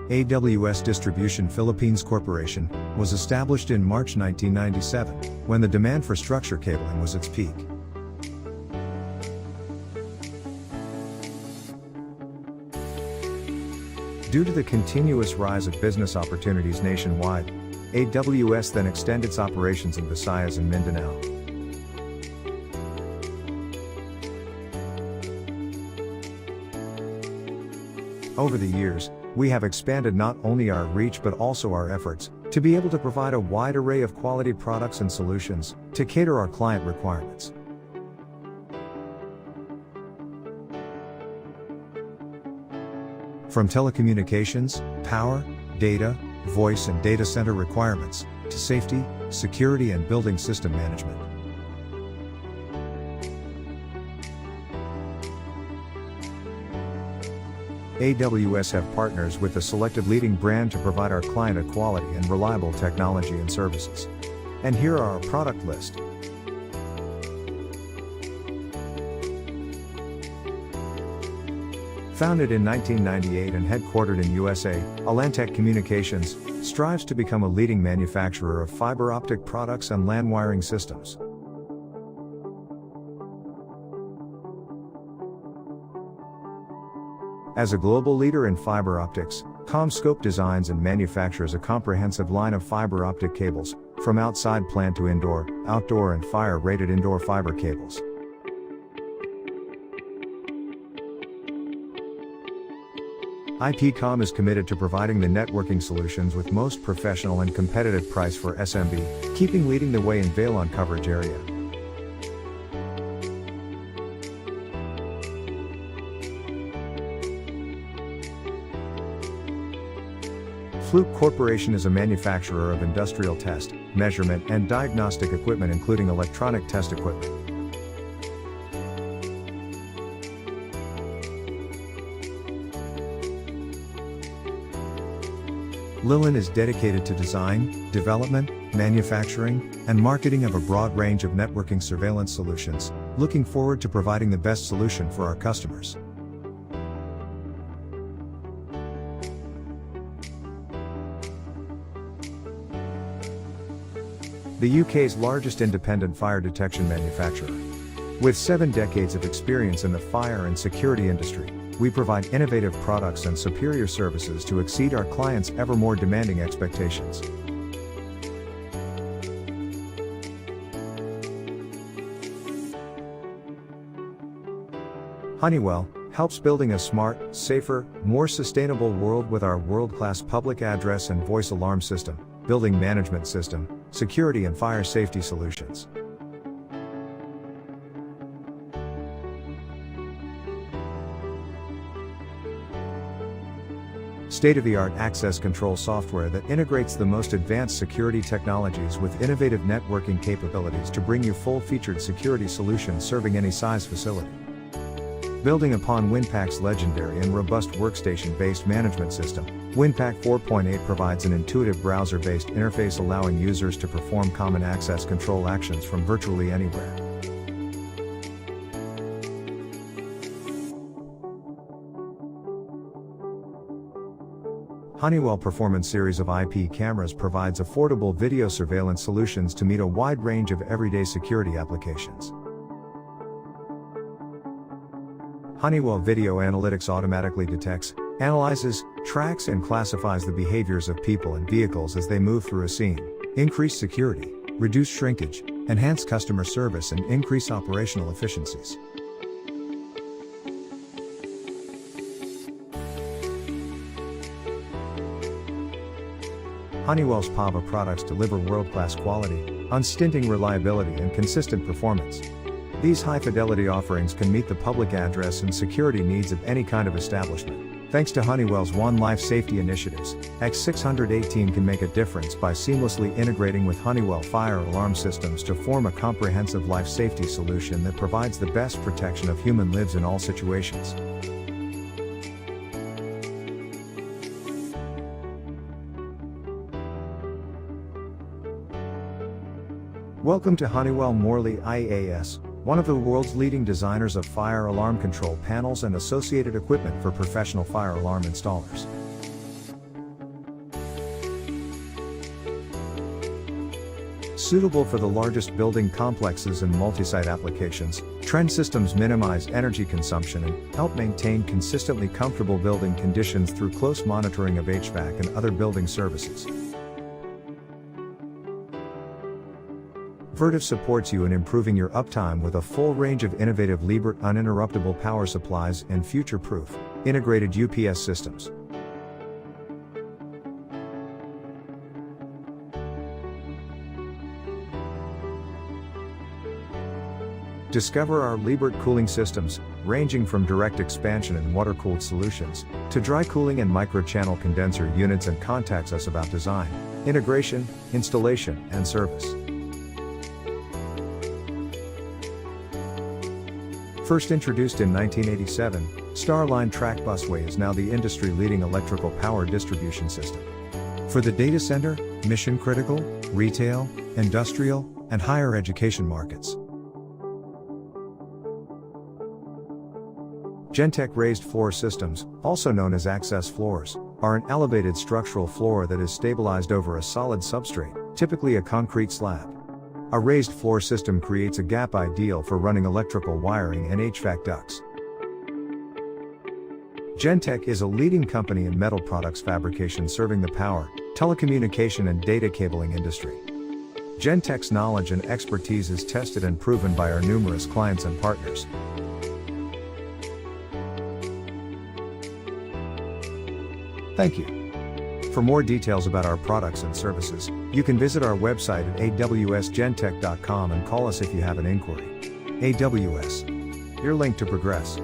AWS Distribution Philippines Corporation was established in March 1997, when the demand for structure cabling was its peak. Due to the continuous rise of business opportunities nationwide, AWS then extended its operations in Visayas and Mindanao. Over the years, we have expanded not only our reach but also our efforts to be able to provide a wide array of quality products and solutions to cater our client requirements. From telecommunications, power, data, voice and data center requirements, to safety, security and building system management. AWS have partners with a selected leading brand to provide our client a quality and reliable technology and services. And here are our product list. Founded in 1998 and headquartered in USA, Alantec Communications strives to become a leading manufacturer of fiber optic products and LAN wiring systems. As a global leader in fiber optics, CommScope designs and manufactures a comprehensive line of fiber optic cables, from outside plant to indoor, outdoor and fire-rated indoor fiber cables. IPCOM is committed to providing the networking solutions with most professional and competitive price for SMB, keeping leading the way in VLAN coverage area. Fluke Corporation is a manufacturer of industrial test, measurement and diagnostic equipment including electronic test equipment. Lilin is dedicated to design, development, manufacturing, and marketing of a broad range of networking surveillance solutions, looking forward to providing the best solution for our customers. The UK's largest independent fire detection manufacturer. With 7 decades of experience in the fire and security industry, we provide innovative products and superior services to exceed our clients' ever more demanding expectations. Honeywell helps building a smart, safer, more sustainable world with our world-class public address and voice alarm system, building management system, security and fire safety solutions. State-of-the-art access control software that integrates the most advanced security technologies with innovative networking capabilities to bring you full-featured security solutions serving any size facility. Building upon Winpac's legendary and robust workstation-based management system, Winpac 4.8 provides an intuitive browser-based interface allowing users to perform common access control actions from virtually anywhere. Honeywell Performance series of IP cameras provides affordable video surveillance solutions to meet a wide range of everyday security applications. Honeywell Video Analytics automatically detects, analyzes, tracks and classifies the behaviors of people and vehicles as they move through a scene, increase security, reduce shrinkage, enhance customer service and increase operational efficiencies. Honeywell's PAVA products deliver world-class quality, unstinting reliability and consistent performance. These high-fidelity offerings can meet the public address and security needs of any kind of establishment. Thanks to Honeywell's One Life safety initiatives, X618 can make a difference by seamlessly integrating with Honeywell fire alarm systems to form a comprehensive life safety solution that provides the best protection of human lives in all situations. Welcome to Honeywell Morley IAS, one of the world's leading designers of fire alarm control panels and associated equipment for professional fire alarm installers. Suitable for the largest building complexes and multi-site applications, Trend systems minimize energy consumption and help maintain consistently comfortable building conditions through close monitoring of HVAC and other building services. Vertiv supports you in improving your uptime with a full range of innovative Liebert uninterruptible power supplies and future-proof, integrated UPS systems. Discover our Liebert cooling systems, ranging from direct expansion and water-cooled solutions, to dry cooling and micro-channel condenser units, and contact us about design, integration, installation, and service. First introduced in 1987, Starline Track Busway is now the industry-leading electrical power distribution system. For the data center, mission-critical, retail, industrial, and higher education markets. Gentech raised floor systems, also known as access floors, are an elevated structural floor that is stabilized over a solid substrate, typically a concrete slab. A raised floor system creates a gap ideal for running electrical wiring and HVAC ducts. Gentech is a leading company in metal products fabrication serving the power, telecommunication and data cabling industry. Gentech's knowledge and expertise is tested and proven by our numerous clients and partners. Thank you. For more details about our products and services, you can visit our website at awsgentech.com and call us if you have an inquiry. AWS. Your link to progress.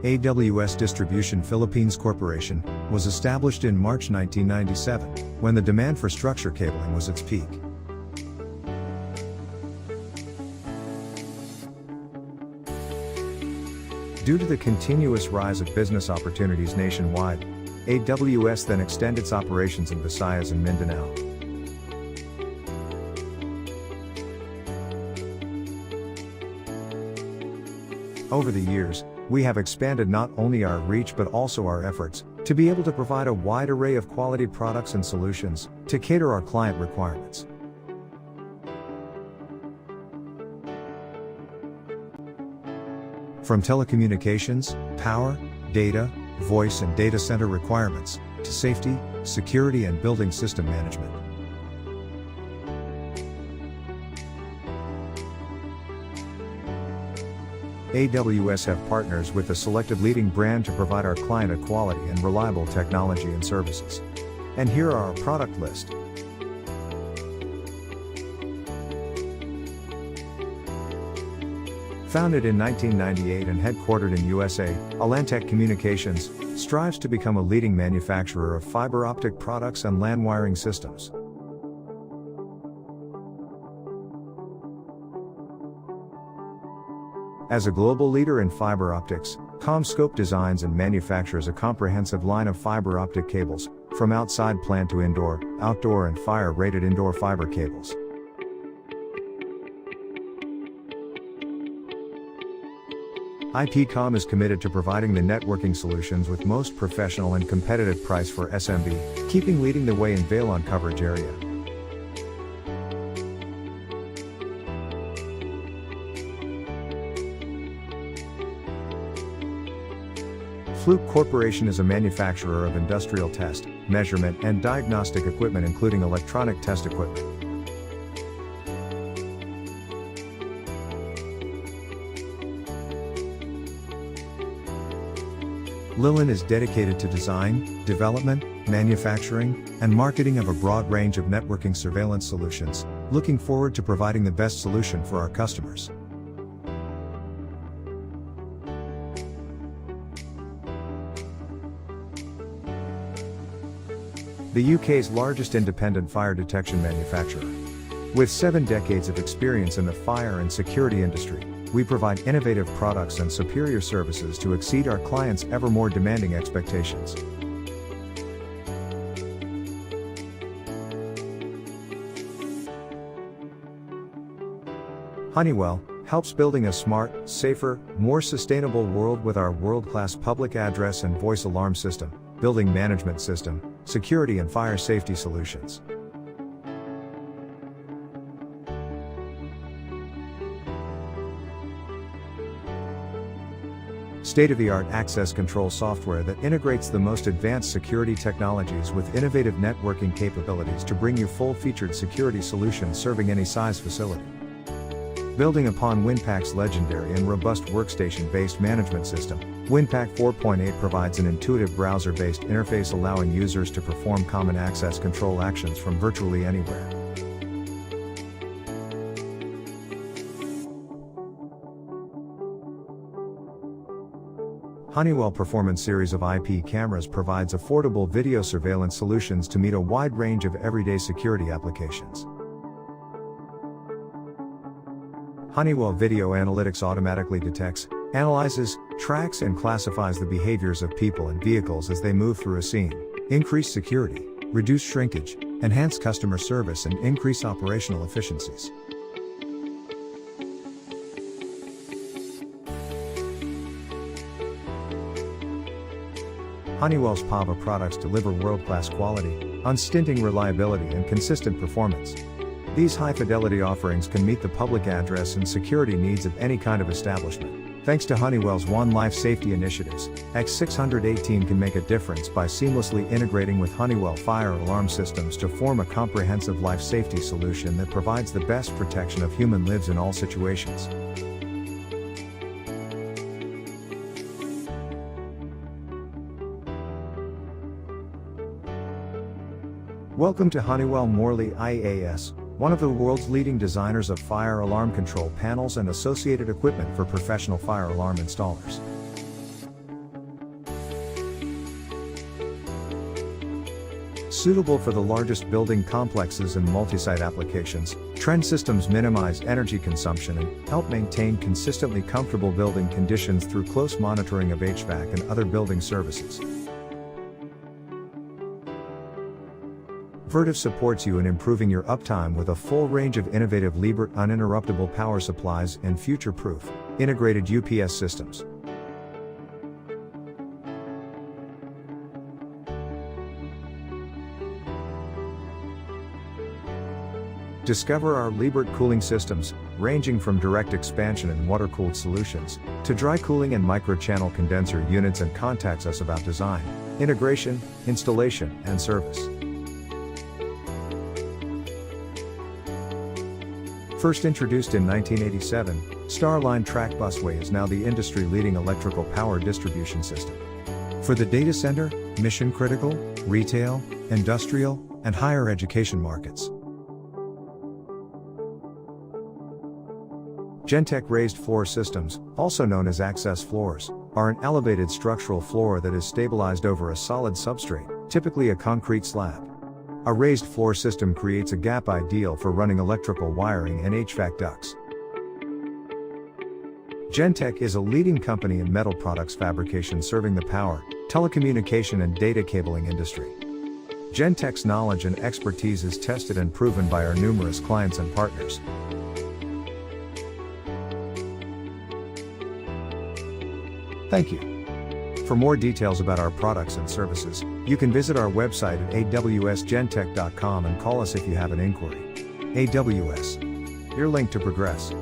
AWS Distribution Philippines Corporation was established in March 1997, when the demand for structure cabling was its peak. Due to the continuous rise of business opportunities nationwide, AWS then extended its operations in Visayas and Mindanao. Over the years, we have expanded not only our reach but also our efforts to be able to provide a wide array of quality products and solutions to cater our client requirements. From telecommunications, power, data, voice and data center requirements, to safety, security and building system management. AWS have partners with a selected leading brand to provide our client a quality and reliable technology and services. And here are our product list. Founded in 1998 and headquartered in USA, Alantech Communications strives to become a leading manufacturer of fiber optic products and LAN wiring systems. As a global leader in fiber optics, CommScope designs and manufactures a comprehensive line of fiber optic cables, from outside plant to indoor, outdoor and fire-rated indoor fiber cables. IPCOM is committed to providing the networking solutions with most professional and competitive price for SMB, keeping leading the way in VLAN coverage area. Fluke Corporation is a manufacturer of industrial test, measurement, and diagnostic equipment including electronic test equipment. Lilin is dedicated to design, development, manufacturing, and marketing of a broad range of networking surveillance solutions, looking forward to providing the best solution for our customers. The UK's largest independent fire detection manufacturer. With 7 decades of experience in the fire and security industry, we provide innovative products and superior services to exceed our clients' ever more demanding expectations. Honeywell helps building a smart, safer, more sustainable world with our world-class public address and voice alarm system, building management system, security and fire safety solutions. State-of-the-art access control software that integrates the most advanced security technologies with innovative networking capabilities to bring you full-featured security solutions serving any size facility. Building upon Winpac's legendary and robust workstation-based management system, Winpac 4.8 provides an intuitive browser-based interface allowing users to perform common access control actions from virtually anywhere. Honeywell Performance series of IP cameras provides affordable video surveillance solutions to meet a wide range of everyday security applications. Honeywell Video Analytics automatically detects, analyzes, tracks and classifies the behaviors of people and vehicles as they move through a scene, increase security, reduce shrinkage, enhance customer service and increase operational efficiencies. Honeywell's PAVA products deliver world-class quality, unstinting reliability and consistent performance. These high-fidelity offerings can meet the public address and security needs of any kind of establishment. Thanks to Honeywell's One Life safety initiatives, X618 can make a difference by seamlessly integrating with Honeywell fire alarm systems to form a comprehensive life safety solution that provides the best protection of human lives in all situations. Welcome to Honeywell Morley IAS, one of the world's leading designers of fire alarm control panels and associated equipment for professional fire alarm installers. Suitable for the largest building complexes and multi-site applications, Trend systems minimize energy consumption and help maintain consistently comfortable building conditions through close monitoring of HVAC and other building services. Vertiv supports you in improving your uptime with a full range of innovative Liebert uninterruptible power supplies and future-proof, integrated UPS systems. Discover our Liebert cooling systems, ranging from direct expansion and water-cooled solutions, to dry cooling and microchannel condenser units, and contacts us about design, integration, installation, and service. First introduced in 1987, Starline Track Busway is now the industry-leading electrical power distribution system for the data center, mission-critical, retail, industrial, and higher education markets. Gentech raised floor systems, also known as access floors, are an elevated structural floor that is stabilized over a solid substrate, typically a concrete slab. A raised floor system creates a gap ideal for running electrical wiring and HVAC ducts. Gentek is a leading company in metal products fabrication serving the power, telecommunication and data cabling industry. Gentek's knowledge and expertise is tested and proven by our numerous clients and partners. Thank you. For more details about our products and services, you can visit our website at awsgentek.com and call us if you have an inquiry. AWS. Your link to progress.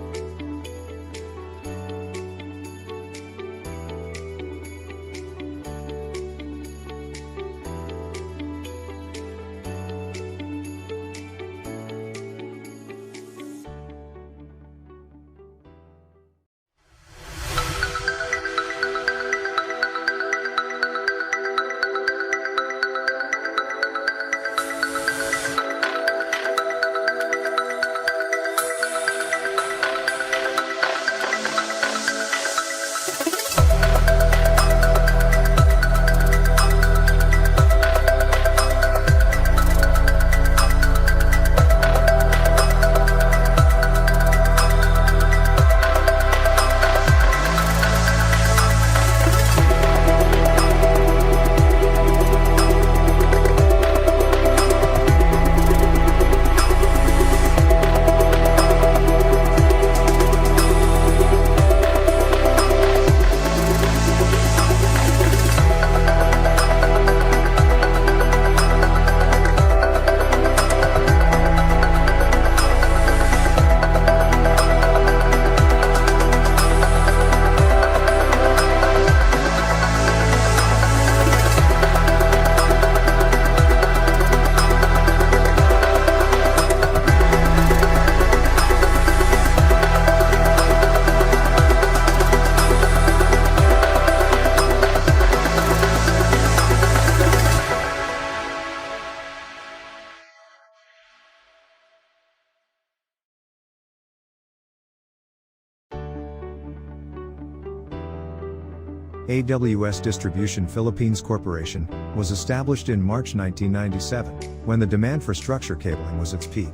AWS Distribution Philippines Corporation was established in March 1997, when the demand for structure cabling was its peak.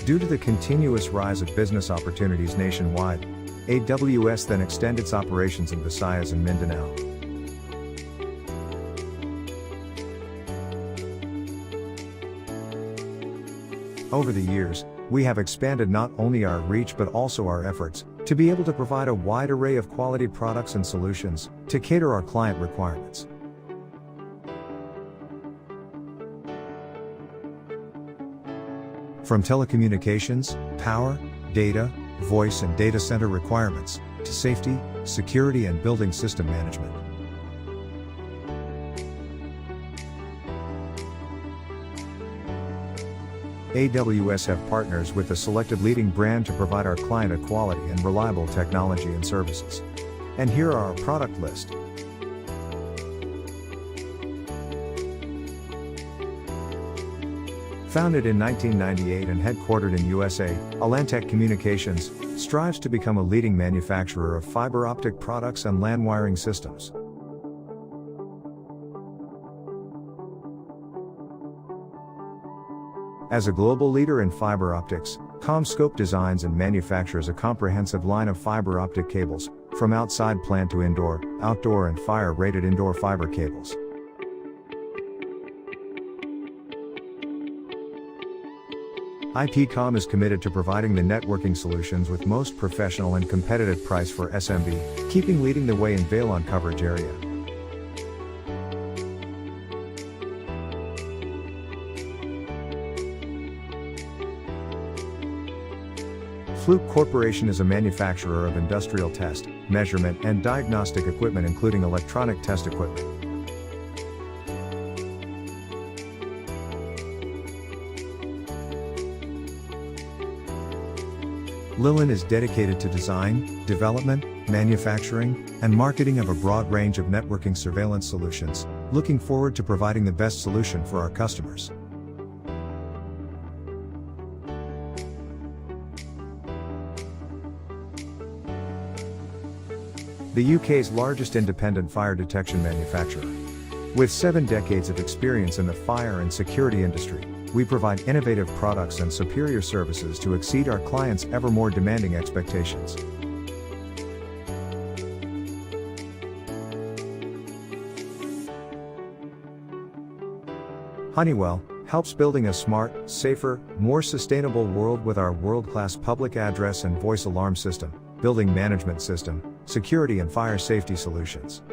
Due to the continuous rise of business opportunities nationwide, AWS then extended its operations in Visayas and Mindanao. Over the years, we have expanded not only our reach but also our efforts to be able to provide a wide array of quality products and solutions to cater our client requirements. From telecommunications, power, data, voice and data center requirements, to safety, security and building system management. AWS have partners with a selected leading brand to provide our client a quality and reliable technology and services. And here are our product list. Founded in 1998 and headquartered in USA, Alantec Communications strives to become a leading manufacturer of fiber optic products and LAN wiring systems. As a global leader in fiber optics, CommScope designs and manufactures a comprehensive line of fiber optic cables, from outside plant to indoor, outdoor and fire-rated indoor fiber cables. IPCOM is committed to providing the networking solutions with most professional and competitive price for SMB, keeping leading the way in VLAN coverage area. Fluke Corporation is a manufacturer of industrial test, measurement, and diagnostic equipment including electronic test equipment. Lilin is dedicated to design, development, manufacturing, and marketing of a broad range of networking surveillance solutions, looking forward to providing the best solution for our customers. The UK's largest independent fire detection manufacturer. With 7 decades of experience in the fire and security industry, we provide innovative products and superior services to exceed our clients' ever more demanding expectations. Honeywell helps building a smart, safer, more sustainable world with our world-class public address and voice alarm system, building management system, security and fire safety solutions.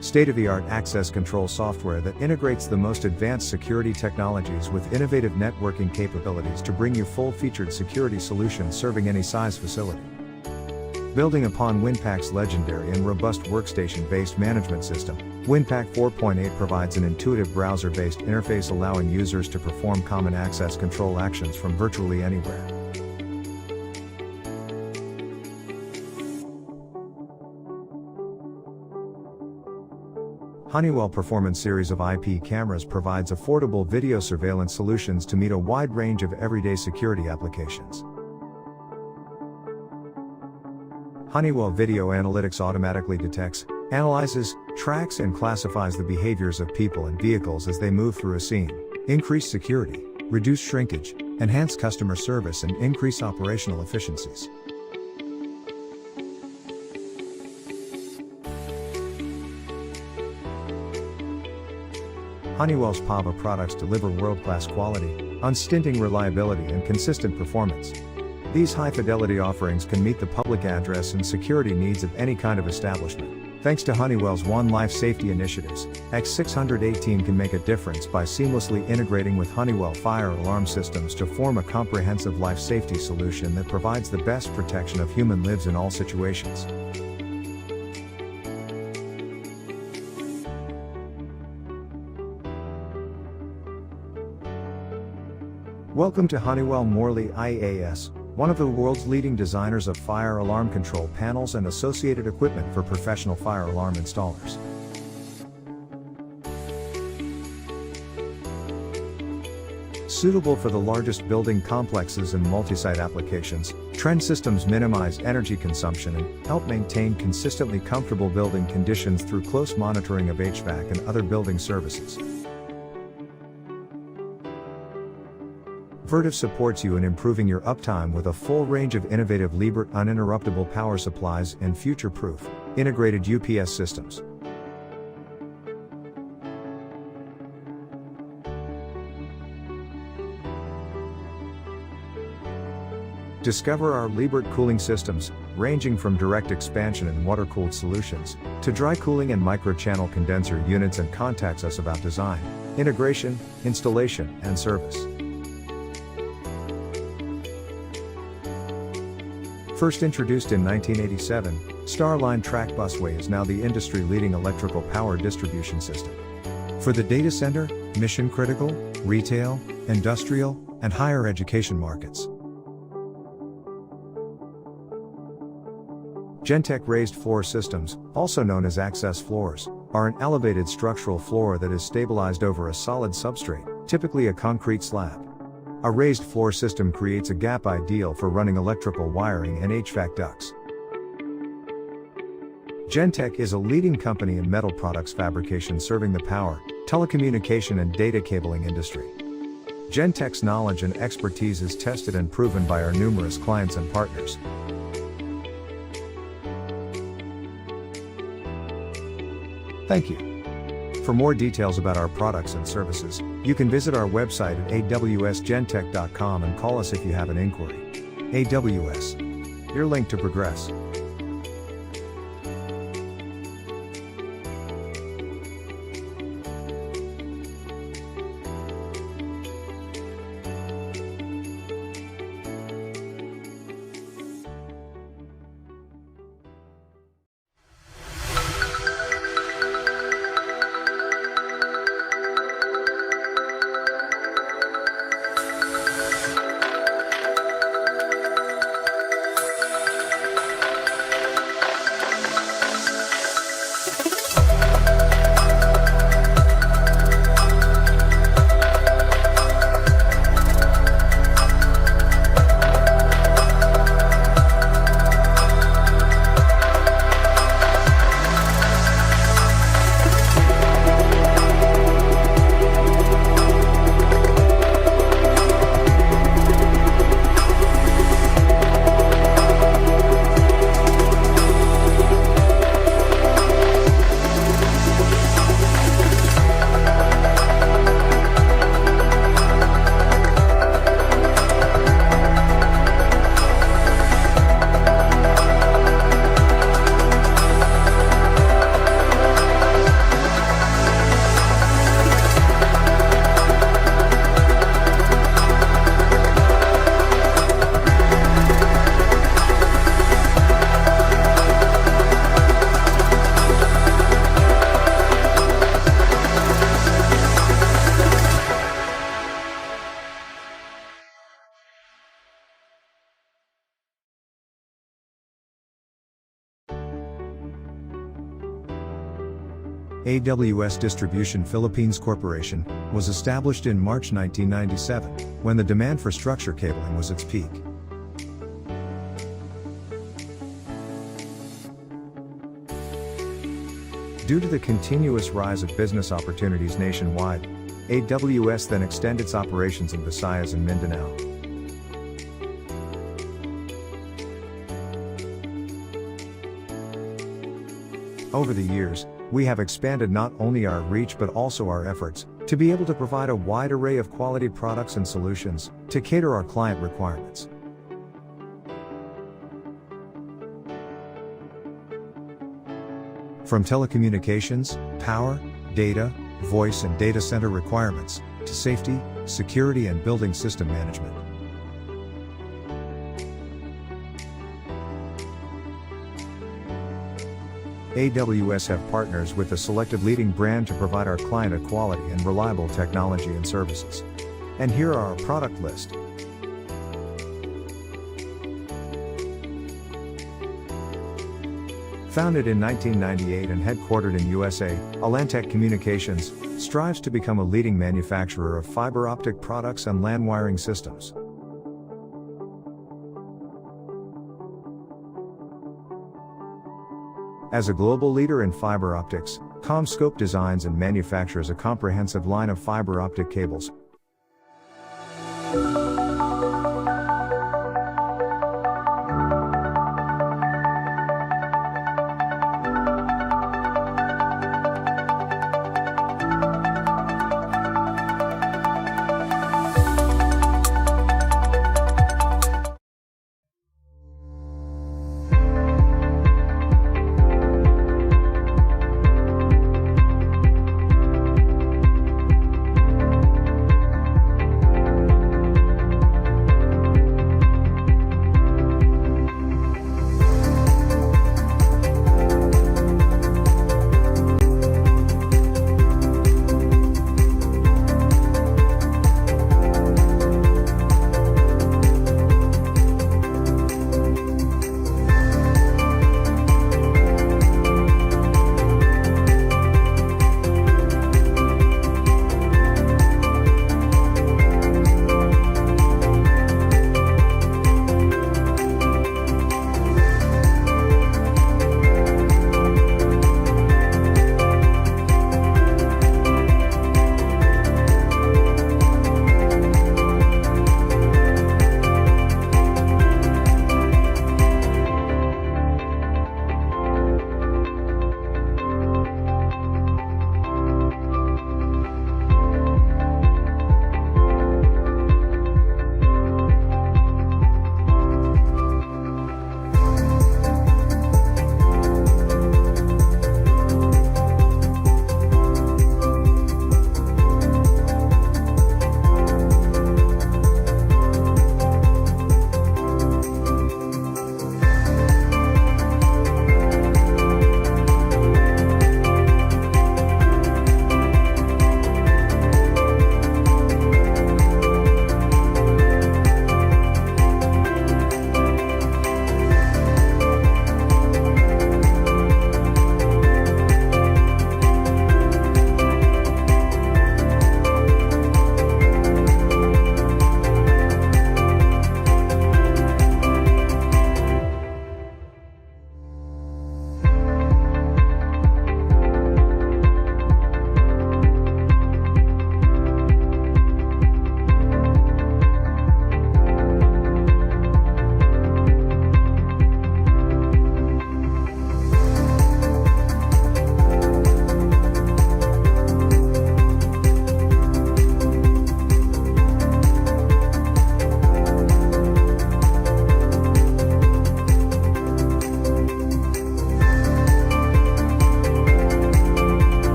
State-of-the-art access control software that integrates the most advanced security technologies with innovative networking capabilities to bring you full-featured security solutions serving any size facility. Building upon WinPak's legendary and robust workstation-based management system, WinPak 4.8 provides an intuitive browser-based interface allowing users to perform common access control actions from virtually anywhere. Honeywell Performance series of IP cameras provides affordable video surveillance solutions to meet a wide range of everyday security applications. Honeywell Video Analytics automatically detects, analyzes, tracks and classifies the behaviors of people and vehicles as they move through a scene, increase security, reduce shrinkage, enhance customer service and increase operational efficiencies. Honeywell's PAVA products deliver world-class quality, unstinting reliability and consistent performance. These high-fidelity offerings can meet the public address and security needs of any kind of establishment. Thanks to Honeywell's One Life safety initiatives, X618 can make a difference by seamlessly integrating with Honeywell fire alarm systems to form a comprehensive life safety solution that provides the best protection of human lives in all situations. Welcome to Honeywell Morley IAS, one of the world's leading designers of fire alarm control panels and associated equipment for professional fire alarm installers. Suitable for the largest building complexes and multi-site applications, Trend systems minimize energy consumption and help maintain consistently comfortable building conditions through close monitoring of HVAC and other building services. Vertiv supports you in improving your uptime with a full range of innovative Liebert uninterruptible power supplies and future-proof, integrated UPS systems. Discover our Liebert cooling systems, ranging from direct expansion and water-cooled solutions, to dry cooling and micro-channel condenser units, and contacts us about design, integration, installation, and service. First introduced in 1987, Starline Track Busway is now the industry-leading electrical power distribution system. For the data center, mission-critical, retail, industrial, and higher education markets. Gentech raised floor systems, also known as access floors, are an elevated structural floor that is stabilized over a solid substrate, typically a concrete slab. A raised floor system creates a gap ideal for running electrical wiring and HVAC ducts. Gentech is a leading company in metal products fabrication serving the power, telecommunication and data cabling industry. Gentech's knowledge and expertise is tested and proven by our numerous clients and partners. Thank you. For more details about our products and services, you can visit our website at awsgentech.com and call us if you have an inquiry. AWS. Your link to progress. AWS Distribution Philippines Corporation was established in March 1997, when the demand for structure cabling was its peak. Due to the continuous rise of business opportunities nationwide, AWS then extended its operations in Visayas and Mindanao. Over the years, we have expanded not only our reach but also our efforts to be able to provide a wide array of quality products and solutions to cater our client requirements. From telecommunications, power, data, voice and data center requirements, to safety, security and building system management. AWS have partners with a selected leading brand to provide our client a quality and reliable technology and services. And here are our product list. Founded in 1998 and headquartered in USA, Alantec Communications strives to become a leading manufacturer of fiber optic products and LAN wiring systems. As a global leader in fiber optics, CommScope designs and manufactures a comprehensive line of fiber optic cables.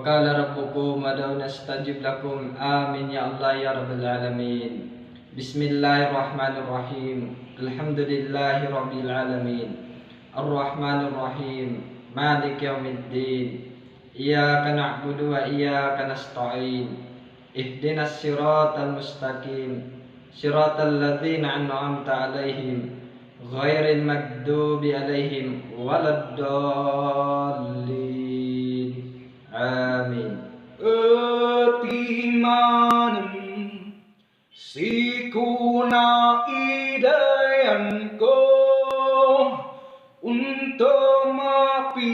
وقال ربكم ادعوني استجب لكم آمين يا الله يا رب العالمين. بسم الله الرحمن الرحيم. الحمد لله رب العالمين الرحمن الرحيم مالك يوم الدين إياك نعبد وإياك نستعين اهدنا الصراط المستقيم صراط الذين أنعمت عليهم غير المغضوب عليهم ولا الضالين آمين. Keimanan sikuna idayanku untuk mapiasa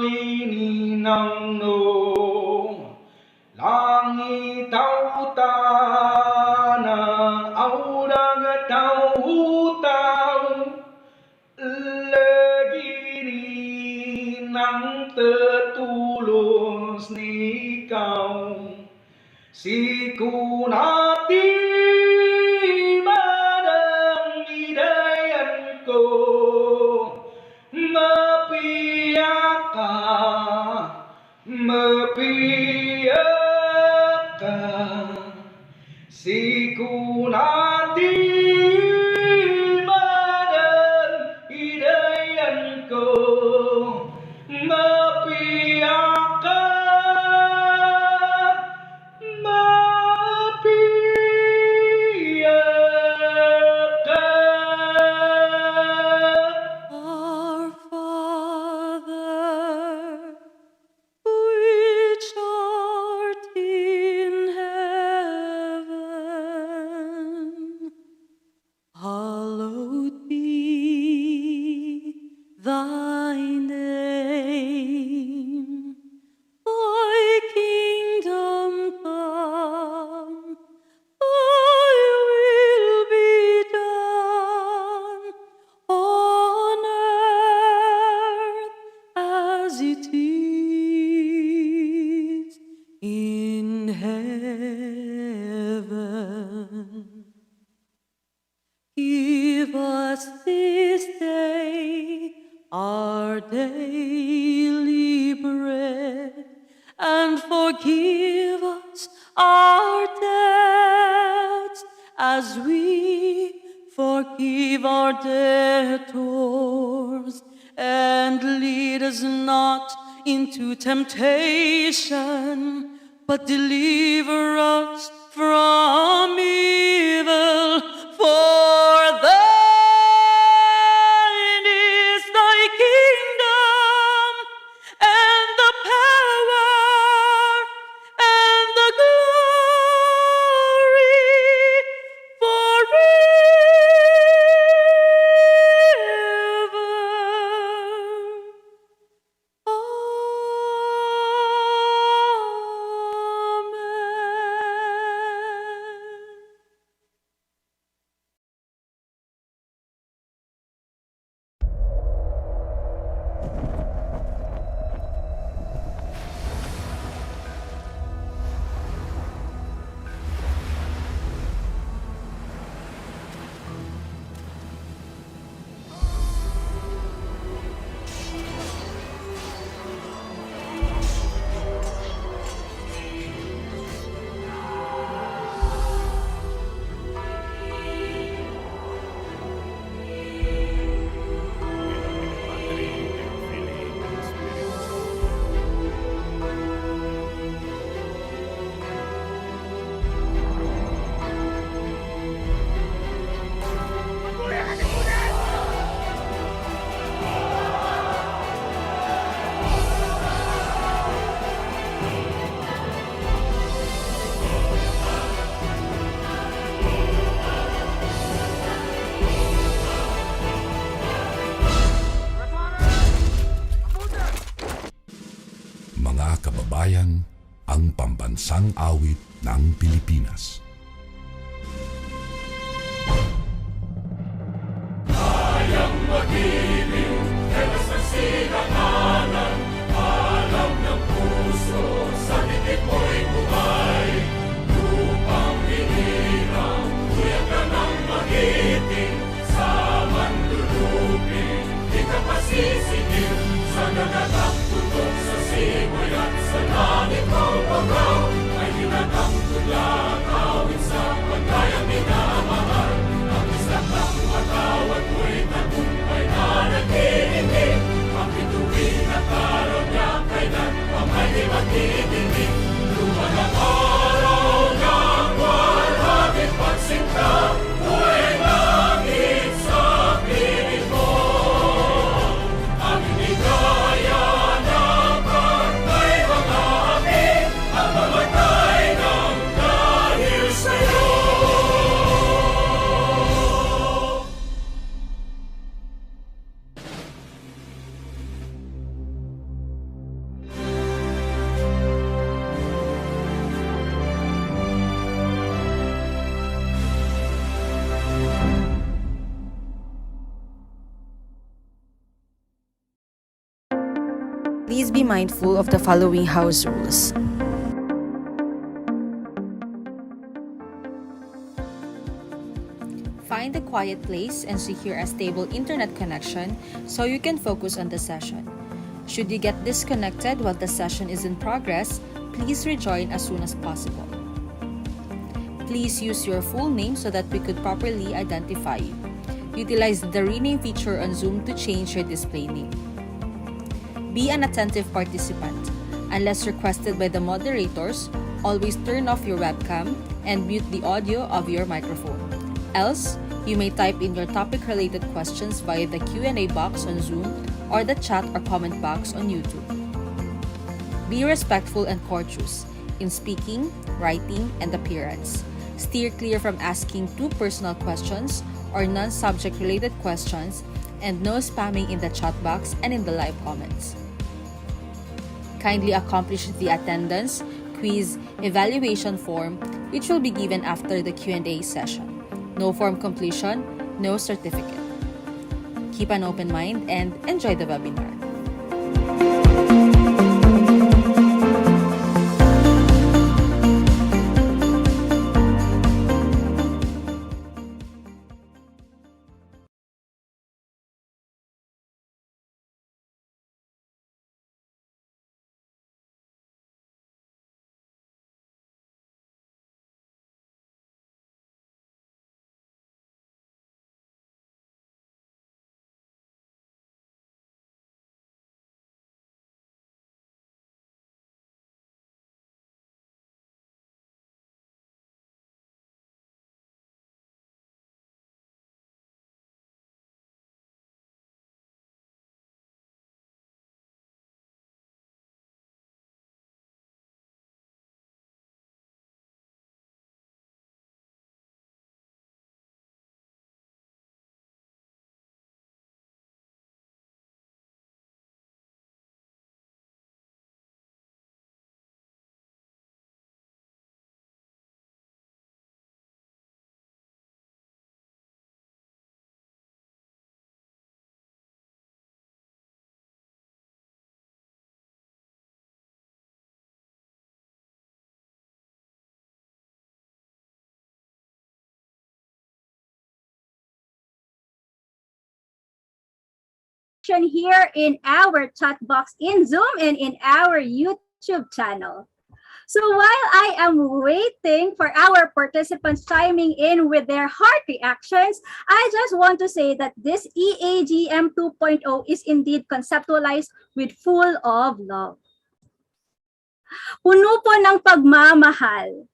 ini nangno langit tau tanah audang tau lagi nang tertulus ni kau si kunati badang hidayanku mepiaka si kunati badang hidayanku Our Father, which art in heaven, hallowed be thy name. Thy kingdom come, thy will be done on earth as it is in heaven. Give us this day our daily bread, and forgive us our debts as we forgive our debtors. And lead us not into temptation, but deliver us from evil. For thine is thy kingdom, and the power, and the glory forever. Amen. Mga kababayan, ang pambansang awit ng Pilipinas. Kayang mag-ibig, helas ng sinakanan, alam ng puso, sa dikit mo'y buhay. Lupang hinirang, tuyag ka ng magiting, sa manlulupin, di ka pasisingil, sa nagatang tutok sa be mindful of the following house rules. Find a quiet place and secure a stable internet connection so you can focus on the session. Should you get disconnected while the session is in progress, please rejoin as soon as possible. Please use your full name so that we could properly identify you. Utilize the rename feature on Zoom to change your display name. Be an attentive participant. Unless requested by the moderators, always turn off your webcam and mute the audio of your microphone. Else, you may type in your topic-related questions via the Q&A box on Zoom or the chat or comment box on YouTube. Be respectful and courteous in speaking, writing, and appearance. Steer clear from asking too personal questions or non-subject related questions, and no spamming in the chat box and in the live comments. Kindly accomplish the attendance, quiz, evaluation form, which will be given after the Q&A session. No form completion, no certificate. Keep an open mind and enjoy the webinar. Here in our chat box in Zoom and in our YouTube channel. So while I am waiting for our participants chiming in with their heart reactions, I just want to say that this e-AGM 2.0 is indeed conceptualized with full of love. Puno po ng pagmamahal.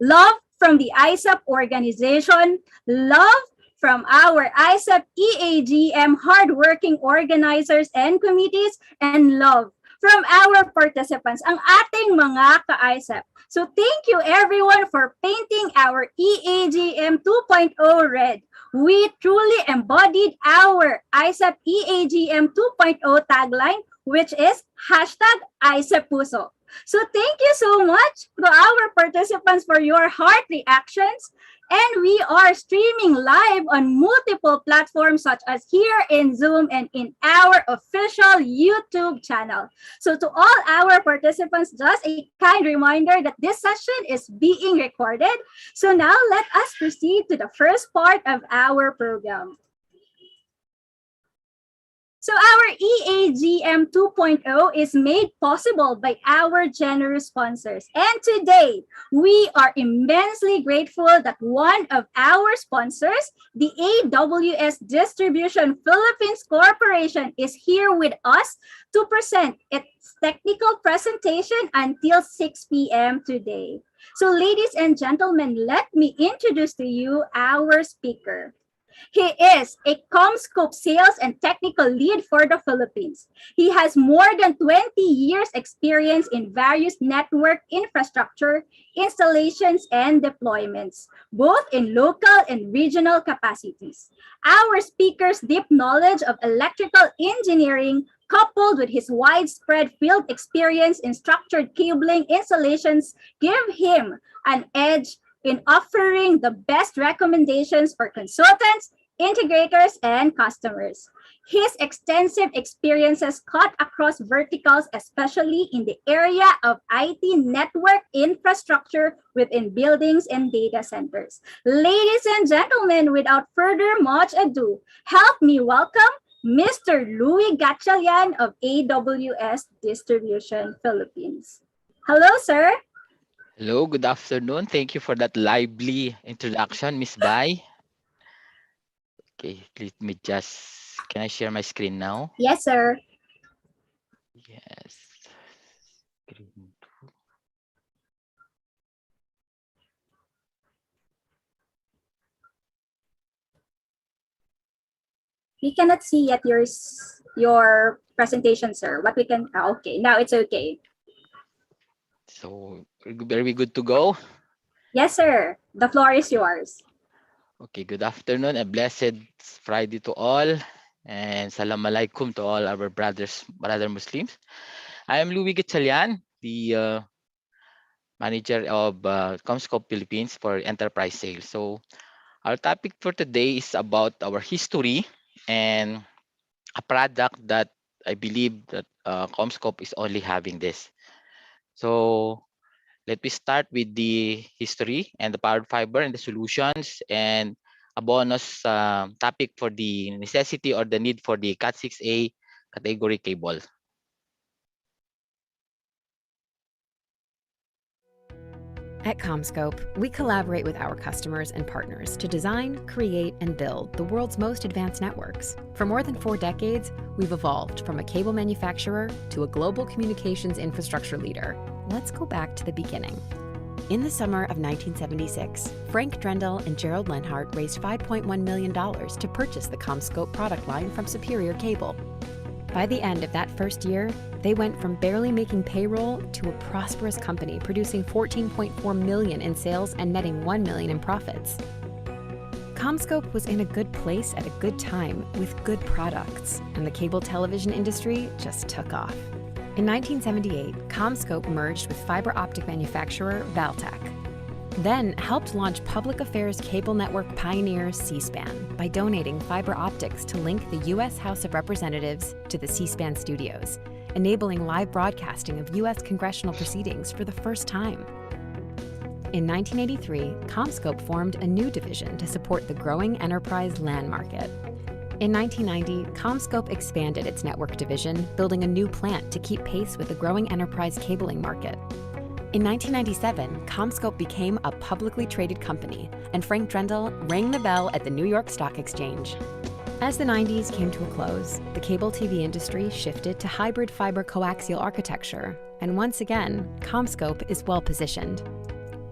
Love from the IECEP organization, love from our IECEP e-AGM hardworking organizers and committees, and love from our participants, ang ating mga ka-IECEP. So thank you everyone for painting our e-AGM 2.0 red. We truly embodied our IECEP e-AGM 2.0 tagline, which is #IECEPPuso. So thank you so much to our participants for your heart reactions. And we are streaming live on multiple platforms such as here in Zoom and in our official YouTube channel. So to all our participants, just a kind reminder that this session is being recorded. So now let us proceed to the first part of our program. So our e-AGM 2.0 is made possible by our generous sponsors. And today, we are immensely grateful that one of our sponsors, the AWS Distribution Philippines Corporation, is here with us to present its technical presentation until 6 p.m. today. So ladies and gentlemen, let me introduce to you our speaker. He is a CommScope sales and technical lead for the Philippines. He has more than 20 years experience in various network infrastructure, installations, and deployments, both in local and regional capacities. Our speaker's deep knowledge of electrical engineering, coupled with his widespread field experience in structured cabling installations, give him an edge in offering the best recommendations for consultants, integrators, and customers. His extensive experiences cut across verticals, especially in the area of IT network infrastructure within buildings and data centers. Ladies and gentlemen, without further much ado, help me welcome Mr. Louis Gatchalian of AWS Distribution Philippines. Hello, sir. Hello, good afternoon. Thank you for that lively introduction, Miss Bai. Okay, let me can I share my screen now? Yes, sir. Yes. Screen two. We cannot see yet your presentation, sir. What we can, okay, now it's okay. So, are we good to go? Yes, sir. The floor is yours. Okay, good afternoon. A blessed Friday to all. And salam alaikum to all our brother Muslims. I am Louis Gatchalian, the manager of Comscope Philippines for enterprise sales. So, our topic for today is about our history and a product that I believe that Comscope is only having this. So let me start with the history and the powered fiber and the solutions and a bonus topic for the necessity or the need for the Cat6A category cable. At CommScope, we collaborate with our customers and partners to design, create, and build the world's most advanced networks. For more than 4 decades, we've evolved from a cable manufacturer to a global communications infrastructure leader. Let's go back to the beginning. In the summer of 1976, Frank Drendel and Gerald Lenhart raised $5.1 million to purchase the CommScope product line from Superior Cable. By the end of that first year, they went from barely making payroll to a prosperous company producing $14.4 million in sales and netting $1 million in profits. CommScope was in a good place at a good time with good products, and the cable television industry just took off. In 1978, CommScope merged with fiber optic manufacturer Valtac, then helped launch public affairs cable network pioneer C-SPAN by donating fiber optics to link the U.S. House of Representatives to the C-SPAN studios, enabling live broadcasting of U.S. congressional proceedings for the first time. In 1983, CommScope formed a new division to support the growing enterprise LAN market. In 1990, CommScope expanded its network division, building a new plant to keep pace with the growing enterprise cabling market. In 1997, CommScope became a publicly traded company, and Frank Drendel rang the bell at the New York Stock Exchange. As the 90s came to a close, the cable TV industry shifted to hybrid fiber coaxial architecture, and once again, CommScope is well positioned.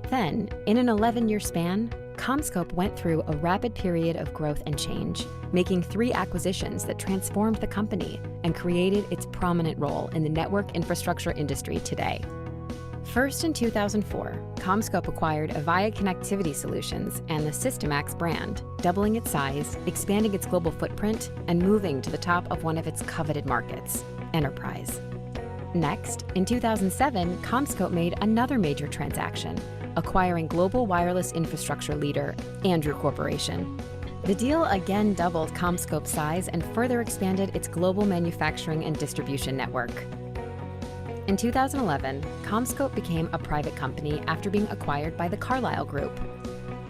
Then, in an 11-year span, CommScope went through a rapid period of growth and change, making 3 acquisitions that transformed the company and created its prominent role in the network infrastructure industry today. First, in 2004, CommScope acquired Avaya Connectivity Solutions and the Systemax brand, doubling its size, expanding its global footprint, and moving to the top of one of its coveted markets, enterprise. Next, in 2007, CommScope made another major transaction, acquiring global wireless infrastructure leader, Andrew Corporation. The deal again doubled CommScope's size and further expanded its global manufacturing and distribution network. In 2011, CommScope became a private company after being acquired by the Carlyle Group.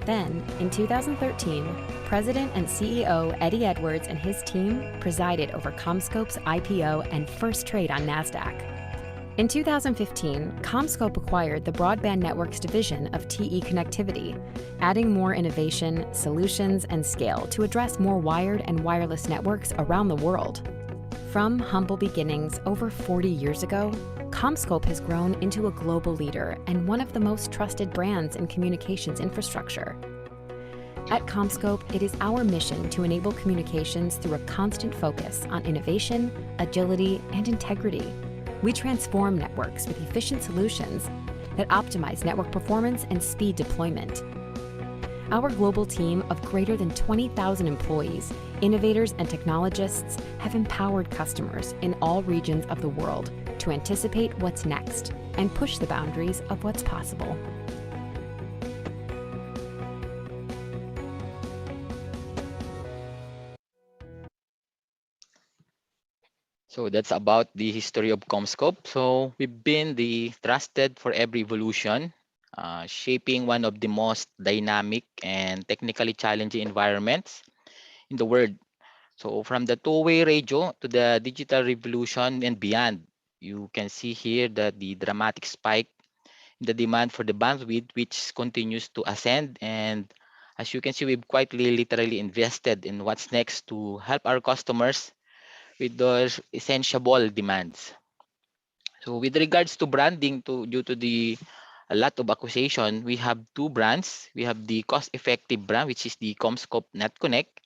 Then, in 2013, President and CEO Eddie Edwards and his team presided over CommScope's IPO and first trade on NASDAQ. In 2015, CommScope acquired the Broadband Networks division of TE Connectivity, adding more innovation, solutions, and scale to address more wired and wireless networks around the world. From humble beginnings over 40 years ago, CommScope has grown into a global leader and one of the most trusted brands in communications infrastructure. At CommScope, it is our mission to enable communications through a constant focus on innovation, agility, and integrity. We transform networks with efficient solutions that optimize network performance and speed deployment. Our global team of greater than 20,000 employees, innovators, and technologists have empowered customers in all regions of the world to anticipate what's next and push the boundaries of what's possible. So that's about the history of CommScope. So we've been the trusted for every evolution, shaping one of the most dynamic and technically challenging environments in the world. So from the two-way radio to the digital revolution and beyond, you can see here that the dramatic spike in the demand for the bandwidth, which continues to ascend. And as you can see, we've quite literally invested in what's next to help our customers with those essential demands. So with regards to branding, due to the a lot of acquisition, we have two brands. We have the cost-effective brand, which is the CommScope NetConnect,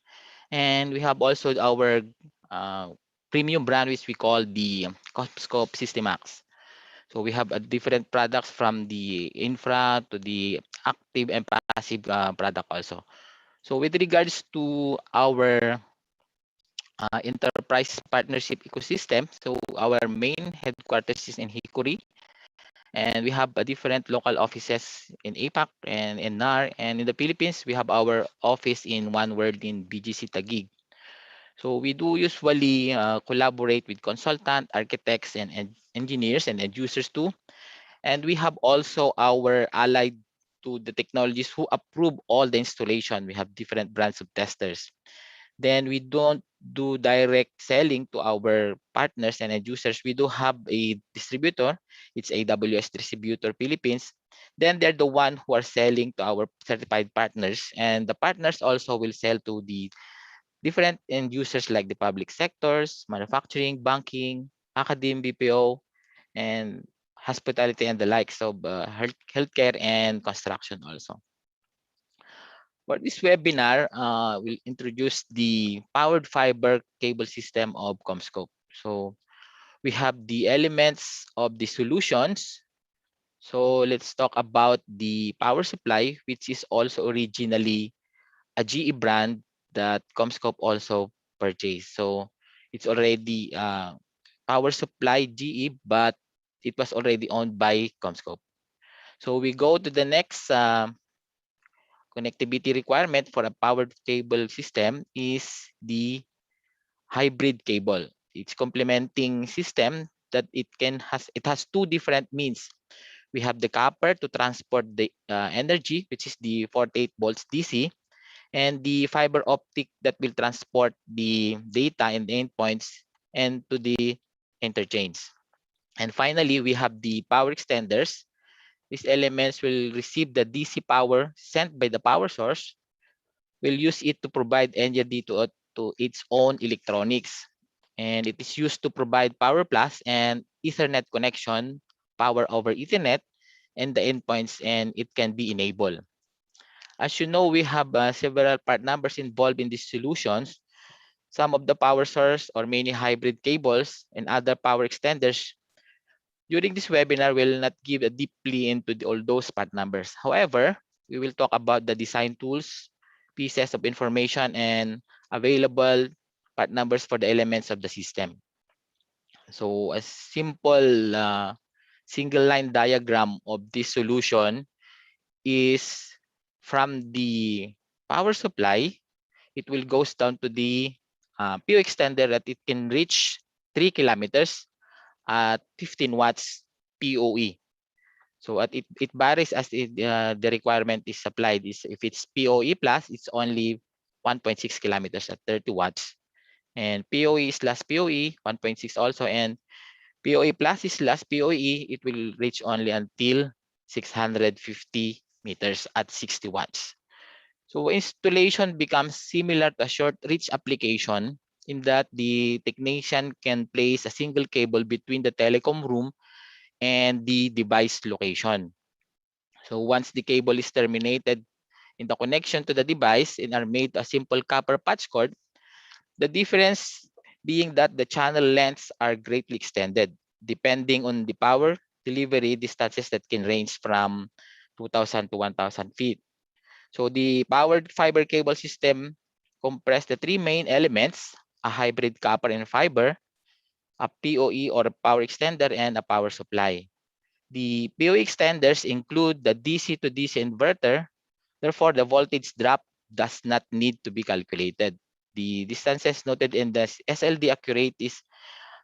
and we have also our uh, premium brand, which we call the CommScope Systemax. So we have a different products from the infra to the active and passive product also. So with regards to our enterprise partnership ecosystem, so our main headquarters is in Hickory, and we have a different local offices in APAC and in NAR, and in the Philippines, we have our office in One World in BGC Taguig. So we do usually collaborate with consultant, architects, and engineers and end users too. And we have also our allied to the technologies who approve all the installation. We have different brands of testers. Then we don't do direct selling to our partners and end users. We do have a distributor. It's AWS Distributor Philippines. Then they're the one who are selling to our certified partners. And the partners also will sell to the different end users like the public sectors, manufacturing, banking, academe, BPO, and hospitality and the likes of healthcare and construction also. For this webinar, we'll introduce the powered fiber cable system of CommScope. So we have the elements of the solutions. So let's talk about the power supply, which is also originally a GE brand that CommScope also purchased. So it's already power supply GE, but it was already owned by CommScope. So we go to the next connectivity requirement for a powered cable system is the hybrid cable. It's complementing system that it has two different means. We have the copper to transport the energy, which is the 48 volts DC, and the fiber optic that will transport the data and the endpoints and to the interchange. And finally, we have the power extenders. These elements will receive the DC power sent by the power source, will use it to provide energy to its own electronics. And it is used to provide power plus and Ethernet connection, power over Ethernet, and the endpoints, and it can be enabled. As you know, we have several part numbers involved in these solutions. Some of the power source or many hybrid cables and other power extenders. During this webinar, we'll not give deeply into all those part numbers. However, we will talk about the design tools, pieces of information, and available part numbers for the elements of the system. So a simple single line diagram of this solution is from the power supply, it will goes down to the PO extender that it can reach 3 kilometers at 15 watts PoE. So it varies as the requirement is supplied. If it's PoE plus, it's only 1.6 kilometers at 30 watts. And PoE slash PoE, 1.6 also. And PoE plus slash PoE, it will reach only until 650 meters at 60 watts. So installation becomes similar to a short reach application in that the technician can place a single cable between the telecom room and the device location. So once the cable is terminated in the connection to the device and are made a simple copper patch cord, the difference being that the channel lengths are greatly extended depending on the power delivery distances that can range from 2,000 to 1,000 feet. So the powered fiber cable system compress the three main elements, a hybrid copper and fiber, a PoE or a power extender, and a power supply. The PoE extenders include the DC to DC inverter. Therefore, the voltage drop does not need to be calculated. The distances noted in the SLD accurate is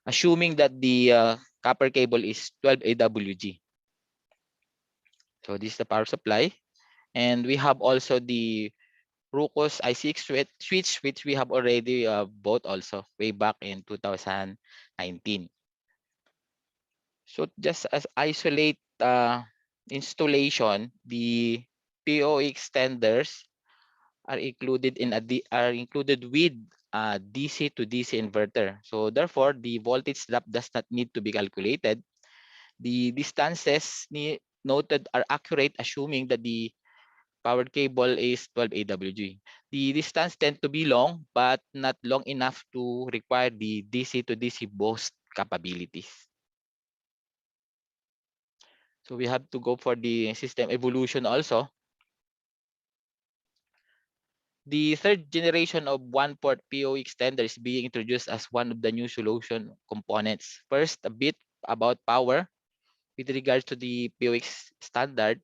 assuming that the copper cable is 12 AWG. So this is the power supply. And we have also the Rucos ICX switch, which we have already bought also way back in 2019. So just as isolate installation, the PO extenders are included with DC to DC inverter. So therefore, the voltage drop does not need to be calculated. The distances noted are accurate, assuming that the powered cable is 12 AWG. The distance tend to be long, but not long enough to require the DC to DC boost capabilities. So we have to go for the system evolution also. The third generation of one-port PO extender is being introduced as one of the new solution components. First, a bit about power. With regards to the POX standard,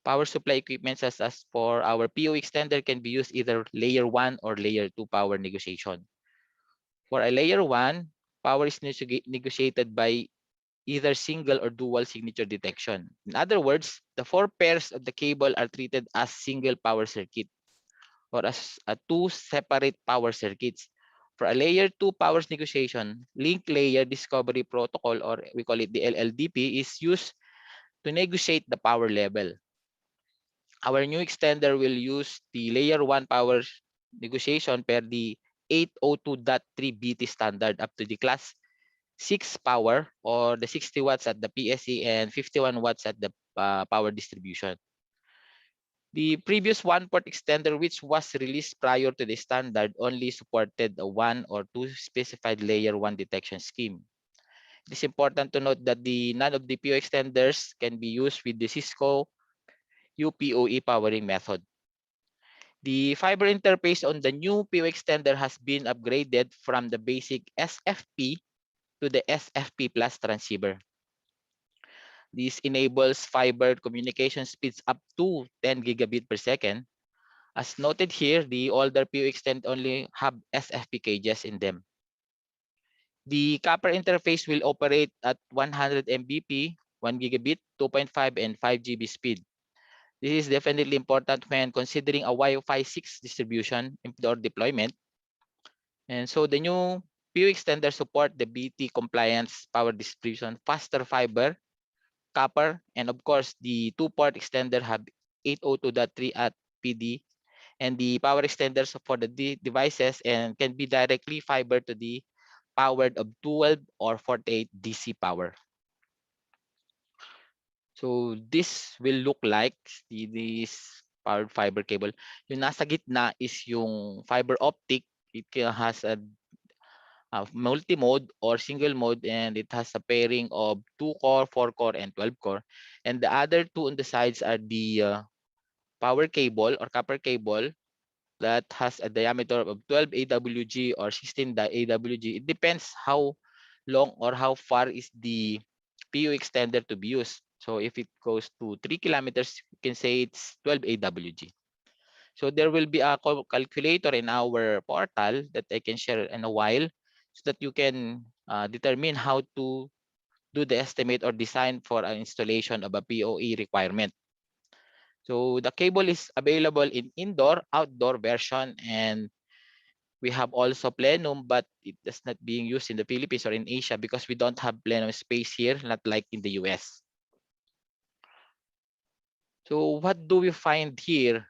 power supply equipment such as for our PO extender can be used either layer 1 or layer 2 power negotiation. For a layer 1, power is negotiated by either single or dual signature detection. In other words, the 4 pairs of the cable are treated as single power circuit or as two separate power circuits. For a layer 2 powers negotiation, link layer discovery protocol, or we call it the LLDP, is used to negotiate the power level. Our new extender will use the layer 1 power negotiation per the 802.3 BT standard up to the class 6 power, or the 60 watts at the PSC and 51 watts at the power distribution. The previous one-port extender, which was released prior to the standard, only supported a 1 or 2 specified layer 1 detection scheme. It is important to note that none of the PO extenders can be used with the Cisco UPOE powering method. The fiber interface on the new PO extender has been upgraded from the basic SFP to the SFP plus transceiver. This enables fiber communication speeds up to 10 gigabit per second. As noted here, the older PO extend only have SFP cages in them. The copper interface will operate at 100 Mbps, 1 gigabit, 2.5, and 5 GB speed. This is definitely important when considering a Wi-Fi 6 distribution or deployment. And so the new PO extender support the BT compliance power distribution, faster fiber, copper, and of course the two-port extender have 802.3 at PD, and the power extenders for the devices and can be directly fiber to the powered of 12 or 48 DC power. So this will look like this powered fiber cable. Yung nasa gitna is yung fiber optic. It has a multi-mode or single mode, and it has a pairing of 2-core, 4-core, and 12-core. And the other two on the sides are the power cable or copper cable that has a diameter of 12 AWG or 16 AWG. It depends how long or how far is the PU extender to be used. So if it goes to 3 kilometers, you can say it's 12 AWG. So there will be a calculator in our portal that I can share in a while so that you can determine how to do the estimate or design for an installation of a POE requirement. So the cable is available in indoor, outdoor version, and we have also plenum, but it is not being used in the Philippines or in Asia because we don't have plenum space here, not like in the US. So what do we find here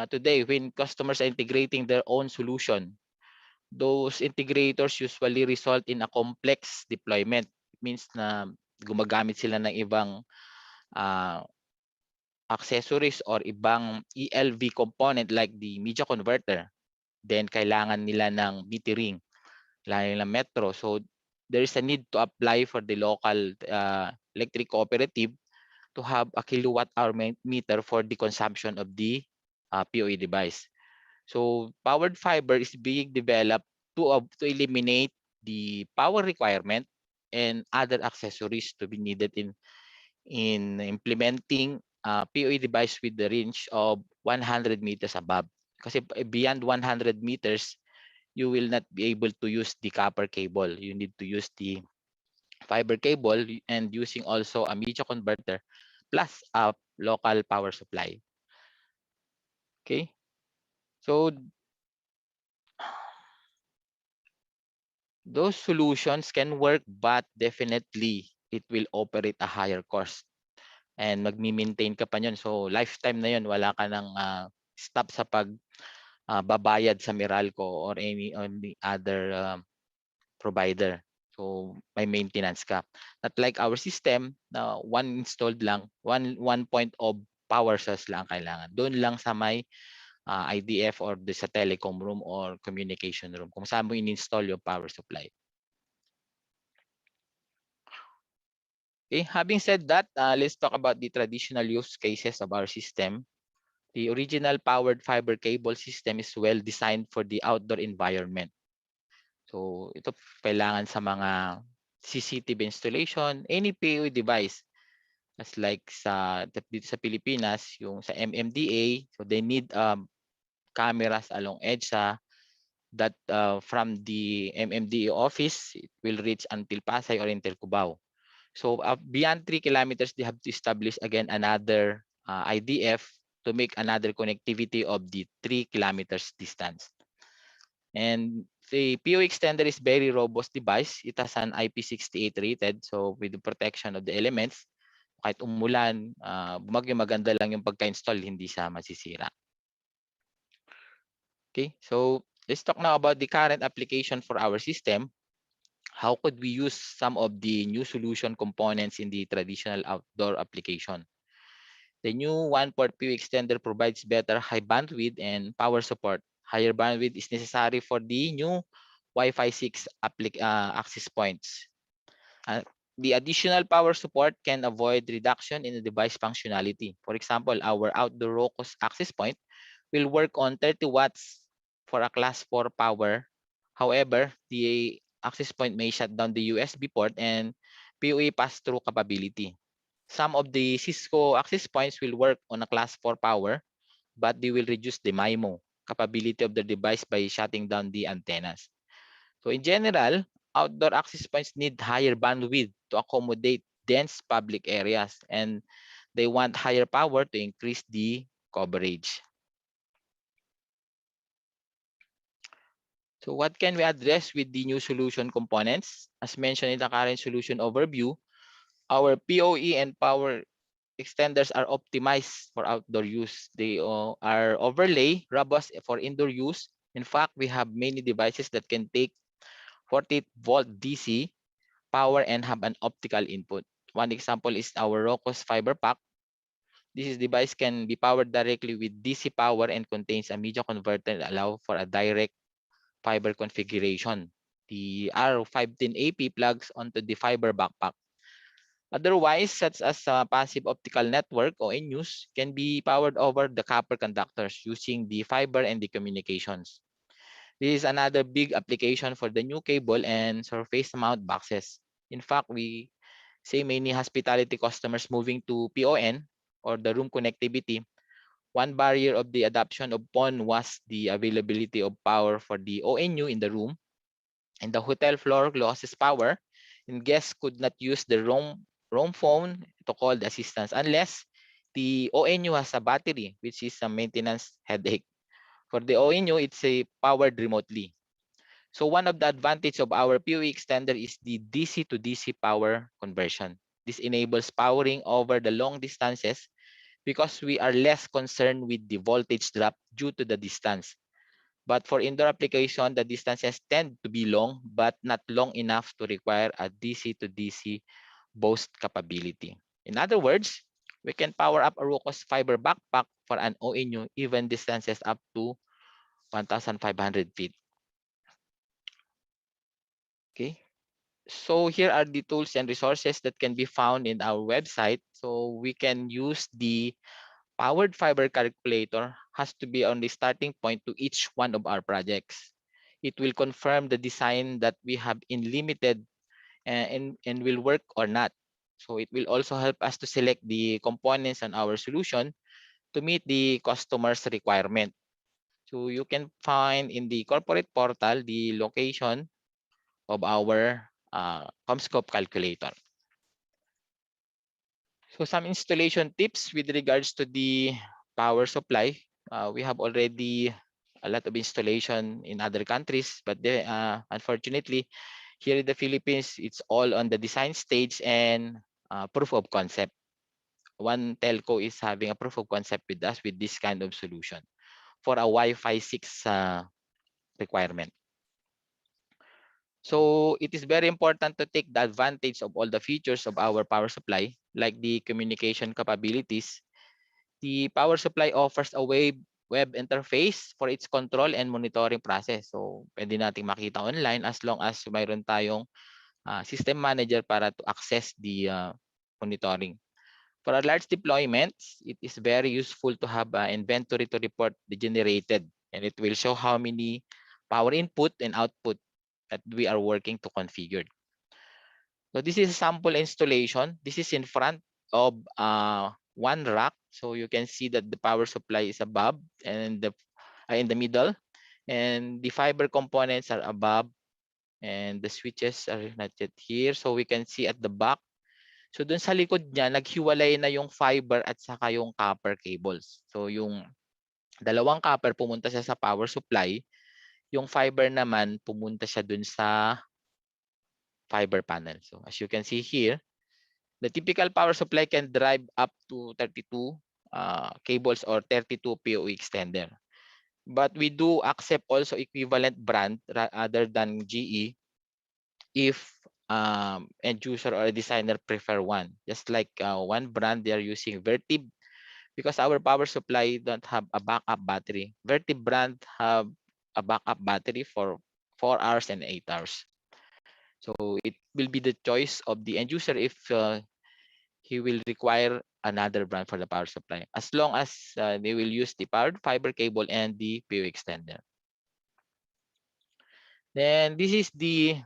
today when customers are integrating their own solution? Those integrators usually result in a complex deployment. It means na gumagamit sila ng ibang accessories or ibang ELV component like the media converter. Then kailangan nila ng BT ring, kailangan nila metro. So there is a need to apply for the local electric cooperative to have a kilowatt hour meter for the consumption of the POE device. So powered fiber is being developed to eliminate the power requirement and other accessories to be needed in implementing POE device with the range of 100 meters above. Kasi beyond 100 meters, you will not be able to use the copper cable. You need to use the fiber cable and using also a media converter plus a local power supply. Okay, so those solutions can work, but definitely it will operate a higher cost and magmi-maintain ka pa yun. So lifetime na yun, wala ka ng stop sa pag babayad sa Meralco or any other provider. So may maintenance ka. Not like our system na one installed lang, one point of power source lang kailangan. Doon lang sa may IDF or sa telecom room or communication room kung saan mo in-install yung power supply. Okay, having said that, let's talk about the traditional use cases of our system. The original powered fiber cable system is well designed for the outdoor environment. So ito kailangan sa mga CCTV installation, any POE device. As like dito sa Pilipinas, yung sa MMDA, so they need cameras along EDSA that from the MMDA office, it will reach until Pasay or until Cubao. So beyond 3 kilometers, they have to establish again another IDF to make another connectivity of the 3 kilometers distance. And the PO extender is very robust device. It has an IP68 rated, so with the protection of the elements, kahit umulan, bumagyo, maganda lang yung pagka-install, hindi siya masisira. Okay, so let's talk now about the current application for our system. How could we use some of the new solution components in the traditional outdoor application? The new one-port PO extender provides better high bandwidth and power support. Higher bandwidth is necessary for the new Wi-Fi 6 access points. The additional power support can avoid reduction in the device functionality. For example, our outdoor ROCOS access point will work on 30 watts for a class 4 power. However, the access point may shut down the USB port and PoE pass-through capability. Some of the Cisco access points will work on a class 4 power, but they will reduce the MIMO capability of the device by shutting down the antennas. So in general, outdoor access points need higher bandwidth to accommodate dense public areas, and they want higher power to increase the coverage. So what can we address with the new solution components? As mentioned in the current solution overview, our PoE and power extenders are optimized for outdoor use. They are overlay robust for indoor use. In fact, we have many devices that can take 40-volt DC power and have an optical input. One example is our ROCOS Fiber Pack. This device can be powered directly with DC power and contains a media converter that allow for a direct fiber configuration. The R510AP plugs onto the fiber backpack. Otherwise, such as passive optical network or in-use, can be powered over the copper conductors using the fiber and the communications. This is another big application for the new cable and surface mount boxes. In fact, we see many hospitality customers moving to PON or the room connectivity. One barrier of the adoption of PON was the availability of power for the ONU in the room, and the hotel floor losses power, and guests could not use the room phone to call the assistance unless the ONU has a battery, which is a maintenance headache. For the ONU, it's powered remotely. So one of the advantage of our PoE extender is the DC to DC power conversion. This enables powering over the long distances because we are less concerned with the voltage drop due to the distance. But for indoor application, the distances tend to be long, but not long enough to require a DC to DC boost capability. In other words, we can power up a ROCOS fiber backpack for an ONU even distances up to 1,500 feet. Okay. So here are the tools and resources that can be found in our website. So we can use the powered fiber calculator has to be on the starting point to each one of our projects. It will confirm the design that we have in limited and will work or not. So it will also help us to select the components on our solution to meet the customer's requirement. So you can find in the corporate portal the location of our ComScope calculator. So some installation tips with regards to the power supply. We have already a lot of installation in other countries, but unfortunately, here in the Philippines, it's all on the design stage and proof of concept. One telco is having a proof of concept with us with this kind of solution for a Wi-Fi 6 requirement. So it is very important to take the advantage of all the features of our power supply, like the communication capabilities. The power supply offers a web interface for its control and monitoring process. So pwede nating makita online as long as mayroon tayong system manager para to access the monitoring. For our large deployments, it is very useful to have inventory to report the generated, and it will show how many power input and output that we are working to configure. So this is a sample installation. This is in front of one rack. So you can see that the power supply is above and in the middle, and the fiber components are above, and the switches are not yet here. So we can see at the back. So dun sa likod niya, naghiwalay na yung fiber at saka yung copper cables. So yung dalawang copper pumunta siya sa power supply, yung fiber naman pumunta siya dun sa fiber panel. So as you can see here, the typical power supply can drive up to 32 cables or 32 PoE extender. But we do accept also equivalent brand other than GE if end user or a designer prefer one. Just like one brand, they are using Vertib because our power supply don't have a backup battery. Vertib brand have a backup battery for 4 hours and 8 hours. So it will be the choice of the end user if he will require another brand for the power supply, as long as they will use the powered fiber cable and the PoE extender. Then this is the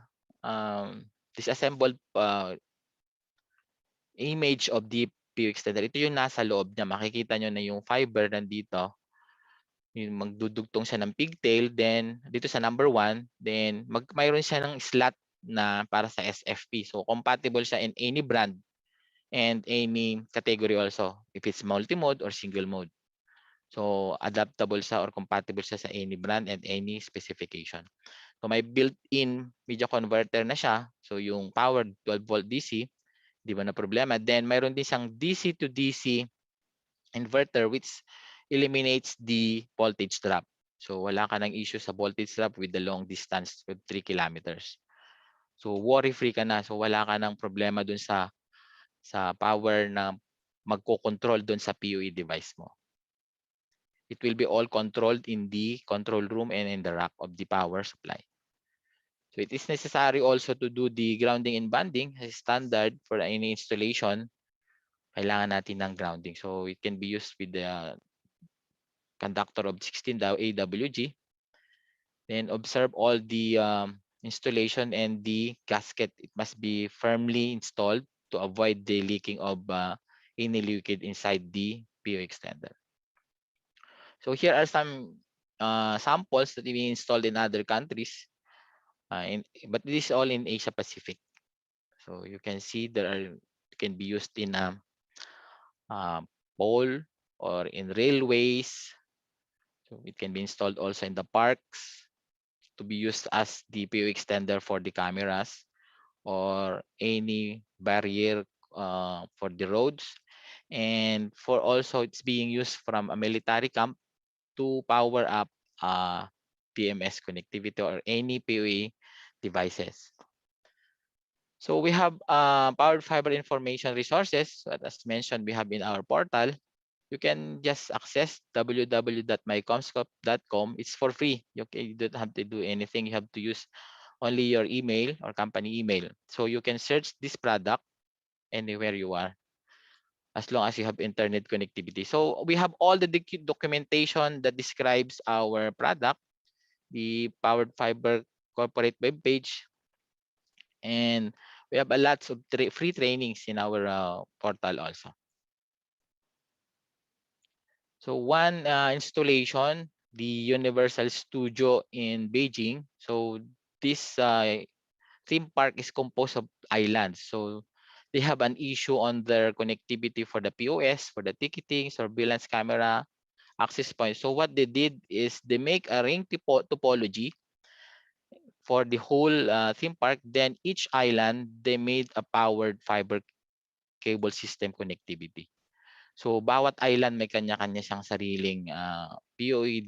disassembled image of the PoE extender. Ito yung nasa loob niya. Makikita nyo na yung fiber nandito. Yung magdudugtong siya ng pigtail. Then dito sa number 1, then mayroon siya ng slot na para sa SFP. So compatible siya in any brand and any category also, if it's multi-mode or single mode. So adaptable siya or compatible siya sa any brand and any specification. So may built-in media converter na siya. So yung powered 12 volt DC, di ba na problema. Then mayroon din siyang DC to DC inverter which eliminates the voltage drop. So wala ka ng issue sa voltage drop with the long distance with 3 kilometers. So worry-free ka na. So wala ka ng problema dun sa power na magko-control dun sa PoE device mo. It will be all controlled in the control room and in the rack of the power supply. So it is necessary also to do the grounding and bonding as standard for any installation. Kailangan natin ng grounding. So it can be used with the conductor of 16 AWG. Then observe all the installation and the gasket. It must be firmly installed to avoid the leaking of any liquid inside the PoE extender. So here are some samples that we installed in other countries, but this is all in Asia Pacific. So you can see can be used in pole or in railways. So it can be installed also in the parks to be used as the PoE extender for the cameras or any barrier for the roads, and for also it's being used from a military camp to power up PMS connectivity or any PoE devices. So we have powered fiber information resources. As mentioned, we have in our portal. You can just access www.mycomscope.com. It's for free. You don't have to do anything. You have to use only your email or company email. So you can search this product anywhere you are, as long as you have internet connectivity. So we have all the documentation that describes our product, the powered fiber corporate web page, and we have a lots of free trainings in our portal also. So one installation the Universal Studio in Beijing. So this theme park is composed of islands. So they have an issue on their connectivity for the POS, for the ticketing, surveillance camera, access point. So what they did is they make a ring topology for the whole theme park. Then each island, they made a powered fiber cable system connectivity. So bawat island may kanya-kanya siyang sariling PoE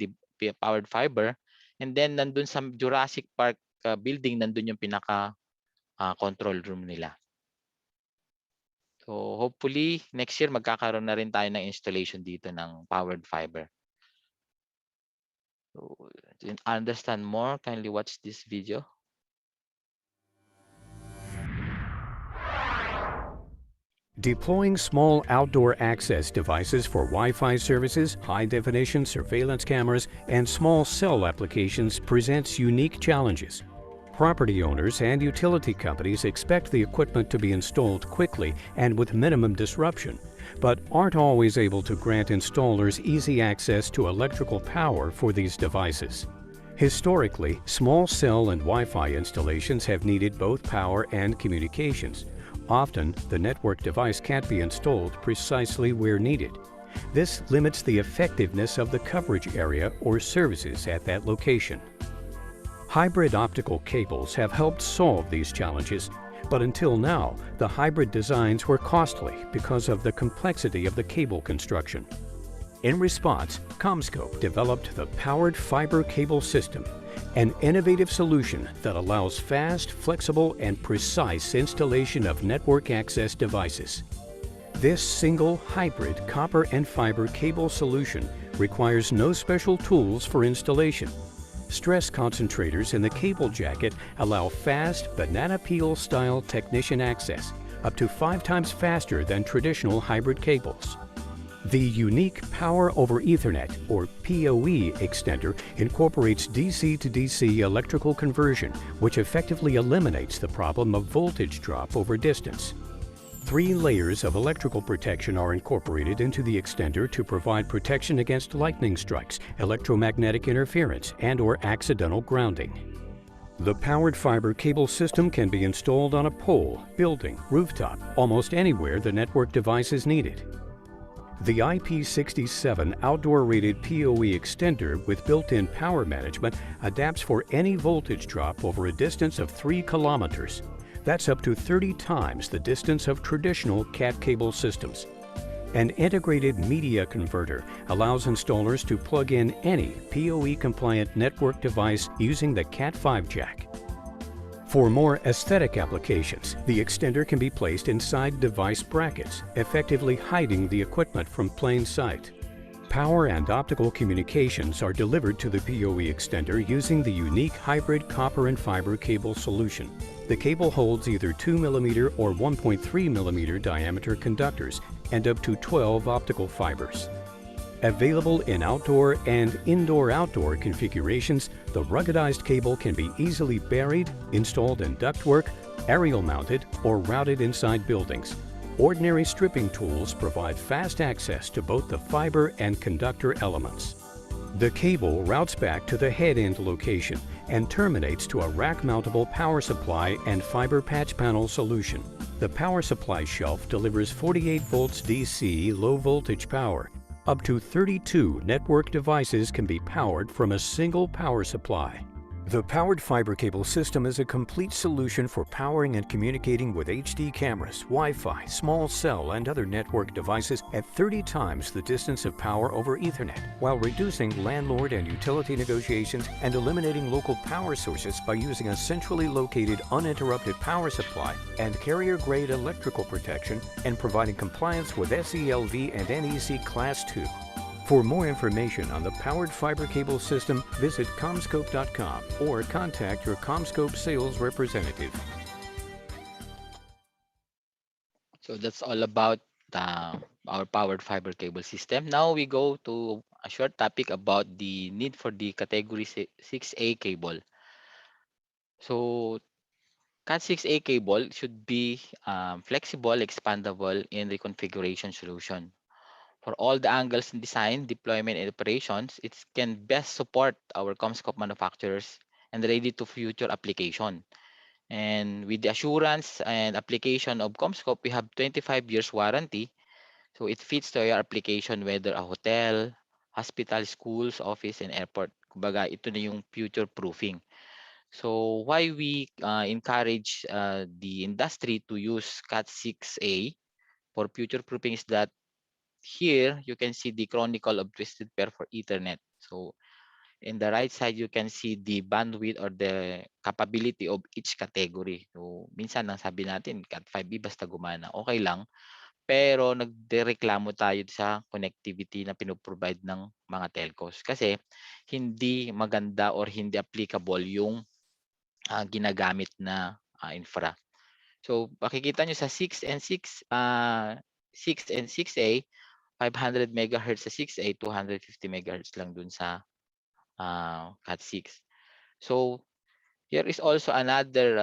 powered fiber, and then nandun sa Jurassic Park building, nandun yung pinaka control room nila. So hopefully next year magkakaroon na rin tayo ng installation dito ng powered fiber. So to understand more, kindly watch this video. Deploying small outdoor access devices for Wi-Fi services, high-definition surveillance cameras, and small cell applications presents unique challenges. Property owners and utility companies expect the equipment to be installed quickly and with minimum disruption, but aren't always able to grant installers easy access to electrical power for these devices. Historically, small cell and Wi-Fi installations have needed both power and communications. Often, the network device can't be installed precisely where needed. This limits the effectiveness of the coverage area or services at that location. Hybrid optical cables have helped solve these challenges, but until now, the hybrid designs were costly because of the complexity of the cable construction. In response, CommScope developed the Powered Fiber Cable System, an innovative solution that allows fast, flexible, and precise installation of network access devices. This single hybrid copper and fiber cable solution requires no special tools for installation. Stress concentrators in the cable jacket allow fast, banana peel style technician access, up to 5 times faster than traditional hybrid cables. The unique Power over Ethernet, or PoE extender, incorporates DC to DC electrical conversion, which effectively eliminates the problem of voltage drop over distance. 3 layers of electrical protection are incorporated into the extender to provide protection against lightning strikes, electromagnetic interference, and/or accidental grounding. The powered fiber cable system can be installed on a pole, building, rooftop, almost anywhere the network device is needed. The IP67 outdoor-rated PoE extender with built-in power management adapts for any voltage drop over a distance of 3 kilometers. That's up to 30 times the distance of traditional CAT cable systems. An integrated media converter allows installers to plug in any PoE-compliant network device using the Cat5 jack. For more aesthetic applications, the extender can be placed inside device brackets, effectively hiding the equipment from plain sight. Power and optical communications are delivered to the PoE extender using the unique hybrid copper and fiber cable solution. The cable holds either 2 mm or 1.3 mm diameter conductors and up to 12 optical fibers. Available in outdoor and indoor-outdoor configurations, the ruggedized cable can be easily buried, installed in ductwork, aerial mounted, or routed inside buildings. Ordinary stripping tools provide fast access to both the fiber and conductor elements. The cable routes back to the head-end location and terminates to a rack-mountable power supply and fiber patch panel solution. The power supply shelf delivers 48 volts DC low-voltage power. Up to 32 network devices can be powered from a single power supply. The powered fiber cable system is a complete solution for powering and communicating with HD cameras, Wi-Fi, small cell, and other network devices at 30 times the distance of power over Ethernet, while reducing landlord and utility negotiations and eliminating local power sources by using a centrally located uninterrupted power supply and carrier-grade electrical protection, and providing compliance with SELV and NEC Class 2. For more information on the powered fiber cable system, visit CommScope.com or contact your CommScope sales representative. So that's all about our powered fiber cable system. Now we go to a short topic about the need for the category 6A cable. So Cat 6A cable should be flexible, expandable in the configuration solution. For all the angles in design, deployment, and operations, it can best support our CommScope manufacturers and ready to future application. And with the assurance and application of CommScope, we have 25 years warranty. So it fits to your application, whether a hotel, hospital, schools, office, and airport. Kumbaga, ito na yung future proofing. So why we encourage the industry to use Cat6A for future proofing is that here you can see the chronicle of twisted pair for Ethernet. So in the right side, you can see the bandwidth or the capability of each category. So minsan nang sabi natin, Cat5e basta gumana, okay lang. Pero nagdereklamo tayo sa connectivity na pinoprovide ng mga telcos. Kasi hindi maganda or hindi applicable yung ginagamit na infra. So makikita nyo sa 6 and 6A, 500 megahertz sa 6A, 250 megahertz lang dun sa Cat6. So here is also another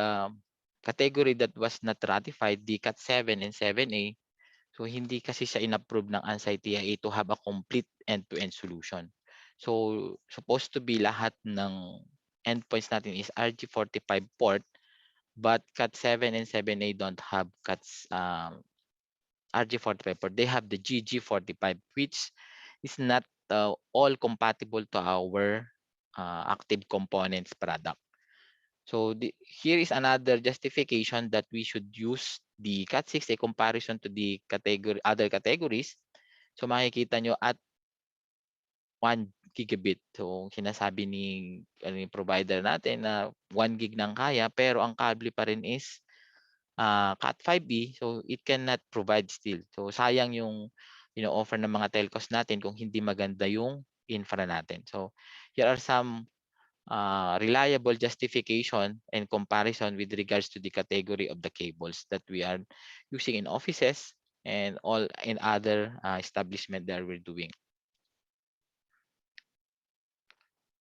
category that was not ratified, the Cat7 and 7A. So hindi kasi siya in-approve ng ANSI TIA to have a complete end-to-end solution. So supposed to be lahat ng endpoints natin is RG45 port, but Cat7 and 7A don't have RG45 port. They have the GG45, which is not all compatible to our active components product. So here is another justification that we should use the Cat6A comparison to the other categories. So makikita nyo at 1 gigabit. So sinasabi ni provider natin na 1 gig nang kaya, pero ang kable pa rin is Cat5e, so it cannot provide still. So sayang yung offer ng mga telcos natin kung hindi maganda yung infra natin. So here are some reliable justification and comparison with regards to the category of the cables that we are using in offices and all in other establishment that we're doing.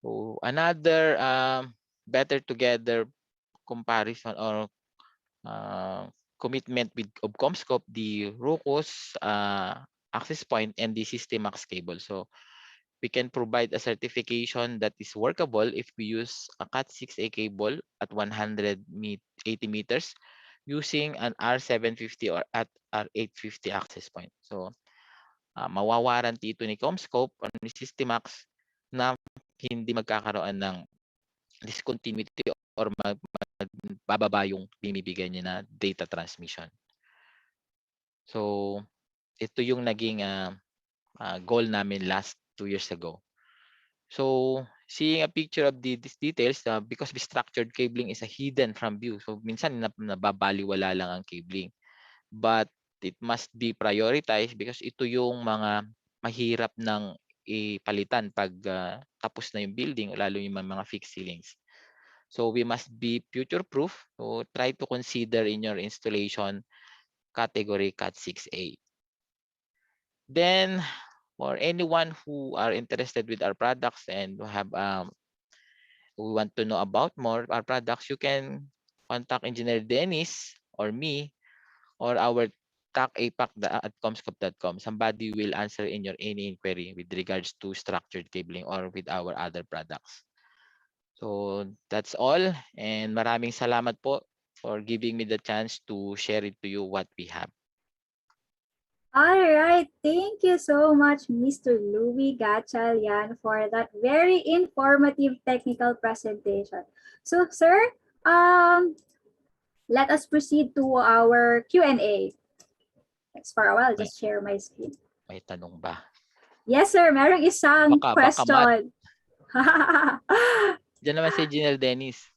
So another better together comparison or commitment of CommScope, the RUCOS access point and the Systemax cable. So we can provide a certification that is workable if we use a Cat6A cable at 180 meters using an R750 or at R850 access point. So mawawarranty ito ni CommScope or ni Systemax na hindi magkakaroon ng discontinuity or bababa yung binibigay niya na data transmission. So ito yung naging goal namin last 2 years ago. So seeing a picture of these details, because the structured cabling is a hidden from view. So minsan nababaliwala lang ang cabling. But it must be prioritized because ito yung mga mahirap ng ipalitan pag tapos na yung building, lalo yung mga fixed ceilings. So we must be future-proof. So try to consider in your installation category Cat6A. Then for anyone who are interested with our products and have who want to know about more our products, you can contact Engineer Dennis or me or our tacapac@comscope.com. Somebody will answer in your any inquiry with regards to structured cabling or with our other products. So that's all, and maraming salamat po for giving me the chance to share it to you what we have. All right, thank you so much, Mr. Louis Gatchalian, for that very informative technical presentation. So, sir, let us proceed to our Q&A. Let's for a while, just share my screen. May tanong ba? Yes, sir. Merong isang question. Diyan naman si Engineer Dennis.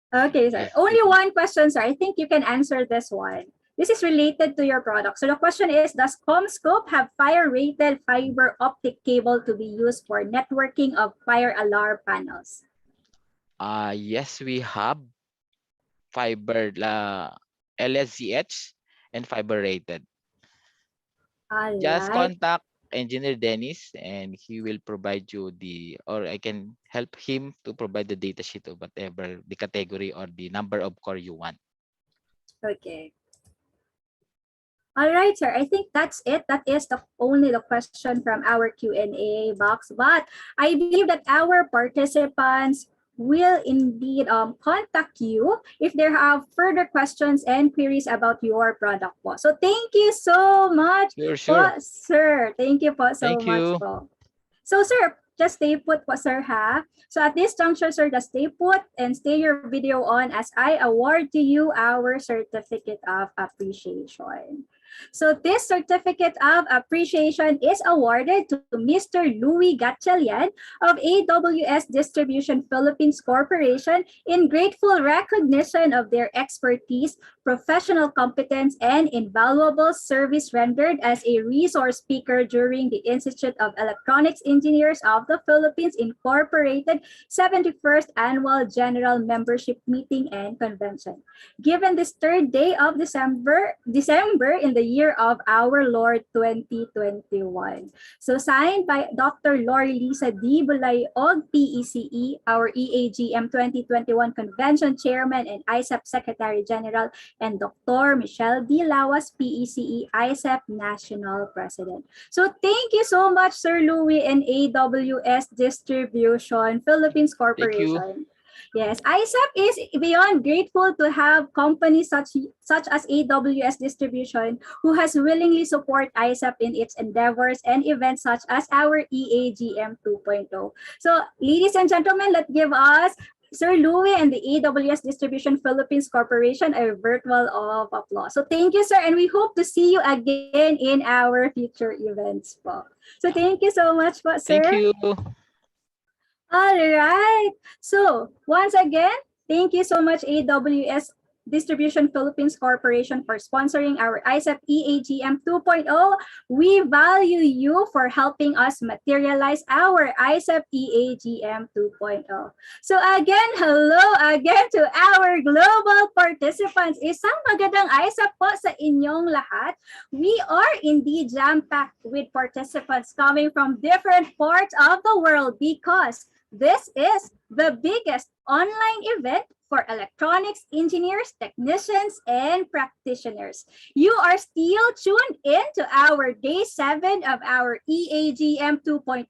Okay, sir. Only one question, sir. I think you can answer this one. This is related to your product. So the question is, does CommScope have fire-rated fiber optic cable to be used for networking of fire alarm panels? Yes, we have fiber LSCH and fiber rated. Just contact Engineer Dennis and he will provide you or I can help him to provide the data sheet of whatever the category or the number of core you want. Okay. All right, sir. I think that's it. That is only the question from our Q&A box. But I believe that our participants will indeed contact you if they have further questions and queries about your product po. So thank you so much Sure. po, sir. Thank you po so Thank much you. po. So sir, just stay put po, sir, ha? So at this juncture, sir, just stay put and stay your video on as I award to you our certificate of appreciation. So this certificate of appreciation is awarded to Mr. Louis Gatchalian of AWS Distribution Philippines Corporation in grateful recognition of their expertise, professional competence, and invaluable service rendered as a resource speaker during the Institute of Electronics Engineers of the Philippines Incorporated 71st Annual General Membership Meeting and Convention. Given this third day of December in the year of our Lord 2021. So signed by Dr. Lori Lisa D. Bulayog, PECE, our e-AGM 2021 Convention Chairman and IECEP Secretary General, and Dr. Michelle D. Lawas, PECE, IECEP National President. So thank you so much, Sir Louis and AWS Distribution Philippines Thank you. Corporation. Yes, ISAP is beyond grateful to have companies such as AWS Distribution who has willingly support ISAP in its endeavors and events such as our e-AGM 2.0. So, ladies and gentlemen, let's give us Sir Louis and the AWS Distribution Philippines Corporation a virtual of applause. So thank you, sir, and we hope to see you again in our future events po. So thank you so much po, sir. Thank you. All right. So once again, thank you so much, AWS Distribution Philippines Corporation, for sponsoring our IECEP e-AGM 2.0. We value you for helping us materialize our IECEP e-AGM 2.0. So again, hello again to our global participants. Isang magandang IECEP po sa inyong lahat. We are indeed jam-packed with participants coming from different parts of the world because this is the biggest online event for electronics engineers, technicians, and practitioners. You are still tuned in to our day 7 of our e-AGM 2.0.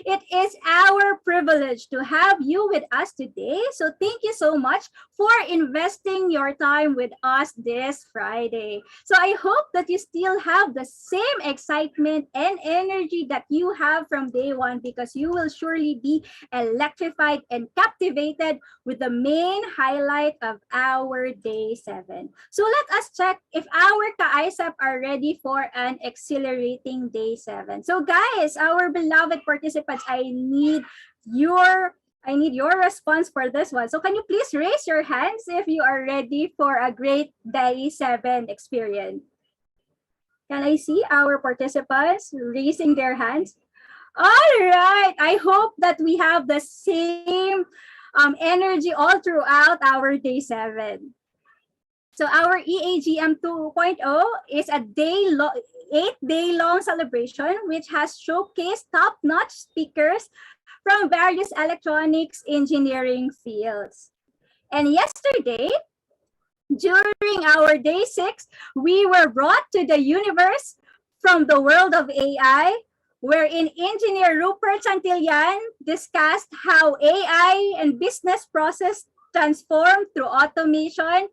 It is our privilege to have you with us today. So thank you so much for investing your time with us this Friday. So I hope that you still have the same excitement and energy that you have from day 1, because you will surely be electrified and captivated with the main highlight of our day 7. So let us check if our ka-ISAP are ready for an exhilarating day 7. So guys, our beloved participants, I need your response for this one. So can you please raise your hands if you are ready for a great day 7 experience? Can I see our participants raising their hands? All right. I hope that we have the same energy all throughout our day 7. So our e-AGM 2.0 is a 8-day-long celebration which has showcased top-notch speakers from various electronics engineering fields. And yesterday, during our day 6, we were brought to the universe from the world of AI, wherein engineer Rupert Santillan discussed how AI and business process transform through automation.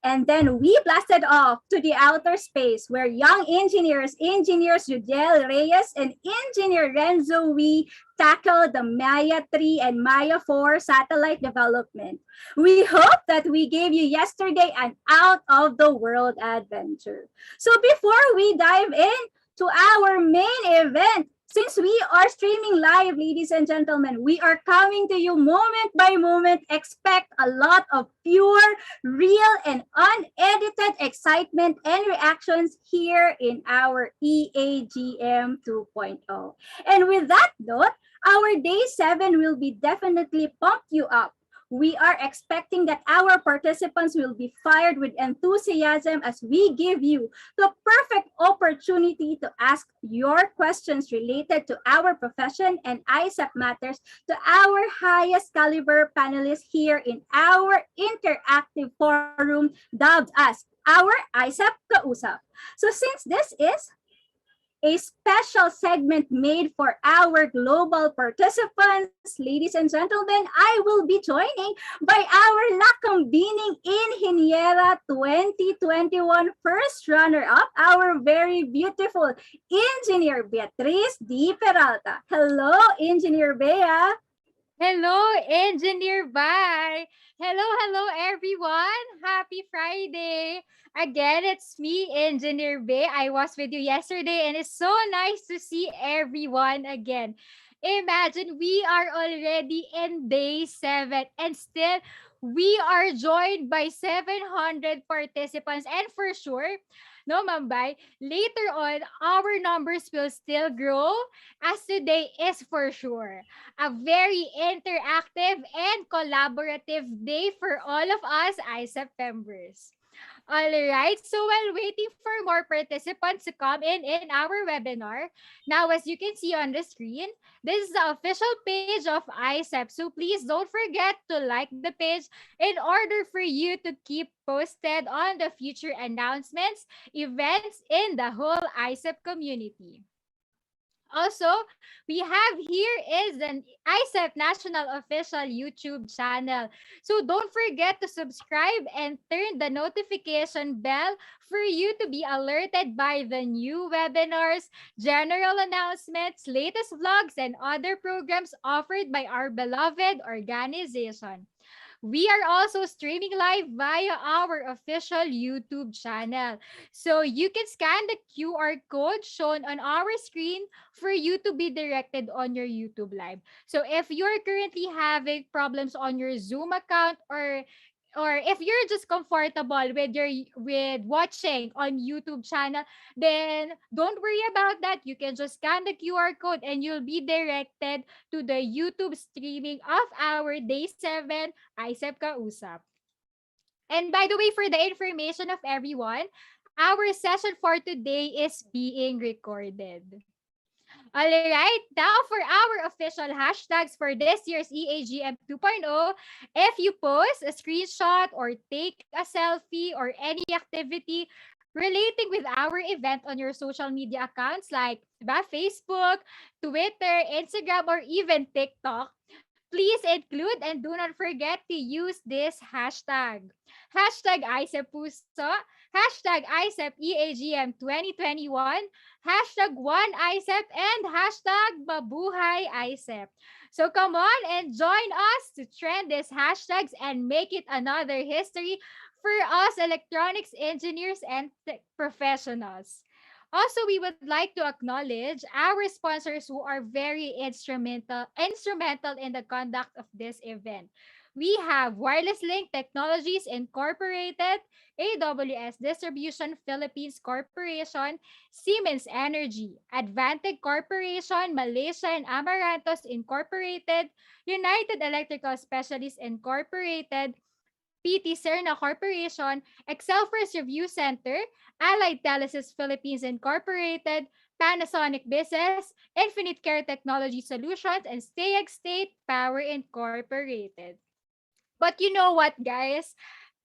And then we blasted off to the outer space where young engineers Judiel Reyes and engineer Renzo Wee tackled the Maya 3 and Maya 4 satellite development. We hope that we gave you yesterday an out-of-the-world adventure. So before we dive in to our main event, since we are streaming live, ladies and gentlemen, we are coming to you moment by moment. Expect a lot of pure, real, and unedited excitement and reactions here in our e-AGM 2.0. And with that note, our day 7 will be definitely pump you up. We are expecting that our participants will be fired with enthusiasm as we give you the perfect opportunity to ask your questions related to our profession and IECEP matters to our highest caliber panelists here in our interactive forum dubbed as our ISAP Kausap. So since this is a special segment made for our global participants, ladies and gentlemen, I will be joining by our Lakambini Ingeniera 2021 first runner-up, our very beautiful Engineer Beatriz D. Peralta. Hello, Engineer Bea. Hello, Engineer Bye. Hello, everyone. Happy Friday. Again, it's me, Engineer Bay. I was with you yesterday, and it's so nice to see everyone again. Imagine we are already in day 7, and still we are joined by 700 participants. And for sure, no, Mambay, later on, our numbers will still grow, as today is for sure a very interactive and collaborative day for all of us ISEP members. All right, so while waiting for more participants to come in our webinar, now as you can see on the screen, this is the official page of ISEP. So please don't forget to like the page in order for you to keep posted on the future announcements, events in the whole ISEP community. Also, we have here is an ISEP National Official YouTube channel. So don't forget to subscribe and turn the notification bell for you to be alerted by the new webinars, general announcements, latest vlogs, and other programs offered by our beloved organization. We are also streaming live via our official YouTube channel. So you can scan the QR code shown on our screen for you to be directed on your YouTube live. So if you're currently having problems on your Zoom account, or if you're just comfortable with watching on YouTube channel, then don't worry about that. You can just scan the QR code and you'll be directed to the YouTube streaming of our Day 7 ISEP Kausap. And by the way, for the information of everyone, our session for today is being recorded. All right, now for our official hashtags for this year's e-AGM 2.0, if you post a screenshot or take a selfie or any activity relating with our event on your social media accounts like Facebook, Twitter, Instagram, or even TikTok, please include and do not forget to use this hashtag. Hashtag ISEPUSO, hashtag ISEP e-AGM 2021, hashtag One ISEP, and hashtag Mabuhay ISEP. So come on and join us to trend these hashtags and make it another history for us electronics engineers and professionals. Also, we would like to acknowledge our sponsors who are very instrumental in the conduct of this event. We have Wireless Link Technologies Incorporated, AWS Distribution Philippines Corporation, Siemens Energy, Advantech Corporation, Malaysia and Amarantos Incorporated, United Electrical Specialists Incorporated, PT Serna Corporation, Excelforce Review Center, Allied Telesis Philippines Incorporated, Panasonic Business, Infinite Care Technology Solutions, and Stayag State Power Incorporated. But you know what, guys?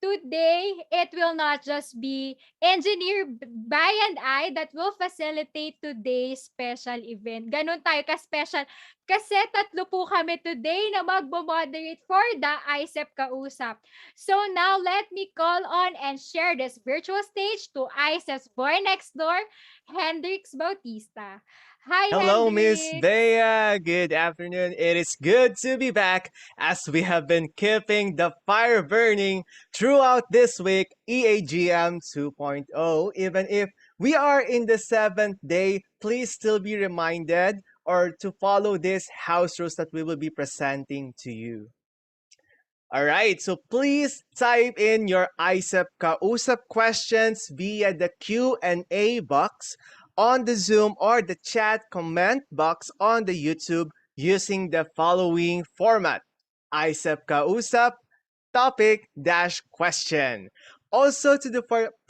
Today, it will not just be Engineer Bay and I that will facilitate today's special event. Ganun tayo ka-special. Kasi tatlo po kami today na magbo-moderate for the ISEP Kausap. So now, let me call on and share this virtual stage to ISEP's boy next door, Hendrix Bautista. Hi, Hello, Miss Hendrix. Bea. Good afternoon. It is good to be back as we have been keeping the fire burning throughout this week, e-AGM 2.0. Even if we are in the 7th day, please still be reminded or to follow these house rules that we will be presenting to you. All right, so please type in your ISEP Kausap questions via the Q&A box on the Zoom or the chat comment box on the YouTube using the following format: ISEP Kausap, topic-question. Also,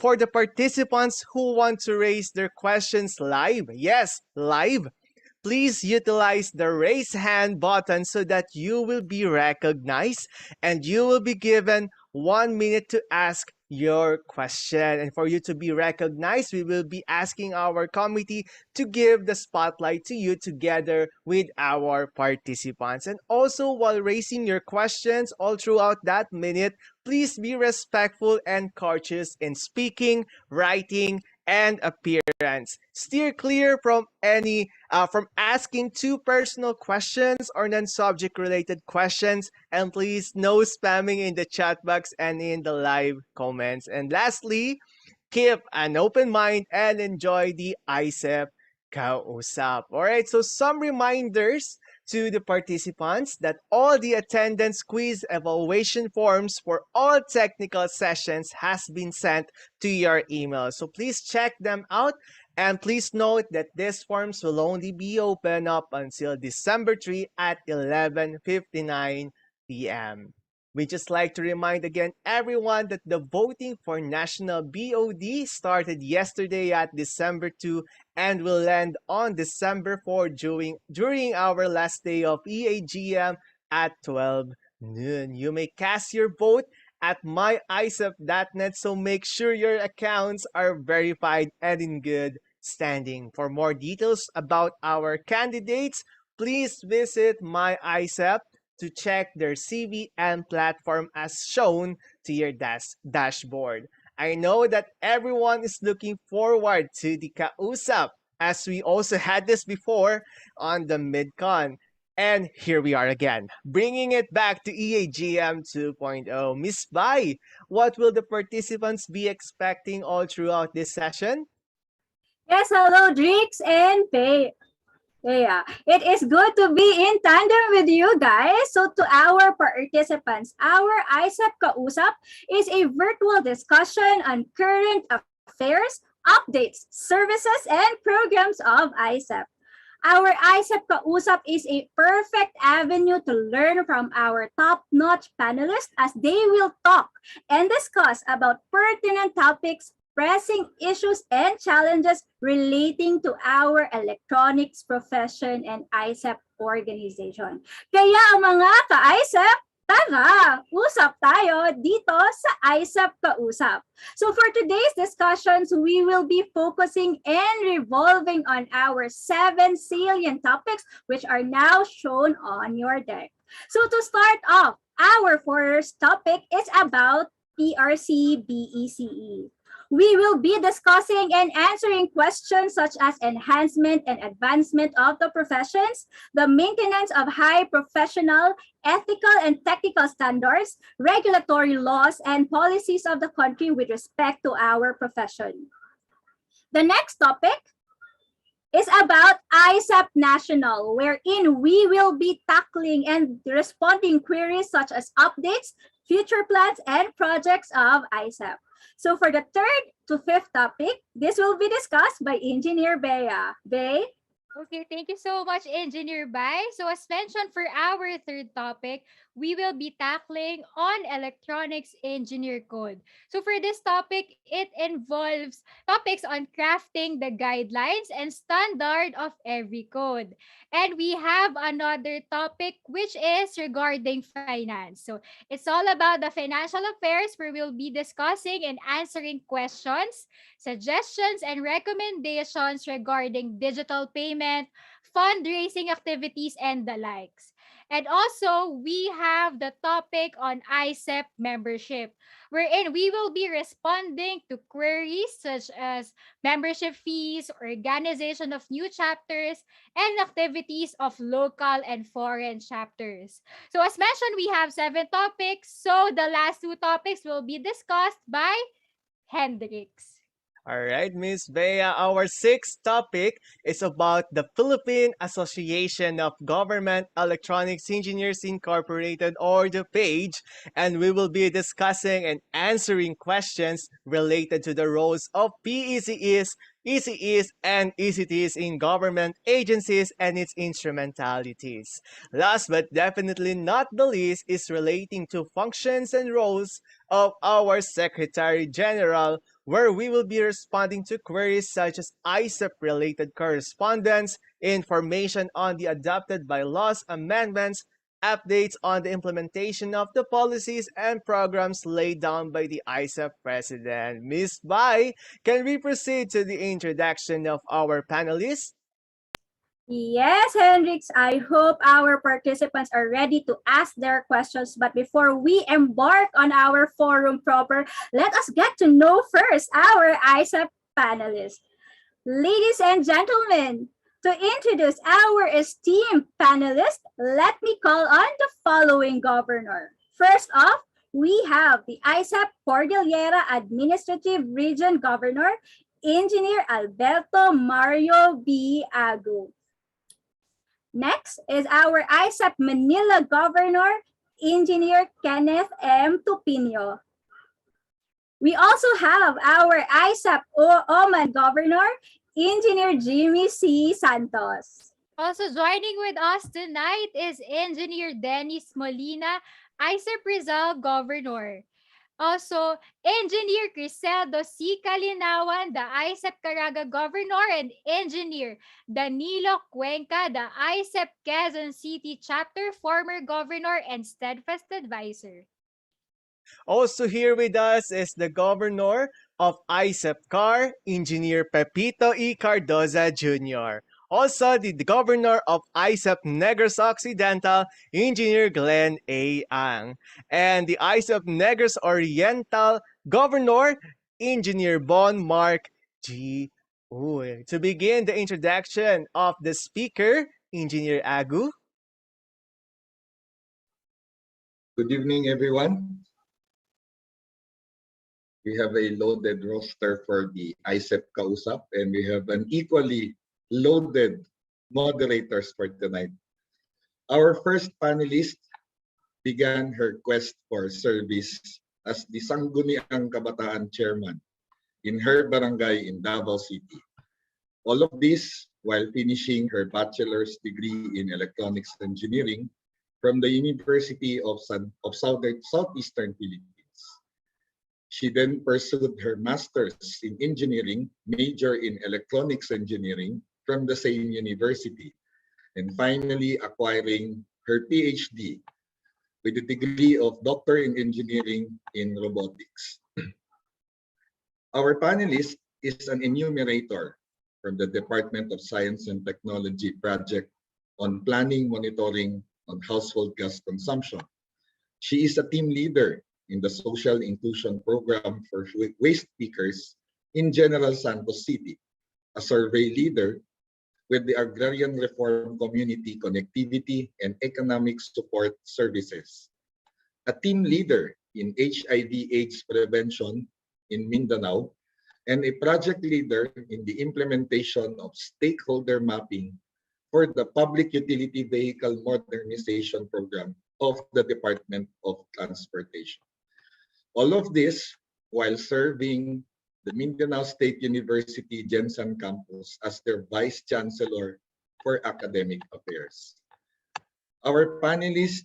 for the participants who want to raise their questions live, yes, live, please utilize the raise hand button so that you will be recognized and you will be given 1 minute to ask your question. And for you to be recognized, we will be asking our committee to give the spotlight to you together with our participants. And also, while raising your questions all throughout that minute, please be respectful and courteous in speaking, writing, and appearance. Steer clear from asking too personal questions or non-subject related questions, and please no spamming in the chat box and in the live comments. And lastly, keep an open mind and enjoy the ICEP Kausap. All right, so some reminders to the participants that all the attendance quiz evaluation forms for all technical sessions has been sent to your email. So please check them out, and please note that these forms will only be open up until December 3 at 11:59 p.m. We just like to remind again everyone that the voting for National BOD started yesterday at December 2 and will end on December 4 during our last day of e-AGM at 12 noon. You may cast your vote at myicep.net, so make sure your accounts are verified and in good standing. For more details about our candidates, please visit myicep to check their CV and platform as shown to your dashboard. I know that everyone is looking forward to the Kausap, as we also had this before on the MidCon. And here we are again, bringing it back to e-AGM 2.0. Miss Bai, what will the participants be expecting all throughout this session? Yes, hello, Drix and Pay. Yeah, it is good to be in tandem with you guys. So to our participants, our ICEP Kausap is a virtual discussion on current affairs, updates, services, and programs of ICEP. Our ICEP Kausap is a perfect avenue to learn from our top-notch panelists as they will talk and discuss about pertinent topics, pressing issues and challenges relating to our electronics profession and ICEP organization. Kaya mga ka-ICEP, tara, usap tayo dito sa ICEP Kausap. So for today's discussions, we will be focusing and revolving on our 7 salient topics which are now shown on your deck. So to start off, our first topic is about PRC BECE. We will be discussing and answering questions such as enhancement and advancement of the professions, the maintenance of high professional, ethical, and technical standards, regulatory laws, and policies of the country with respect to our profession. The next topic is about ICEP National, wherein we will be tackling and responding queries such as updates, future plans, and projects of ICEP. So for the third to fifth topic, this will be discussed by Engineer Bea. Bea? Okay, thank you so much, Engineer Bai. So as mentioned for our third topic, we will be tackling on electronics engineer code. So for this topic, it involves topics on crafting the guidelines and standard of every code. And we have another topic which is regarding finance. So it's all about the financial affairs where we'll be discussing and answering questions, suggestions, and recommendations regarding digital payment, fundraising activities, and the likes. And also, we have the topic on ICEP membership, wherein we will be responding to queries such as membership fees, organization of new chapters, and activities of local and foreign chapters. So as mentioned, we have 7 topics. So the last 2 topics will be discussed by Hendrix. All right, Miss Bea, our sixth topic is about the Philippine Association of Government Electronics Engineers Incorporated, or the PAGE, and we will be discussing and answering questions related to the roles of PECEs, ECEs, and ECTs in government agencies and its instrumentalities. Last but definitely not the least is relating to functions and roles of our Secretary General, where we will be responding to queries such as ICEP-related correspondence, information on the adopted bylaws amendments, updates on the implementation of the policies and programs laid down by the IECEP President. Ms. Bai, can we proceed to the introduction of our panelists? Yes, Hendrix, I hope our participants are ready to ask their questions. But before we embark on our forum proper, let us get to know first our ISAP panelists. Ladies and gentlemen, to introduce our esteemed panelists, let me call on the following governor. First off, we have the ISAP Cordillera Administrative Region Governor, Engineer Alberto Mario B. Agu. Next is our ISAP Manila Governor, Engineer Kenneth M. Tupino. We also have our ISAP Oman Governor, Engineer Jimmy C. Santos. Also joining with us tonight is Engineer Dennis Molina, ISEP Rizal Governor. Also, Engineer Criseldo C. Kalinawan, the ISEP Caraga Governor, and Engineer Danilo Cuenca, the ISEP Quezon City Chapter former Governor and Steadfast Advisor. Also here with us is the Governor of ISEP CAR, Engineer Pepito E. Cardoza Jr. Also, the Governor of ISEP Negros Occidental, Engineer Glenn A. Ang. And the ISEP Negros Oriental Governor, Engineer Bon Mark G. Uy. To begin the introduction of the speaker, Engineer Agu. Good evening, everyone. We have a loaded roster for the IECEP CA-USAP, and we have an equally loaded moderators for tonight. Our first panelist began her quest for service as the Sangguniang Kabataan Chairman in her barangay in Davao City. All of this while finishing her bachelor's degree in electronics engineering from the University of Southeastern Philippines. She then pursued her master's in engineering, major in electronics engineering from the same university, and finally acquiring her PhD with a degree of Doctor in Engineering in Robotics. Our panelist is an enumerator from the Department of Science and Technology project on planning monitoring on household gas consumption. She is a team leader in the Social Inclusion Program for Waste Pickers in General Santos City, a survey leader with the Agrarian Reform Community Connectivity and Economic Support Services, a team leader in HIV/AIDS prevention in Mindanao, and a project leader in the implementation of stakeholder mapping for the Public Utility Vehicle Modernization Program of the Department of Transportation. All of this while serving the Mindanao State University Jensen campus as their Vice Chancellor for Academic Affairs. Our panelist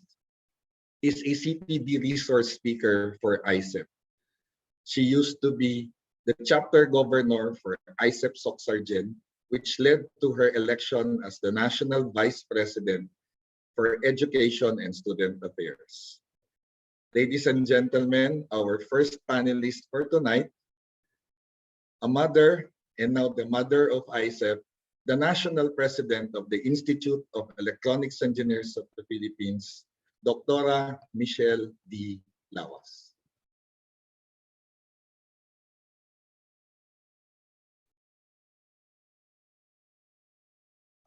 is a CPD resource speaker for IECEP. She used to be the chapter governor for IECEP Socsargen, which led to her election as the National Vice President for Education and Student Affairs. Ladies and gentlemen, our first panelist for tonight, a mother and now the mother of IECEP, the National President of the Institute of Electronics Engineers of the Philippines, Dr. Michelle D. Lawas.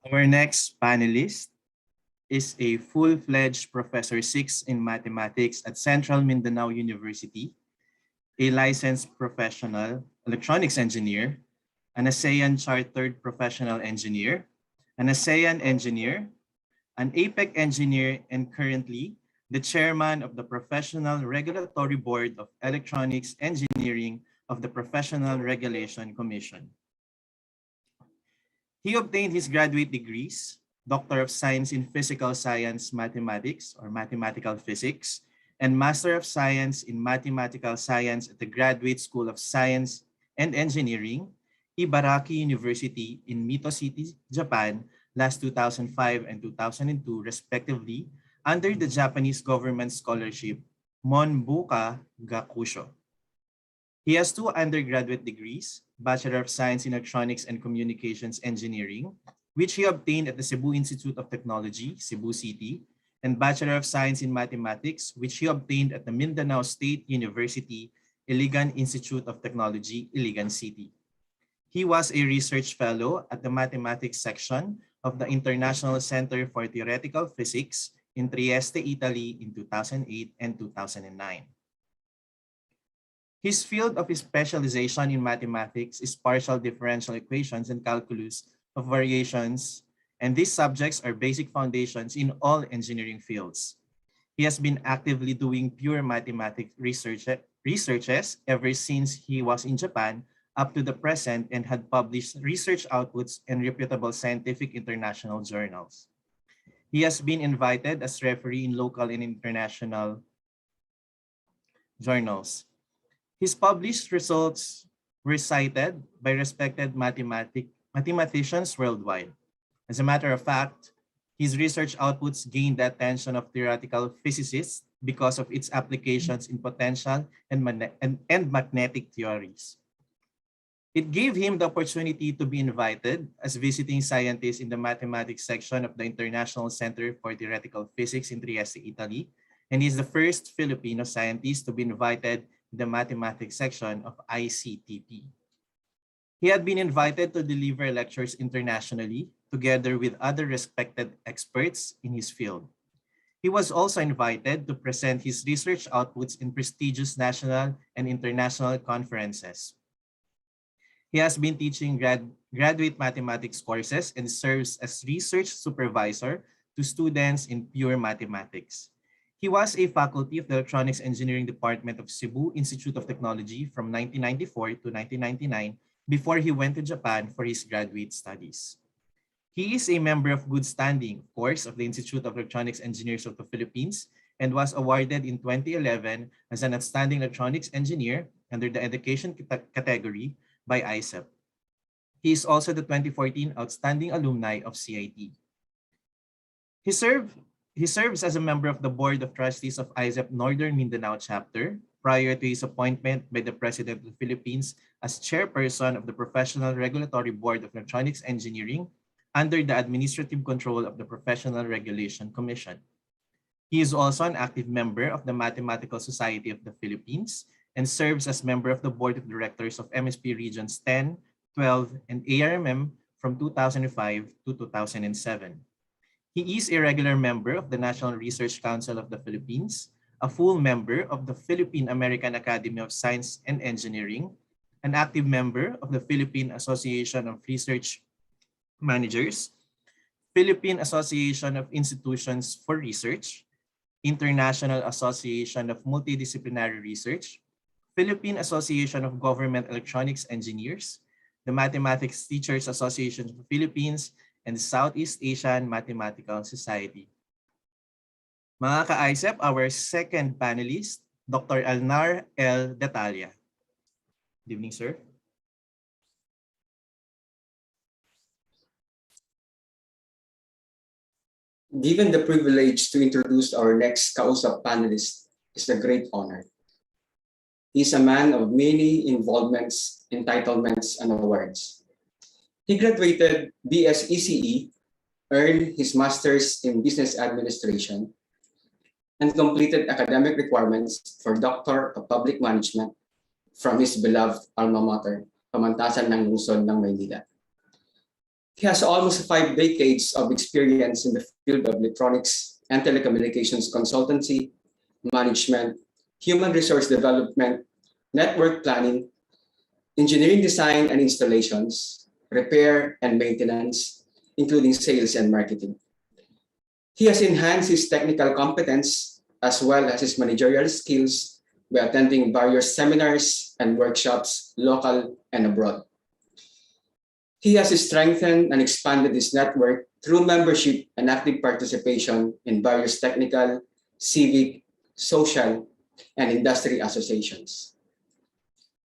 Our next panelist is a full-fledged Professor 6 in Mathematics at Central Mindanao University, a licensed professional electronics engineer, an ASEAN Chartered Professional Engineer, an ASEAN engineer, an APEC engineer, and currently the chairman of the Professional Regulatory Board of Electronics Engineering of the Professional Regulation Commission. He obtained his graduate degrees, Doctor of Science in Physical Science Mathematics or Mathematical Physics, and Master of Science in Mathematical Science at the Graduate School of Science and Engineering, Ibaraki University in Mito City, Japan, last 2005 and 2002 respectively, under the Japanese government scholarship Monbuka Gakusho. He has 2 undergraduate degrees, Bachelor of Science in Electronics and Communications Engineering, which he obtained at the Cebu Institute of Technology, Cebu City, and Bachelor of Science in Mathematics, which he obtained at the Mindanao State University, Iligan Institute of Technology, Iligan City. He was a research fellow at the Mathematics section of the International Center for Theoretical Physics in Trieste, Italy in 2008 and 2009. His field of specialization in mathematics is partial differential equations and calculus of variations, and these subjects are basic foundations in all engineering fields. He has been actively doing pure mathematics researches ever since he was in Japan up to the present and had published research outputs in reputable scientific international journals. He has been invited as referee in local and international journals. His published results were cited by respected mathematicians worldwide. As a matter of fact, his research outputs gained the attention of theoretical physicists because of its applications in potential and magnetic theories. It gave him the opportunity to be invited as visiting scientist in the mathematics section of the International Center for Theoretical Physics in Trieste, Italy, and he is the first Filipino scientist to be invited in the mathematics section of IECEP. He had been invited to deliver lectures internationally together with other respected experts in his field. He was also invited to present his research outputs in prestigious national and international conferences. He has been teaching graduate mathematics courses and serves as research supervisor to students in pure mathematics. He was a faculty of the Electronics Engineering Department of Cebu Institute of Technology from 1994 to 1999 before he went to Japan for his graduate studies. He is a member of good standing, of course, of the Institute of Electronics Engineers of the Philippines and was awarded in 2011 as an outstanding electronics engineer under the education category by IECEP. He is also the 2014 Outstanding Alumni of CIT. He serves as a member of the Board of Trustees of IECEP Northern Mindanao Chapter prior to his appointment by the President of the Philippines as chairperson of the Professional Regulatory Board of Electronics Engineering under the administrative control of the Professional Regulation Commission. He is also an active member of the Mathematical Society of the Philippines and serves as member of the Board of Directors of MSP Regions 10, 12, and ARMM from 2005 to 2007. He is a regular member of the National Research Council of the Philippines, a full member of the Philippine-American Academy of Science and Engineering, an active member of the Philippine Association of Research Managers, Philippine Association of Institutions for Research, International Association of Multidisciplinary Research, Philippine Association of Government Electronics Engineers, the Mathematics Teachers Association of the Philippines, and the Southeast Asian Mathematical Society. Mga ka-IECEP, our second panelist, Dr. Alnar L. Detalia. Good evening, sir. Given the privilege to introduce our next CA-USAP panelist is a great honor. He's a man of many involvements, entitlements, and awards. He graduated BS ECE, earned his master's in business administration, and completed academic requirements for Doctor of Public Management from his beloved alma mater, Pamantasan ng Lungsod ng Maynila. He has almost 5 decades of experience in the field of electronics and telecommunications consultancy, management, human resource development, network planning, engineering design and installations, repair and maintenance, including sales and marketing. He has enhanced his technical competence as well as his managerial skills by attending various seminars and workshops, local and abroad. He has strengthened and expanded his network through membership and active participation in various technical, civic, social, and industry associations.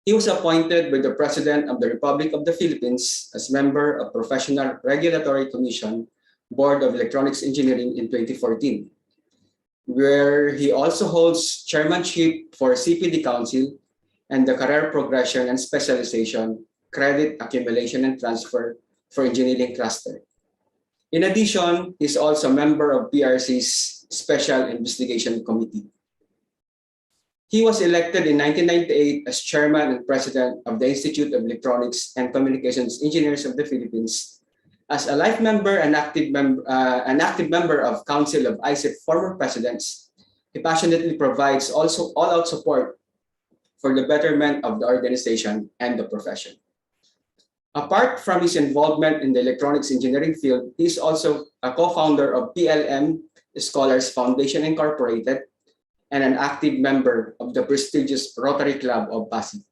He was appointed by the President of the Republic of the Philippines as member of Professional Regulatory Commission, Board of Electronics Engineering in 2014. where he also holds chairmanship for CPD Council and the Career Progression and Specialization, Credit Accumulation and Transfer for Engineering Cluster. In addition, he's also a member of PRC's Special Investigation Committee. He was elected in 1998 as chairman and president of the Institute of Electronics and Communications Engineers of the Philippines. As a life member and active member of Council of IECEP former presidents, he passionately provides also all-out support for the betterment of the organization and the profession. Apart from his involvement in the electronics engineering field, he is also a co-founder of PLM Scholars Foundation Incorporated and an active member of the prestigious Rotary Club of Pasig.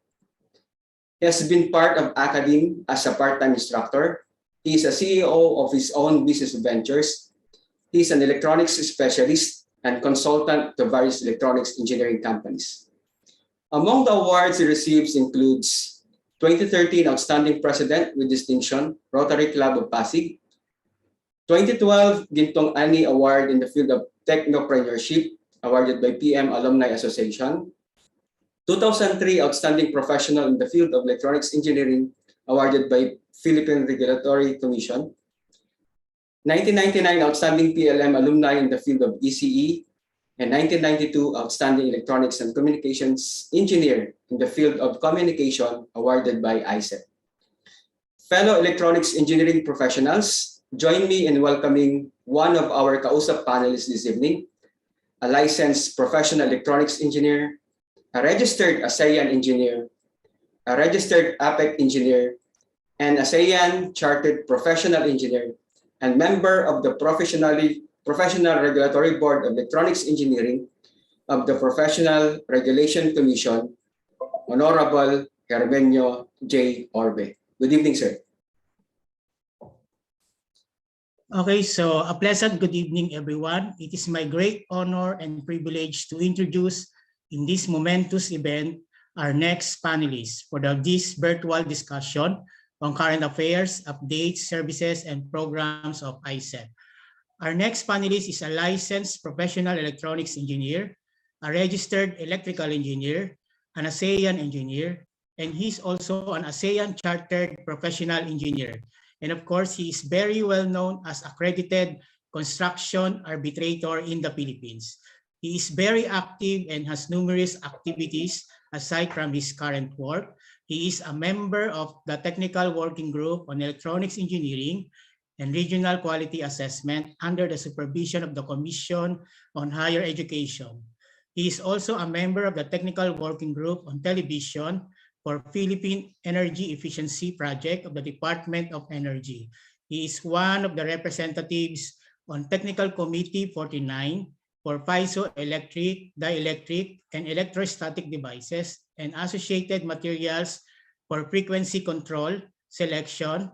He has been part of academe as a part-time instructor. He is a CEO of his own business ventures. He is an electronics specialist and consultant to various electronics engineering companies. Among the awards he receives includes 2013 Outstanding President with Distinction, Rotary Club of Pasig, 2012 Gintong Ani Award in the field of Technopreneurship, awarded by PM Alumni Association, 2003 Outstanding Professional in the field of Electronics Engineering, awarded by Philippine Regulatory Commission, 1999 Outstanding PLM Alumni in the field of ECE, and 1992 Outstanding Electronics and Communications Engineer in the field of Communication, awarded by IECEP. Fellow electronics engineering professionals, join me in welcoming one of our CA-USAP panelists this evening, a licensed professional electronics engineer, a registered ASEAN engineer, a registered APEC engineer, and ASEAN Chartered Professional Engineer, and member of the Professional Regulatory Board of Electronics Engineering of the Professional Regulation Commission, Honorable Hermenio J. Orbe. Good evening, sir. Okay, so a pleasant good evening, everyone. It is my great honor and privilege to introduce in this momentous event our next panelists for this virtual discussion on current affairs, updates, services, and programs of IECEP. Our next panelist is a licensed professional electronics engineer, a registered electrical engineer, an ASEAN engineer, and he's also an ASEAN Chartered Professional Engineer. And of course, he is very well known as accredited construction arbitrator in the Philippines. He is very active and has numerous activities aside from his current work. He is a member of the Technical Working Group on Electronics Engineering and Regional Quality Assessment under the supervision of the Commission on Higher Education. He is also a member of the Technical Working Group on Television for Philippine Energy Efficiency Project of the Department of Energy. He is one of the representatives on Technical Committee 49 for piezoelectric, dielectric, and electrostatic devices and associated materials for frequency control, selection,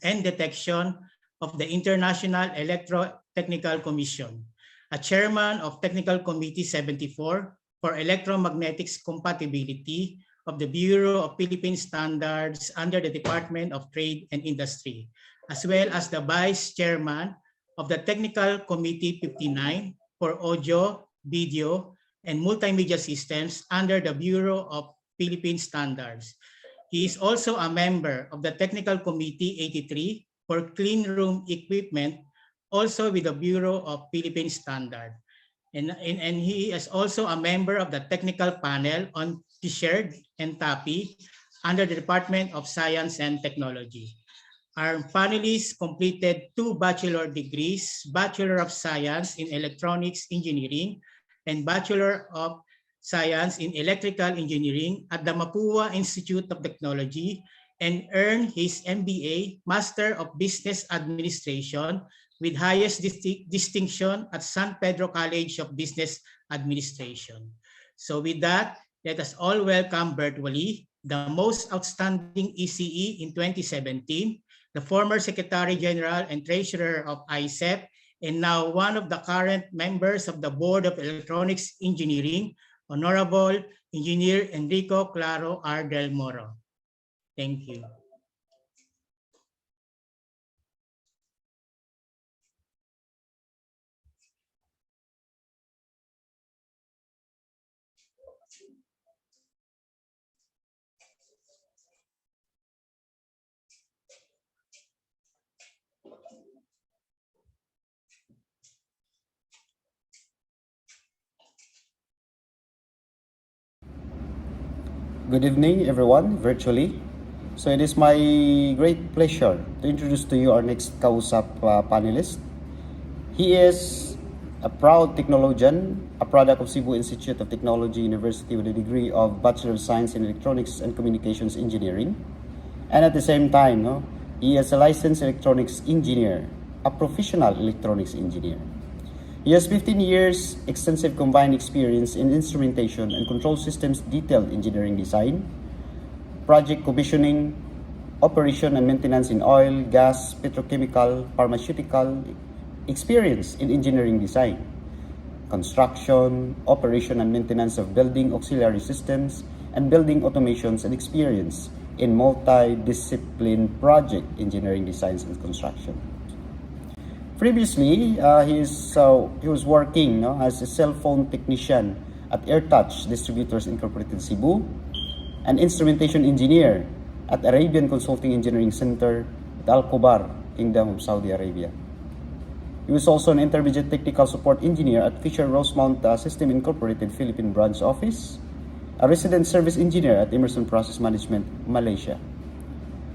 and detection of the International Electrotechnical Commission, a chairman of Technical Committee 74 for electromagnetics compatibility of the Bureau of Philippine Standards under the Department of Trade and Industry, as well as the vice chairman of the Technical Committee 59 for audio, video, and multimedia systems under the Bureau of Philippine Standards. He is also a member of the Technical Committee 83 for clean room equipment, also with the Bureau of Philippine Standard. And he is also a member of the technical panel on T-shirt and TAPI under the Department of Science and Technology. Our panelists completed 2 bachelor degrees, Bachelor of Science in Electronics Engineering and Bachelor of Science in Electrical Engineering at the Mapua Institute of Technology, and earned his MBA, Master of Business Administration, with highest distinction at San Pedro College of Business Administration. So with that, let us all welcome virtually the most outstanding ECE in 2017, the former Secretary General and Treasurer of IECEP, and now one of the current members of the Board of Electronics Engineering, Honorable Engineer Enrico Claro R. Del Moro. Thank you. Good evening, everyone, virtually. So it is my great pleasure to introduce to you our next CA-USAP panelist. He is a proud technologian, a product of Cebu Institute of Technology University with a degree of Bachelor of Science in Electronics and Communications Engineering. And at the same time, he is a licensed electronics engineer, a professional electronics engineer. He has 15 years extensive combined experience in instrumentation and control systems detailed engineering design, project commissioning, operation and maintenance in oil, gas, petrochemical, pharmaceutical, experience in engineering design, construction, operation and maintenance of building auxiliary systems, and building automations, and experience in multi-discipline project engineering designs and construction. Previously, he was working as a cell phone technician at AirTouch Distributors Incorporated Cebu, an instrumentation engineer at Arabian Consulting Engineering Center at Al Khobar, Kingdom of Saudi Arabia. He was also an intermediate technical support engineer at Fisher Rosemount System Incorporated Philippine Branch Office, a resident service engineer at Emerson Process Management, Malaysia.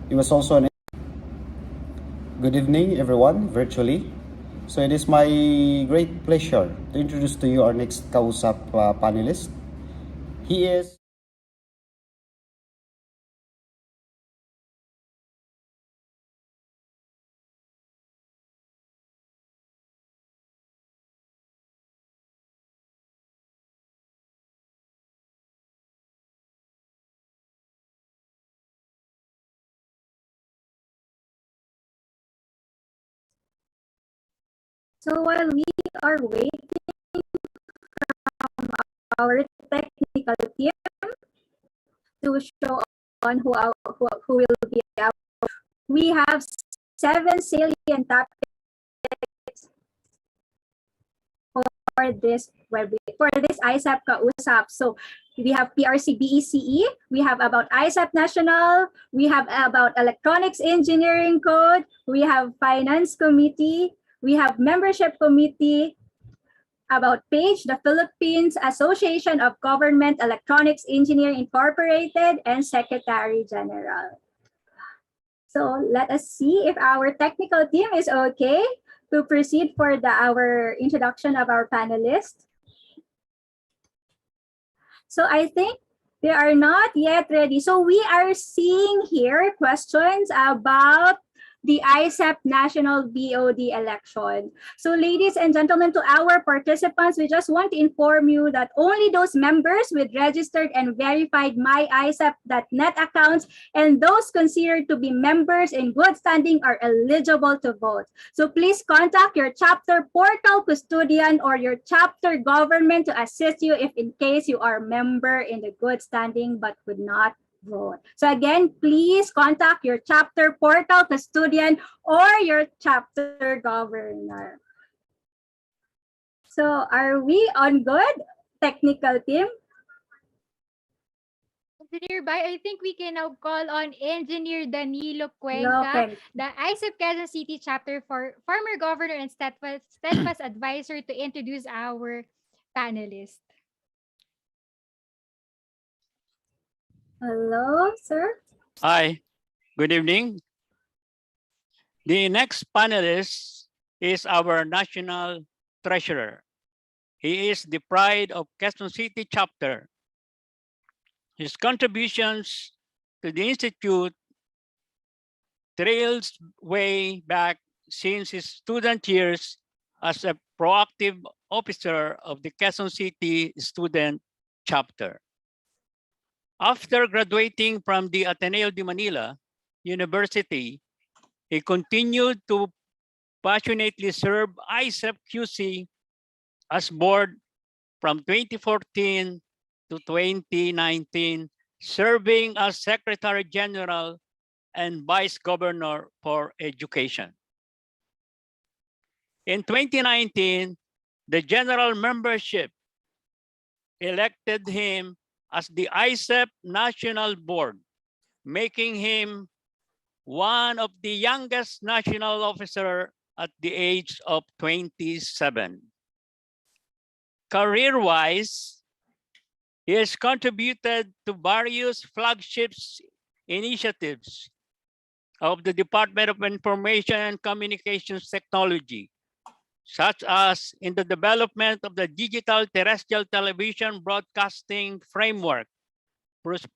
He was also an Good evening, everyone, virtually. So it is my great pleasure to introduce to you our next CA-USAP panelist. He is So while we are waiting from our technical team to show on who will be our, we have 7 salient topics for this IECEP CA-USAP. So we have PRC BECE, we have about IECEP National, we have about Electronics Engineering Code, we have Finance Committee, we have Membership Committee, about PAGE, the Philippines Association of Government Electronics Engineering Incorporated, and Secretary General. So let us see if our technical team is okay to proceed for our introduction of our panelists. So I think they are not yet ready. So we are seeing here questions about the IECEP National BOD election. So ladies and gentlemen, to our participants, we just want to inform you that only those members with registered and verified myicep.net accounts and those considered to be members in good standing are eligible to vote. So please contact your chapter portal custodian or your chapter government to assist you if in case you are a member in the good standing but could not vote. So again, please contact your chapter portal custodian or your chapter governor. So are we on good, technical team? Engineer Bay, I think we can now call on Engineer Danilo Cuenca, the IECEP Quezon City chapter for former governor and steadfast advisor, to introduce our panelists. Hello, sir. Hi, good evening. The next panelist is our national treasurer. He is the pride of Quezon City chapter. His contributions to the Institute trails way back since his student years as a proactive officer of the Quezon City student chapter. After graduating from the Ateneo de Manila University, he continued to passionately serve IECEP QC as board from 2014 to 2019, serving as Secretary General and Vice Governor for Education. In 2019, the general membership elected him as the IECEP National Board, making him one of the youngest national officer at the age of 27. Career-wise, he has contributed to various flagship initiatives of the Department of Information and Communications Technology, such as in the development of the digital terrestrial television broadcasting framework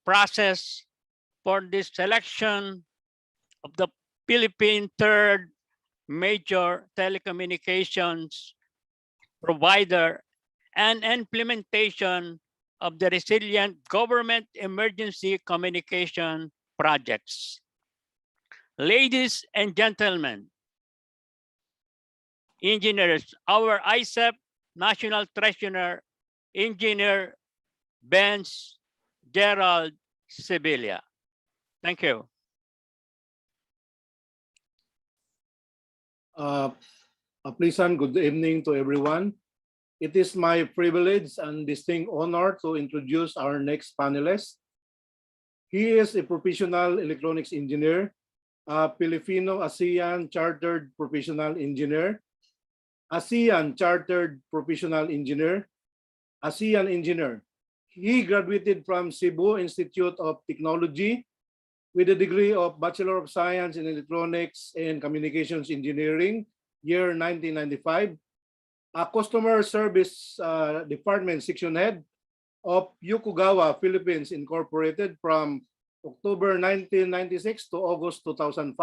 process for the selection of the Philippine third major telecommunications provider and implementation of the resilient government emergency communication projects. Ladies and gentlemen, engineers, our IECEP National Treasurer, Engineer Benz Gerald Sevilla. Thank you. A pleasant good evening to everyone. It is my privilege and distinct honor to introduce our next panelist. He is a professional electronics engineer, a Filipino ASEAN Chartered Professional Engineer, ASEAN Chartered Professional Engineer, ASEAN Engineer. He graduated from Cebu Institute of Technology with a degree of Bachelor of Science in Electronics and Communications Engineering, year 1995, a Customer Service Department Section Head of Yokogawa, Philippines Incorporated from October 1996 to August 2005,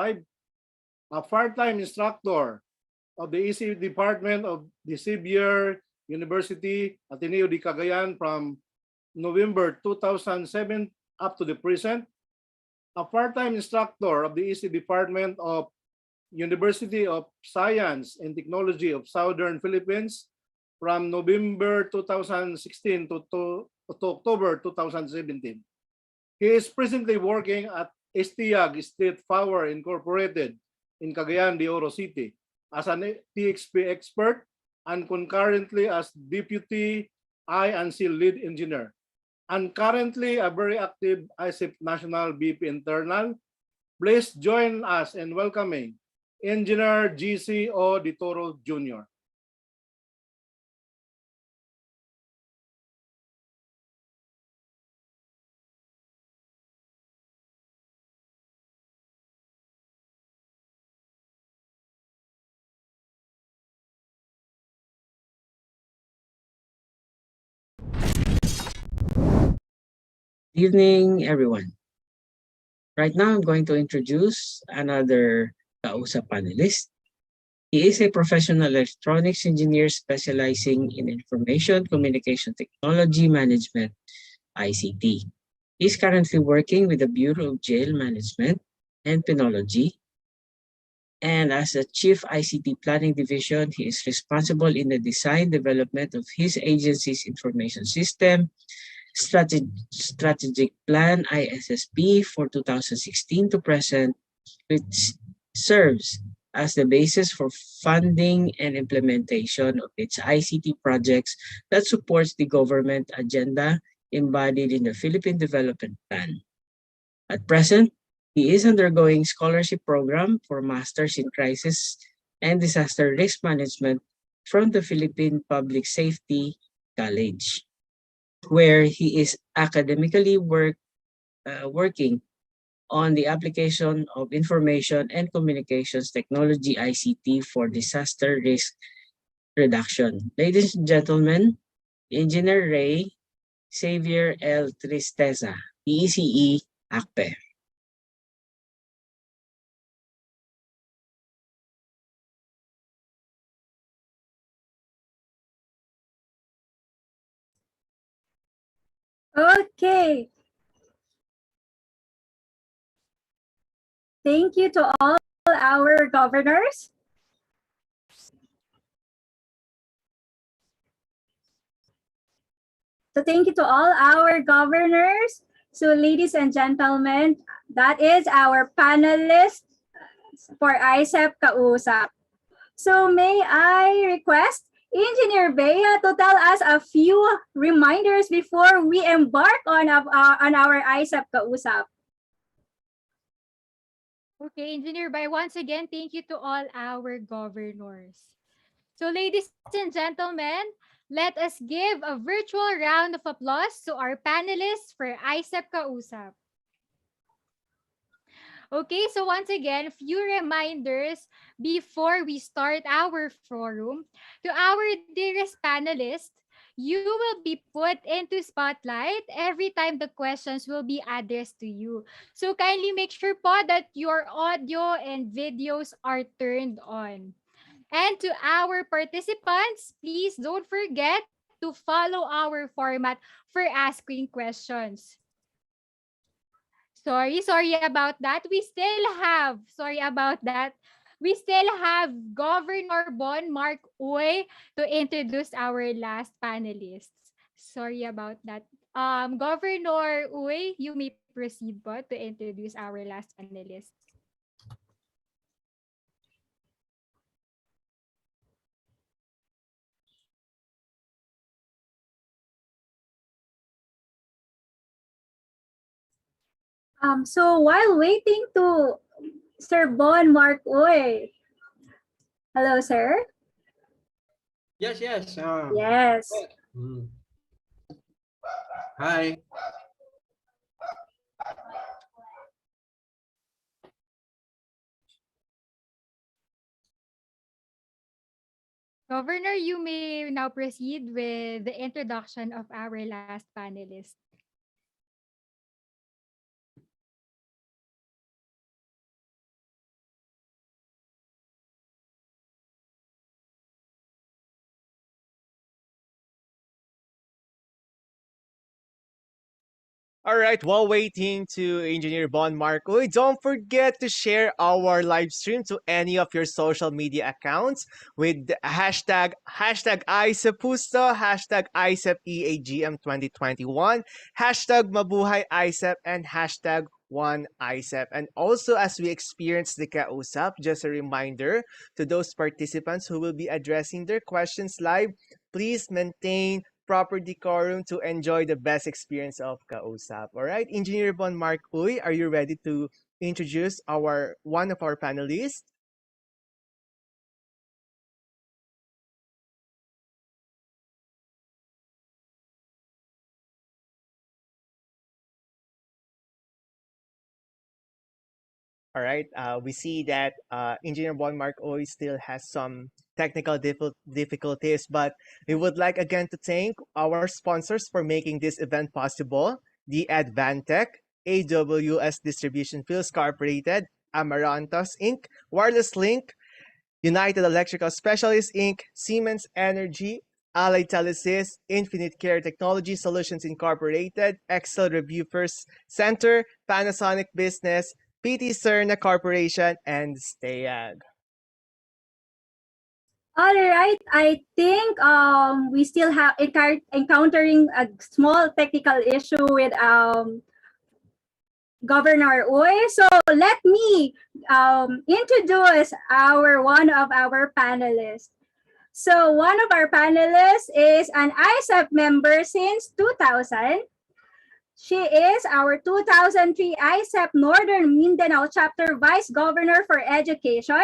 a part-time instructor of the EC Department of the Xavier University, Ateneo de Cagayan from November 2007 up to the present, a part-time instructor of the EC Department of University of Science and Technology of Southern Philippines from November 2016 to October 2017. He is presently working at Estiag State Power Incorporated in Cagayan de Oro City as an TXP expert and concurrently as Deputy I&C Lead Engineer, and currently a very active IECEP National BP Internal. Please join us in welcoming Engineer GC.O. De Toro Jr. Good evening, everyone. Right now, I'm going to introduce another CA-USAP panelist. He is a professional electronics engineer specializing in information communication technology management, ICT. He's currently working with the Bureau of Jail Management and Penology. And as a Chief ICT Planning Division, he is responsible in the design development of his agency's information system, strategic plan ISSP for 2016 to present, which serves as the basis for funding and implementation of its ICT projects that supports the government agenda embodied in the Philippine Development Plan. At present, he is undergoing scholarship program for Masters in Crisis and Disaster Risk Management from the Philippine Public Safety College, where he is academically working on the application of information and communications technology ICT for disaster risk reduction. Ladies and gentlemen, Engineer Ray Xavier L. Tristeza, ECE, ACPE. Okay. Thank you to all our governors. So thank you to all our governors. So ladies and gentlemen, that is our panelists for IECEP CA-USAP. So may I request Engineer Bea to tell us a few reminders before we embark on our ISAP Kausap. Okay, Engineer Bai, once again, thank you to all our governors. So, ladies and gentlemen, let us give a virtual round of applause to our panelists for ISEP Kausap. Okay, so once again, a few reminders before we start our forum. To our dearest panelists, you will be put into spotlight every time the questions will be addressed to you. So kindly make sure po that your audio and videos are turned on. And to our participants, please don't forget to follow our format for asking questions. Sorry about that. Sorry about that. We still have Governor Bon Mark Uy to introduce our last panelists. Sorry about that. Governor Uy, you may proceed po to introduce our last panelists. So while waiting to Sir Bon Mark Uy. Hello, sir. Yes. Yes. Mm. Hi. Governor, you may now proceed with the introduction of our last panelist. All right, while waiting to Engineer Bon Marco, don't forget to share our live stream to any of your social media accounts with the hashtag ISEPusto, hashtag ISEPEAGM2021, hashtag Mabuhay ISEP, and hashtag One ISEP. And also, as we experience the Kausap, just a reminder to those participants who will be addressing their questions live, please maintain proper decorum to enjoy the best experience of Kausap. All right, Engineer Bon Mark Uy, are you ready to introduce one of our panelists? All right, we see that Engineer Bon Mark Uy still has some technical difficulties, but we would like again to thank our sponsors for making this event possible: the Advantech, AWS Distribution Fields Corporated, Amarantos Inc., Wireless Link, United Electrical Specialists Inc., Siemens Energy, Allied Telesis, Infinite Care Technology Solutions Incorporated, Excel Review First Center, Panasonic Business, PT Cerna Corporation, and Stayag. All right, I think we still have encountering a small technical issue with Governor Uy. So let me introduce one of our panelists. So one of our panelists is an ISEP member since 2000. She is our 2003 ISEP Northern Mindanao Chapter Vice Governor for Education.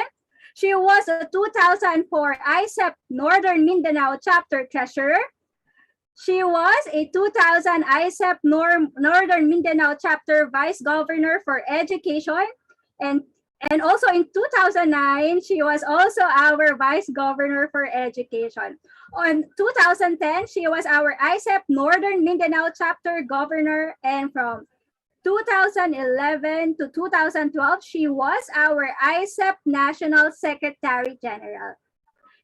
She was a 2004 ISEP Northern Mindanao Chapter Treasurer. She was a 2000 ISEP Northern Mindanao Chapter Vice Governor for Education. And also in 2009, she was also our Vice Governor for Education. On 2010, she was our ISEP Northern Mindanao Chapter Governor. And from 2011 to 2012, she was our ISEP National Secretary General.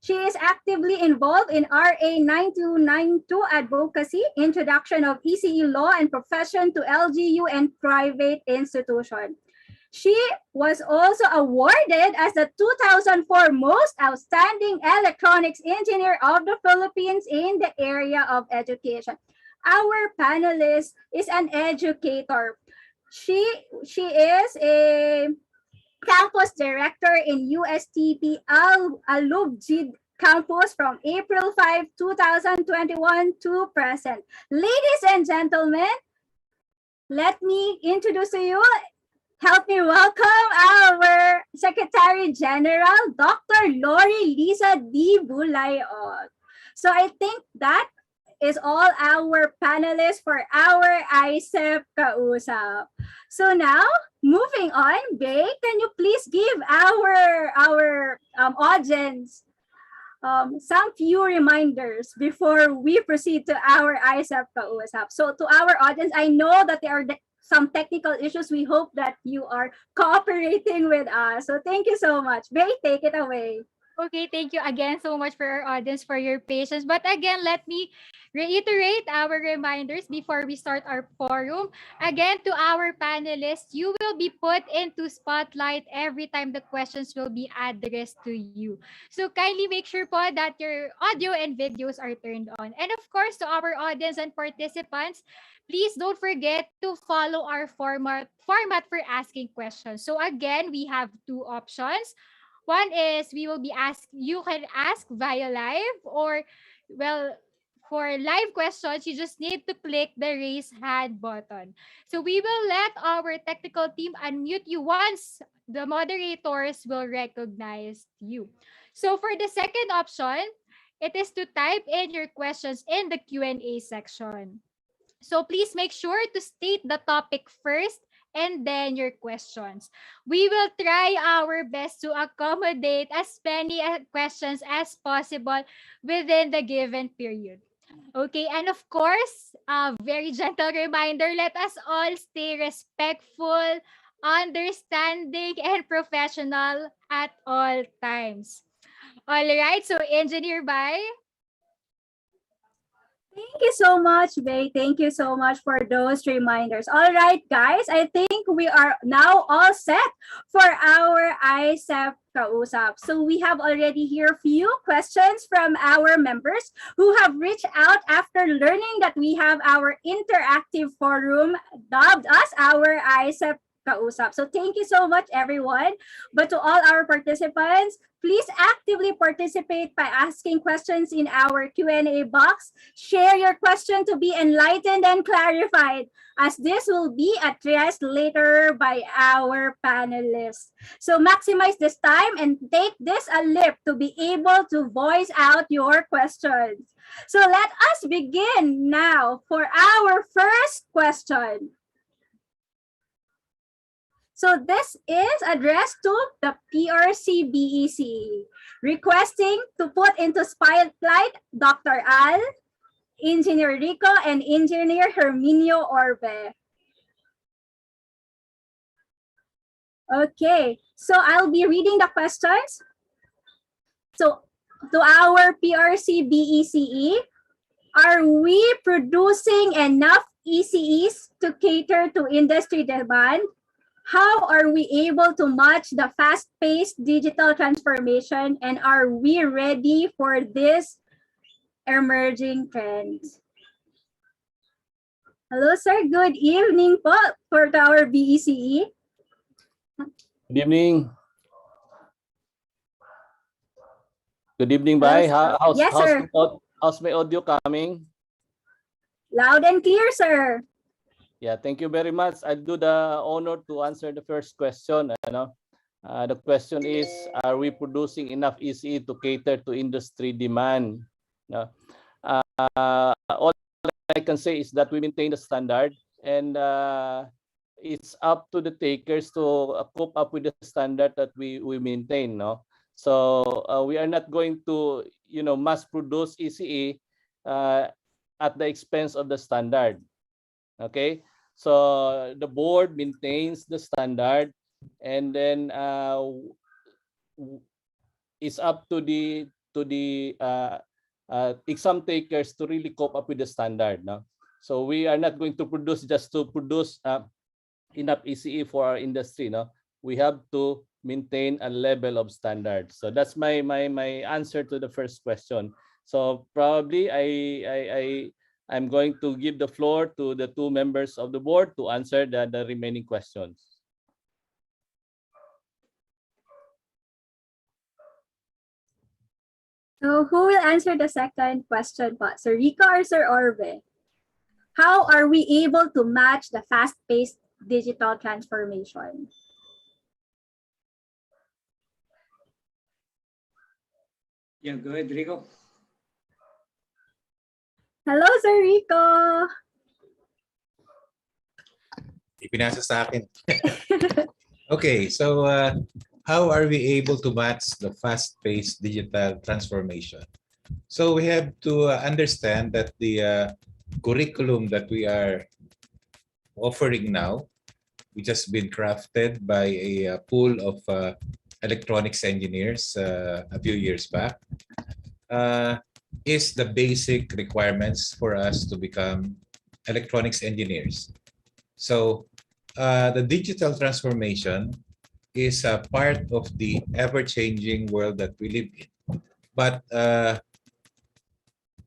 She is actively involved in RA 9292 advocacy, introduction of ECE law and profession to LGU and private institution. She was also awarded as the 2004 Most Outstanding Electronics Engineer of the Philippines in the area of education. Our panelist is an educator. She is a campus director in USTP Alubjid campus from April 5, 2021 to present. Ladies and gentlemen, let me introduce to you, help me welcome our Secretary General, Dr. Lori Lisa D. Bulayon. So I think that is all our panelists for our IECEP Kausap. So now, moving on, Bay, can you please give our audience some few reminders before we proceed to our IECEP Kausap? So to our audience, I know that there are some technical issues. We hope that you are cooperating with us. So thank you so much. Bay, take it away. Okay, thank you again so much for our audience for your patience. But again, let me reiterate our reminders before we start our forum. Again, to our panelists, you will be put into spotlight every time the questions will be addressed to you. So kindly make sure po that your audio and videos are turned on. And of course, to our audience and participants, please don't forget to follow our format for asking questions. So again, we have two options. One is we will be you can ask via live, or well, for live questions, you just need to click the raise hand button. So we will let our technical team unmute you once the moderators will recognize you. So for the second option, it is to type in your questions in the Q&A section. So please make sure to state the topic first and then your questions. We will try our best to accommodate as many questions as possible within the given period. Okay, and of course, a very gentle reminder, let us all stay respectful, understanding, and professional at all times. All right, so Engineer Bai. Thank you so much, Bay. Thank you so much for those reminders. All right, guys, I think we are now all set for our IECEP Kausap. So we have already here few questions from our members who have reached out after learning that we have our interactive forum dubbed as our IECEP Kausap. So thank you so much, everyone. But to all our participants, please actively participate by asking questions in our Q&A box. Share your question to be enlightened and clarified, as this will be addressed later by our panelists. So maximize this time and take this a leap to be able to voice out your questions. So let us begin now for our first question. So this is addressed to the PRC BECE, requesting to put into spotlight Dr. Al, Engineer Rico, and Engineer Herminio Orbe. Okay, so I'll be reading the questions. So to our PRC BECE, are we producing enough ECEs to cater to industry demand? How are we able to match the fast-paced digital transformation, and are we ready for this emerging trends? Hello, sir. Good evening po for our BECE. Good evening. Good evening, Bai. How's my audio coming? Loud and clear, sir. Yeah, thank you very much. I'll do the honor to answer the first question. The question is, are we producing enough ECE to cater to industry demand? All I can say is that we maintain the standard, and it's up to the takers to cope up with the standard that we maintain. So we are not going to, mass produce ECE at the expense of the standard. Okay, so the board maintains the standard, and then it's up to the exam takers to really cope up with the standard. So we are not going to produce just to produce enough ECE for our industry. We have to maintain a level of standard. So that's my answer to the first question. So probably I'm going to give the floor to the two members of the board to answer the remaining questions. So who will answer the second question po? Sir Rico or Sir Orbe? How are we able to match the fast-paced digital transformation? Yeah, go ahead, Rico. Hello, Sir Rico. Ipinasa sa akin. Okay, so how are we able to match the fast-paced digital transformation? So we have to understand that the curriculum that we are offering now, which has been crafted by a pool of electronics engineers a few years back, is the basic requirements for us to become electronics engineers. So the digital transformation is a part of the ever-changing world that we live in. But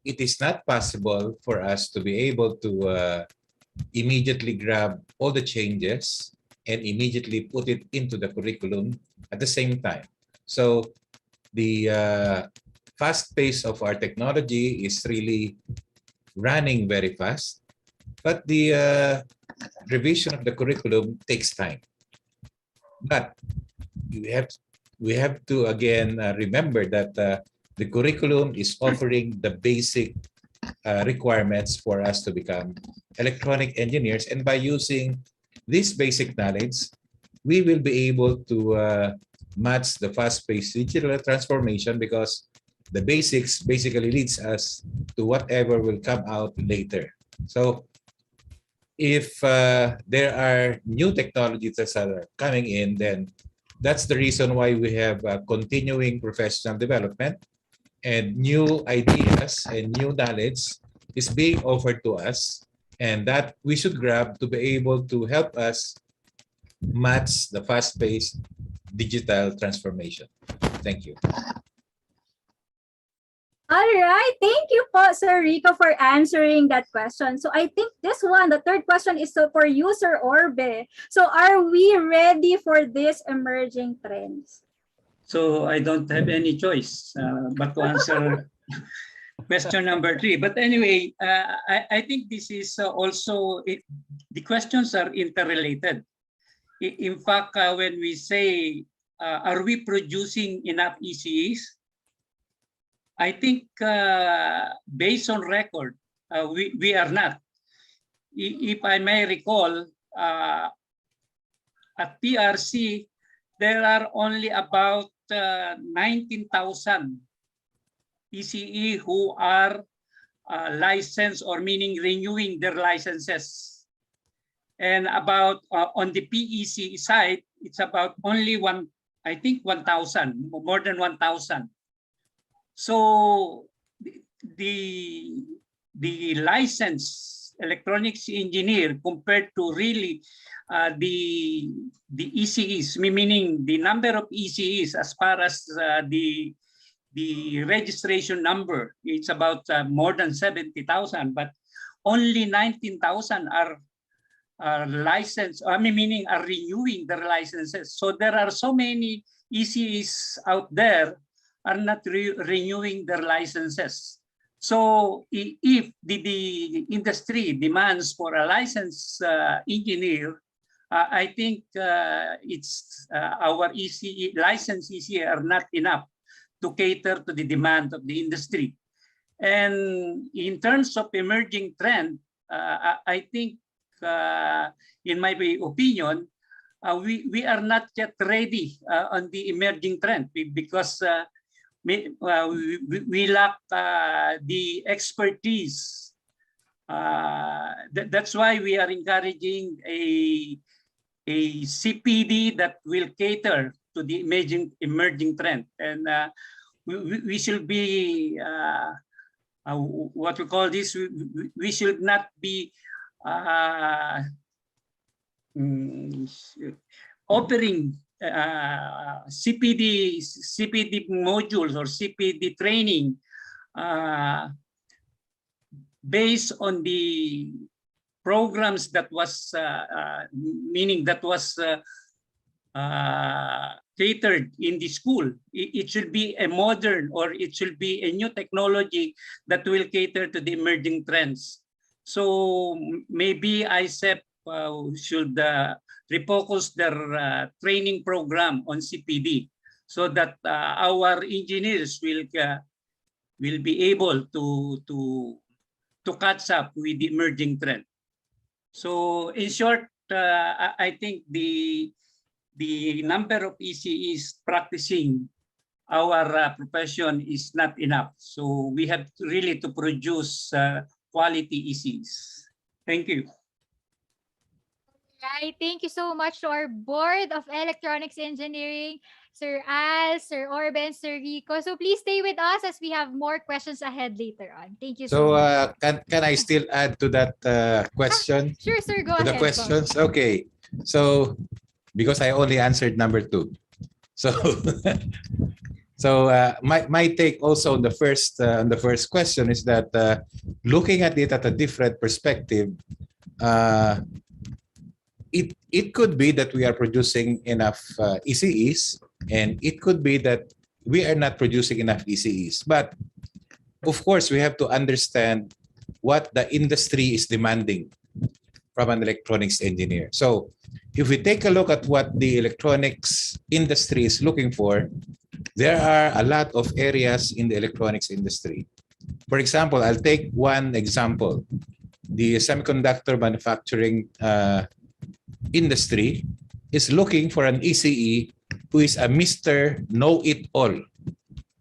it is not possible for us to be able to immediately grab all the changes and immediately put it into the curriculum at the same time. So the fast pace of our technology is really running very fast, but the revision of the curriculum takes time. But we have to again remember that the curriculum is offering the basic requirements for us to become electronic engineers, and by using this basic knowledge, we will be able to match the fast-paced digital transformation, because the basics basically leads us to whatever will come out later. So if there are new technologies that are coming in, then that's the reason why we have continuing professional development, and new ideas and new knowledge is being offered to us, and that we should grab to be able to help us match the fast-paced digital transformation. Thank you. All right, thank you po, Sir Rico, for answering that question. So I think this one, the third question, is for you, Sir Orbe. So are we ready for these emerging trends? So I don't have any choice but to answer question number 3. But anyway, I think this is also, the questions are interrelated. In fact, when we say, are we producing enough ECEs? I think based on record, we are not. If I may recall, at PRC, there are only about 19,000 ECE who are licensed, or meaning renewing their licenses. And about on the PEC side, it's about only I think 1,000, more than 1,000. So the licensed electronics engineer compared to really the ECEs, meaning the number of ECEs as far as the registration number, it's about more than 70,000, but only 19,000 are licensed, meaning are renewing their licenses. So there are so many ECEs out there are not renewing their licenses. So if the industry demands for a licensed engineer, I think it's our ECE, licensed ECE are not enough to cater to the demand of the industry. And in terms of emerging trend, I think, in my opinion, we are not yet ready on the emerging trend, because we lack the expertise. That's why we are encouraging a CPD that will cater to the emerging trend. And we should be, what we call this, we should not be offering CPD modules or CPD training based on the programs that was meaning that was catered in the school. It should be a modern, or it should be a new technology that will cater to the emerging trends. So maybe IECEP should refocus their training program on CPD, so that our engineers will be able to catch up with the emerging trend. So in short, I think the number of ECEs practicing our profession is not enough. So we have really to produce quality ECEs. Thank you. Right. Thank you so much to our Board of Electronics Engineering, Sir Al, Sir Orben, Sir Rico. So please stay with us as we have more questions ahead later on. Thank you so So much. can I still add to that question? Sure, sir. Go To the ahead. questions? Okay. So because I only answered number 2. So so my take also on the first question is that looking at it at a different perspective, it could be that we are producing enough ECEs, and it could be that we are not producing enough ECEs. But of course, we have to understand what the industry is demanding from an electronics engineer. So if we take a look at what the electronics industry is looking for, there are a lot of areas in the electronics industry. For example, I'll take one example. The semiconductor manufacturing industry is looking for an ECE who is a Mr. Know-it-all.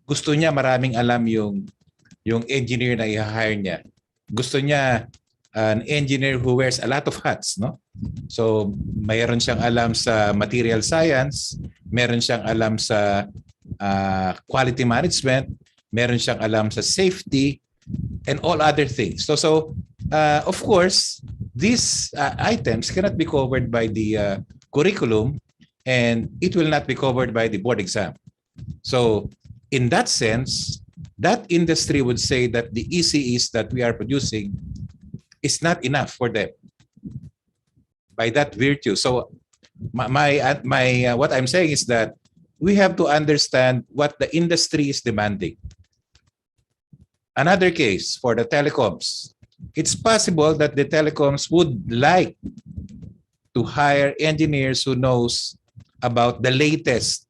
Gusto niya maraming alam yung engineer na i-hire niya. Gusto niya an engineer who wears a lot of hats, no? So, mayroon siyang alam sa material science, meron siyang alam sa quality management, meron siyang alam sa safety, and all other things. So of course, these items cannot be covered by the curriculum, and it will not be covered by the board exam. So in that sense, that industry would say that the ECEs that we are producing is not enough for them by that virtue. So what I'm saying is that we have to understand what the industry is demanding. Another case for the telecoms. It's possible that the telecoms would like to hire engineers who knows about the latest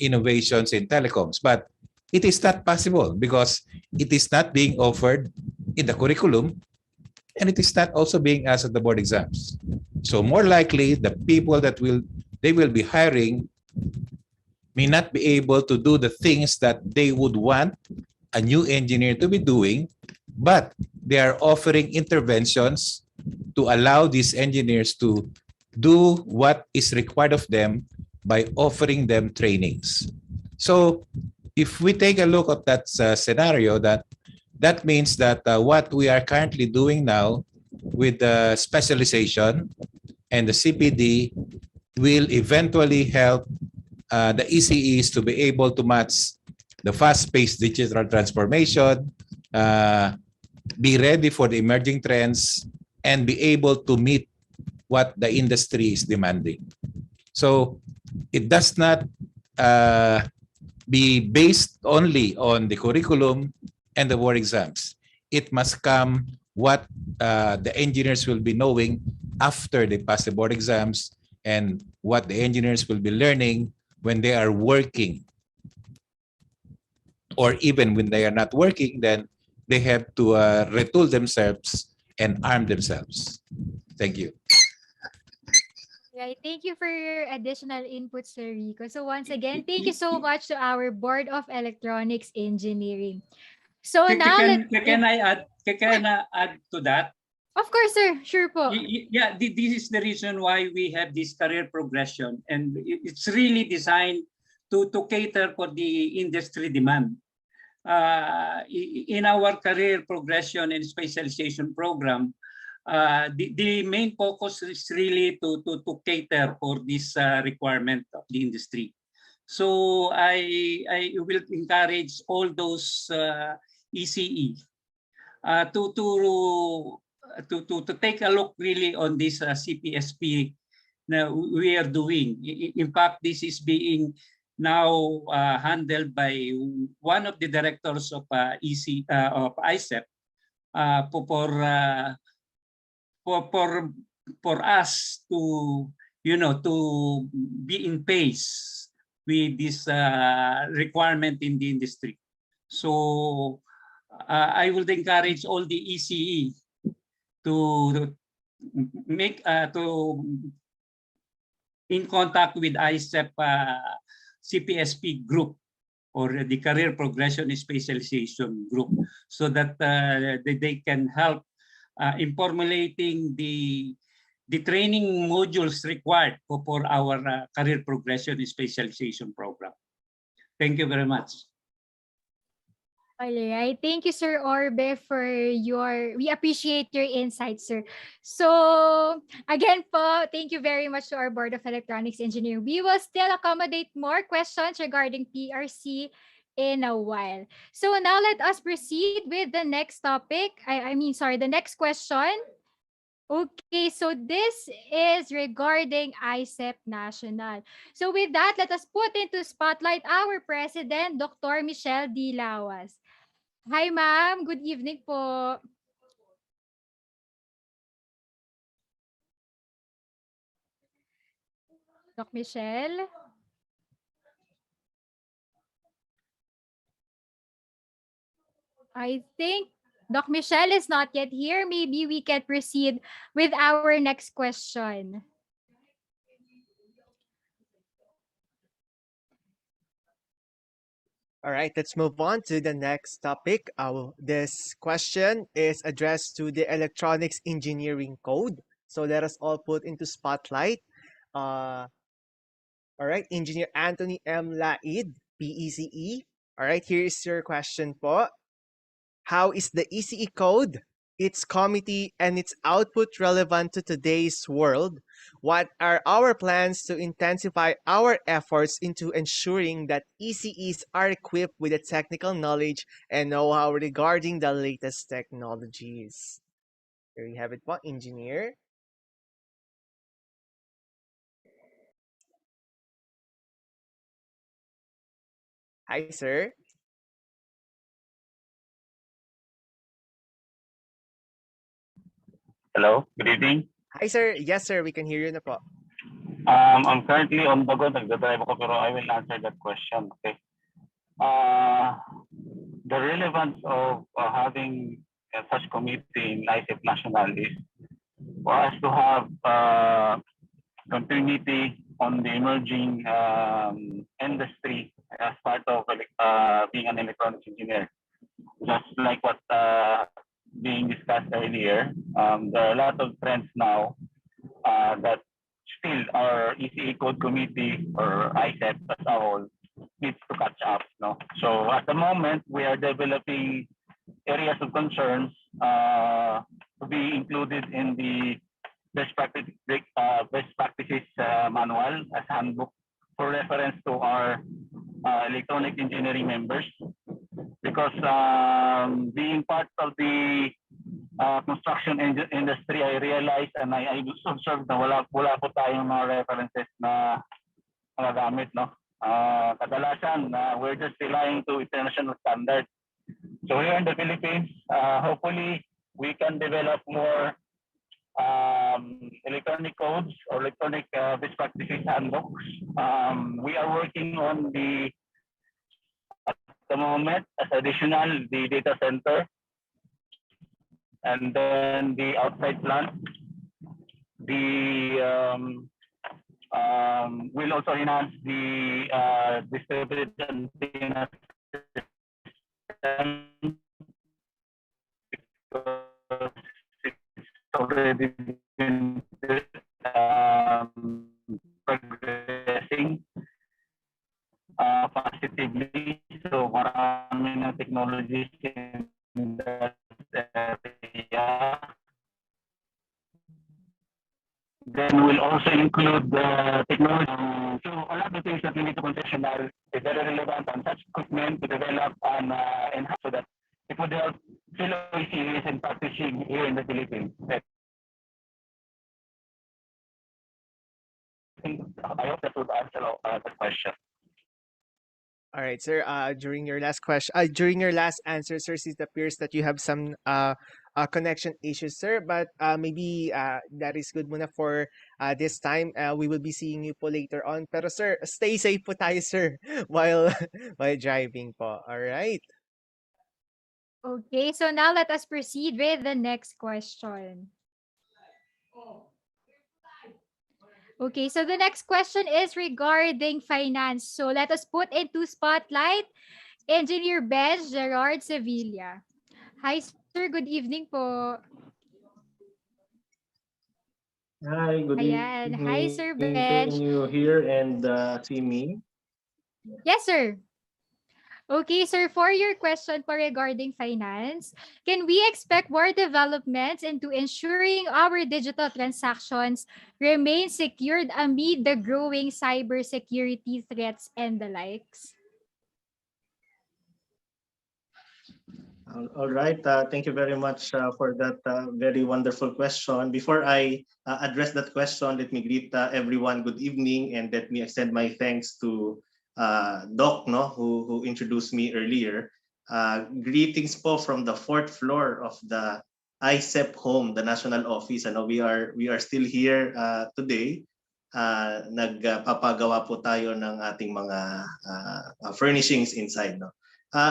innovations in telecoms, but it is not possible because it is not being offered in the curriculum, and it is not also being asked at the board exams. So more likely, the people that they will be hiring may not be able to do the things that they would want a new engineer to be doing, but they are offering interventions to allow these engineers to do what is required of them by offering them trainings. So if we take a look at that scenario, that means that what we are currently doing now with the specialization and the CPD will eventually help the ECEs to be able to match the fast-paced digital transformation, be ready for the emerging trends, and be able to meet what the industry is demanding. So it does not be based only on the curriculum and the board exams. It must come what the engineers will be knowing after they pass the board exams, and what the engineers will be learning when they are working. Or even when they are not working, then they have to retool themselves and arm themselves. Thank you. Right. Thank you for your additional input, Sir Rico. So once again, thank you so much to our Board of Electronics Engineering. So now Can I add to that? Of course, sir. Sure po. Yeah, this is the reason why we have this career progression, and it's really designed to cater for the industry demand. In our career progression and specialization program, the main focus is really to cater for this requirement of the industry. So I will encourage all those ECE to take a look really on this CPSP na we are doing. In fact, this is being now handled by one of the directors of of IECEP for us to to be in pace with this requirement in the industry. So I would encourage all the ECE to make in contact with IECEP CPSP group or the Career Progression Specialization group, so that they can help in formulating the training modules required for our Career Progression Specialization program. Thank you very much. All right. Thank you, Sir Orbe, for we appreciate your insights, sir. So, again po, thank you very much to our Board of Electronics Engineering. We will still accommodate more questions regarding PRC in a while. So now let us proceed with the next topic. The next question. Okay, so this is regarding IECEP National. So with that, let us put into spotlight our President, Dr. Michelle D. Lawas. Hi, ma'am. Good evening po. Doc Michelle? I think Doc Michelle is not yet here. Maybe we can proceed with our next question. All right, let's move on to the next topic. This question is addressed to the electronics engineering code. So let us all put into spotlight. All right, Engineer Anthony M. Laid, PECE. All right, here is your question po. How is the ECE code, its committee, and its output relevant to today's world? What are our plans to intensify our efforts into ensuring that ECEs are equipped with the technical knowledge and know-how regarding the latest technologies? There you have it po, Engineer. Hi, sir. Hello, good evening. Hi, sir. Yes, sir. We can hear you na po. I'm currently on the go. Nagdadrive ako pero I will answer that question. Okay. The relevance of having such committee in IECEP National is for us to have continuity on the emerging industry as part of being an electronics engineer. Just like what being discussed earlier, there are a lot of trends now that still our ECE code committee or IECEP as a whole needs to catch up. No? So at the moment, we are developing areas of concerns to be included in the best practices manual as handbook for reference to our electronic engineering members. Because being part of the construction industry, I realized and I observed na wala po tayong mga references na magagamit, no? Kadalasan, we're just relying to international standards. So here in the Philippines, hopefully we can develop more electronic codes or electronic best practices handbooks. We are working on at the moment as additional the data center and then the outside plant. We'll also enhance the distributed antenna system because it's already been progressing positively. So marami ng technologies in that area. Then we'll also include the technology. So a lot of things that we need to contextualize is very relevant on such equipment to develop and enhance so that it would help fellow ECEs in practicing here in the Philippines. I hope that would answer the question. All right, sir. During your last question, during your last answer, sir, it appears that you have some connection issues, sir. But maybe that is good muna for this time. We will be seeing you po later on. Pero sir, stay safe po tayo, sir, while while driving po. All right. Okay, so now let us proceed with the next question. Okay, so the next question is regarding finance. So let us put into spotlight Engineer Benj Gerard Sevilla. Hi, sir. Good evening po. Hi, good Ayan. Hi, evening. Sir Can Benj. you hear and see me? Yes, sir. Okay, sir, for your question po regarding finance, can we expect more developments into ensuring our digital transactions remain secured amid the growing cybersecurity threats and the likes? All right. Thank you very much for that very wonderful question. Before I address that question, let me greet everyone. Good evening, and let me extend my thanks to Doc, no, who introduced me earlier. Greetings po from the fourth floor of the IECEP home, the national office. Ano, we are still here today. Nagpapagawa po tayo ng ating mga furnishings inside, no.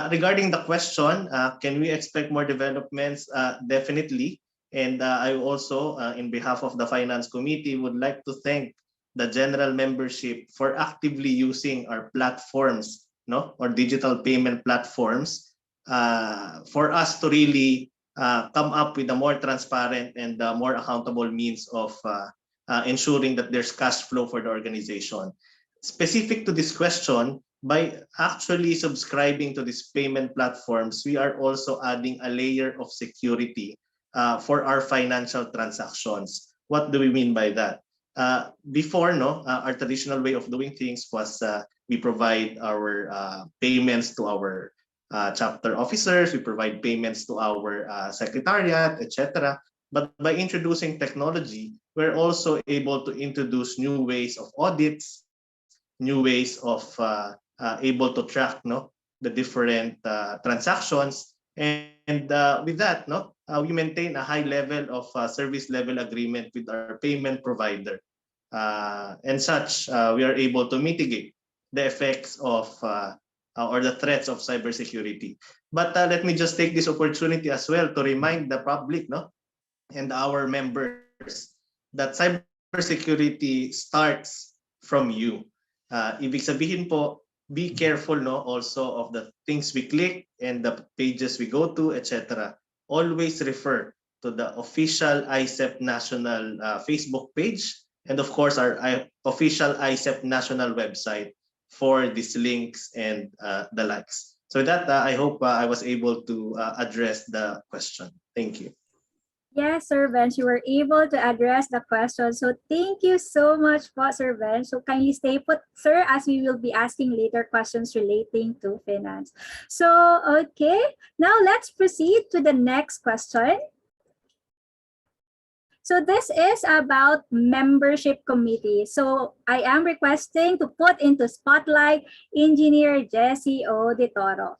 Regarding the question, can we expect more developments? Definitely. And I also, in behalf of the Finance Committee, would like to thank the general membership for actively using our platforms, no, or digital payment platforms, for us to really come up with a more transparent and more accountable means of ensuring that there's cash flow for the organization. Specific to this question, by actually subscribing to these payment platforms, we are also adding a layer of security for our financial transactions. What do we mean by that? Before, no, our traditional way of doing things was we provide our payments to our chapter officers, we provide payments to our secretariat, etc. But by introducing technology, we're also able to introduce new ways of audits, new ways of able to track, no, the different transactions, and with that, no, we maintain a high level of service level agreement with our payment provider, and such we are able to mitigate the effects of or the threats of cybersecurity. But let me just take this opportunity as well to remind the public, no, and our members that cybersecurity starts from you. Ibig sabihin po, be careful, no, also of the things we click and the pages we go to, etc. Always refer to the official IECEP national Facebook page, and of course our official IECEP national website for these links and the likes. So with that, I hope I was able to address the question. Thank you. Yes, Sir Benj, you were able to address the question. So thank you so much po, Sir Benj. So kindly stay put, sir, as we will be asking later questions relating to finance. So, okay, now let's proceed to the next question. So this is about membership committee. So I am requesting to put into spotlight Engineer Jessie O. De Toro.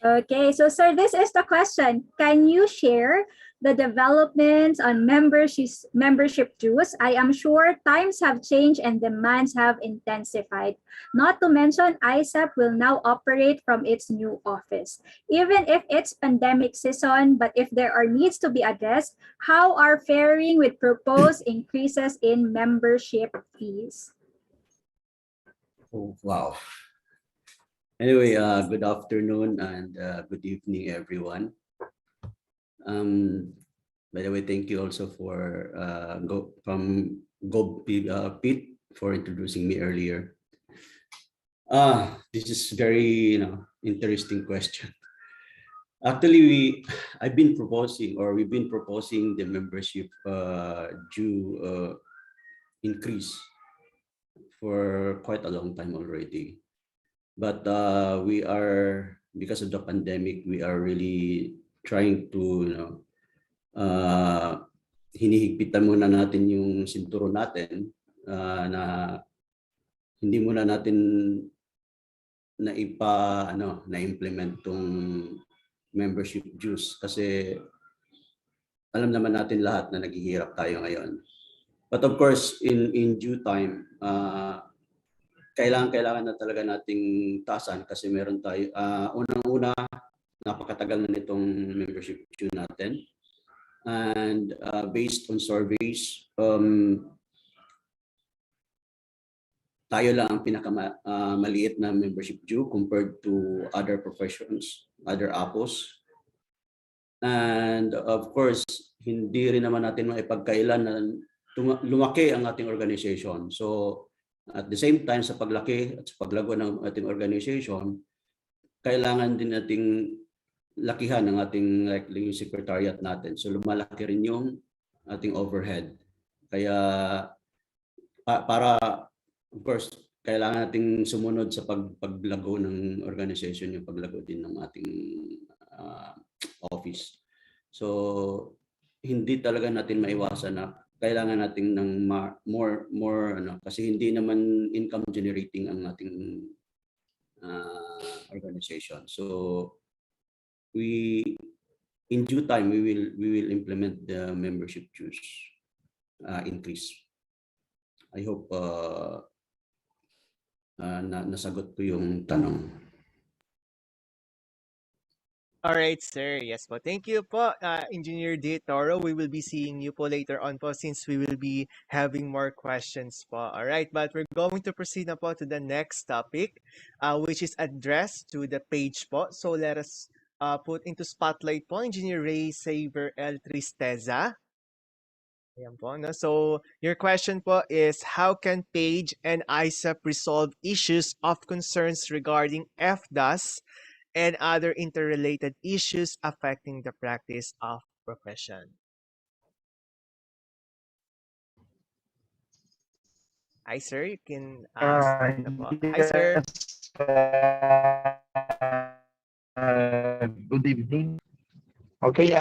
Okay, so sir, this is the question. Can you share the developments on membership dues? I am sure times have changed and demands have intensified. Not to mention, IECEP will now operate from its new office. Even if it's pandemic season, but if there are needs to be addressed, how are faring with proposed increases in membership fees? Oh, wow. Anyway, good afternoon and good evening, everyone. By the way, thank you also for Pete for introducing me earlier. This is very interesting question. Actually, we've been proposing the membership due increase for quite a long time already. But we are, because of the pandemic, we are really trying to hinihigpitan muna natin yung sinturon natin, na hindi muna natin na-implement tong membership dues kasi alam naman natin lahat na naghihirap tayo ngayon. But of course, in due time, kailangan na talaga nating taasan kasi meron tayo, unang-una, napakatagal na nitong membership due natin. And based on surveys, tayo lang ang pinakamaliit na membership due compared to other professions, other APOs. And of course, hindi rin naman natin maipagkailan na lumaki ang ating organization. So at the same time, sa paglaki at sa paglago ng ating organization, kailangan din nating lakihan ang ating yung secretariat natin. So lumalaki rin yung ating overhead. Kaya para, of course, kailangan nating sumunod sa paglago ng organization, yung paglago din ng ating office. So hindi talaga natin maiwasan na kailangan natin ng more kasi hindi naman income generating ang ating organization. So in due time we will implement the membership dues increase. I hope nasagot ko yung tanong. All right, sir. Yes po. Thank you po, Engineer D. Toro. We will be seeing you po later on po since we will be having more questions po. All right, but we're going to proceed na po to the next topic, which is addressed to the page po. So let us put into spotlight po Engineer Ray Saber L. Tristeza. Ayan po, no? So your question po is, how can PAGE and IECEP resolve issues of concerns regarding FDAS and other interrelated issues affecting the practice of profession? Hi, sir. You can start na po. Hi, sir. Good evening. Okay,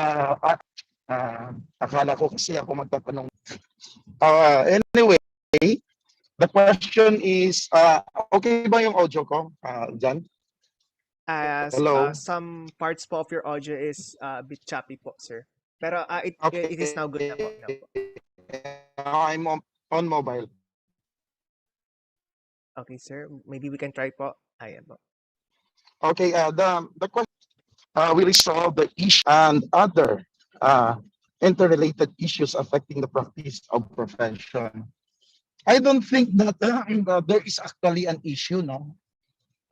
akala ko kasi ako magtatanong. Anyway, the question is, okay ba yung audio ko, John? Hello? Some parts po of your audio is a bit choppy po, sir. Pero it is now good na po. I'm on mobile. Okay, sir. Maybe we can try po. Ayan po. Okay, the question, we resolve the issue and other interrelated issues affecting the practice of profession. I don't think that there is actually an issue, no?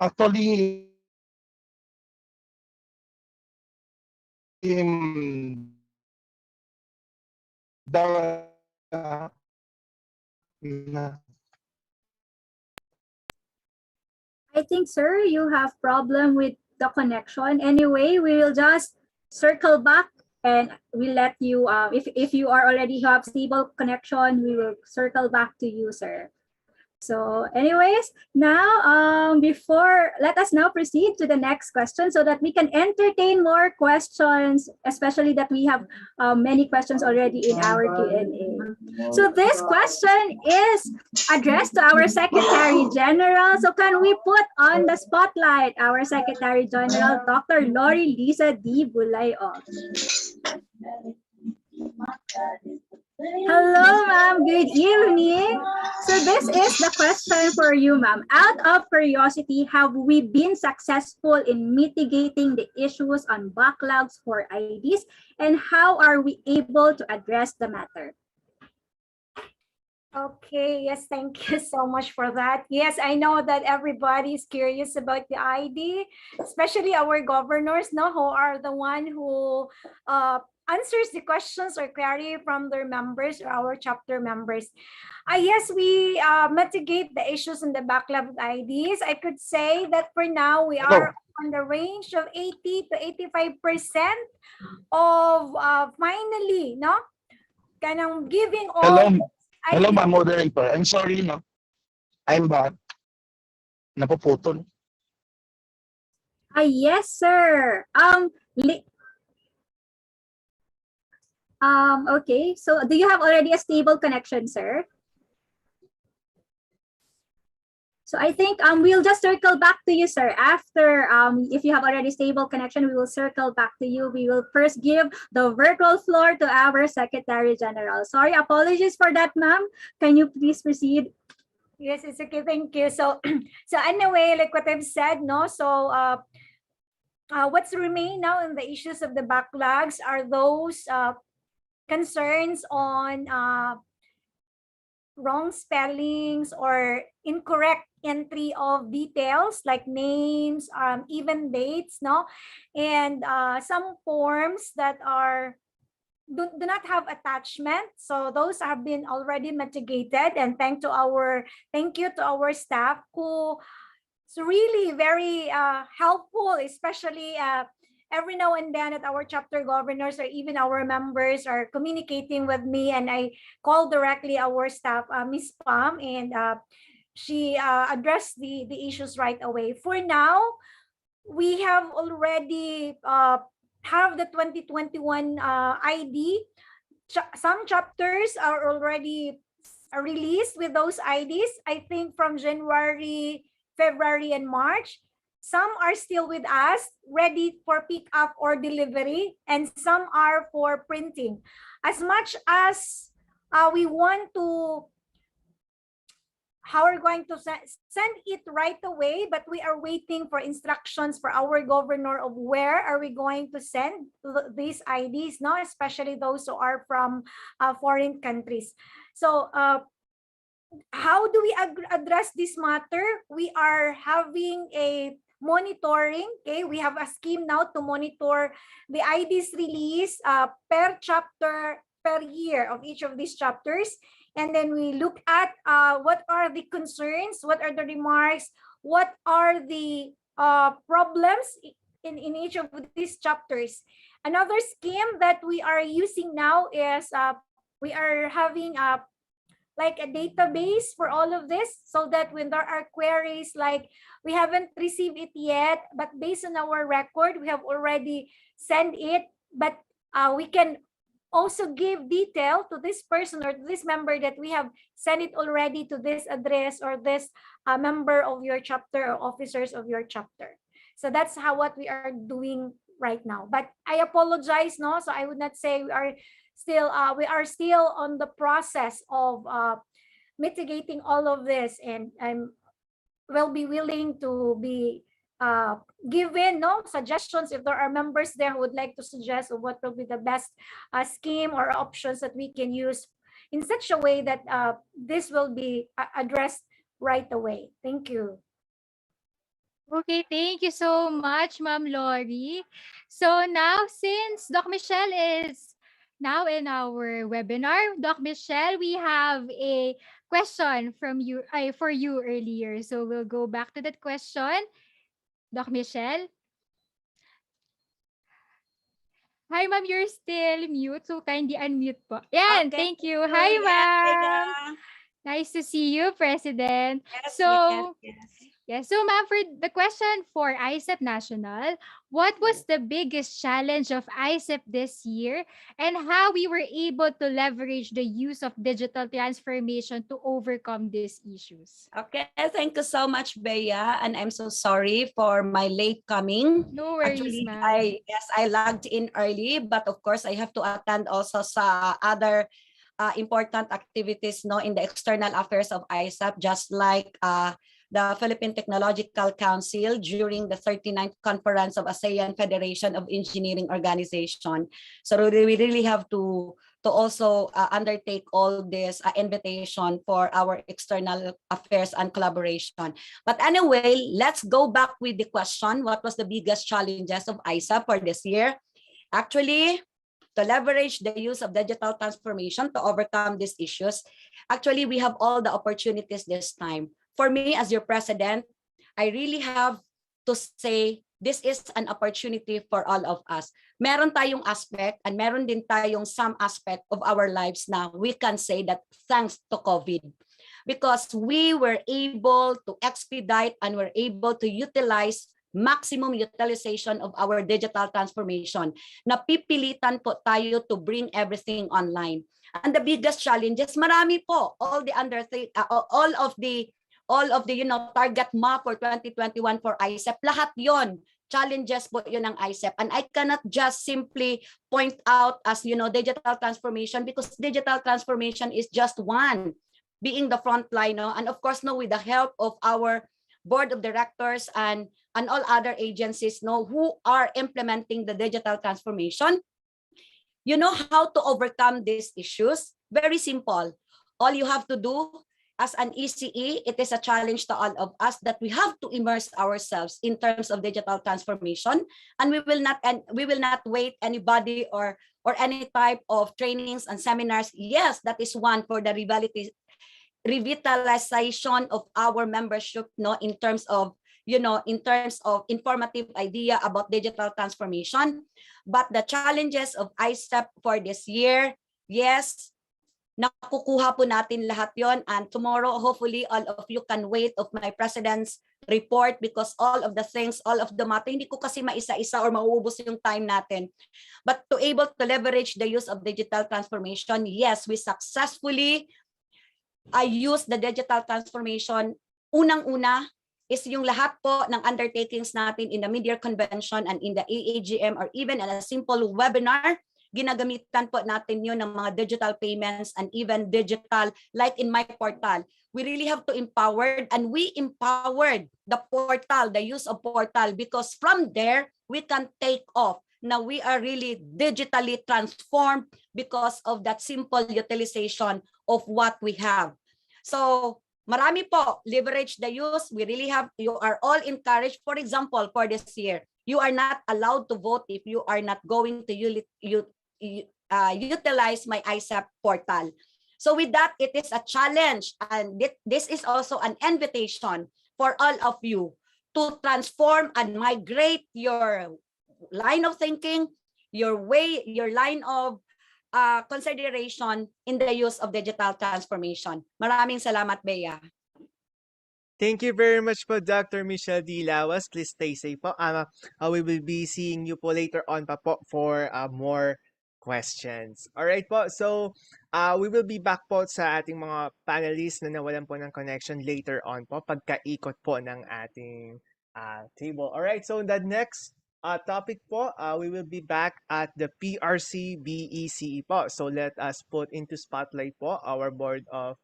Actually, I think, sir, you have problem with the connection. Anyway, we will just circle back and we'll let you, if you are already have stable connection, we will circle back to you, sir. So anyways, now let us now proceed to the next question so that we can entertain more questions, especially that we have many questions already in our Q&A. So this question is addressed to our Secretary General. So can we put on the spotlight our Secretary General, Dr. Lori Lisa D. Bulayo. Hello, ma'am. Good evening. So this is the question for you, ma'am. Out of curiosity, have we been successful in mitigating the issues on backlogs for IDs, and how are we able to address the matter? Okay, yes, thank you so much for that. Yes, I know that everybody is curious about the ID, especially our governors, no, who are the one who answers the questions or query from their members or our chapter members. Yes, we mitigate the issues in the backlog of IDs. I could say that for now, we are on the range of 80 to 85% of finally, no, kind of giving all. Hello, ma'am moderator. I'm sorry, no. I'm back. Napuputol. Yes, sir. Okay, so do you have already a stable connection, sir? So I think we'll just circle back to you, sir. After, if you have already stable connection, we will circle back to you. We will first give the virtual floor to our Secretary General. Sorry, apologies for that, ma'am. Can you please proceed? Yes, it's okay. Thank you. So, so anyway, like what I've said, no. So, what's remain now in the issues of the backlogs are those concerns on wrong spellings or incorrect entry of details like names, even dates, no, and some forms that are do not have attachment. So those have been already mitigated, and thank you to our staff who is really very helpful, especially every now and then at our chapter governors or even our members are communicating with me, and I call directly our staff, Miss Pam, and she addressed the issues right away. For now, we have already have the 2021 ID. Some chapters are already released with those IDs, I think from January, February, and March. Some are still with us, ready for pick up or delivery, and some are for printing. As much as we want to, how we're going to send it right away, but we are waiting for instructions for our governor of where are we going to send these IDs, no, especially those who are from foreign countries. So how do we address this matter? We are having a monitoring. Okay, we have a scheme now to monitor the IDs release per chapter per year of each of these chapters. And then we look at what are the concerns, what are the remarks, what are the problems in each of these chapters. Another scheme that we are using now is we are having like a database for all of this, so that when there are queries like we haven't received it yet, but based on our record, we have already sent it, but we can also give detail to this person or to this member that we have sent it already to this address or this member of your chapter or officers of your chapter. So that's what we are doing right now. But I apologize, no. So I would not say we are still on the process of mitigating all of this, and will be willing to be given suggestions if there are members there who would like to suggest of what will be the best scheme or options that we can use in such a way that this will be addressed right away. Thank you. Okay, thank you so much, Ma'am Lori. So now, since Doc Michelle is now in our webinar, Doc Michelle, we have a question from you for you earlier. So we'll go back to that question. Doc Michelle? Hi, ma'am. You're still mute, so kindly unmute po. Yan, Okay. thank you. Hi, ma'am. Nice to see you, President. Yes, So, yes. so ma'am, for the question for IECEP National, what was the biggest challenge of IECEP this year, and how we were able to leverage the use of digital transformation to overcome these issues? Okay, thank you so much, Bea, and I'm so sorry for my late coming. No worries, Actually, ma'am. I logged in early, but of course I have to attend also sa other important activities in the external affairs of IECEP, just like the Philippine Technological Council during the 39th conference of ASEAN Federation of Engineering Organization. So we really have to also undertake all this invitation for our external affairs and collaboration. But anyway, let's go back with the question. What was the biggest challenges of IECEP for this year? Actually, to leverage the use of digital transformation to overcome these issues, actually, we have all the opportunities this time. For me, as your president, I really have to say this is an opportunity for all of us. Meron tayong aspect and meron din tayong some aspect of our lives na we can say that thanks to COVID. Because we were able to expedite and were able to utilize maximum utilization of our digital transformation. Napipilitan po tayo to bring everything online. And the biggest challenges, marami po, all of the target map for 2021 for IECEP, lahat yon challenges po yun ng IECEP. And I cannot just simply point out as, digital transformation, because digital transformation is just one, being the front line, no? And of course, no, with the help of our board of directors and all other agencies, no, who are implementing the digital transformation. You know how to overcome these issues? Very simple. All you have to do as an ECE, it is a challenge to all of us that we have to immerse ourselves in terms of digital transformation, and we will not wait anybody or any type of trainings and seminars. Yes, that is one for the revitalization of our membership, no, in terms of informative idea about digital transformation. But the challenges of IECEP for this year, yes, nakukuha po natin lahat yon, and tomorrow hopefully all of you can wait of my president's report, because all of the things, all of the matter, hindi ko kasi maisa-isa or mauubos yung time natin. But to able to leverage the use of digital transformation, yes, we successfully use the digital transformation. Unang-una is yung lahat po ng undertakings natin in the mid-year convention and in the e-AGM or even in a simple webinar, ginagamitan po natin yun ng mga digital payments and even digital, like in my portal. We really have to empower, and we empowered the portal, the use of portal, because from there, we can take off. Now we are really digitally transformed because of that simple utilization of what we have. So, marami po, leverage the use. We really have, you are all encouraged. For example, for this year, you are not allowed to vote if you are not going to utilize my IECEP portal. So with that, it is a challenge, and this is also an invitation for all of you to transform and migrate your line of thinking, your line of consideration in the use of digital transformation. Maraming salamat, Bea. Thank you very much po, Dr. Michelle D. Lawas. Please stay safe po. We will be seeing you po later on pa po for more questions. Alright po, so we will be back po sa ating mga panelists na nawalan po ng connection later on po, pagkaikot po ng ating table. Alright, so the next topic po, we will be back at the PRC BECE po. So let us put into spotlight po our board of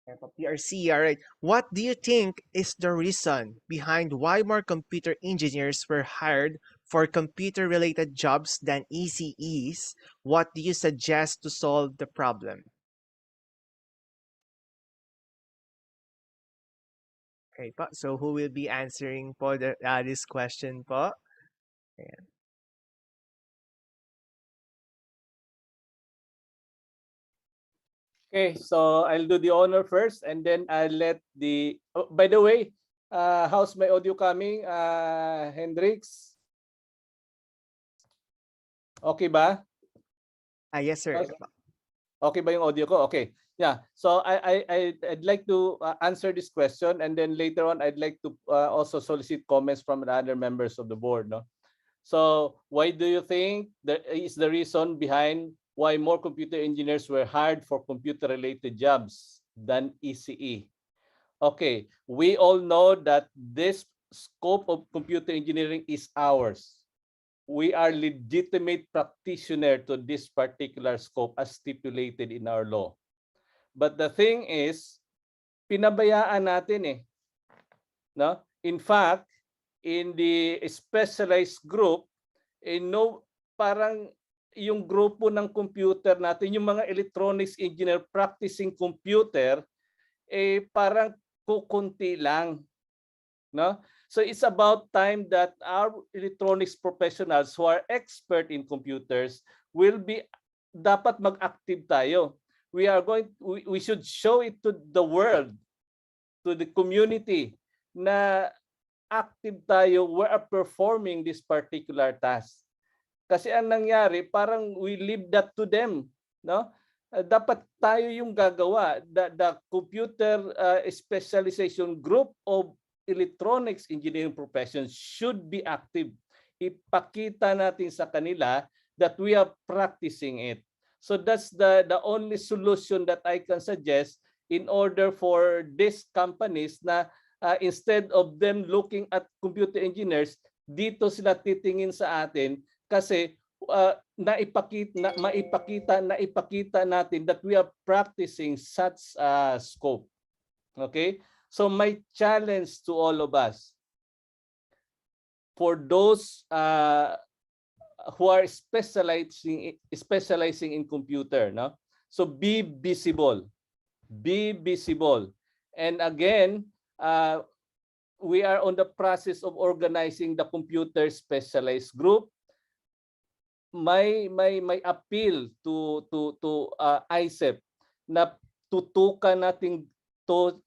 PRC. All right. What do you think is the reason behind why more computer engineers were hired for computer-related jobs than ECEs? What do you suggest to solve the problem? Okay po. So who will be answering po this question po? Ayan. Okay, so I'll do the honor first, and then I'll let the. Oh, by the way, how's my audio coming, Hendrix? Okay ba? Yes, sir. Okay ba yung audio ko? Okay. Yeah. So I'd like to answer this question, and then later on I'd like to also solicit comments from the other members of the board. No. So why do you think that is the reason behind why more computer engineers were hired for computer-related jobs than ECE? Okay, we all know that this scope of computer engineering is ours. We are legitimate practitioner to this particular scope as stipulated in our law. But the thing is, pinabayaan natin eh. No? In fact, in the specialized group, parang yung grupo ng computer natin, yung mga electronics engineer practicing computer, parang kukunti lang. No? So it's about time that our electronics professionals who are expert in computers will be, dapat mag-active tayo. We should show it to the world, to the community, na active tayo, we are performing this particular task. Kasi ang nangyari, parang we leave that to them, no? Dapat tayo yung gagawa. The computer specialization group of electronics engineering profession should be active. Ipakita natin sa kanila that we are practicing it. So that's the only solution that I can suggest in order for these companies na instead of them looking at computer engineers, dito sila titingin sa atin kasi maipakita natin that we are practicing such scope. Okay? So my challenge to all of us, for those who are specializing in computer, no? So be visible. Be visible. And again, we are on the process of organizing the computer specialized group. May appeal to IECEP na tutukan natin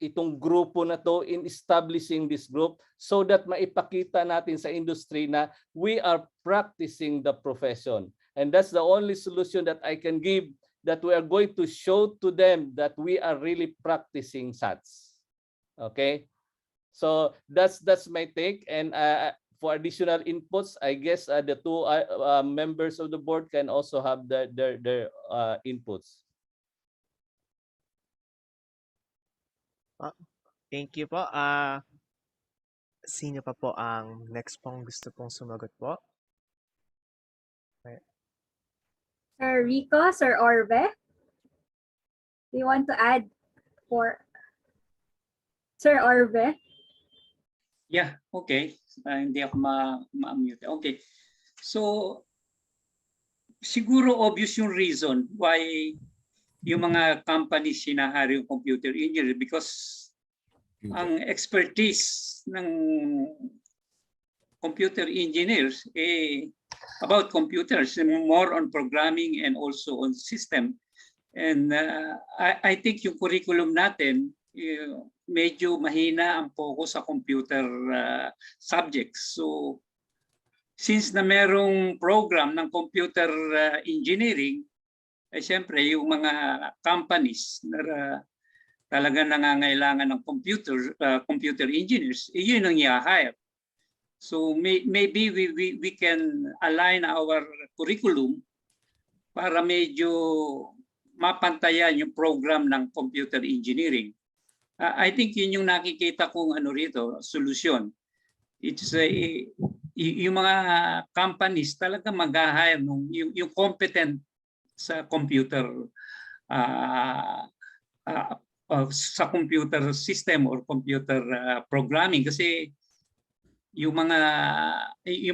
itong grupo na to in establishing this group so that maipakita natin sa industry na we are practicing the profession. And that's the only solution that I can give, that we are going to show to them that we are really practicing SATs. Okay? So that's my take. And for additional inputs, I guess the two members of the board can also have their inputs. Thank you po. Sino pa po ang next pong gusto pong sumagot po? Okay. Sir Rico, Sir Orbe, do you want to add for Sir Orbe? Yeah, okay. Hindi ako ma-mute. Okay. So, siguro obvious yung reason why yung mga companies hinahire yung computer engineer because ang expertise ng computer engineers about computers, more on programming and also on system. And I think yung curriculum natin, medyo mahina ang focus sa computer subjects. So, since na merong program ng computer engineering, siyempre yung mga companies na talaga nangangailangan ng computer engineers, yun ang i-hire. So maybe we can align our curriculum para medyo mapantayan yung program ng computer engineering. I think yun yung nakikita kong rito, solusyon. It's yung mga companies talaga mag-hire yung competent sa computer sa computer system or computer programming kasi yung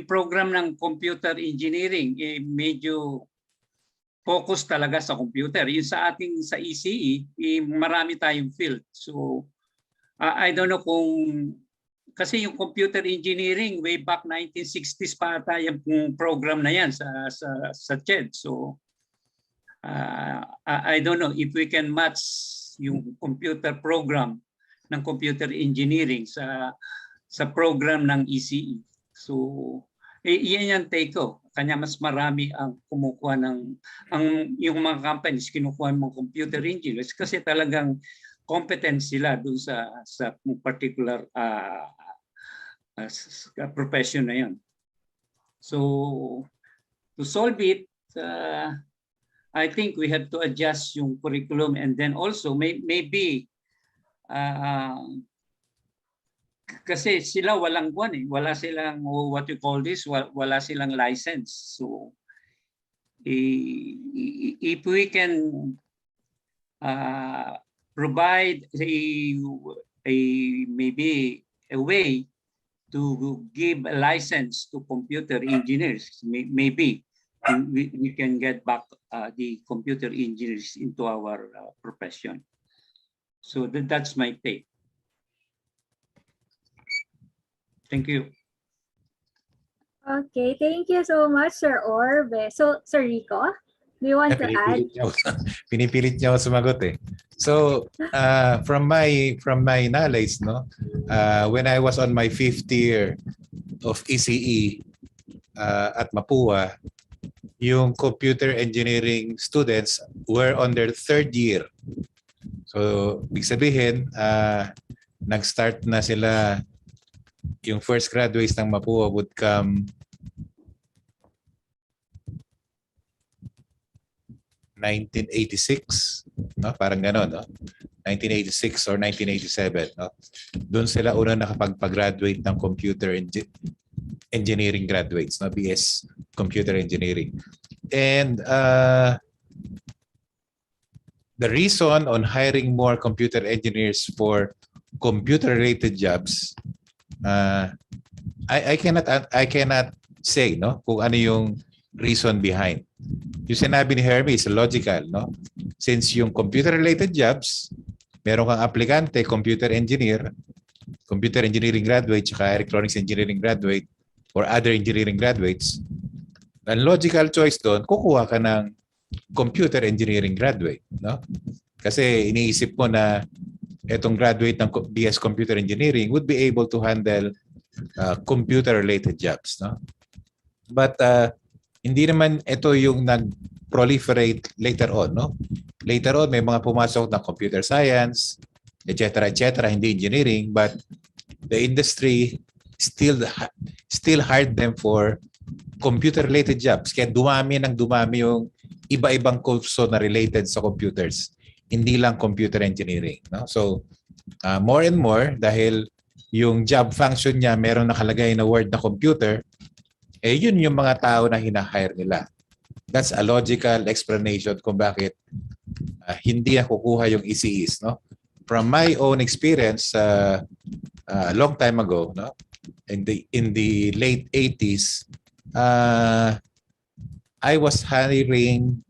program ng computer engineering medyo focus talaga sa computer. Yung sa ECE marami tayong field. So I don't know kung kasi yung computer engineering way back 1960s pa ata yung program na yan sa CHED. So I don't know if we can match yung computer program ng computer engineering sa program ng ECE. So, yan yung take ko. Kanya mas marami ang kumukuha yung mga companies kinukuha ng mga computer engineers kasi talagang competent sila dun sa particular profession na yun. So, to solve it, I think we have to adjust yung curriculum and then also maybe kasi sila walang wala silang what you call this, wala silang license. So if we can provide maybe a way to give a license to computer engineers, maybe we can get back the computer engineers into our profession. So that's my take. Thank you. Okay, thank you so much, Sir Orbe. So, Sir Rico, do you want to add? Pinipilit niya ako sumagot eh. So, from my knowledge, no, when I was on my 5th year of ECE at Mapua, yung computer engineering students were on their 3rd year. So, ibig sabihin, nag-start na sila yung first graduates ng Mapua would come 1986, no? Parang gano'n, no? 1986 or 1987, no? Doon sila una nakapag-graduate ng engineering graduates, no? BS Computer Engineering. And the reason on hiring more computer engineers for computer-related jobs, I cannot say, no, kung ano yung reason behind. Yung sinabi ni Hermie is logical, no? Since yung computer-related jobs, meron kang aplikante, computer engineering graduate, saka electronics engineering graduate, or other engineering graduates, ang logical choice doon, kukuha ka ng computer engineering graduate, no? Kasi iniisip mo na etong graduate ng BS Computer Engineering would be able to handle computer-related jobs, no? But hindi naman ito yung nag-proliferate later on, no? Later on, may mga pumasok na computer science, etc., hindi engineering, but the industry still hired them for computer-related jobs. Kaya dumami yung iba-ibang kurso na related sa computers, hindi lang computer engineering, no? So, more and more, dahil yung job function niya meron nakalagay na word na computer, yun yung mga tao na hinahire nila. That's a logical explanation kung bakit hindi nakukuha yung ECEs, no? From my own experience, a long time ago, no? In the late 80s, I was hiring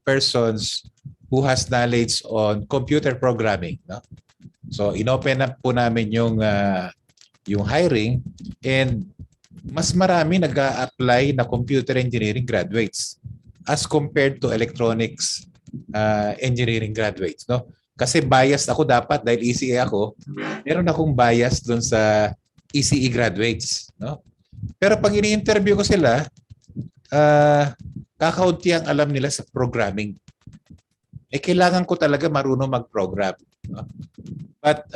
persons who has knowledge on computer programming, no? So inopen up po namin yung hiring, and mas marami nag-a-apply na computer engineering graduates as compared to electronics engineering graduates, no? Kasi biased ako dapat dahil ECE ako, meron akong bias doon sa ECE graduates, no? Pero pag ini-interview ko sila, kakaunti ang alam nila sa programming. Kailangan ko talaga marunong mag-program, no? But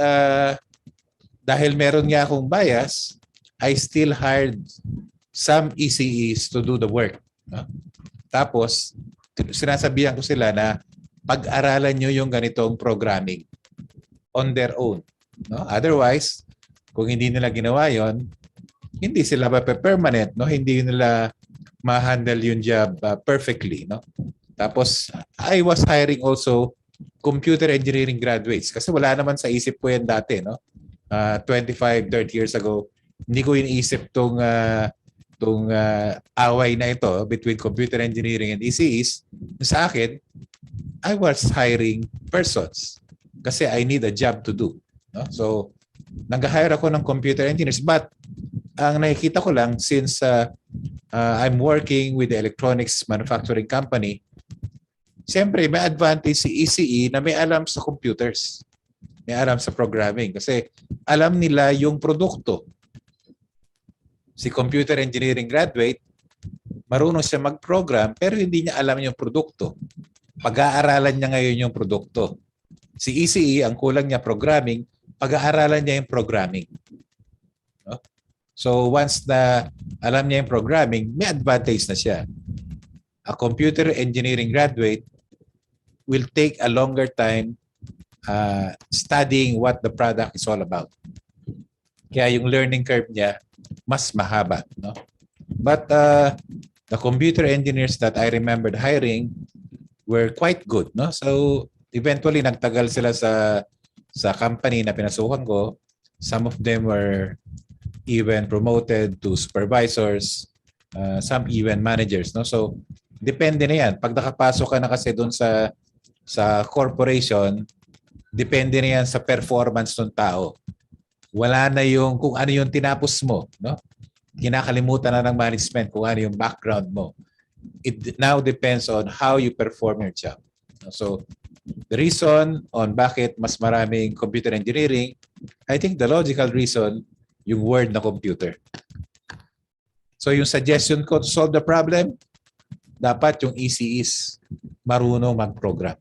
dahil meron nga akong bias, I still hired some ECEs to do the work, no? Tapos, sinasabihan ko sila na pag-aralan nyo yung ganitong programming on their own, no? Otherwise, kung hindi nila ginawa yon, hindi sila permanent, no? Hindi nila ma-handle yung job perfectly, no? Tapos, I was hiring also computer engineering graduates kasi wala naman sa isip ko yan dati, no? 25, 30 years ago, hindi ko iniisip tong away na ito between computer engineering and ECEs. Sa akin, I was hiring persons kasi I need a job to do, no? So, nag-hire ako ng computer engineers, but ang nakikita ko lang since I'm working with the electronics manufacturing company, siyempre may advantage si ECE na may alam sa computers, may alam sa programming kasi alam nila yung produkto. Si computer engineering graduate, marunong siya mag-program pero hindi niya alam yung produkto. Pag-aaralan niya ngayon yung produkto. Si ECE, ang kulang niya programming, pag-aaralan niya yung programming, no? So once na alam niya yung programming, may advantage na siya. A computer engineering graduate will take a longer time studying what the product is all about. Kaya yung learning curve niya mas mahaba, no? But the computer engineers that I remembered hiring were quite good, no? So eventually nagtagal sila sa company na pinasukan ko. Some of them were even promoted to supervisors, some even managers, no? So depende na yan. Pag nakapasok ka na kasi doon sa corporation, depende na yan sa performance ng tao. Wala na yung kung ano yung tinapos mo, no? Kinakalimutan na ng management kung ano yung background mo. It now depends on how you perform your job. So the reason on bakit mas maraming computer engineering, I think the logical reason, yung word na computer. So yung suggestion ko to solve the problem, dapat yung ECEs marunong mag-program,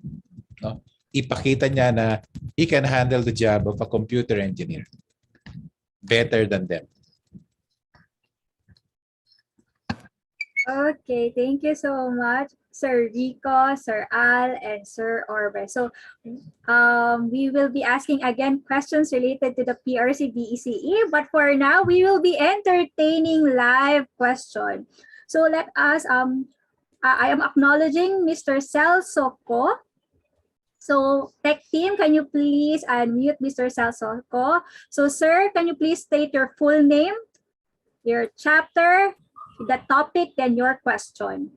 no? Ipakita niya na he can handle the job of a computer engineer. better than them. Okay, thank you so much, Sir Rico, Sir Al, and Sir Orbe. So we will be asking again questions related to the PRC BECE, but for now, we will be entertaining live question. So let us, I am acknowledging Mr. Celso Ko. So tech team, can you please unmute Mr. Celso Ko? So sir, can you please state your full name, your chapter, the topic, then your question.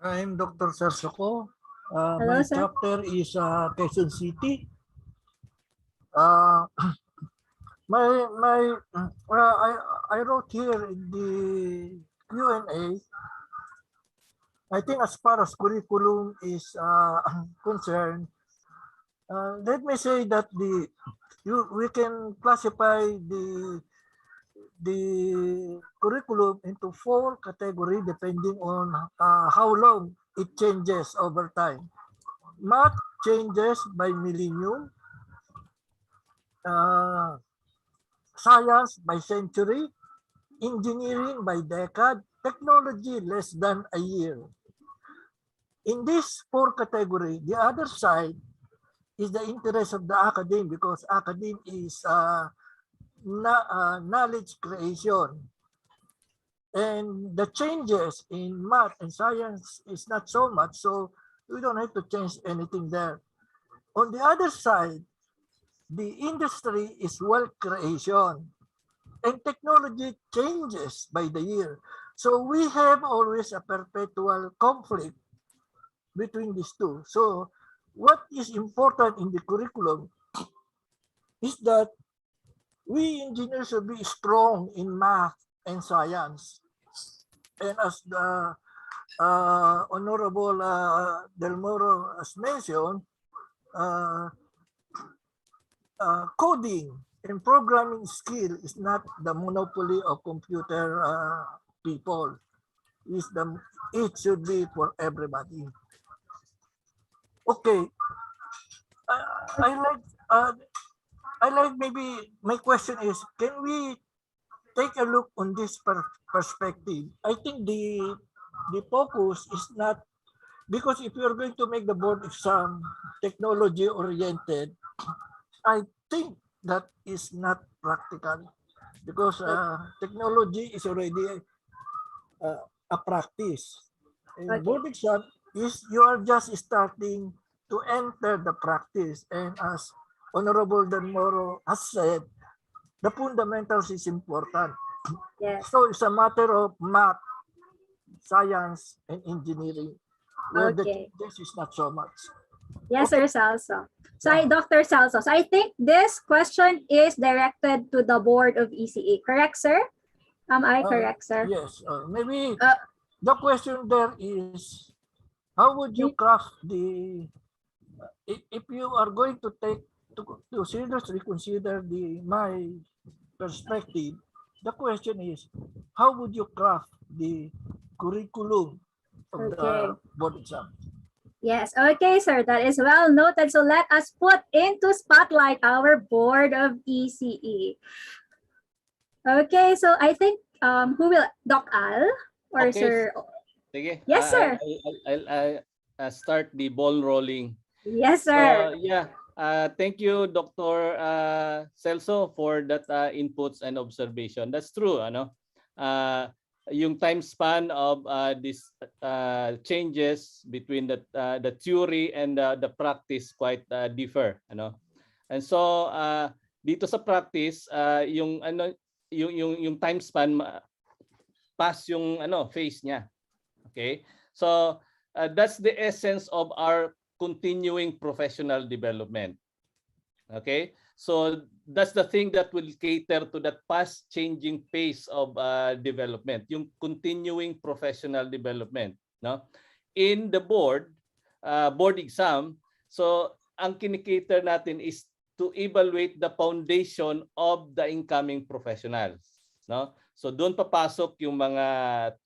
I'm Dr. Sarsoko. Hello, My sir. chapter is Quezon City. I wrote here in the Q&A. I think as far as curriculum is concerned, let me say that we can classify the curriculum into 4 categories depending on how long it changes over time. Math changes by millennium, science by century, engineering by decade, technology less than a year. In this 4 category, the other side is the interest of the academe, because academe is knowledge creation. And the changes in math and science is not so much, so we don't have to change anything there. On the other side, the industry is wealth creation, and technology changes by the year. So we have always a perpetual conflict between these two. So what is important in the curriculum is that we engineers should be strong in math and science. And as the Honorable Del Moro has mentioned, coding and programming skill is not the monopoly of computer people. It should be for everybody. Okay. I like maybe my question is, can we take a look on this perspective? I think the focus is not, because if you're going to make the board exam technology oriented, I think that is not practical, because technology is already a practice. And board exam is you are just starting to enter the practice, and as Honorable Del Moro has said, the fundamentals is important. Yes. So it's a matter of math, science, and engineering, where this is not so much. Yes, Sir Celso. So Dr. Celso, so I think this question is directed to the board of ECE, correct, sir? Am I correct, sir? Yes. Maybe the question there is, how would you craft the, if you are going to take to seriously consider my perspective, the question is, how would you craft the curriculum of the board exam? Yes, okay, sir. That is well noted. So let us put into spotlight our board of ECE. Okay, so I think who will, Doc Al or Sir? Sige. Yes, sir. I'll start the ball rolling. Yes, sir. So, yeah. Thank you, Dr. Celso, for that inputs and observation. That's true, ano? Yung time span of these changes between the theory and the practice quite differ, ano? And so dito sa practice, yung time span past yung phase niya. Okay? So that's the essence of our continuing professional development. Okay, so that's the thing that will cater to that fast changing pace of development, yung continuing professional development, no? In the board exam, so ang kinikater natin is to evaluate the foundation of the incoming professionals, no? So doon papasok yung mga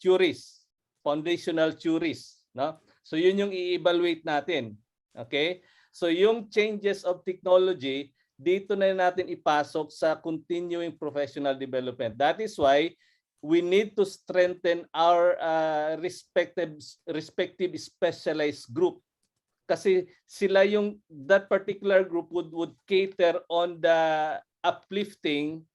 theories, foundational theories, no? So yun yung i-evaluate natin. Okay? So yung changes of technology, dito na natin ipasok sa continuing professional development. That is why we need to strengthen our respective specialized group. Kasi sila yung, that particular group would cater on the uplifting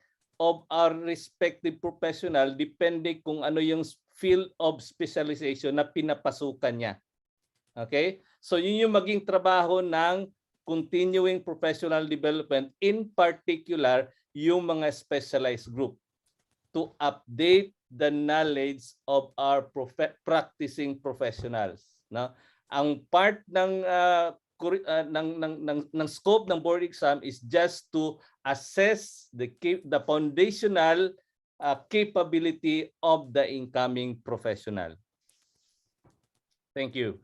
of our respective professional depende kung ano yung field of specialization na pinapasukan niya. Okay? So yun yung maging trabaho ng continuing professional development, in particular yung mga specialized group, to update the knowledge of our practicing professionals. No? Ang part ng scope ng board exam is just to assess the foundational capability of the incoming professional. Thank you.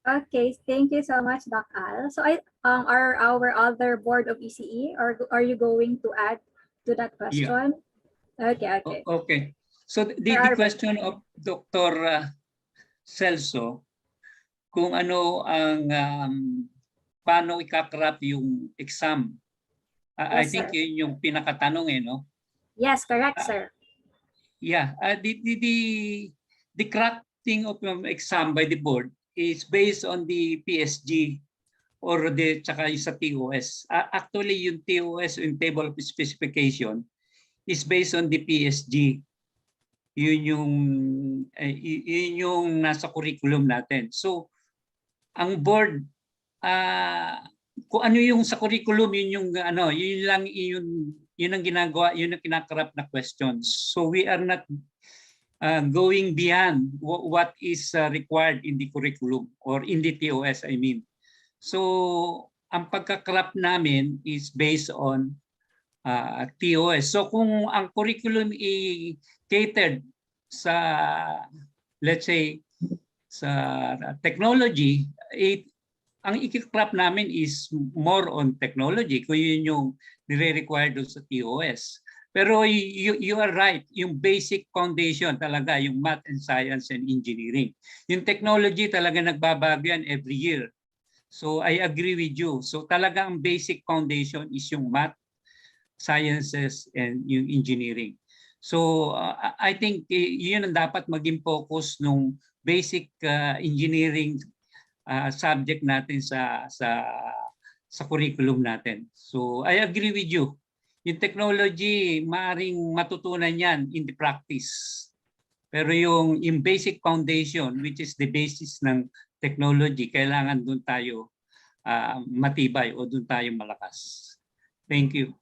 Okay, thank you so much, Doc Al. So are our other board of ECE, or are you going to add to that question? Yeah. Okay. Okay. So the question of Dr. Celso, kung ano ang paano ikakrap yung exam. I Yes, think sir. yun yung pinakatanong no? Yes, correct, sir. Yeah, the crafting of an exam by the board is based on the PSG or tsaka sa TOS. Actually, yung TOS, yung table of specification, is based on the PSG. Yun yung nasa curriculum natin. So, ang board, kung ano yung sa curriculum, yun ang ginagawa, yun ang kinakarap na questions. So, we are not going beyond what is required in the curriculum or in the TOS, I mean. So, ang pagkakrap namin is based on TOS. So, kung ang curriculum catered sa, let's say, sa technology, ang ikikrap namin is more on technology, kung yun yung nire-require doon sa TOS. Pero you are right, yung basic foundation talaga, yung math and science and engineering. Yung technology talaga nagbabago yan every year. So I agree with you. So talaga ang basic foundation is yung math, sciences, and yung engineering. So I think yun ang dapat maging focus nung basic engineering subject natin sa curriculum natin. So I agree with you. Yung technology, maaaring matutunan yan in the practice. Pero yung basic foundation, which is the basis ng technology, kailangan doon tayo matibay o doon tayo malakas. Thank you.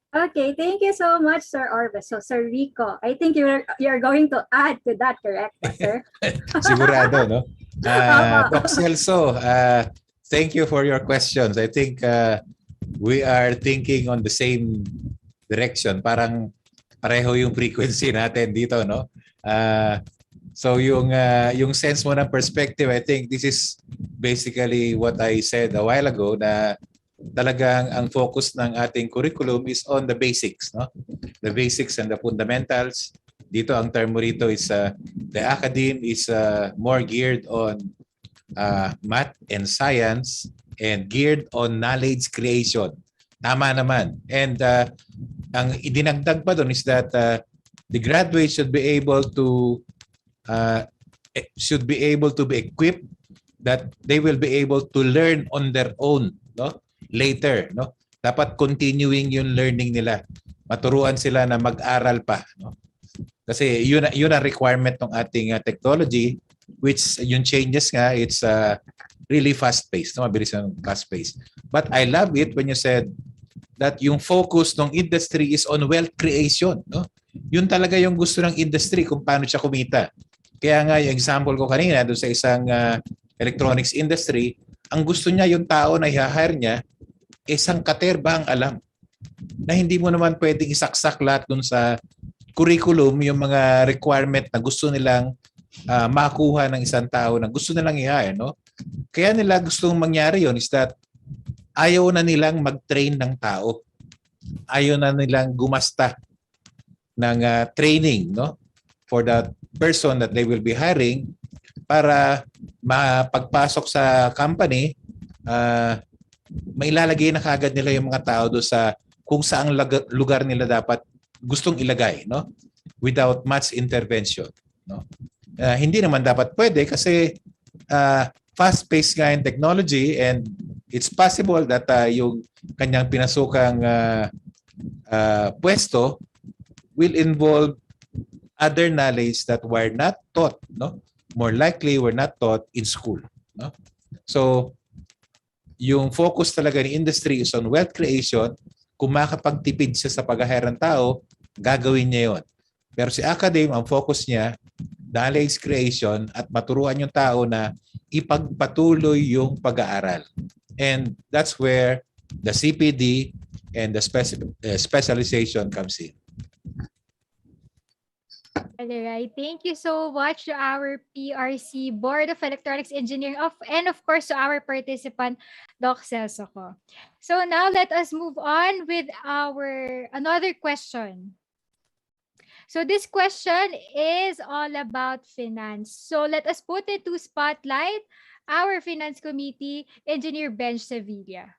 Okay, thank you so much, Sir Orvis. So, Sir Rico, I think you're going to add to that, correct, sir? Sigurado, no? Doc Celso, thank you for your questions. I think we are thinking on the same direction. Parang pareho yung frequency natin dito, no? So yung sense mo ng perspective, I think this is basically what I said a while ago, na talagang ang focus ng ating curriculum is on the basics, no? The basics and the fundamentals. Dito ang term mo rito is the academe is more geared on math and science and geared on knowledge creation. Tama naman. And ang idinagdag pa doon is that the graduates should be able to be equipped that they will be able to learn on their own, no? Later, no? Dapat continuing yung learning nila. Maturuan sila na mag-aral pa, no? Kasi yun ang requirement ng ating technology, which yung changes nga, it's really fast-paced, no? Mabilis yung fast-paced. But I love it when you said that yung focus ng industry is on wealth creation, no? Yun talaga yung gusto ng industry, kung paano siya kumita. Kaya nga yung example ko kanina doon sa isang electronics industry, ang gusto niya yung tao na i-hire niya, isang katerba ang alam. Na hindi mo naman pwedeng isaksak lahat doon sa curriculum yung mga requirement na gusto nilang makuha ng isang tao na gusto nilang i-hire, no? Kaya nila gustong mangyari yon is that ayaw na nilang mag-train ng tao. Ayaw na nilang gumasta ng training, no? For the person that they will be hiring para mapagpasok sa company, mailalagay na kagad nila yung mga tao do sa kung saang lugar nila dapat gustong ilagay, no? Without much intervention, no? Hindi naman dapat pwede kasi fast-paced nga yung technology, and it's possible that yung kanyang pinasukang pwesto will involve other knowledge that were not taught, no? More likely were not taught in school, no? So yung focus talaga ng industry is on wealth creation. Kung makapagtipid siya sa pag-hire ng tao, gagawin niya yon. Pero si academe, ang focus niya, knowledge creation at maturuan yung tao na ipagpatuloy yung pag-aaral. And that's where the CPD and the specialization comes in. All right. Thank you so much to our PRC Board of Electronics Engineering and of course to our participant, Doc Celso. So now let us move on with another question. So this question is all about finance. So let us put it to spotlight our Finance Committee, Engineer Benj Sevilla.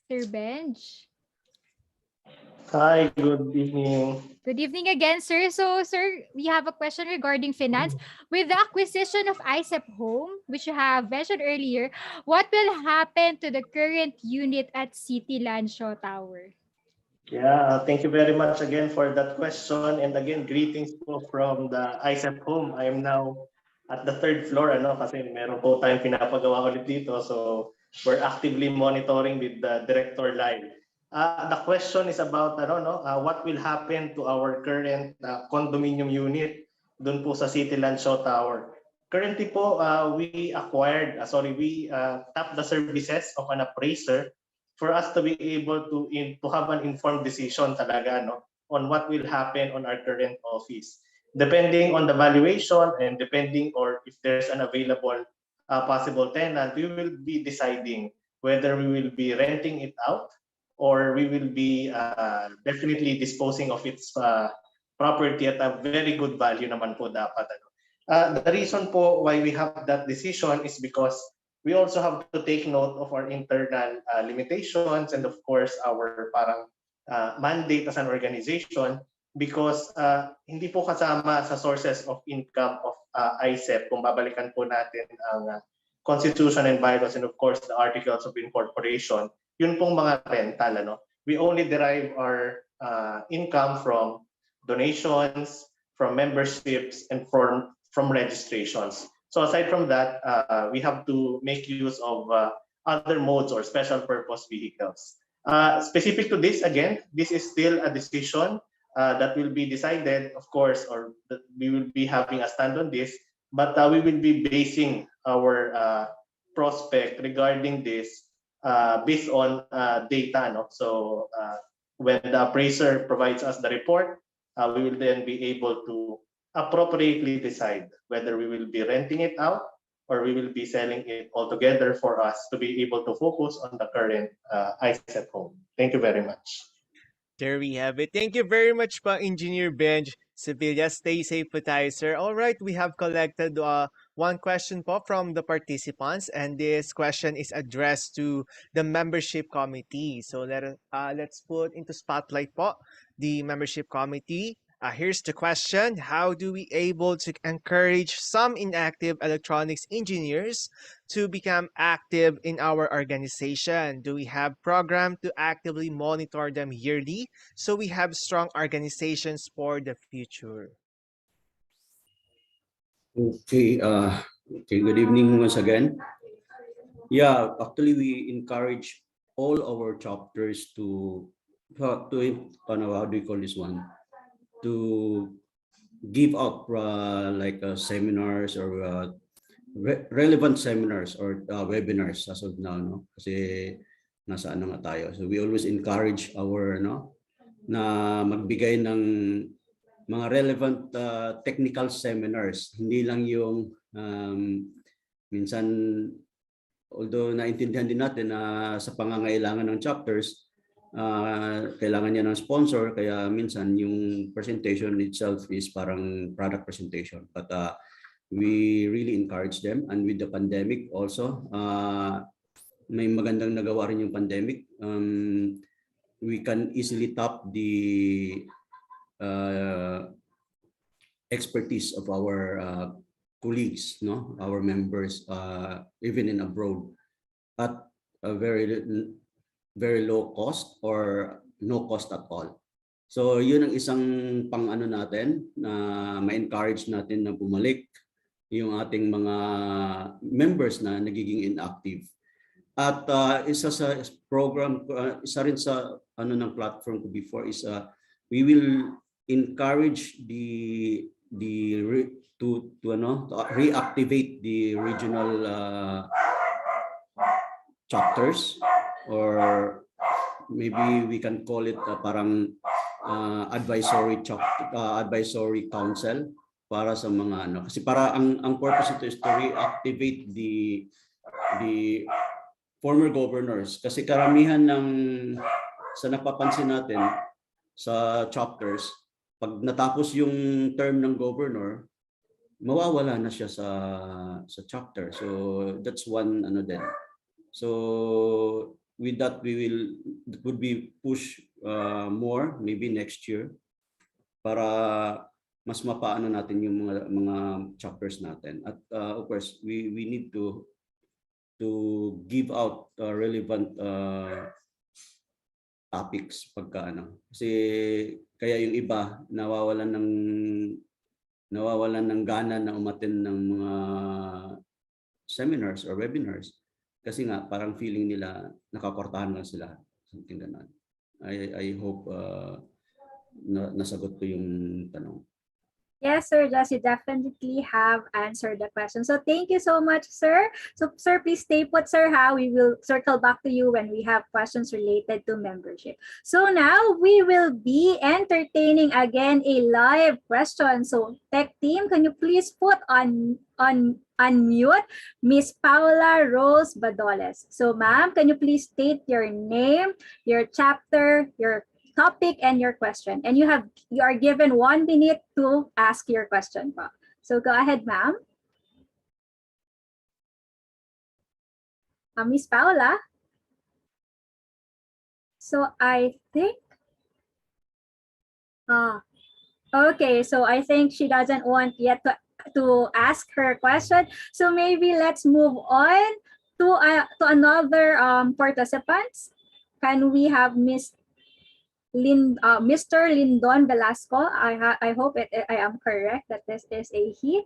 Sir Benj. Hi, good evening. Good evening again, sir. So, sir, we have a question regarding finance. With the acquisition of IECEP Home, which you have mentioned earlier, what will happen to the current unit at City Landshaw Tower? Yeah, thank you very much again for that question. And again, greetings po from the IECEP Home. I am now at the 3rd floor, kasi meron po tayong pinapagawa ulit dito. So, we're actively monitoring with the director live. The question is about what will happen to our current condominium unit dun po sa City Landshaw Tower. Currently po, we tapped the services of an appraiser for us to be able to have an informed decision talaga on what will happen on our current office. Depending on the valuation and depending or if there's an available possible tenant, we will be deciding whether we will be renting it out or we will be definitely disposing of its property at a very good value naman po dapat. The reason po why we have that decision is because we also have to take note of our internal limitations and of course our mandate as an organization, because hindi po kasama sa sources of income of IECEP kung babalikan po natin ang Constitution and bylaws and of course the Articles of Incorporation. Yun pong mga rental. We only derive our income from donations, from memberships, and from registrations. So aside from that, we have to make use of other modes or special purpose vehicles. Specific to this, again, this is still a decision that will be decided, of course, or that we will be having a stand on this, but we will be basing our prospect regarding this based on data. So when the appraiser provides us the report, we will then be able to appropriately decide whether we will be renting it out or we will be selling it altogether for us to be able to focus on the current IECEP home. Thank you very much. There we have it. Thank you very much, Engineer Benj Sevilla. Stay safe po tayo, sir. All right, we have collected one question from the participants, and this question is addressed to the membership committee. So let's put into spotlight the membership committee. Here's the question: how do we able to encourage some inactive electronics engineers to become active in our organization? Do we have program to actively monitor them yearly so we have strong organizations for the future? Okay, good evening once again. Yeah, actually we encourage all our chapters to how do you call this one? To give out seminars or relevant seminars or webinars as of now, no? Kasi nasaan na nga tayo. So we always encourage our na magbigay ng mga relevant technical seminars. Hindi lang yung minsan, although naintindihan din natin na sa pangangailangan ng chapters, kailangan niya ng sponsor, kaya minsan yung presentation itself is parang product presentation. But we really encourage them. And with the pandemic also, may magandang nagawa rin yung pandemic. We can easily tap the expertise of our colleagues, no, our members, even in abroad, at a very low cost or no cost at all. So yun ang isang pang-ano natin na ma-encourage natin na bumalik yung ating mga members na nagiging inactive. At isa sa program, isa rin sa ano ng platform ko before is we will encourage to reactivate the regional chapters, or maybe we can call it parang advisory council para sa mga ano, kasi para ang purpose ito is to reactivate the former governors, kasi karamihan ng sa napapansin natin sa chapters, pag natapos yung term ng governor, mawawala na siya sa chapter. So that's one ano din. So with that, it would be push more maybe next year para mas mapaano natin yung mga chapters natin. At of course, we need to give out relevant topics pagka ano. Kasi kaya yung iba nawawalan ng gana na umattend ng mga seminars or webinars kasi nga parang feeling nila nakakortahan lang sila, something ganun. I hope nasagot ko yung tanong. Yes, Sir Josh, you definitely have answered the question. So thank you so much, sir. So sir, please stay put, sir. We will circle back to you when we have questions related to membership. So now we will be entertaining again a live question. So tech team, can you please put on unmute Miss Paula Rose Badoles. So ma'am, can you please state your name, your chapter, your topic, and your question, and you are given 1 minute to ask your question po. So go ahead, ma'am. Miss Paula. So I think okay, so I think she doesn't want yet to ask her question, so maybe let's move on to another participants. Can we have Mr. Lindon Velasco? I hope I am correct that this is a he.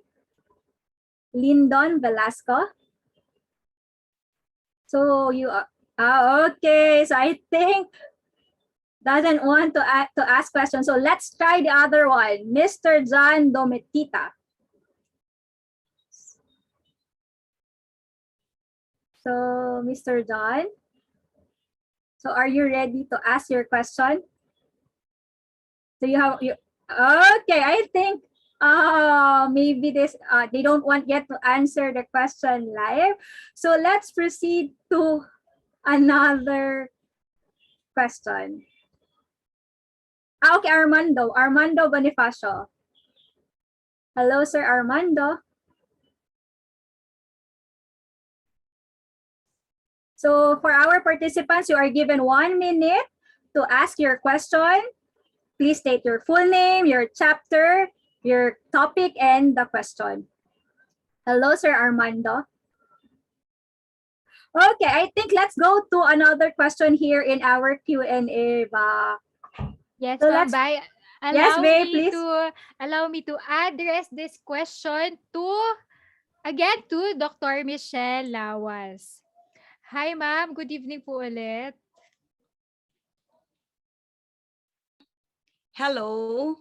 Lindon Velasco. So you are okay. So I think doesn't want to ask questions. So let's try the other one, Mr. John Dometita. So Mr. John, so are you ready to ask your question? So okay, I think maybe they don't want yet to answer the question live. So let's proceed to another question. Okay, Armando Bonifacio. Hello, Sir Armando. So for our participants, you are given 1 minute to ask your question. Please state your full name, your chapter, your topic, and the question. Hello, Sir Armando. Okay, I think let's go to another question here in our Q&A. Yes, so allow me to address this question to Dr. Michelle Lawas. Hi, ma'am. Good evening po ulit. Hello.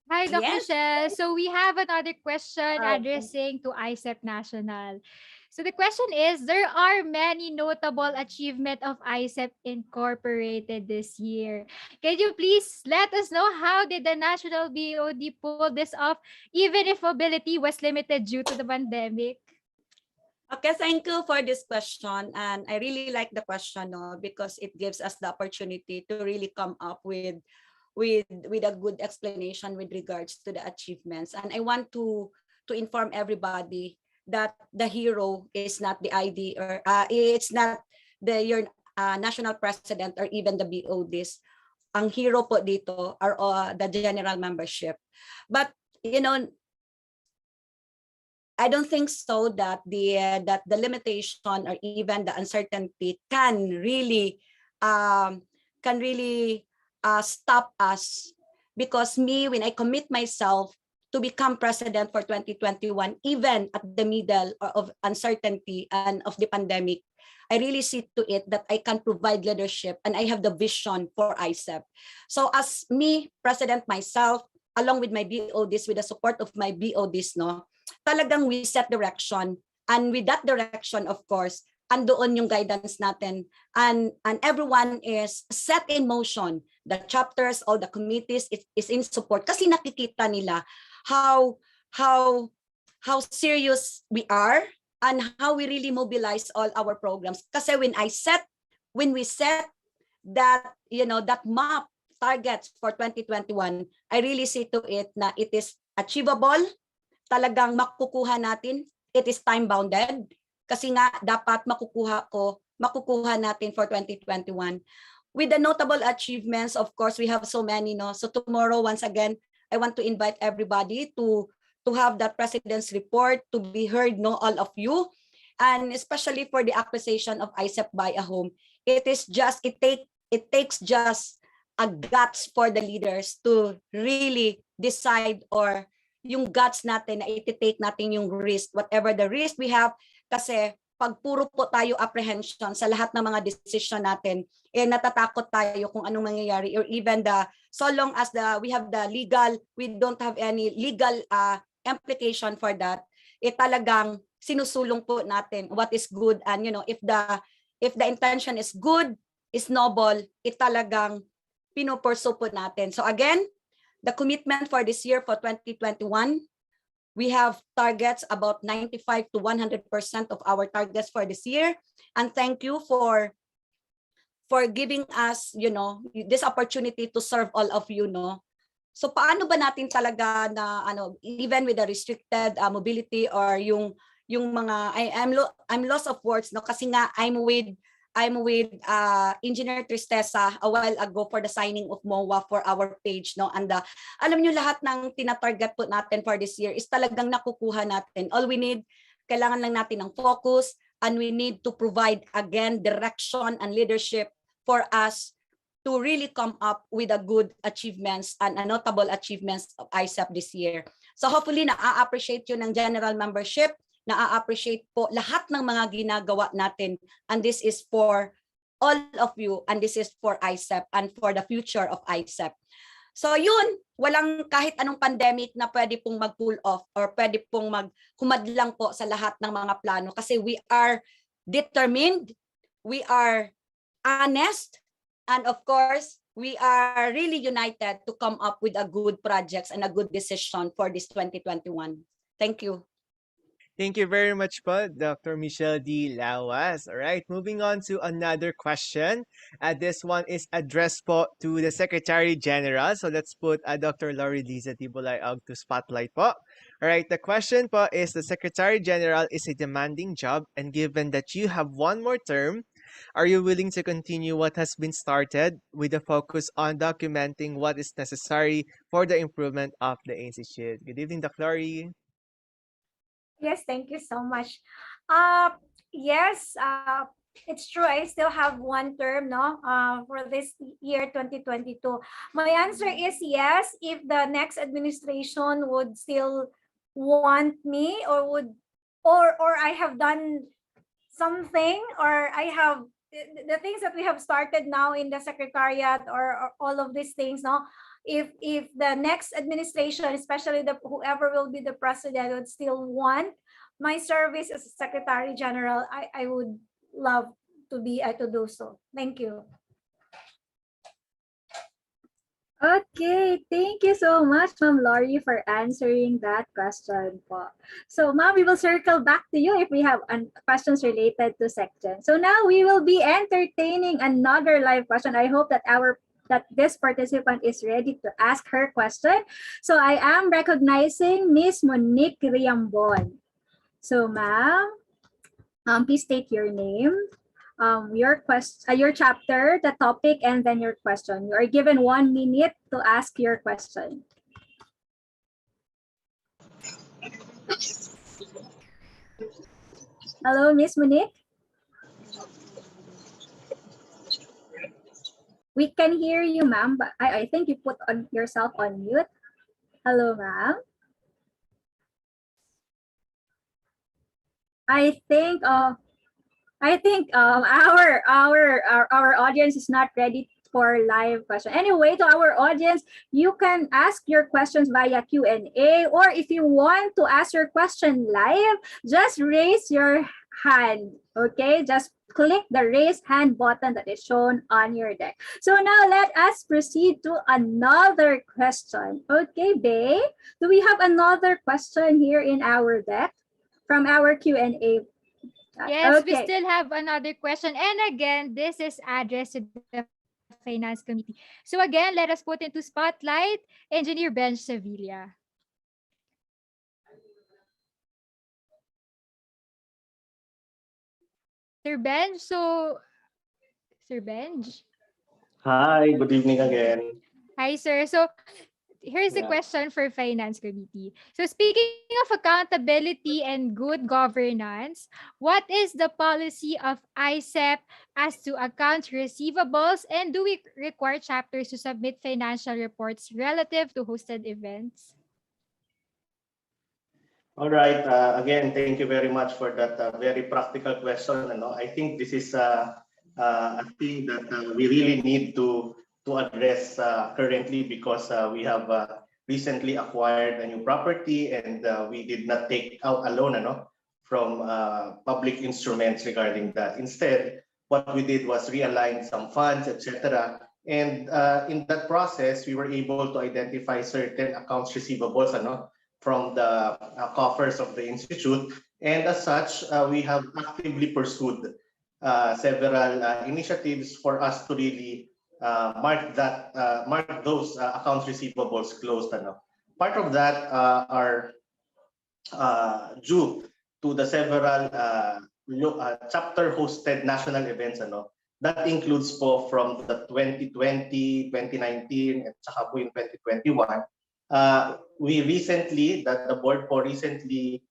Hi, Dr. Yes. Michelle. So we have another question addressing to IECEP National. So the question is, there are many notable achievements of IECEP Incorporated this year. Can you please let us know how did the National BOD pull this off, even if mobility was limited due to the pandemic? Okay, thank you for this question. And I really like the question because it gives us the opportunity to really come up with a good explanation with regards to the achievements. And I want to to inform everybody that the hero is not the ID, or it's not your national president or even the BODs. Ang hero po dito are the general membership. But you know, I don't think so that the limitation or even the uncertainty can really stop us, because when I commit myself to become president for 2021, even at the middle of uncertainty and of the pandemic, I really see to it that I can provide leadership and I have the vision for IECEP. So as me, president myself, along with my BODs, with the support of my BODs, no, talagang we set direction. And with that direction, of course, andoon yung guidance natin. And everyone is set in motion. The chapters, all the committees is in support. Kasi nakikita nila how serious we are and how we really mobilize all our programs. Kasi when we set that, you know, that map targets for 2021, I really see to it na it is achievable, talagang makukuha natin, it is time bounded, kasi nga dapat makukuha natin for 2021. With the notable achievements, of course, we have so many, no? So tomorrow, once again, I want to invite everybody to have that president's report to be heard, no, all of you, and especially for the acquisition of IECEP by a home. It takes just a guts for the leaders to really decide, or yung guts natin na iti-take natin yung risk, whatever the risk we have, kasi pag puro po tayo apprehension sa lahat ng mga decision natin, natatakot tayo kung anong mangyayari, or even so long as we don't have any legal implication for that, talagang sinusulong po natin what is good, and you know, if the intention is good, is noble, talagang pinupurso po natin. So again, the commitment for this year, for 2021, we have targets about 95 to 100% of our targets for this year. And thank you for giving us, you know, this opportunity to serve all of you, no? So paano ba natin talaga na even with the restricted mobility, or yung mga I'm lost of words, no, kasi nga I'm with Engineer Tristeza a while ago for the signing of MOA for our page, no, and alam niyo lahat ng tinatarget po natin for this year is talagang nakukuha natin. All we need, kailangan lang natin ng focus, and we need to provide again direction and leadership for us to really come up with a good achievements and a notable achievements of IECEP this year. So hopefully na-appreciate yun ng general membership, na-appreciate po lahat ng mga ginagawa natin, and this is for all of you, and this is for IECEP and for the future of IECEP. So yun, walang kahit anong pandemic na pwede pong mag-pull off or pwede pong humadlang po sa lahat ng mga plano, kasi we are determined, we are honest, and of course, we are really united to come up with a good projects and a good decision for this 2021. Thank you. Thank you very much po, Dr. Michelle D. Lawas. All right, moving on to another question. This one is addressed po to the Secretary General. So let's put Dr. Laurie Liza Tibulayag to spotlight po. All right, the question po is, the Secretary General is a demanding job, and given that you have one more term, are you willing to continue what has been started with a focus on documenting what is necessary for the improvement of the Institute? Good evening, Dr. Laurie. Yes, thank you so much. Yes, it's true. I still have one term, no, for this year 2022. My answer is yes, if the next administration would still want me, or I have done something, or I have the things that we have started now in the secretariat, or all of these things, no. If the next administration, especially whoever will be the president, would still want my service as Secretary General, I would love to do so. Thank you. Okay, thank you so much, Ma'am Laurie, for answering that question po. So, Ma'am, we will circle back to you if we have questions related to section. So now we will be entertaining another live question. I hope that our that this participant is ready to ask her question. So I am recognizing Miss Monique Riambon. So ma'am, please state your name, your chapter, the topic, and then your question. You are given 1 minute to ask your question. Hello, Miss Monique. We can hear you, ma'am, but I think you put on yourself on mute. Hello, ma'am. I think our audience is not ready for live question. Anyway, to our audience, you can ask your questions via Q&A, or if you want to ask your question live, just raise your hand. Okay, just click the raise hand button that is shown on your deck. So now let us proceed to another question. Okay, Bay, do we have another question here in our deck from our Q&A? Yes, we Okay. still have another question. And again, this is addressed to the Finance Committee. So again, let us put into spotlight Engineer Benj Sevilla. Sir Benj, Sir Benj. Hi, good evening again. Hi, sir. So here's a Yeah. question for Finance Committee. So speaking of accountability and good governance, what is the policy of IECEP as to accounts receivables, and do we require chapters to submit financial reports relative to hosted events? All right. Again, thank you very much for that very practical question. I think this is a thing that we really need to address currently, because we have recently acquired a new property, and we did not take out a loan from public instruments regarding that. Instead, what we did was realign some funds, etc. And in that process, we were able to identify certain accounts receivables from the coffers of the institute. And as such, we have actively pursued several initiatives for us to really mark those accounts receivables closed. Part of that are due to the several chapter-hosted national events. That includes po from the 2020, 2019, and saka po in 2021. The board recently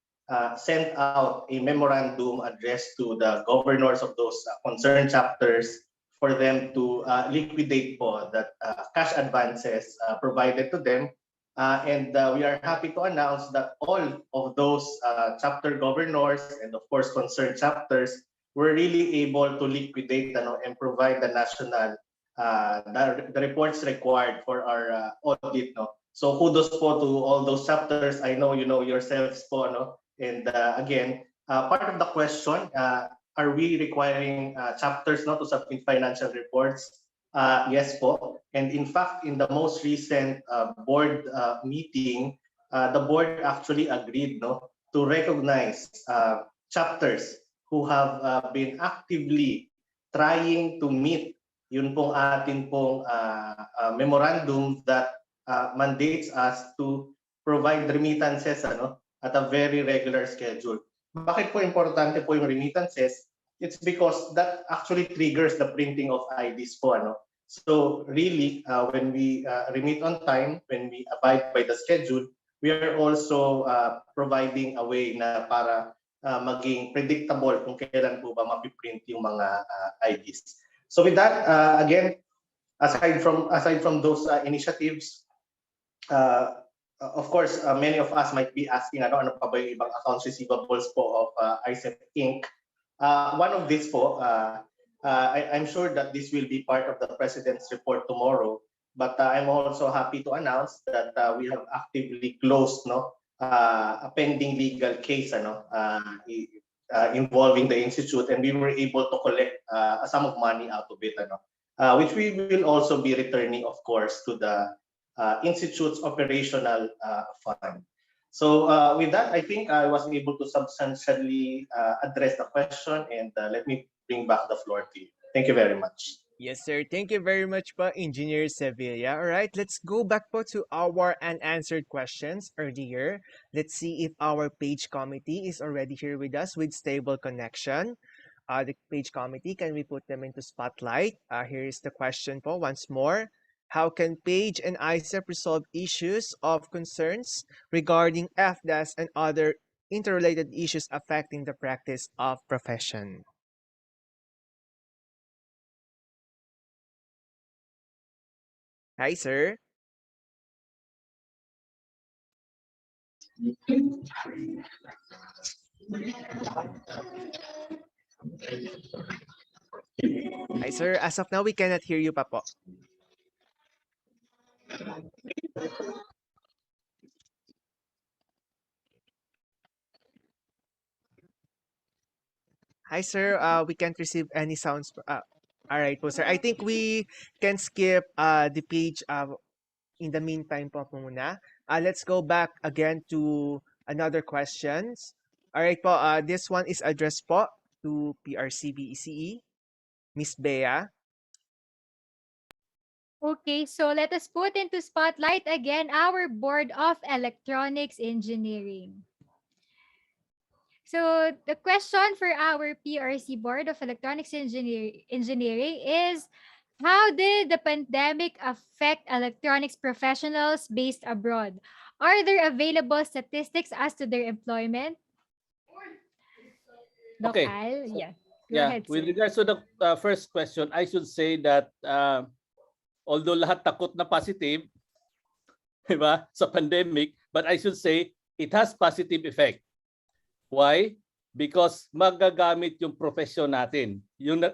sent out a memorandum addressed to the governors of those concerned chapters for them to liquidate that cash advances provided to them. And we are happy to announce that all of those chapter governors and of course concerned chapters were really able to liquidate and provide the national the reports required for our audit. So kudos po to all those chapters. I know you know yourselves po, and again, part of the question, are we requiring chapters to submit financial reports? Yes po. And in fact, in the most recent board meeting, the board actually agreed to recognize chapters who have been actively trying to meet yun pong atin pong memorandum that mandates us to provide remittances at a very regular schedule. Bakit po importante po yung remittances? It's because that actually triggers the printing of IDs po. So really, when we remit on time, when we abide by the schedule, we are also providing a way na para maging predictable kung kailan po ba mapiprint yung mga IDs. So with that, again, aside from those initiatives, of course, many of us might be asking, ano pa ba yung ibang accounts receivables po of IECEP Inc. One of these po, I'm sure that this will be part of the President's report tomorrow, but I'm also happy to announce that we have actively closed a pending legal case involving the institute, and we were able to collect a sum of money out of it, which we will also be returning, of course, to the institute's operational fund. So with that, I think I was able to substantially address the question, and let me bring back the floor to you. Thank you very much. Yes, sir. Thank you very much po, Engineer Sevilla. All right, let's go back po to our unanswered questions earlier. Let's see if our page committee is already here with us with stable connection. The page committee, can we put them into spotlight? Here is the question po once more. How can page and IECEP resolve issues of concerns regarding FDAS and other interrelated issues affecting the practice of profession? Hi, sir. Hi, sir. As of now, we cannot hear you pa po. Hi, sir. We can't receive any sounds. All right po, sir. I think we can skip the page in the meantime po muna. Let's go back again to another questions. All right po, this one is addressed po to PRCB ECE, Miss Bea. Okay, so let us put into spotlight again our Board of Electronics Engineering. So the question for our PRC Board of Electronics Engineering is, how did the pandemic affect electronics professionals based abroad? Are there available statistics as to their employment? Doc Okay. Al, So, yeah. Go yeah, ahead, with sir. regards to the first question, I should say that although lahat takot na positive, di ba, sa pandemic, but I should say it has positive effect. Why? Because magagamit yung profesyon natin.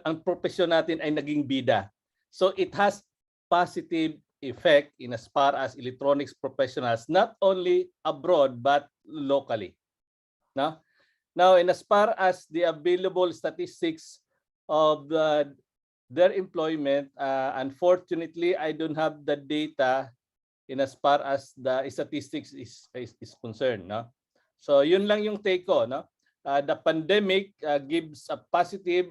Ang profesyon natin ay naging bida. So it has positive effect in as far as electronics professionals, not only abroad but locally. No? Now, in as far as the available statistics of their employment, unfortunately, I don't have the data in as far as the statistics is concerned. No? So yun lang yung take ko. No? The pandemic gives a positive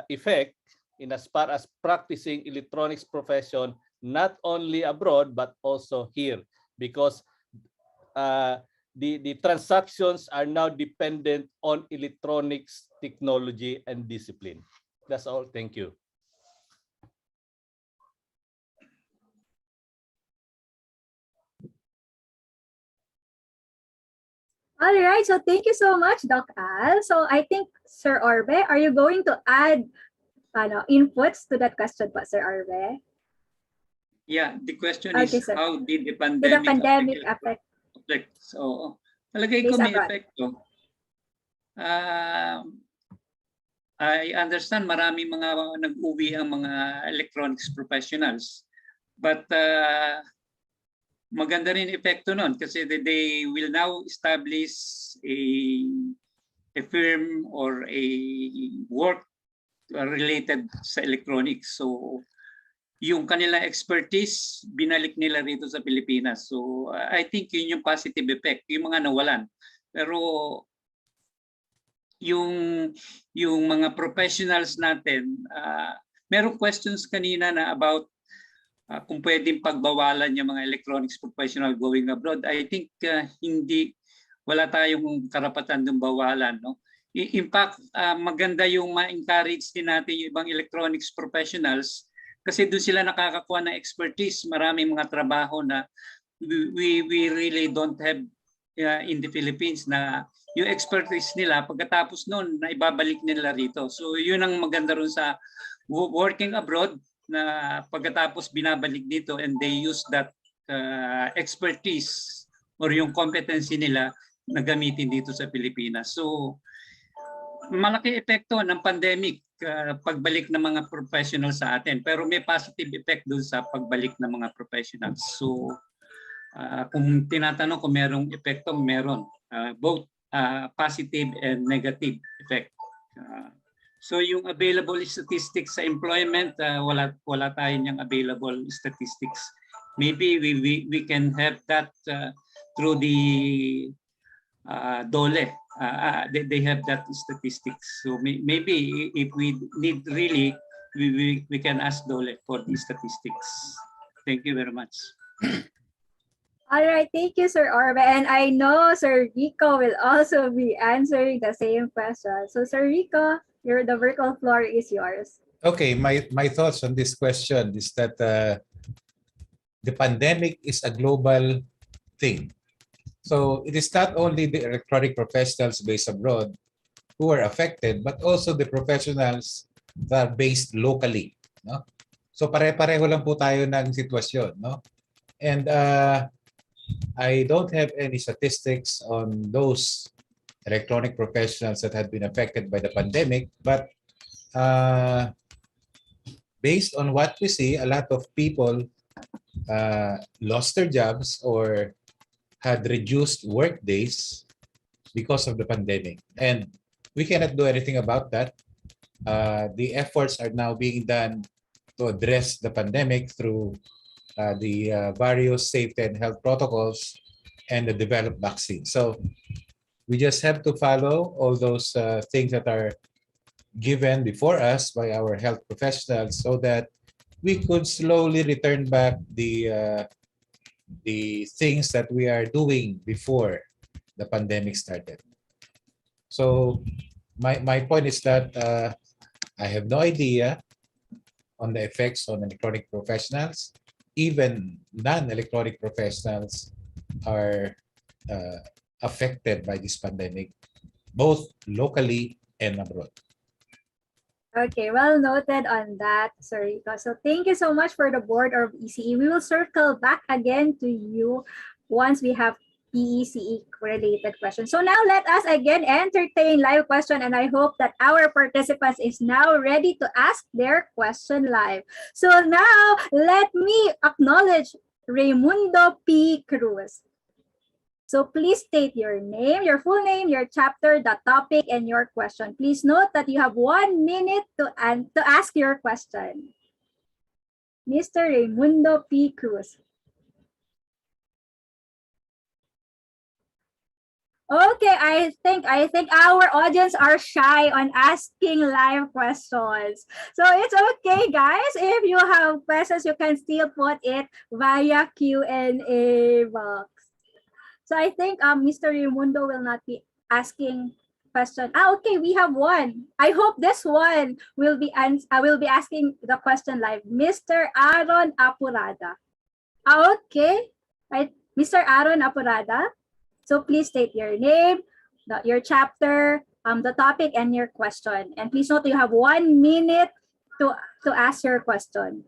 effect in as far as practicing electronics profession, not only abroad but also here, because the transactions are now dependent on electronics technology and discipline. That's all. Thank you. All right, so thank you so much, Doc Al. So I think, Sir Orbe, are you going to add inputs to that question po, Sir Orbe? Yeah, the question Okay, is, sir. how did the Did the pandemic affect? So, palagay Based ko may abroad. epekto. I understand marami mga nag-uwi ang mga electronics professionals. But maganda rin epekto nun kasi they will now establish a firm or a work related sa electronics. So yung kanilang expertise, binalik nila rito sa Pilipinas. So I think yun yung positive effect, yung mga nawalan. Pero yung mga professionals natin, merong questions kanina na about kung pwedeng pagbawalan yung mga electronics professional going abroad. I think wala tayong karapatan ng bawalan. No? In fact, maganda yung ma-encourage din natin yung ibang electronics professionals kasi doon sila nakakakuha ng expertise. Maraming mga trabaho na we really don't have in the Philippines na yung expertise nila pagkatapos noon na ibabalik nila rito. So yun ang maganda ron sa working abroad, na pagkatapos binabalik dito and they use that expertise or yung competency nila na gamitin dito sa Pilipinas. So malaki epekto ng pandemic pagbalik ng mga professionals sa atin, pero may positive effect doon sa pagbalik ng mga professionals. So kung tinatanong kung merong epekto, meron both positive and negative effect. So yung available statistics sa employment, wala tayong yung available statistics. Maybe we can have that through the DOLE. They have that statistics. So maybe if we need really we can ask Dole for the statistics. Thank you very much. All right, thank you, Sir Orbe. And I know Sir Rico will also be answering the same question. So, Sir Rico, the virtual floor is yours. Okay, my thoughts on this question is that the pandemic is a global thing. So it is not only the electronic professionals based abroad who are affected, but also the professionals that are based locally. No? So pare-pareho lang po tayo ng sitwasyon. No? And I don't have any statistics on those electronic professionals that had been affected by the pandemic, but based on what we see, a lot of people lost their jobs or had reduced work days because of the pandemic. And we cannot do anything about that. The efforts are now being done to address the pandemic through the various safety and health protocols and the developed vaccine. So we just have to follow all those things that are given before us by our health professionals so that we could slowly return back the things that we are doing before the pandemic started. So my point is that I have no idea on the effects on electronic professionals. Even non-electronic professionals are affected by this pandemic, both locally and abroad. Okay, well noted on that, Sir Rico. So thank you so much for the board of ECE. We will circle back again to you once we have PECE related questions. So now let us again entertain live question, and I hope that our participants is now ready to ask their question live. So now let me acknowledge Raimundo P. Cruz. So please state your name, your full name, your chapter, the topic, and your question. Please note that you have 1 minute to ask your question. Mr. Raimundo P. Cruz. Okay, I think our audience are shy on asking live questions. So it's okay, guys. If you have questions, you can still put it via Q&A box. So I think Mr. Raimundo will not be asking question. Okay, we have one. I hope this one will be asking the question live. Mr. Aaron Apurada. Okay, right, Mr. Aaron Apurada. So please state your name, your chapter, the topic, and your question. And please note you have 1 minute to ask your question.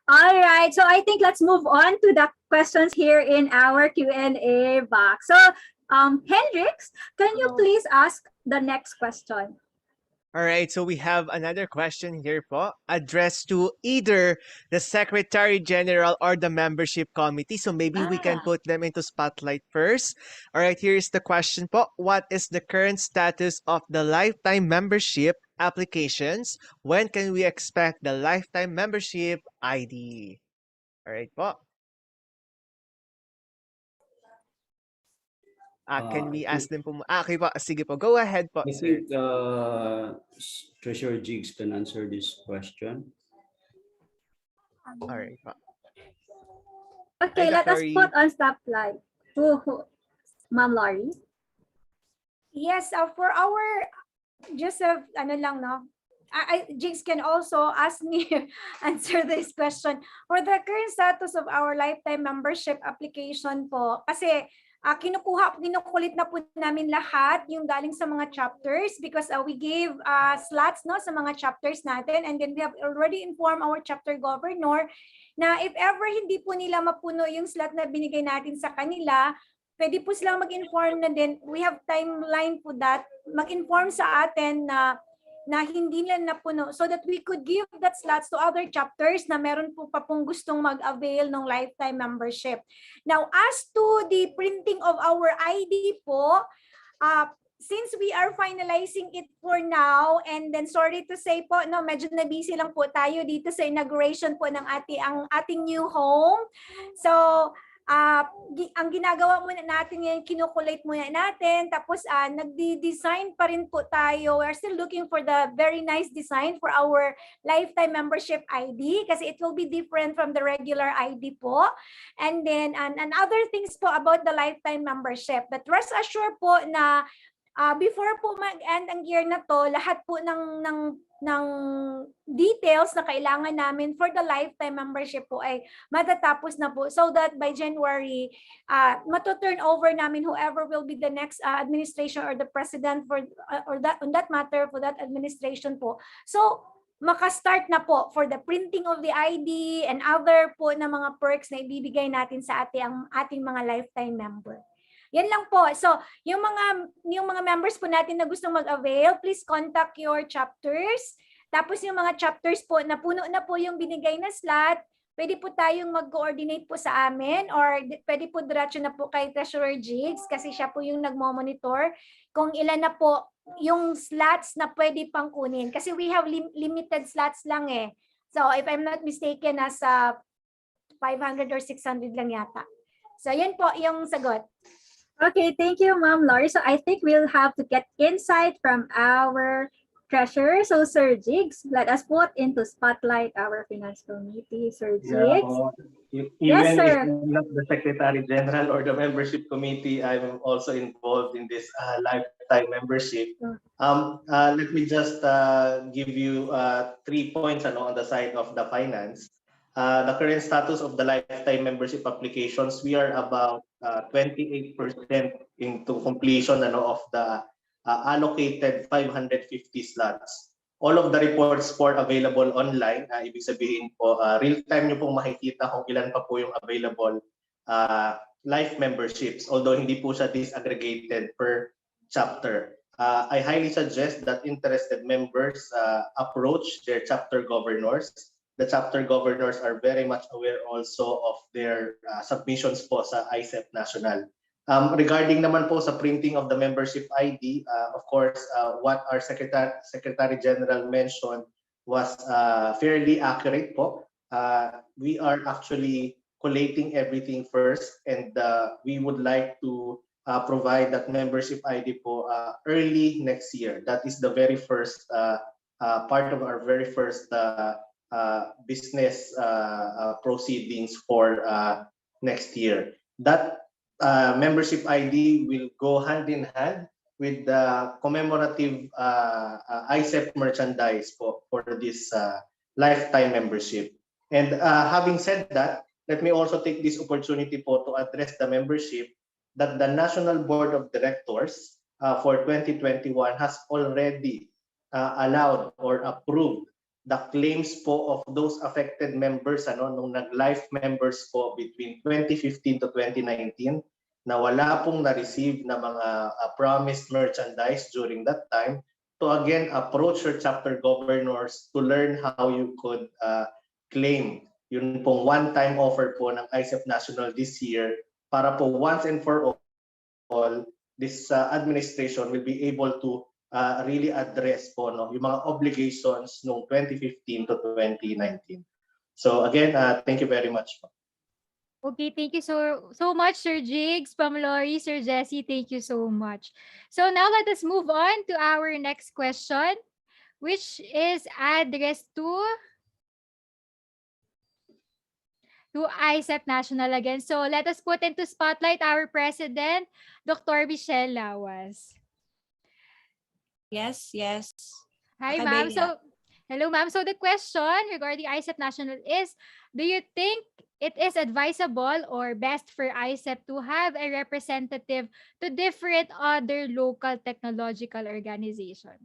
All right, so I think let's move on to the questions here in our Q&A box. So, Hendrix, can you please ask the next question? All right, so we have another question here po, addressed to either the Secretary General or the membership committee. So maybe we can put them into spotlight first. All right, here's the question po. What is the current status of the lifetime membership applications? When can we expect the lifetime membership ID? All right po. Can we ask them po? Okay po, sige po. Go ahead po, I sir. think Treasurer Jigs can answer this question. All right po. Okay, let us put on stoplight. Ma'am Laurie? Yes, for our, just ano lang, no? Jigs can also ask me answer this question. For the current status of our lifetime membership application po, kasi kinukulit na po namin lahat yung galing sa mga chapters because we gave slots no sa mga chapters natin, and then we have already informed our chapter governor na if ever hindi po nila mapuno yung slot na binigay natin sa kanila, pwede po silang mag-inform na din. We have timeline po that mag-inform sa atin na hindi nila napuno so that we could give that slots to other chapters na meron po pa pong gustong mag-avail ng lifetime membership. Now, as to the printing of our ID po, since we are finalizing it for now, and then sorry to say po, no, medyo na-busy lang po tayo dito sa inauguration po ng ating new home. So, ang ginagawa muna natin ngayon, kinukulate muna natin, tapos nagdi-design pa rin po tayo. We're still looking for the very nice design for our lifetime membership ID kasi it will be different from the regular ID po. And then, and other things po about the lifetime membership. But rest assured po na before po mag-end ang year na to, lahat po ng details na kailangan namin for the lifetime membership po ay matatapos na po so that by January, mato-turn over namin whoever will be the next administration or the president for or that on that matter for that administration po. So maka-start na po for the printing of the ID and other po na mga perks na ibibigay natin sa ating mga lifetime member. Yan lang po. So, yung mga members po natin na gustong mag-avail, please contact your chapters. Tapos yung mga chapters po na puno na po yung binigay na slot, pwede po tayong mag-coordinate po sa amin or pwede po diretso na po kay Treasurer Jigs kasi siya po yung nagmo-monitor kung ilan na po yung slots na pwede pang kunin. Kasi we have limited slots lang eh. So, if I'm not mistaken, nasa 500 or 600 lang yata. So, yan po yung sagot. Okay, thank you, Ma'am Lori. So I think we'll have to get insight from our treasurer. So Sir Jigs, let us put into spotlight our finance committee. Sir Jigs. Even if I'm not the Secretary General or the membership committee, I'm also involved in this lifetime membership. Let me just give you 3 points on the side of the finance. The current status of the lifetime membership applications, we are about 28% into completion of the allocated 550 slots. All of the reports for available online, ibig sabihin po, real time nyo pong makikita kung ilan pa po yung available life memberships, although hindi po siya disaggregated per chapter. I highly suggest that interested members approach their chapter governors. The chapter governors are very much aware also of their submissions po sa IECEP National. Regarding naman po sa printing of the membership ID, of course, what our Secretary General mentioned was fairly accurate po. We are actually collating everything first and we would like to provide that membership ID po early next year. That is the very first part of our very first business proceedings for next year. That membership ID will go hand in hand with the commemorative IECEP merchandise for this lifetime membership. And having said that, let me also take this opportunity po to address the membership that the National Board of Directors for 2021 has already allowed or approved the claims po of those affected members nung nag-life members po between 2015 to 2019 na wala pong na-receive na mga promised merchandise during that time to again approach your chapter governors to learn how you could claim yun pong one-time offer po ng IECEP National this year para po once and for all this administration will be able to really address po yung mga obligations noong 2015 to 2019. So again, thank you very much. Okay, thank you so much, Sir Jigs, Ma'am Lori, Sir Jesse, thank you so much. So now let us move on to our next question, which is addressed to IECEP National again. So let us put into spotlight our President, Dr. Michelle Lawas. Yes. Hi, ma'am. So, hello, ma'am. So the question regarding IECEP National is, do you think it is advisable or best for IECEP to have a representative to different other local technological organizations?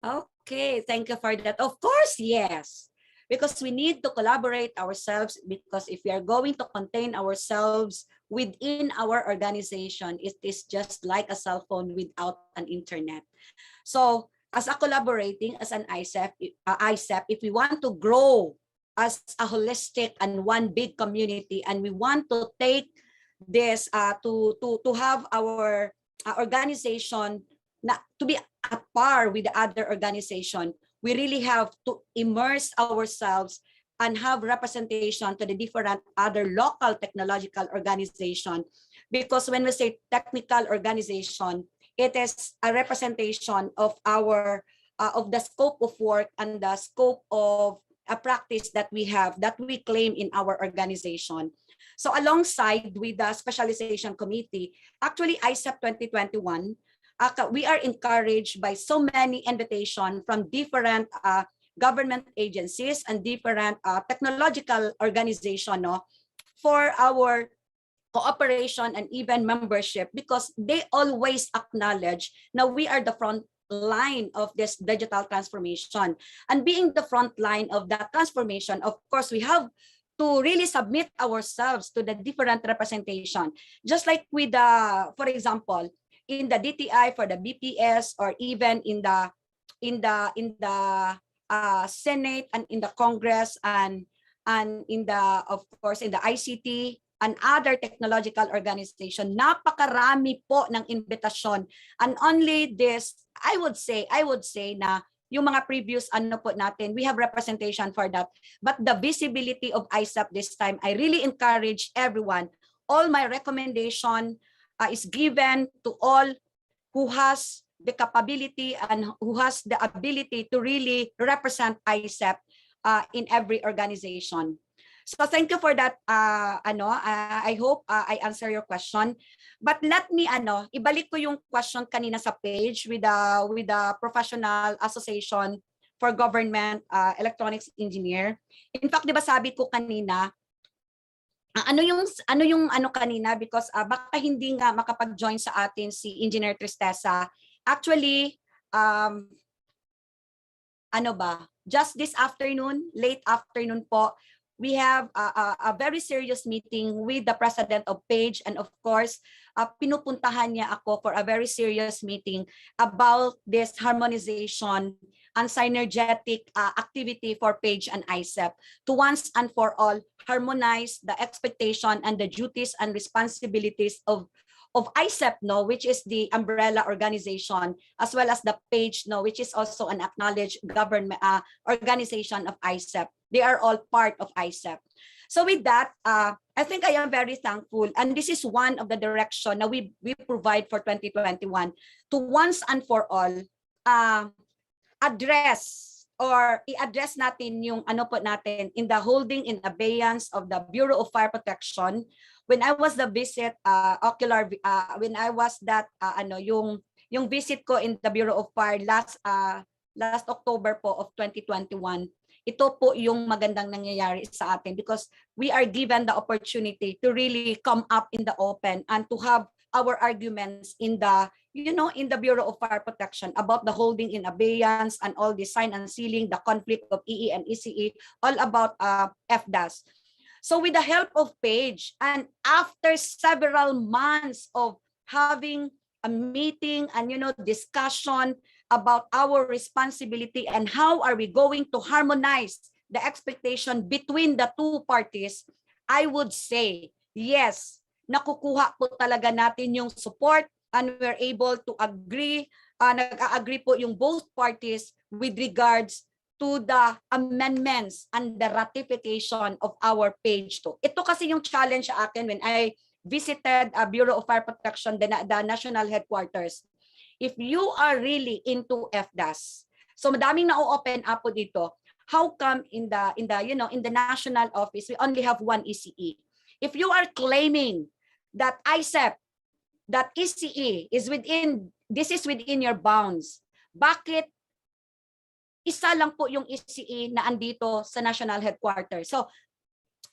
Okay, thank you for that. Of course, yes. Because we need to collaborate ourselves, because if we are going to contain ourselves within our organization, it is just like a cell phone without an internet. So as a collaborating as an IECEP, if we want to grow as a holistic and one big community, and we want to take this to have our organization to be at par with the other organization, we really have to immerse ourselves and have representation to the different other local technological organization. Because when we say technical organization, it is a representation of our of the scope of work and the scope of a practice that we have, that we claim in our organization. So alongside with the specialization committee, actually IECEP 2021, we are encouraged by so many invitations from different government agencies and different technological organizations, no, for our cooperation and even membership, because they always acknowledge now we are the front line of this digital transformation. And being the front line of that transformation, of course, we have to really submit ourselves to the different representation. Just like with the, for example, in the DTI for the BPS, or even in the Senate and in the Congress, and in the, of course, in the ICT and other technological organization, napakarami po ng invitasyon. And only this, I would say na yung mga previous ano po natin, we have representation for that. But the visibility of IECEP this time, I really encourage everyone. All my recommendation is given to all who has the capability and who has the ability to really represent IECEP in every organization. So thank you for that. I hope I answer your question. But let me ibalik ko yung question kanina sa page with the Professional Association for Government Electronics Engineer. In fact, 'di ba sabi ko kanina, ano yung kanina, because baka hindi nga makapag-join sa atin si Engineer Tristeza. Actually, just this afternoon, late afternoon po, we have a very serious meeting with the president of PAGE, and of course, pinupuntahan niya ako for a very serious meeting about this harmonization and synergetic activity for PAGE and IECEP to once and for all harmonize the expectation and the duties and responsibilities of IECEP, which is the umbrella organization, as well as the PAGE, which is also an acknowledged government organization of IECEP. They are all part of IECEP. So with that, I think I am very thankful, and this is one of the direction that we provide for 2021 to once and for all i-address natin yung natin in the holding in abeyance of the Bureau of Fire Protection. When I was the visit when I was that yung visit ko in the Bureau of Fire last October po of 2021, ito po yung magandang nangyayari sa atin, because we are given the opportunity to really come up in the open and to have our arguments in the in the Bureau of Fire Protection about the holding in abeyance and all the sign and sealing, the conflict of EE and ECE, all about FDAS. So with the help of PAGE, and after several months of having a meeting and discussion about our responsibility and how are we going to harmonize the expectation between the two parties, I would say, yes, nakukuha po talaga natin yung support, and we're able to agree, nag-agree po yung both parties with regards to the amendments and the ratification of our PAGE 2. Ito kasi yung challenge sa akin when I visited Bureau of Fire Protection, the national headquarters. If you are really into FDAS, so madaming na-open up po dito. How come in the national office we only have one ECE? If you are claiming that IECEP, that ECE is within your bounds, bakit isa lang po yung ECE na andito sa national headquarters? So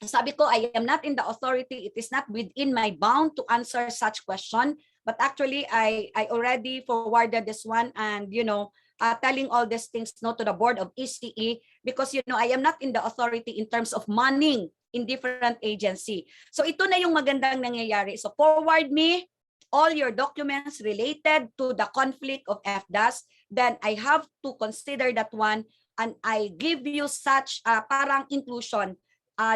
sabi ko, I am not in the authority. It is not within my bound to answer such question. But actually, I already forwarded this one, and telling all these things to the board of ECE, because I am not in the authority in terms of manning in different agency. So ito na yung magandang nangyayari. So forward me all your documents related to the conflict of FDAS. Then I have to consider that one, and I give you such parang inclusion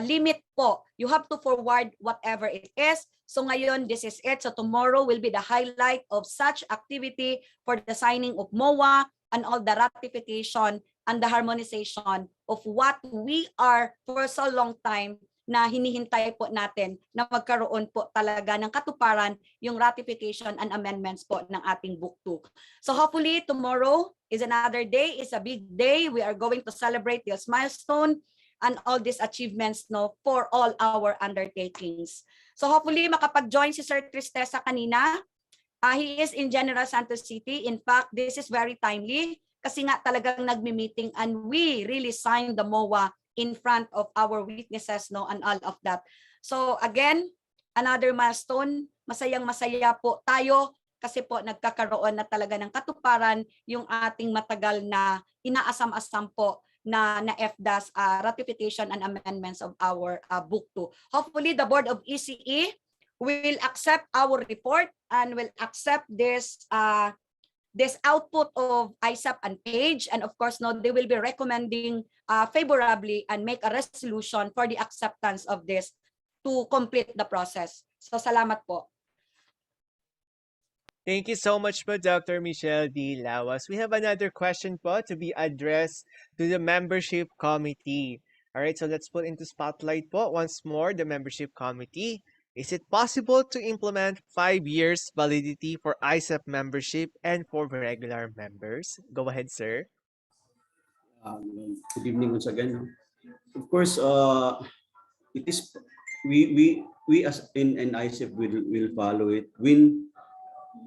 limit po. You have to forward whatever it is. So ngayon, this is it. So tomorrow will be the highlight of such activity for the signing of MOA and all the ratification and the harmonization of what we are for so long time na hinihintay po natin na magkaroon po talaga ng katuparan yung ratification and amendments po ng ating Book 2. So hopefully tomorrow is another day, is a big day. We are going to celebrate this milestone and all these achievements for all our undertakings. So hopefully makapag-join si Sir Tristesa kanina. He is in General Santos City. In fact, this is very timely kasi nga talagang nagmi-meeting and we really signed the MOA in front of our witnesses and all of that. So again, another milestone. Masayang-masaya po tayo kasi po nagkakaroon na talaga ng katuparan yung ating matagal na inaasam-asam po na FDAS ratification and amendments of our Book 2. Hopefully, the Board of ECE will accept our report and will accept this output of IECEP and PAGE, and of course, they will be recommending favorably and make a resolution for the acceptance of this to complete the process. So, salamat po. Thank you so much po, Dr. Michelle D. Lawas. We have another question po to be addressed to the membership committee. All right, so let's put into spotlight po once more the membership committee. Is it possible to implement 5 years validity for IECEP membership and for regular members? Go ahead, sir. Good evening once again. Of course, it is we as in IECEP will follow it when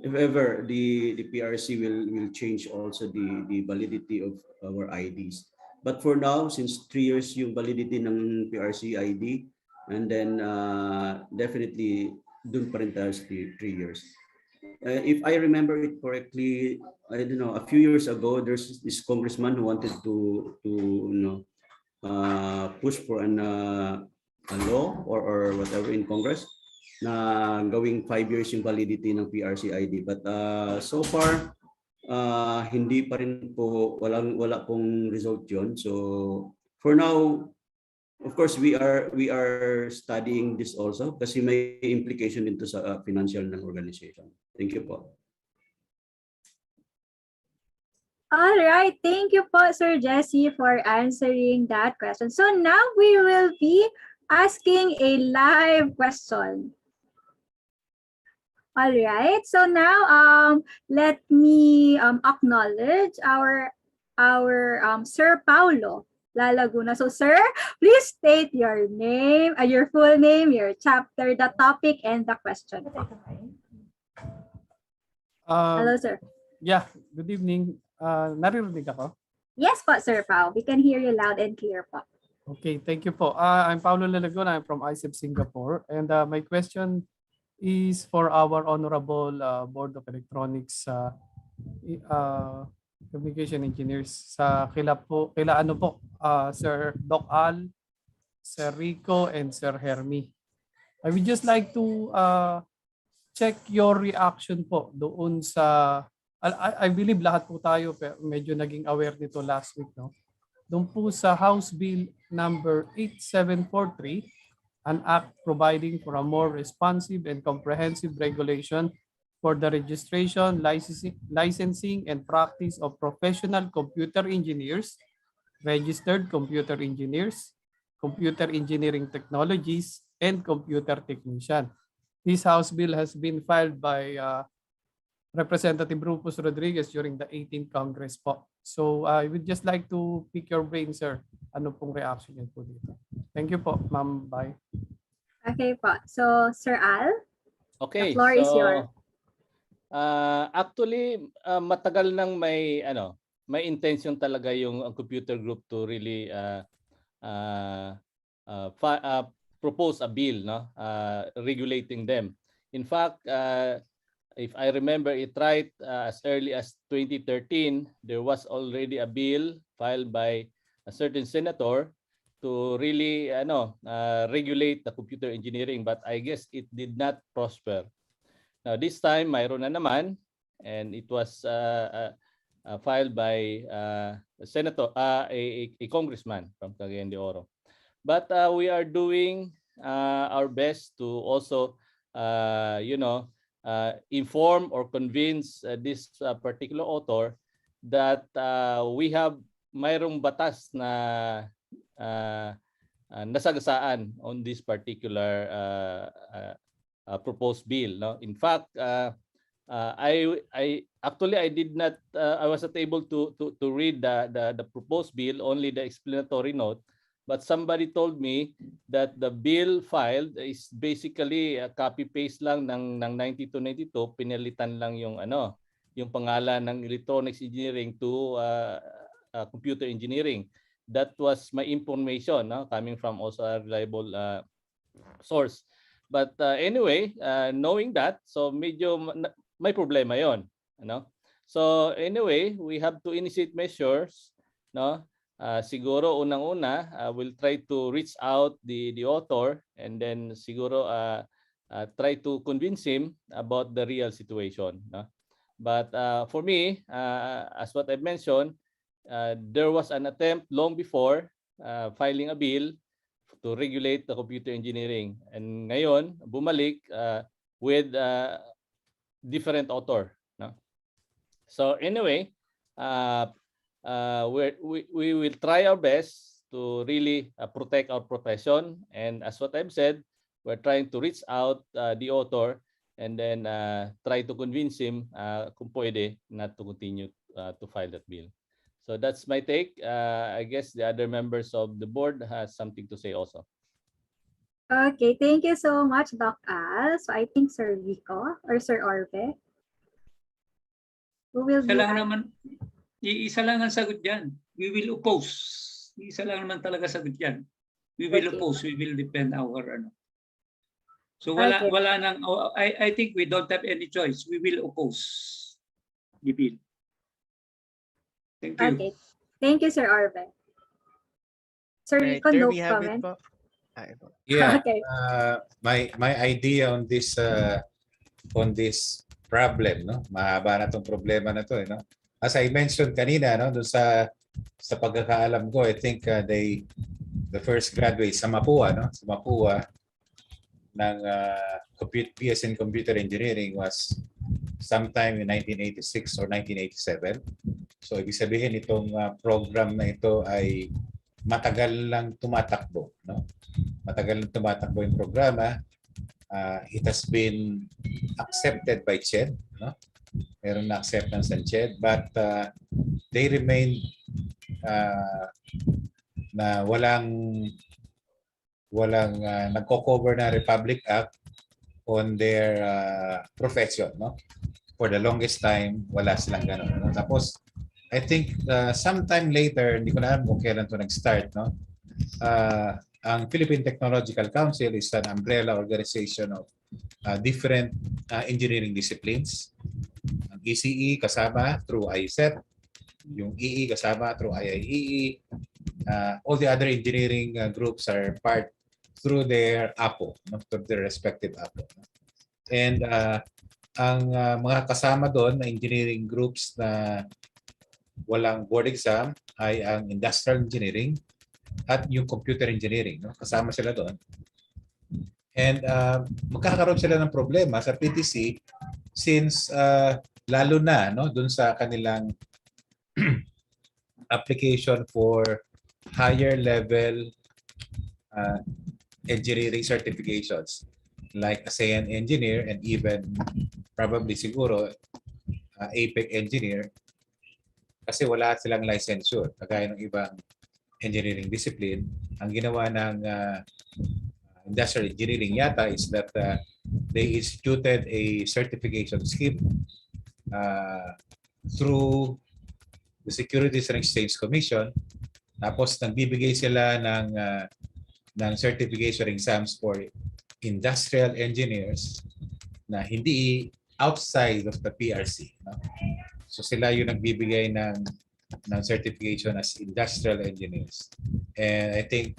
if ever the PRC will change also the validity of our IDs. But for now, since 3 years yung validity ng PRC ID, and then definitely dun pa rin tayo sa 3 years. If I remember it correctly, I don't know, a few years ago, there's this congressman who wanted to push for a law or whatever in Congress na gawing 5 years yung validity ng PRC ID. But so far, hindi pa rin po, wala pong result yun. So for now, of course, we are studying this also kasi may implication dito sa financial ng organization. Thank you po. All right. Thank you po, Sir Jesse, for answering that question. So now we will be asking a live question. All right. So now let me acknowledge our Sir Paulo Lalaguna. So sir, please state your name, your full name, your chapter, the topic, and the question. Hello, sir. Yeah, good evening. Naririnig ako? Yes po, Sir Pao. We can hear you loud and clear po. Okay, thank you po. I'm Paulo Lalaguna. I'm from IECEP Singapore. And my question is for our Honorable Board of Electronics Communication Engineers kila ano po, Sir Doc Al, Sir Rico, and Sir Hermie. I would just like to check your reaction po doon sa, I believe lahat po tayo medyo naging aware nito last week, no? Doon po sa House Bill number 8743, an act providing for a more responsive and comprehensive regulation for the registration, licensing, and practice of professional computer engineers, registered computer engineers, computer engineering technologies, and computer technician. This House bill has been filed by Representative Rufus Rodriguez during the 18th Congress po. So I would just like to pick your brain, sir. Ano pong reaction niyo po dito? Thank you po, ma'am. Bye. Okay po. So, Sir Al, okay, the floor is yours. Actually, matagal nang may intention talaga yung computer group to really propose a bill, no, regulating them. In fact, if I remember it right, as early as 2013, there was already a bill filed by a certain senator to really regulate the computer engineering, but I guess it did not prosper. Now this time, mayroon na naman, and it was filed by a senator, a congressman from Cagayan de Oro. But we are doing our best to also, inform or convince this particular author that we have mayroong batas na nasagasaan on this particular proposed bill. No? In fact, I actually I did not I was not able to read the proposed bill, only the explanatory note. But somebody told me that the bill filed is basically a copy paste lang ng 9292, pinalitan lang yung yung pangalan ng electronics engineering to computer engineering. That was my information, no? Coming from also a reliable source. But anyway, knowing that, so medyo may problema yon, ano? So anyway, we have to initiate measures, no? Siguro unang-una, we'll try to reach out the author, and then siguro try to convince him about the real situation, no? But for me, as what I mentioned, there was an attempt long before filing a bill to regulate the computer engineering, and ngayon bumalik with different author, no? So anyway, we will try our best to really protect our profession, and as what I've said, we're trying to reach out the author and then try to convince him kung pwede not to continue to file that bill. So that's my take. I guess the other members of the board has something to say also. Okay, thank you so much, Doc Al. So I think Sir Rico or Sir Orbe, who will Isa lang naman, iisa lang ang sagot dyan. We will oppose. Isa lang naman talaga sagot dyan. We will oppose. We will defend our So wala nang, I think we don't have any choice. We will oppose the bill. Thank you. Okay, thank you, Sir Orbe. Sir Right, Rico, there no we have it comment. po. Yeah. Okay. My idea on this problem, no? Mahaba na tong problema na to, no? As I mentioned kanina, no, doon sa pagkakaalam ko, I think the first graduate sa Mapua, no? Sa Mapua ng BS in Computer Engineering was sometime in 1986 or 1987. So ibig sabihin itong program na ito ay matagal lang tumatakbo, no? Matagal lang tumatakbo yung programa. It has been accepted by CHED, no? Meron na acceptance ng CHED, but they remain na walang nagko-cover na Republic Act on their profession, no? For the longest time, wala silang ganun, no? Tapos I think sometime later, hindi ko na alam kung kailan to nag-start, no? Ang Philippine Technological Council is an umbrella organization of different engineering disciplines. Ang ECE kasama through IECEP, yung EE kasama through IIEE. All the other engineering groups are part through their APO, no? Through their respective APO. And ang mga kasama doon na engineering groups na walang board exam ay ang industrial engineering at yung computer engineering, no? Kasama sila doon. And magkakaroon sila ng problema sa PTC since lalo na, no, doon sa kanilang application for higher level engineering certifications like ASEAN engineer and even probably siguro APEC engineer, kasi wala silang licensure kagaya ng ibang engineering discipline. Ang ginawa ng industrial engineering yata is that they instituted a certification scheme through the Securities and Exchange Commission. Tapos nagbibigay sila ng certification exams for industrial engineers na hindi outside of the PRC, no? So sila yung nagbibigay ng certification as industrial engineers. And I think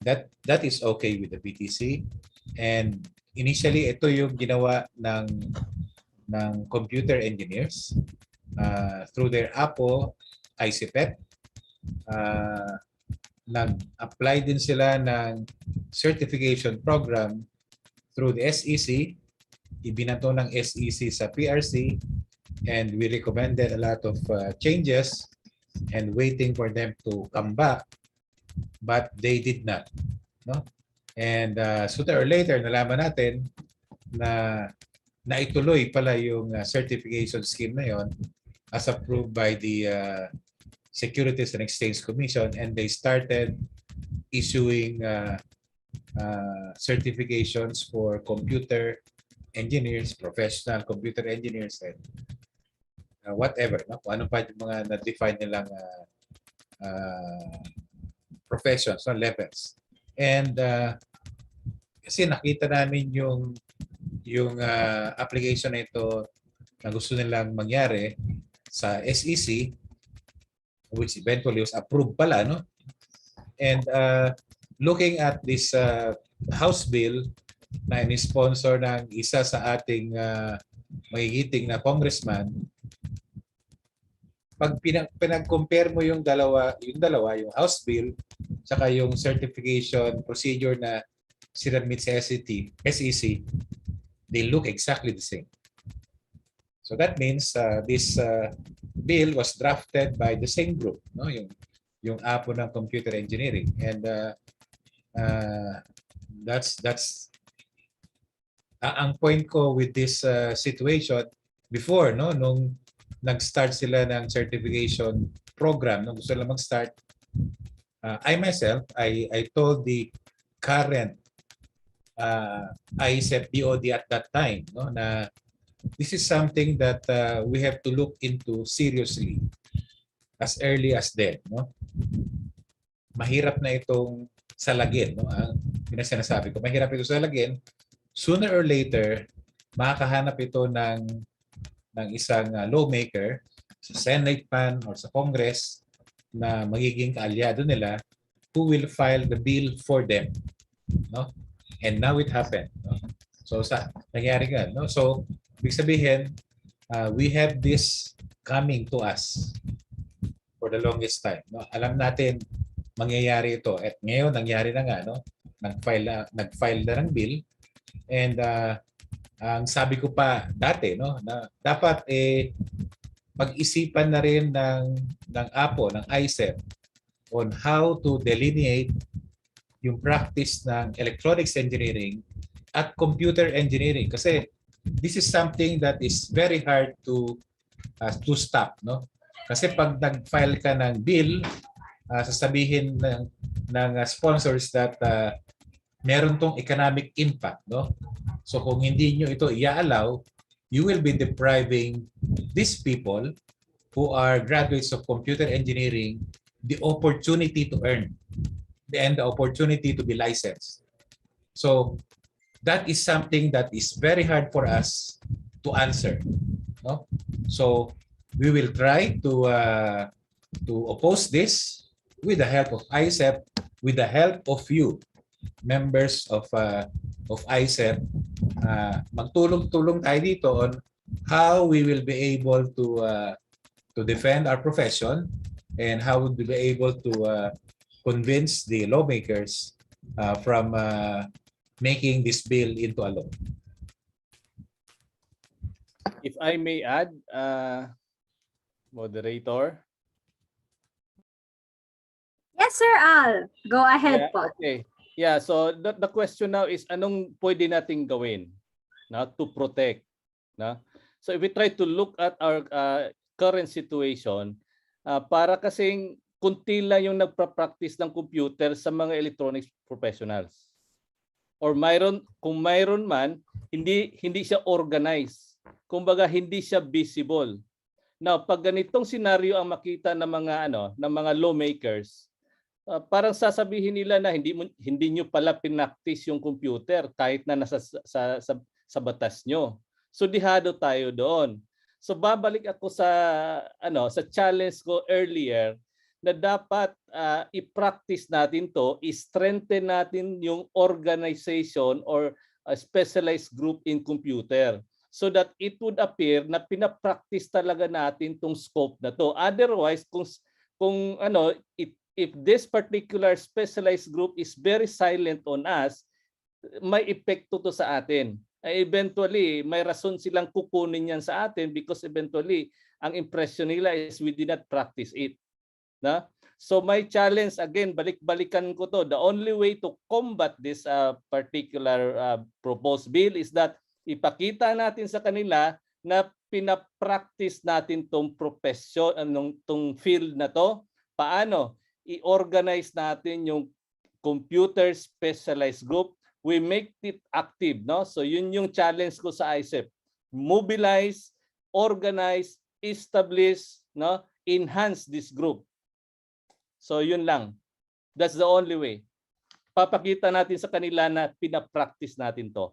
that is okay with the PTC. And initially ito yung ginawa ng computer engineers through their APO, IECEP. Nag-apply din sila ng certification program through the SEC. Ibinato ng SEC sa PRC, and we recommended a lot of changes and waiting for them to come back, but they did not, no? And sooner or later nalaman natin na naituloy pala yung certification scheme na yon as approved by the Securities and Exchange Commission, and they started issuing certifications for computer engineers, professional computer engineers, and whatever, no? Kung ano pa yung mga na-define nilang professions, no? Levels. And kasi nakita namin yung application na ito na gusto nilang mangyari sa SEC, which eventually was approved pala, no? And looking at this House Bill na in-sponsor ng isa sa ating magigiting na congressman, pag pinag-compare mo yung dalawa, yung House Bill saka yung certification procedure na sinabmit sa SEC, they look exactly the same. So that means this bill was drafted by the same group, no? Yung apo ng computer engineering, and that's ang point ko with this situation before, no, nung nag-start sila ng certification program, nung gusto lang mag-start, I myself, I told the current IECEP BOD at that time, no, na this is something that we have to look into seriously as early as then, no? Mahirap na itong salagin, no? Yung sinasabi ko, mahirap ito salagin. Sooner or later, makakahanap ito ng isang lawmaker sa Senate man or sa Congress na magiging kaalyado nila who will file the bill for them, no? And now it happened, no? So nangyari nga, no? So ibig sabihin, we have this coming to us for the longest time, no? Alam natin mangyayari ito, at ngayon nangyari na nga, no? Nag-file na ng bill, and ang sabi ko pa dati, no, na dapat pag-isipan na rin ng APO, ng IECEP, on how to delineate yung practice ng electronics engineering at computer engineering, kasi this is something that is very hard to stop, no? Kasi pag nag-file ka ng bill, sasabihin ng sponsors that meron tong economic impact, no? So kung hindi nyo ito i-allow, you will be depriving these people who are graduates of computer engineering the opportunity to earn and the opportunity to be licensed. So that is something that is very hard for us to answer, no? So we will try to oppose this with the help of IECEP, with the help of you, members of IECEP. Magtulong-tulong tayo dito on how we will be able to defend our profession, and how we'll be able to convince the lawmakers from making this bill into a law. If I may add, moderator. Yes, Sir Al. Go ahead po. Okay. Yeah, so the question now is, anong pwede nating gawin na to protect, na? So if we try to look at our current situation, para kasing kunti lang yung nagpa-practice ng computer sa mga electronics professionals. Or kung mayroon man, hindi siya organized. Kumbaga hindi siya visible. Now, pag ganitong scenario ang makita ng mga lawmakers, parang sasabihin nila na hindi nyo pala pinaktis yung computer kahit na nasa sa batas nyo. So dihado tayo doon. So babalik ako sa challenge ko earlier na dapat i-practice natin to, i-strengthen natin yung organization or a specialized group in computer, so that it would appear na pinapractice talaga natin tong scope na to. Otherwise, if this particular specialized group is very silent on us, may epekto to sa atin. Eventually, may rason silang kukunin yan sa atin, because eventually, ang impression nila is we did not practice it. na. So my challenge again, balik-balikan ko to. The only way to combat this particular proposed bill is that ipakita natin sa kanila na pinapractice natin tong profession, tong field na to. Paano? I-organize natin yung computer specialized group. We make it active, no? So yun yung challenge ko sa IECEP. Mobilize, organize, establish, no? Enhance this group. So yun lang. That's the only way. Papakita natin sa kanila na pinapractice natin to.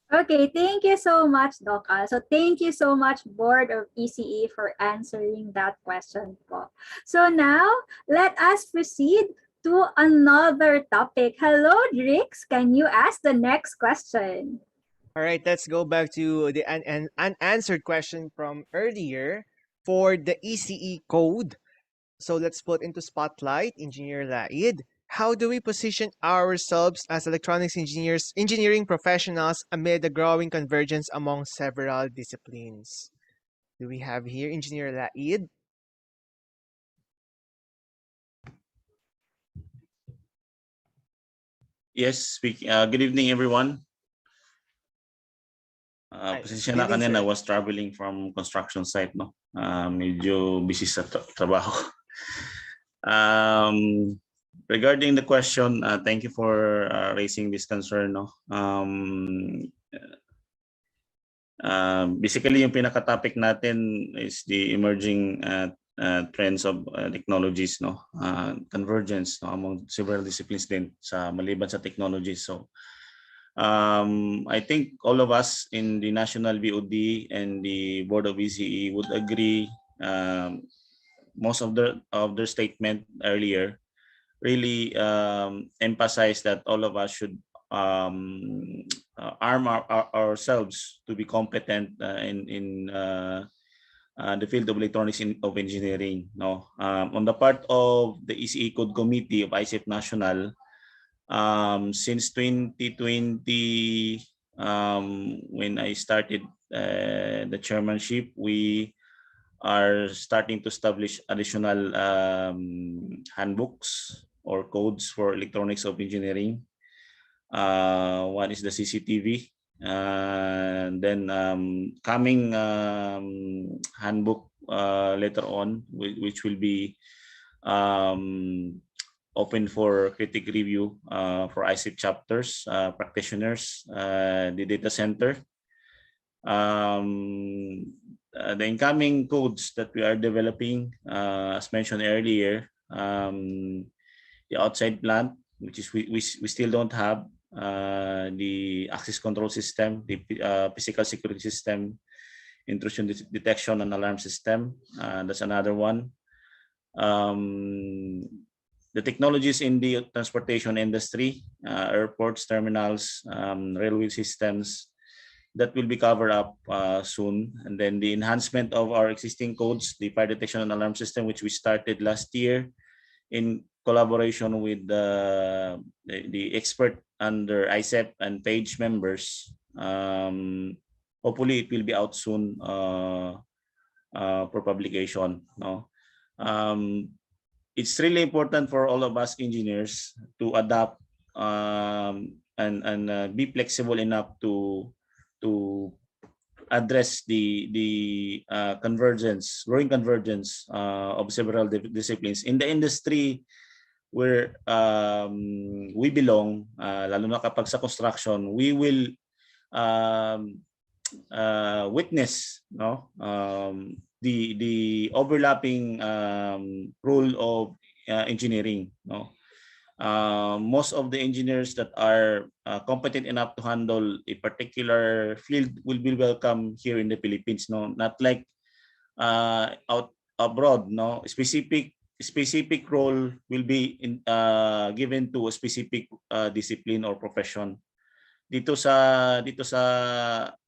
Okay, thank you so much, Doc Al. So thank you so much, Board of ECE, for answering that question po. So now, let us proceed to another topic. Hello, Drix. Can you ask the next question? All right, let's go back to the unanswered question from earlier for the ECE code. So let's put into spotlight Engineer Laid. How do we position ourselves as electronics engineering professionals amid the growing convergence among several disciplines? Do we have here Engineer Laid? Yes, good evening, everyone. Pasensya na kanina, I was traveling from construction site, no? Medyo busy sa trabaho. Regarding the question, thank you for raising this concern, no? Basically, yung pinaka-topic natin is the emerging trends of technologies, no? Convergence, no? Among several disciplines din sa maliban sa technology. So I think all of us in the National BOD and the Board of ECE would agree. Most of their statement earlier really emphasize that all of us should arm ourselves to be competent in the field of electronics of engineering. No, on the part of the ECE Code Committee of IECEP National. Since 2020, when I started the chairmanship, we are starting to establish additional handbooks or codes for electronics of engineering. One is the CCTV. Then coming handbook later on, which will be open for critic review for IECEP chapters, practitioners, the data center. The incoming codes that we are developing, as mentioned earlier, the outside plant, which is we still don't have, the access control system, the physical security system, intrusion detection and alarm system. That's another one. The technologies in the transportation industry, airports, terminals, railway systems, that will be covered up soon. And then the enhancement of our existing codes, the fire detection and alarm system, which we started last year in collaboration with the expert under IECEP and PAGE members. Hopefully it will be out soon for publication. No? It's really important for all of us engineers to adapt and be flexible enough to address the growing convergence of several disciplines in the industry where we belong. Lalo na kapag sa construction, we will witness, no, the overlapping role of engineering. No, most of the engineers that are competent enough to handle a particular field will be welcome here in the Philippines. No, not like out abroad. No, specific role will be given to a specific discipline or profession. Dito sa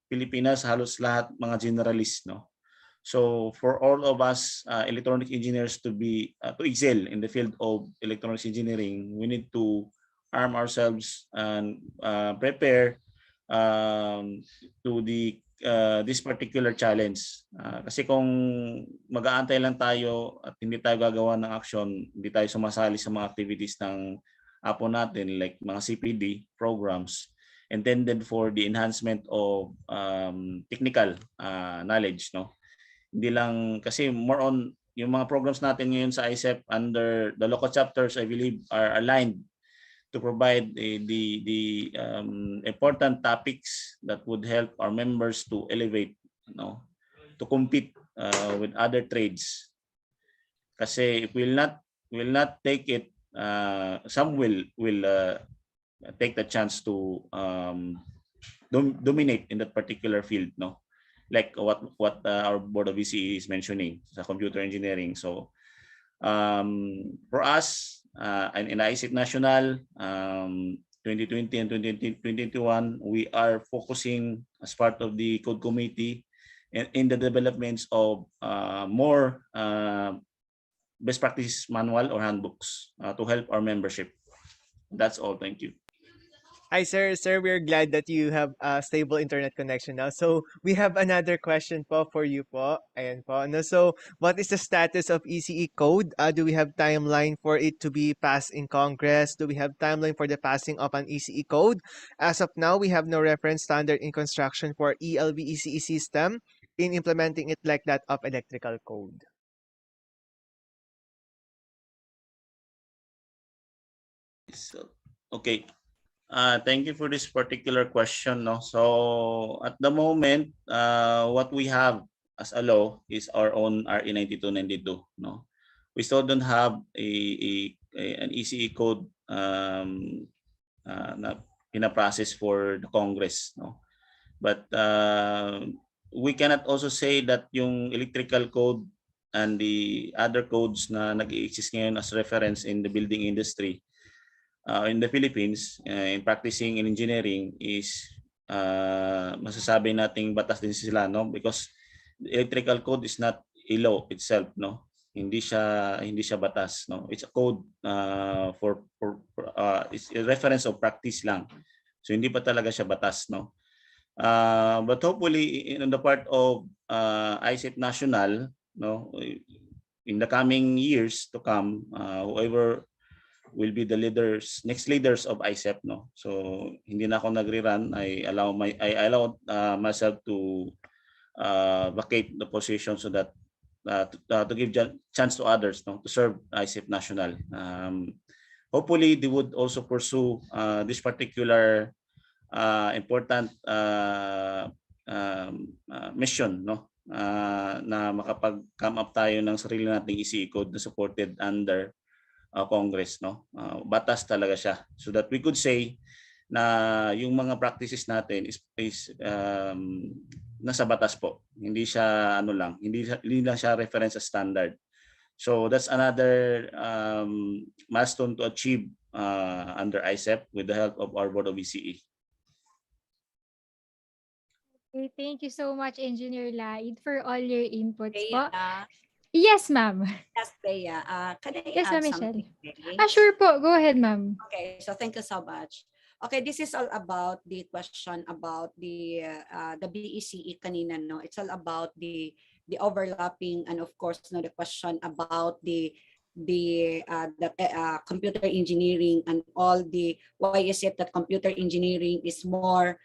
Pilipinas, halos lahat mga generalist, no. So for all of us electronic engineers to be to excel in the field of electronics engineering, we need to arm ourselves and prepare to the this particular challenge. Kasi kung mag-aantay lang tayo at hindi tayo gagawa ng action, hindi tayo sumasali sa mga activities ng apo natin like mga CPD programs intended for the enhancement of technical knowledge, no? Hindi lang kasi more on yung mga programs natin ngayon sa IECEP under the local chapters, I believe, are aligned to provide the important topics that would help our members to elevate, to compete with other trades. Kasi if will not take it, some will take the chance to dominate in that particular field, no? Like what our board of VCE is mentioning sa computer engineering. So for us, and in IECEP National 2020 and 2021, we are focusing as part of the code committee in the developments of more best practice manual or handbooks to help our membership. That's all. Thank you. Hi, sir. Sir, we're glad that you have a stable internet connection now. So, we have another question po for you po. Ayan po. Ano, so, what is the status of ECE code? Do we have timeline for it to be passed in Congress? Do we have timeline for the passing of an ECE code? As of now, we have no reference standard in construction for ELV ECE system in implementing it like that of electrical code. So, okay. Thank you for this particular question. No? So at the moment, what we have as a law is our own RE 9292. No, we still don't have an ECE code na pinaprocess for the Congress. No, but we cannot also say that yung electrical code and the other codes na nag-exist ngayon as reference in the building industry in the Philippines in practicing in engineering is masasabi nating batas din sila, no? Because the electrical code is not a law itself, no? Hindi siya batas, no? It's a code for it's a reference of practice lang. So hindi pa talaga siya batas, no? But hopefully in the part of IECEP National, no, in the coming years to come, whoever will be the next leaders of IECEP, no. So hindi na ako nagre-run. I allow myself to vacate the position so that to give chance to others, no, to serve IECEP National. Hopefully they would also pursue this particular important mission, no, na makapag-come up tayo ng sarili nating ECE code na supported under Congress, no? Batas talaga siya, so that we could say na yung mga practices natin is nasa batas po, hindi siya ano lang, hindi lang siya reference sa standard. So that's another milestone to achieve under IECEP with the help of our board of VCE. Okay, thank you so much, Engineer Laid, for all your inputs po. Bea. Yes, ma'am. Yes, Bea. Can I Yes, add ma'am, Michelle. something? Please? Sure po. Go ahead, ma'am. Okay, so thank you so much. Okay, this is all about the question about the BECE kanina, no? It's all about the overlapping, and of course, no, the question about the computer engineering and all the, why is it that computer engineering is more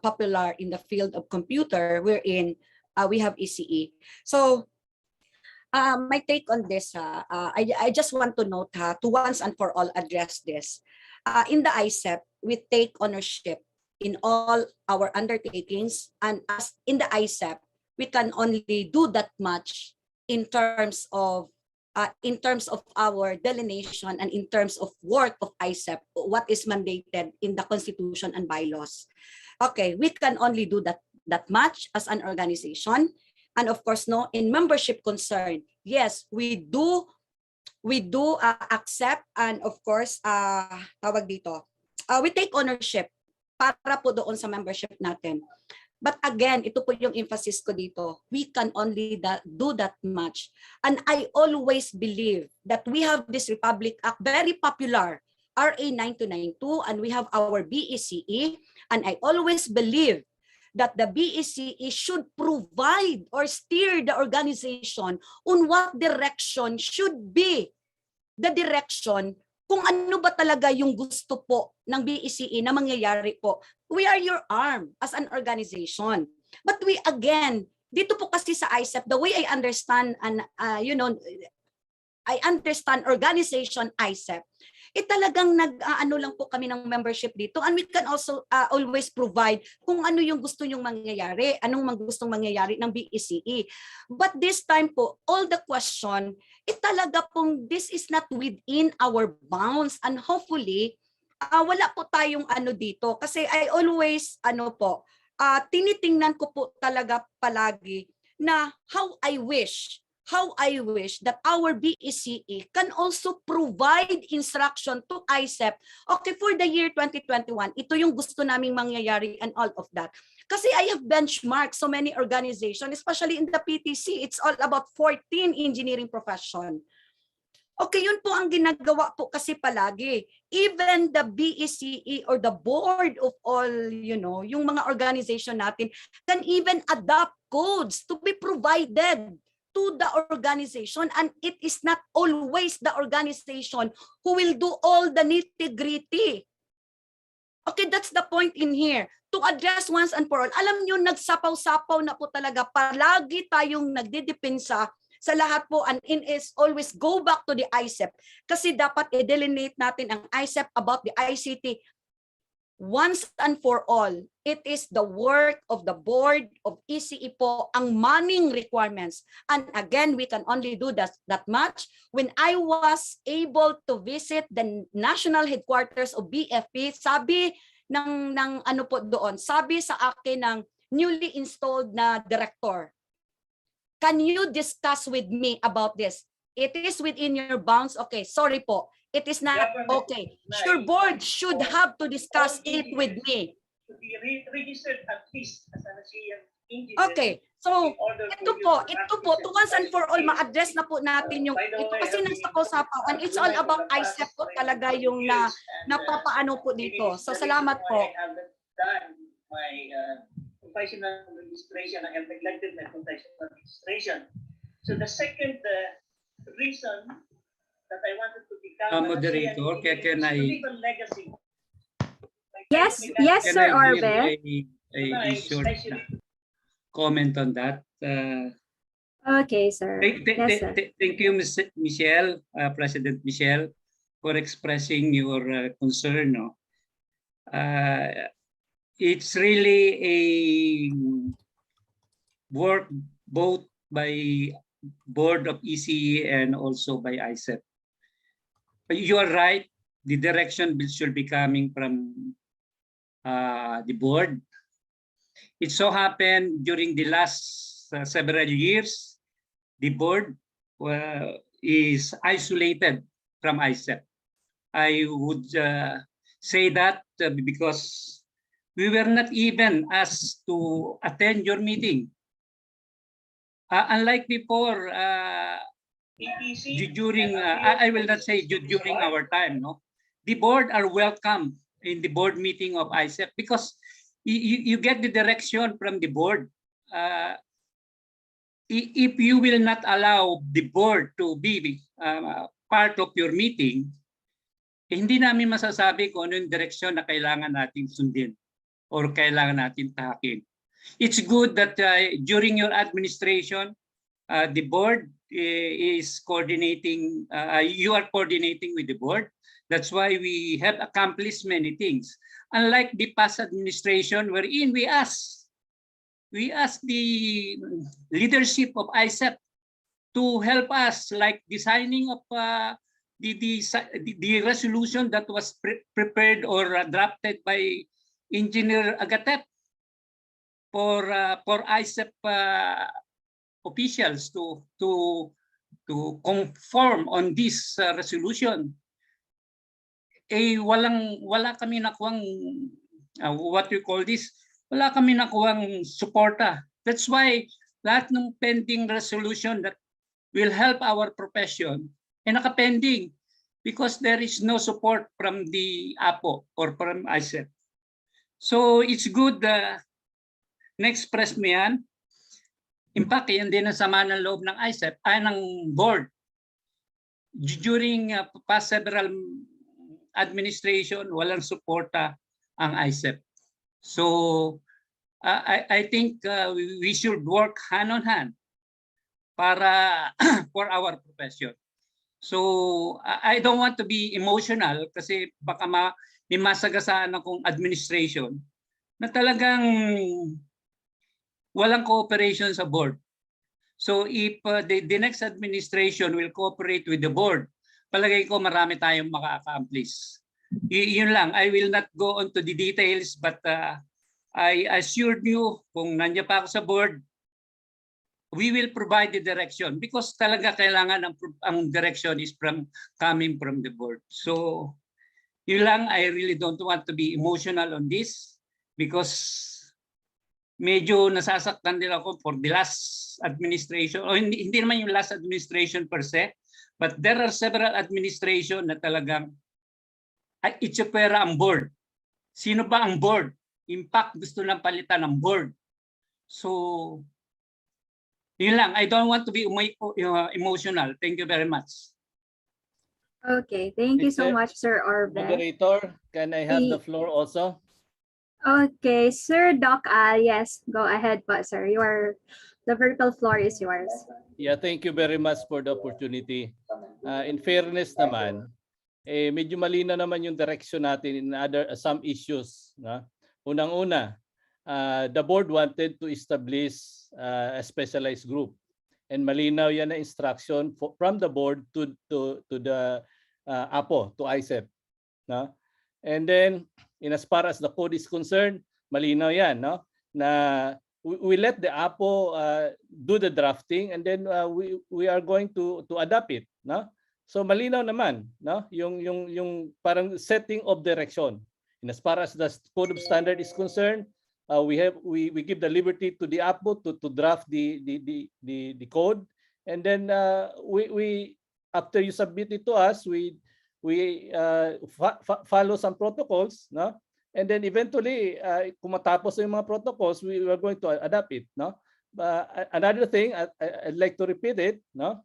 popular in the field of computer, wherein we have ECE. So my take on this, I just want to note to once and for all address this. In the IECEP, we take ownership in all our undertakings, and as in the IECEP, we can only do that much in terms of our delineation and in terms of work of IECEP, what is mandated in the Constitution and bylaws. Okay, we can only do that much as an organization. And of course, no, in membership concern, yes, we do accept, and of course, tawag dito, we take ownership para po doon sa membership natin. But again, ito po yung emphasis ko dito, we can only do that much. And I always believe that we have this Republic Act, very popular, RA 9292, and we have our BECE, and I always believe that the BECE should provide or steer the organization on what direction should be the direction kung ano ba talaga yung gusto po ng BECE na mangyayari po. We are your arm as an organization. But we again, dito po kasi sa IECEP, the way I understand and I understand organization IECEP, talagang nag-ano lang po kami ng membership dito, and we can also always provide kung ano yung gusto nyong mangyayari, anong gustong mangyayari ng BECE. But this time po, all the question, talaga pong this is not within our bounds, and hopefully, wala po tayong ano dito. Kasi I always, tinitingnan ko po talaga palagi na how I wish that our BECE can also provide instruction to IECEP. Okay, for the year 2021, ito yung gusto naming mangyayari and all of that. Kasi I have benchmarked so many organizations, especially in the PTC, it's all about 14 engineering profession. Okay, yun po ang ginagawa po kasi palagi. Even the BECE or the board of all, yung mga organization natin can even adopt codes to be provided to the organization, and it is not always the organization who will do all the nitty-gritty. Okay, that's the point in here. To address once and for all. Alam nyo, nagsapaw-sapaw na po talaga. Palagi tayong nagdidepensa sa lahat po, and is always go back to the IECEP. Kasi dapat i-delineate natin ang IECEP about the ICT once and for all. It is the work of the board of ECE po, ang manning requirements. And again, we can only do that much. When I was able to visit the national headquarters of BFP, sabi ng ano po doon, sabi sa akin ng newly installed na director, can you discuss with me about this? It is within your bounds. Okay, sorry po. It is not okay. Your board should have to discuss it with me. To be registered at least as an engineer. Okay, so ito po, to once and for all, ma-address na po natin yung, ito kasi nasa kausapan, it's all about IECEP po talaga yung napapaano po dito. So salamat po. I have done my professional registration. I have neglected my professional registration. So the second reason that I wanted to become moderator, can I legacy. Yes, can Sir I give Orbe. a short comment on that? Okay, sir. Yes, sir. Thank you, Michelle, President Michelle, for expressing your concern. No? It's really a work both by Board of ECE and also by IECEP. You are right, the direction should be coming from the board. It so happened during the last several years, the board is isolated from IECEP. I would say that because we were not even asked to attend your meeting. Unlike before, during, I will not say during our time, no? The board are welcome in the board meeting of IECEP because you get the direction from the board. If you will not allow the board to be part of your meeting, hindi namin masasabi kung ano yung direksyon na kailangan natin sundin or kailangan natin tahakin. It's good that during your administration, the board is coordinating, you are coordinating with the board. That's why we have accomplished many things. Unlike the past administration wherein we ask the leadership of IECEP to help us, like designing of the resolution that was prepared or drafted by Engineer Agatep for IECEP officials to conform on this resolution. Wala kami nakuwang what we call this, wala kami nakuwang suporta. That's why lahat ng pending resolution that will help our profession ay nakapending because there is no support from the APO or from IECEP. So it's good in-express mo yan. In fact, yan din ang sama ng loob ng IECEP, ng board. During past several administration, walang suporta ang IECEP. So, I think we should work hand on hand para for our profession. So, I don't want to be emotional kasi baka may masagasaan akong administration na talagang walang cooperation sa board. So if the next administration will cooperate with the board, palagay ko marami tayong maka-accomplish. Yun lang, I will not go on to the details, but I assured you kung nandiyan pa ako sa board, we will provide the direction because talaga kailangan ang direction is coming from the board. So yun lang, I really don't want to be emotional on this because medyo nasasaktan din ako for the last administration, o hindi naman yung last administration per se, but there are several administration na talagang itsepera ang board. Sino ba ang board? In fact, gusto lang palitan ng board. So, yun lang. I don't want to be emotional. Thank you very much. Okay, thank you so much, Sir Orbe. Moderator, can I have the floor also? Okay, Sir Doc Al, yes, go ahead po, sir. The virtual floor is yours. Yeah, thank you very much for the opportunity. In fairness naman, medyo malinaw naman yung direction natin in some issues. Unang-una, the board wanted to establish a specialized group. And malinaw yan na instruction from the board to the APO, to IECEP. And then, as far as the code is concerned, malinaw yan, no? Na we let the APO do the drafting and then we are going to adapt it, no? So malinaw naman, no? Yung parang setting of direction. And as far as the code of standard is concerned, we give the liberty to the APO to draft the code, and then we after you submit it to us, we follow some protocols, no? And then eventually, kung matapos yung mga protocols, we are going to adapt it, no? Another thing, I'd like to repeat it, no?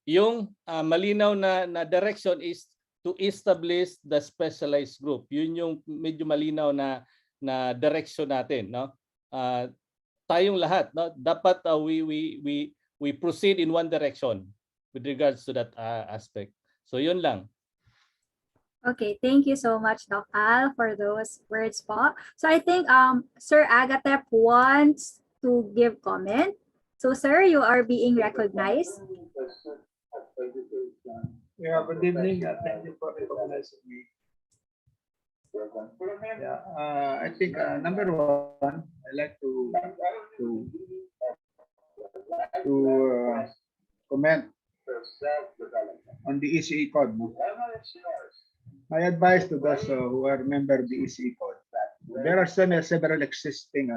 Yung malinaw na direction is to establish the specialized group. Yun yung medyo malinaw na direction natin, no? Tayong lahat, no? Dapat we proceed in one direction with regards to that aspect. So yun lang. Okay, thank you so much, Doc Al, for those words po. So I think Sir Agatep wants to give comment. So sir, you are being recognized. Yeah, good evening. Thank you for recognizing me. Yeah, I think number one, I like to comment on the ECE code. No? My advice to those who are member of the ECE code, there are several existing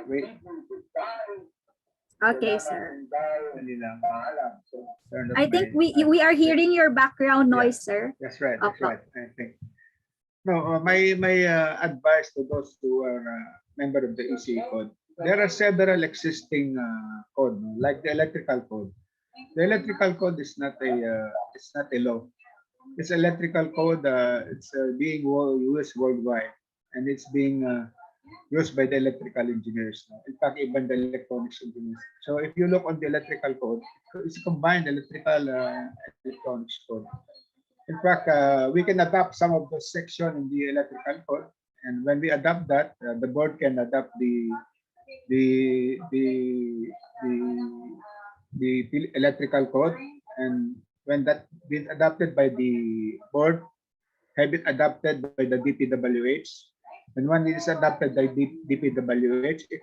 wait. Okay, sir. I think we are hearing your background noise, sir. That's right. That's right. I think. No, my advice to those who are member of the ECE code, there are several existing code, like the electrical code. The electrical code is not a law. It's electrical code. It's being used worldwide, and it's being used by the electrical engineers. In fact, even the electronics engineers. So if you look on the electrical code, it's combined electrical electronics code. In fact, we can adapt some of the section in the electrical code, and when we adapt that, the board can adapt the electrical code, and when that been adopted by the board, have it adopted by the DPWH, and when it is adopted by DPWH, it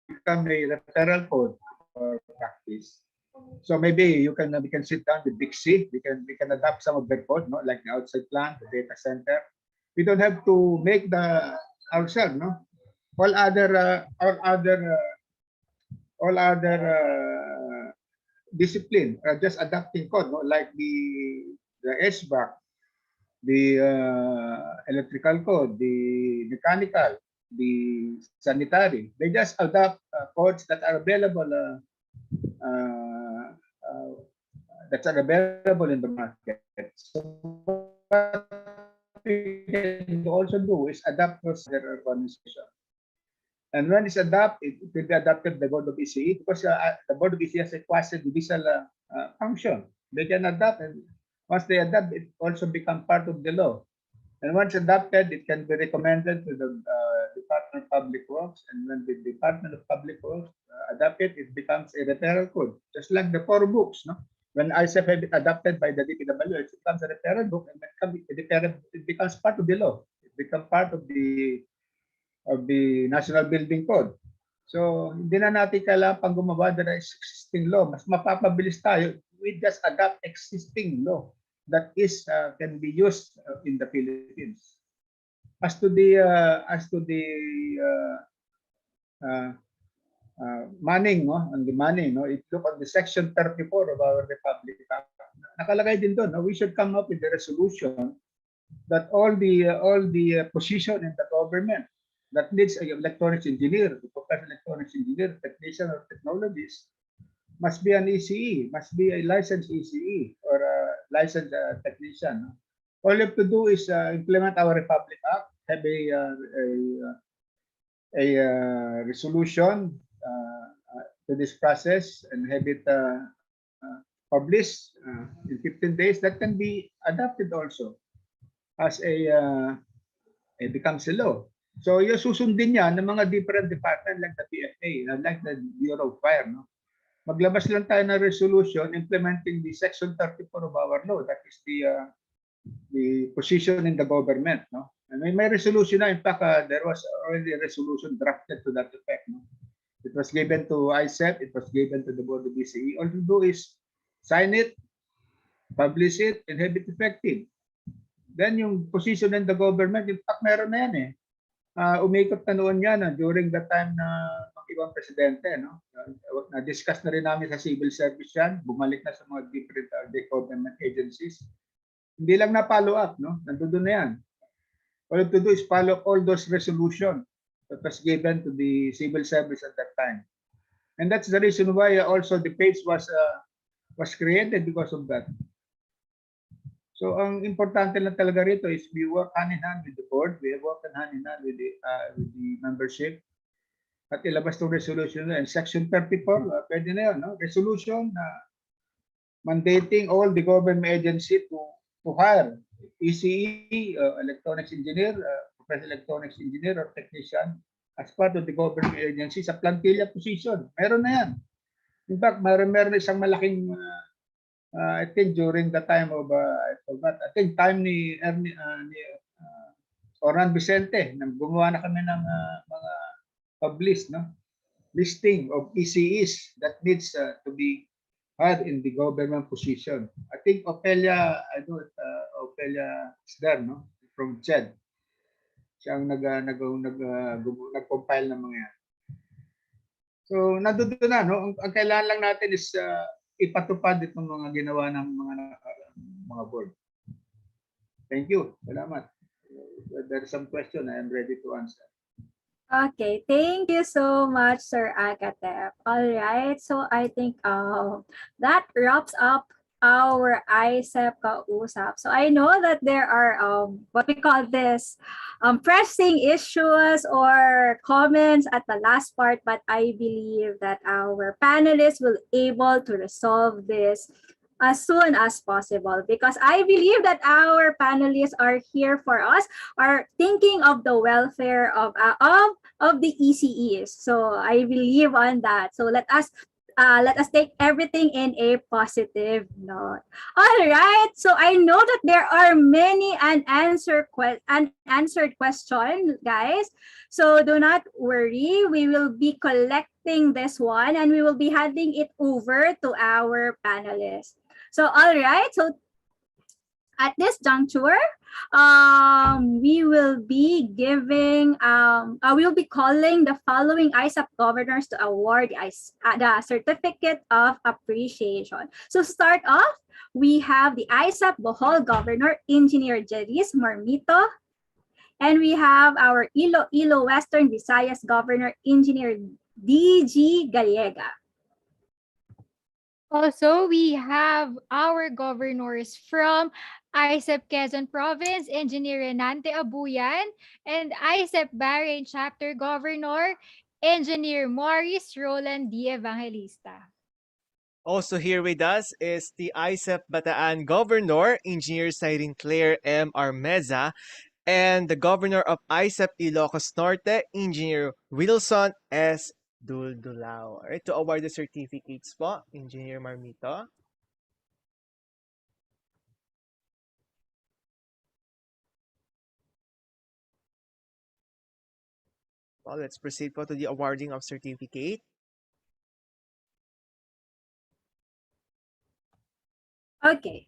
becomes a referral code for practice. So maybe we can sit down with Dixie. We can adapt some of the code, no, like the outside plant, the data center. We don't have to make the ourselves, no. All other discipline, just adapting code, no? Like the HVAC, the electrical code, the mechanical, the sanitary. They just adopt codes that are available in the market. So what we can also do is adapt those their organization. And when it's adopted, it will be adopted by the Board of ECE because the Board of ECE has a quasi-judicial function. They can adopt, and once they adopt, it also becomes part of the law. And once adopted, it can be recommended to the Department of Public Works. And when the Department of Public Works adopt it, it becomes a referral code, just like the core books. No? When IECEP have been adopted by the DPW, it becomes a referral book, and it becomes part of the law. It becomes part of the National Building Code. So, hindi na natin kailangan pang gumawa ng existing law. Mas mapapabilis tayo. We just adopt existing law that is can be used in the Philippines. As to the manning, no, and the manning, no, if you look at the section 34 of our Republic Act, nakalagay din doon, no, we should come up with a resolution that all the position in the government that needs an electronics engineer, the professional electronics engineer, technician, or technologist must be an ECE, must be a licensed ECE or a licensed technician. All you have to do is implement our Republic Act, have a resolution to this process, and have it published in 15 days. That can be adopted also as it becomes a law. So yung susundin niya ng mga different department like the PFA, like the Bureau of Fire, no? Maglabas lang tayo ng resolution implementing the section 34 of our law, that is the position in the government, no? And may resolution na. In fact, there was already a resolution drafted to that effect, no? It was given to IECEP, it was given to the Board of ECE. All to do is sign it, publish it, and have it effective. Then yung position in the government, in fact, meron na yan eh. Umikot na noon yan during the time na ng ibang presidente, no? Na-discuss na rin namin sa civil service yan, bumalik na sa mga different government agencies. Hindi lang na follow up, no? Nandoon na yan. All to do is follow all those resolutions that was given to the civil service at that time. And that's the reason why also the page was created because of that. So ang importante lang talaga rito is we work hand in hand with the board. We have worked hand in hand with the membership. At ilabas itong resolution na. And section 34, pwede na yun, no? Resolution mandating all the government agency to hire ECE, electronics engineer, professional electronics engineer or technician as part of the government agency sa plantilla position. Meron na yan. In fact, meron isang malaking I think during the time of I forgot. I think time ni Oran Vicente, nang gumawa na kami ng mga published, no, listing of ECEs that needs to be had in the government position. I think Opelia is there, no, from CHED. Siyang nag-compile ng mga yan. So nandoon na, no, ang kailangan lang natin is ipatupad itong mga ginawa ng mga board. Thank you. Salamat. If there is some question, I am ready to answer. Okay, thank you so much, Sir Agatep. All right, so I think that wraps up our IECEP CA-USAP. So I know that there are what we call this pressing issues or comments at the last part, but I believe that our panelists will able to resolve this as soon as possible, because I believe that our panelists are here for us, are thinking of the welfare of the ECEs. So I believe on that. So let us take everything in a positive note. All right. So I know that there are many unanswered questions, guys. So do not worry. We will be collecting this one and we will be handing it over to our panelists. So all right. So at this juncture, we will be giving, we'll be calling the following IECEP governors to award the Certificate of Appreciation. So start off, we have the IECEP Bohol Governor, Engineer Jeris Marmito, and we have our Iloilo Western Visayas Governor, Engineer DG Gallega. Also, we have our governors from IECEP Quezon Province, Engineer Renante Abuyan, and IECEP Bahrain Chapter Governor, Engineer Maurice Roland D. Evangelista. Also here with us is the ISEP Bataan Governor, Engineer Siren Claire M. Armeza, and the Governor of ISEP Ilocos Norte, Engineer Wilson S. Duldulao. Alright, to award the certificates po, Engineer Marmito. Well, let's proceed po to the awarding of certificate. Okay.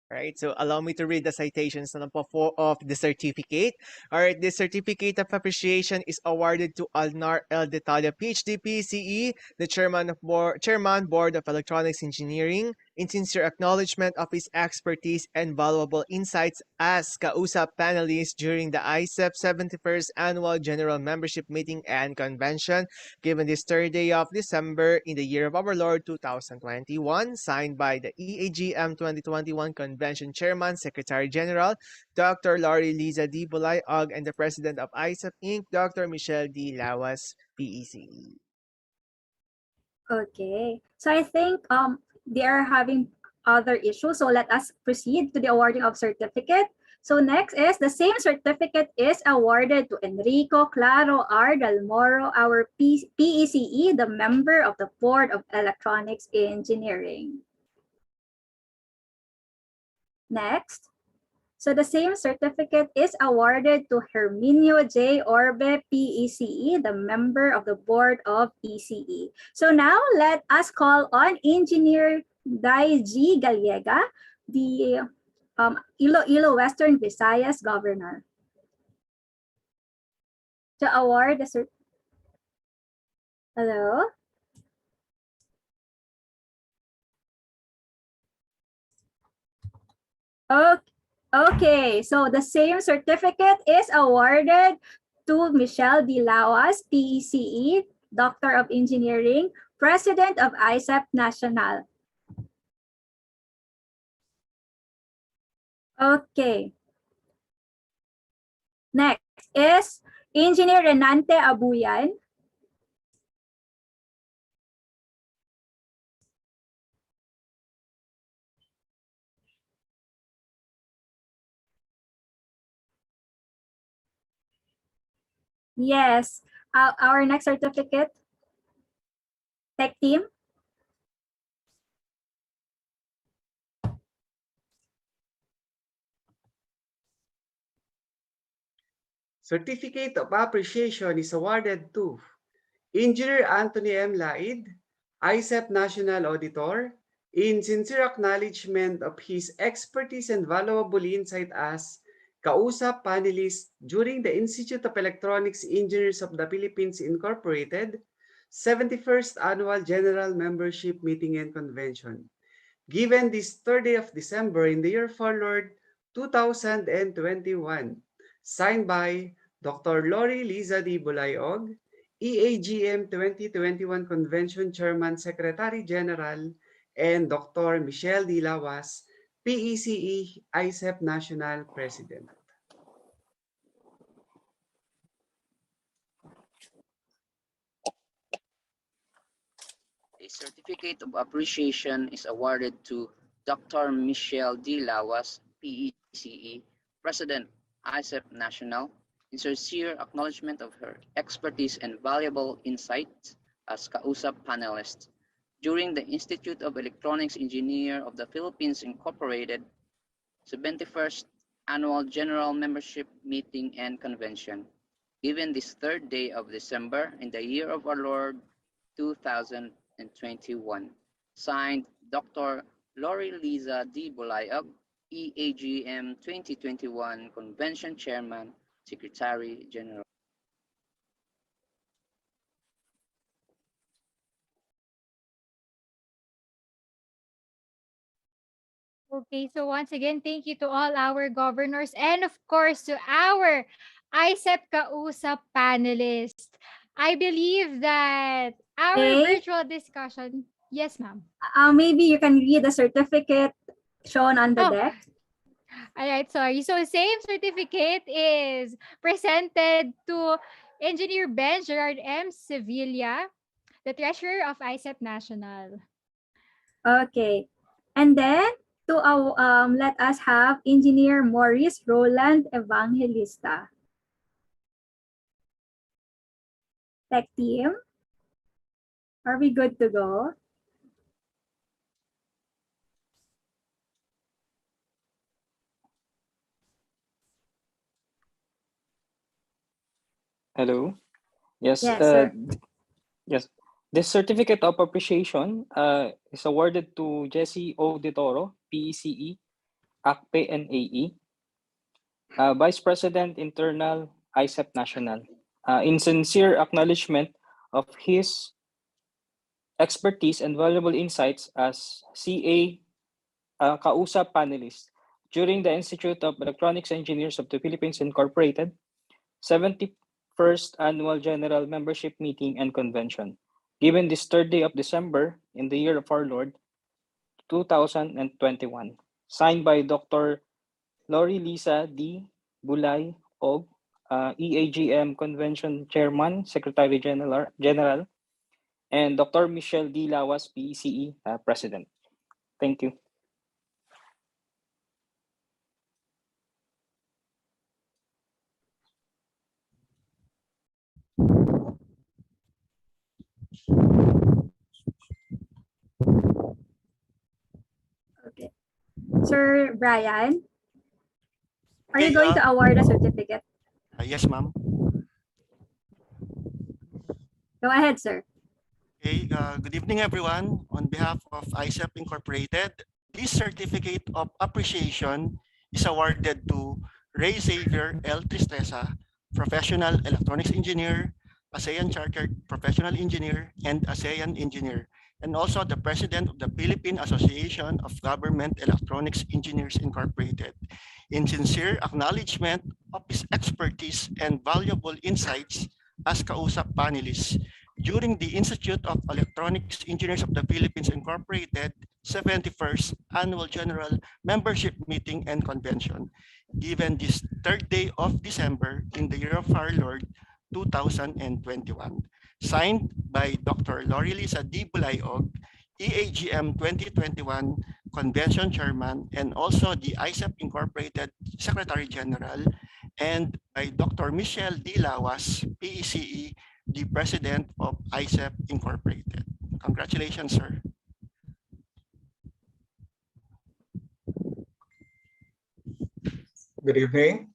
Alright, so allow me to read the citations na po of the certificate. Alright, this certificate of appreciation is awarded to Alnar L. Detalla, PhD, PCE, the Chairman Board of Electronics Engineering, in sincere acknowledgement of his expertise and valuable insights as CA-USAP panelist during the IECEP 71st Annual General Membership Meeting and Convention, given this 3rd day of December in the year of our Lord 2021, signed by the e-AGM 2021 Convention Chairman, Secretary General, Dr. Lori Liza D. Bulayog, and the President of IECEP Inc., Dr. Michelle D. Lawas, PECE. Okay, so I think they are having other issues. So let us proceed to the awarding of certificate. So next is the same certificate is awarded to Enrico Claro R. Del Moro, our PECE, the member of the Board of Electronics Engineering. Next. So the same certificate is awarded to Herminio J. Orbe, PECE, the member of the Board of ECE. So now let us call on Engineer Daiji Gallega, the Iloilo Western Visayas Governor, to award the certificate. Hello? Okay, so the same certificate is awarded to Michelle D. Lawas, PECE, Doctor of Engineering, President of IECEP National. Okay. Next is Engineer Renante Abuyan. Yes, our next certificate, tech team. Certificate of Appreciation is awarded to Engineer Anthony M. Laid, IECEP National Auditor, in sincere acknowledgement of his expertise and valuable insight as CA-USAP panelist during the Institute of Electronics Engineers of the Philippines Incorporated 71st Annual General Membership Meeting and Convention, given this 3rd day of December in the year of our Lord 2021, signed by Dr. Lori Liza D. Bulayog, e-AGM 2021 Convention Chairman, Secretary General, and Dr. Michelle D. Lawas, PECE IECEP National President. A certificate of appreciation is awarded to Dr. Michelle D. Lawas, PECE, President, IECEP National, in sincere acknowledgement of her expertise and valuable insights as CA-USAP panelist during the Institute of Electronics Engineer of the Philippines Incorporated 71st Annual General Membership Meeting and Convention, given this 3rd day of December in the year of our Lord 2021, Signed, Dr. Lori Liza D. Bulayag, e-AGM 2021 Convention Chairman, Secretary General. Okay, so once again, thank you to all our governors and of course to our ICEP Kausap panelists. I believe that our Okay. virtual discussion, yes, ma'am. Maybe you can read the certificate shown on the Oh, deck. all right, sorry. So same certificate is presented to Engineer Ben Gerard M. Sevilla, the Treasurer of ICEP National. Okay. And then to our let us have Engineer Maurice Roland Evangelista. Tech team, are we good to go? Hello. Yes. Yes, sir. Yes. This certificate of appreciation is awarded to Jesse O. De Toro, PECE, ACPE, and AE, Vice President Internal, ICEP National, in sincere acknowledgement of his expertise and valuable insights as CA-USAP panelist during the Institute of Electronics Engineers of the Philippines Incorporated 71st Annual General Membership Meeting and Convention, given this 3rd day of December in the year of our Lord, 2021. Signed by Dr. Lori Lisa D. Bulay Og, e-AGM Convention Chairman, Secretary General, and Dr. Michelle D. Lawas, PECE President. Thank you. Okay. Sir Brian, are you Okay, going to award a certificate? yes, ma'am. Go ahead, sir. Okay, good evening, everyone. On behalf of ICEP Incorporated, this certificate of appreciation is awarded to Ray Xavier L. Tristeza, Professional Electronics Engineer, ASEAN Chartered Professional Engineer, and ASEAN Engineer, and also the President of the Philippine Association of Government Electronics Engineers Incorporated, in sincere acknowledgement of his expertise and valuable insights as kausap panelists during the Institute of Electronics Engineers of the Philippines Incorporated 71st Annual General Membership Meeting and Convention, given this 3rd day of December in the year of our Lord, 2021. Signed by Dr. Lori Lisa D. Bulayog, e-AGM 2021 Convention Chairman, and also the ICEP Incorporated Secretary General, and by Dr. Michelle D. Lawas, PECE, the President of ICEP Incorporated. Congratulations, sir. Good evening.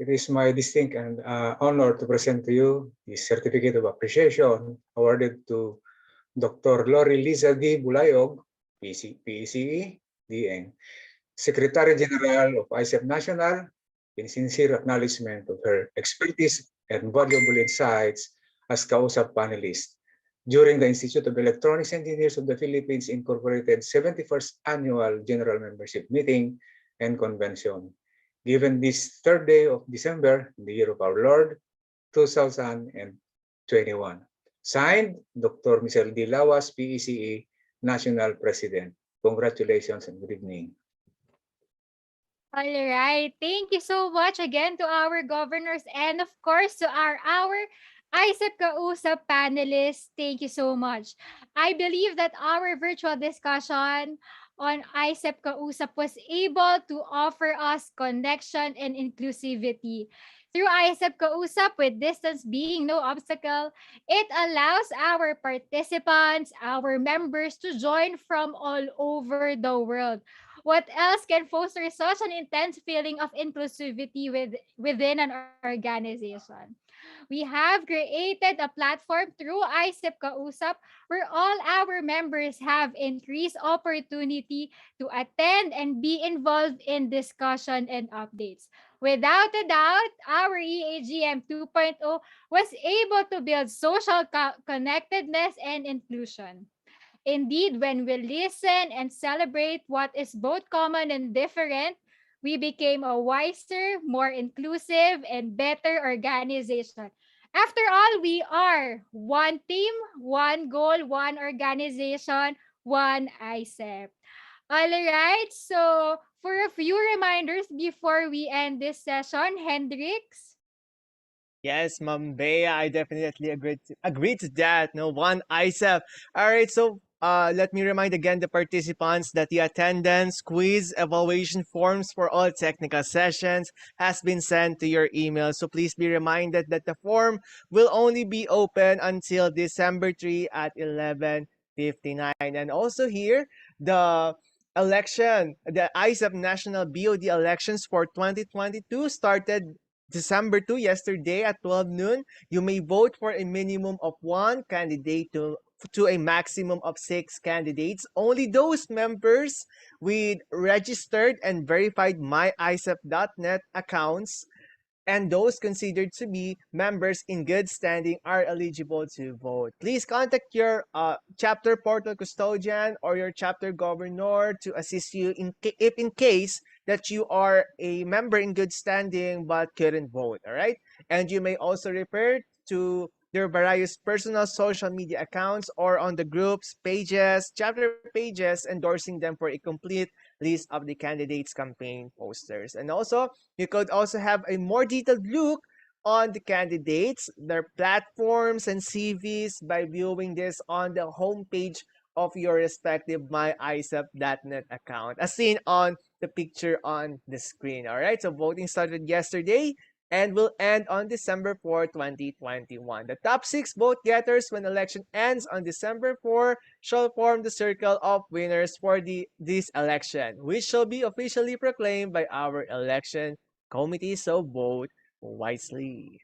It is my distinct and honor to present to you the Certificate of Appreciation awarded to Dr. Lori Liza D. Bulayog, PECE, DN, Secretary General of ICEP National, in sincere acknowledgement of her expertise and valuable insights as kausap panelist during the Institute of Electronics Engineers of the Philippines Incorporated 71st Annual General Membership Meeting and Convention, given this 3rd day of December in the year of our Lord, 2021. Signed, Dr. Michelle D. Lawas, PECE, National President. Congratulations and good evening. All right. Thank you so much again to our governors and of course to our ICEP Kausap panelists. Thank you so much. I believe that our virtual discussion on ICEP Kausap was able to offer us connection and inclusivity. Through ICEP Kausap, with distance being no obstacle, it allows our participants, our members to join from all over the world. What else can foster such an intense feeling of inclusivity within an organization? We have created a platform through ICEP Kausap where all our members have increased opportunity to attend and be involved in discussion and updates. Without a doubt, our e-AGM 2.0 was able to build social connectedness and inclusion. Indeed, when we listen and celebrate what is both common and different, we became a wiser, more inclusive, and better organization. After all, we are one team, one goal, one organization, one ICEP. All right, so for a few reminders before we end this session, Hendrix. Yes, Ma'am Bea, I definitely agree to that. No, one ISEP. All right, so let me remind again the participants that the attendance, quiz, evaluation forms for all technical sessions has been sent to your email. So please be reminded that the form will only be open until December 3 at 11:59. And also here, the ISEP National BOD elections for 2022 started December 2, yesterday at 12 noon. You may vote for a minimum of one candidate to a maximum of 6 candidates. Only those members with registered and verified myisep.net accounts and those considered to be members in good standing are eligible to vote. Please contact your chapter portal custodian or your chapter governor to assist you if in case that you are a member in good standing but couldn't vote, all right? And you may also refer to their various personal social media accounts or on the groups, pages, chapter pages, endorsing them for a complete list of the candidates' campaign posters. And also, you could also have a more detailed look on the candidates, their platforms and CVs by viewing this on the homepage of your respective myisep.net account, as seen on the picture on the screen. All right, so voting started yesterday and will end on December 4, 2021. The top 6 vote getters when election ends on December 4 shall form the circle of winners for this election, which shall be officially proclaimed by our election committee, so vote wisely.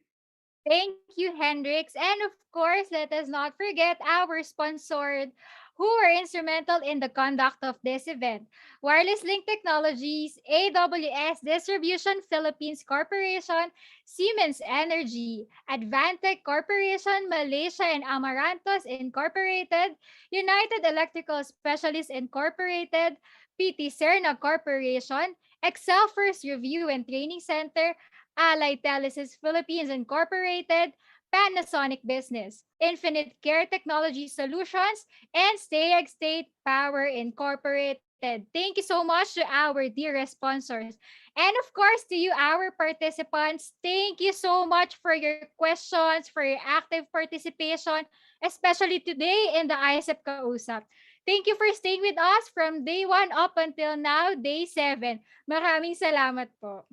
Thank you, Hendrix. And of course, let us not forget our sponsored who were instrumental in the conduct of this event. Wireless Link Technologies, AWS Distribution Philippines Corporation, Siemens Energy, Advantech Corporation, Malaysia and Amarantos Incorporated, United Electrical Specialists Incorporated, PT Cerna Corporation, Excel First Review and Training Center, Allied Telesis Philippines Incorporated, Panasonic Business, Infinite Care Technology Solutions, and Stayag State Power Incorporated. Thank you so much to our dearest sponsors. And of course, to you, our participants, thank you so much for your questions, for your active participation, especially today in the ISEP Kausap. Thank you for staying with us from day 1 up until now, day 7. Maraming salamat po.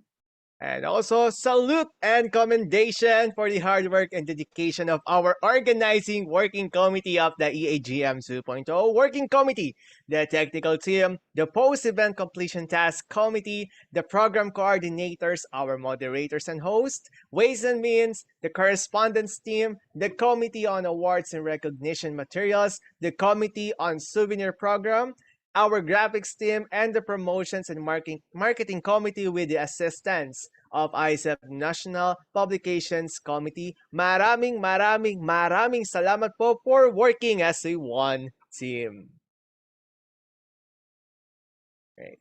And also, salute and commendation for the hard work and dedication of our organizing working committee of the e-AGM 2.0 Working Committee, the technical team, the post-event completion task committee, the program coordinators, our moderators and hosts, ways and means, the correspondence team, the committee on awards and recognition materials, the committee on souvenir program, our graphics team, and the promotions and marketing committee with the assistance of ICEP National Publications Committee. Maraming salamat po for working as a one team. Okay.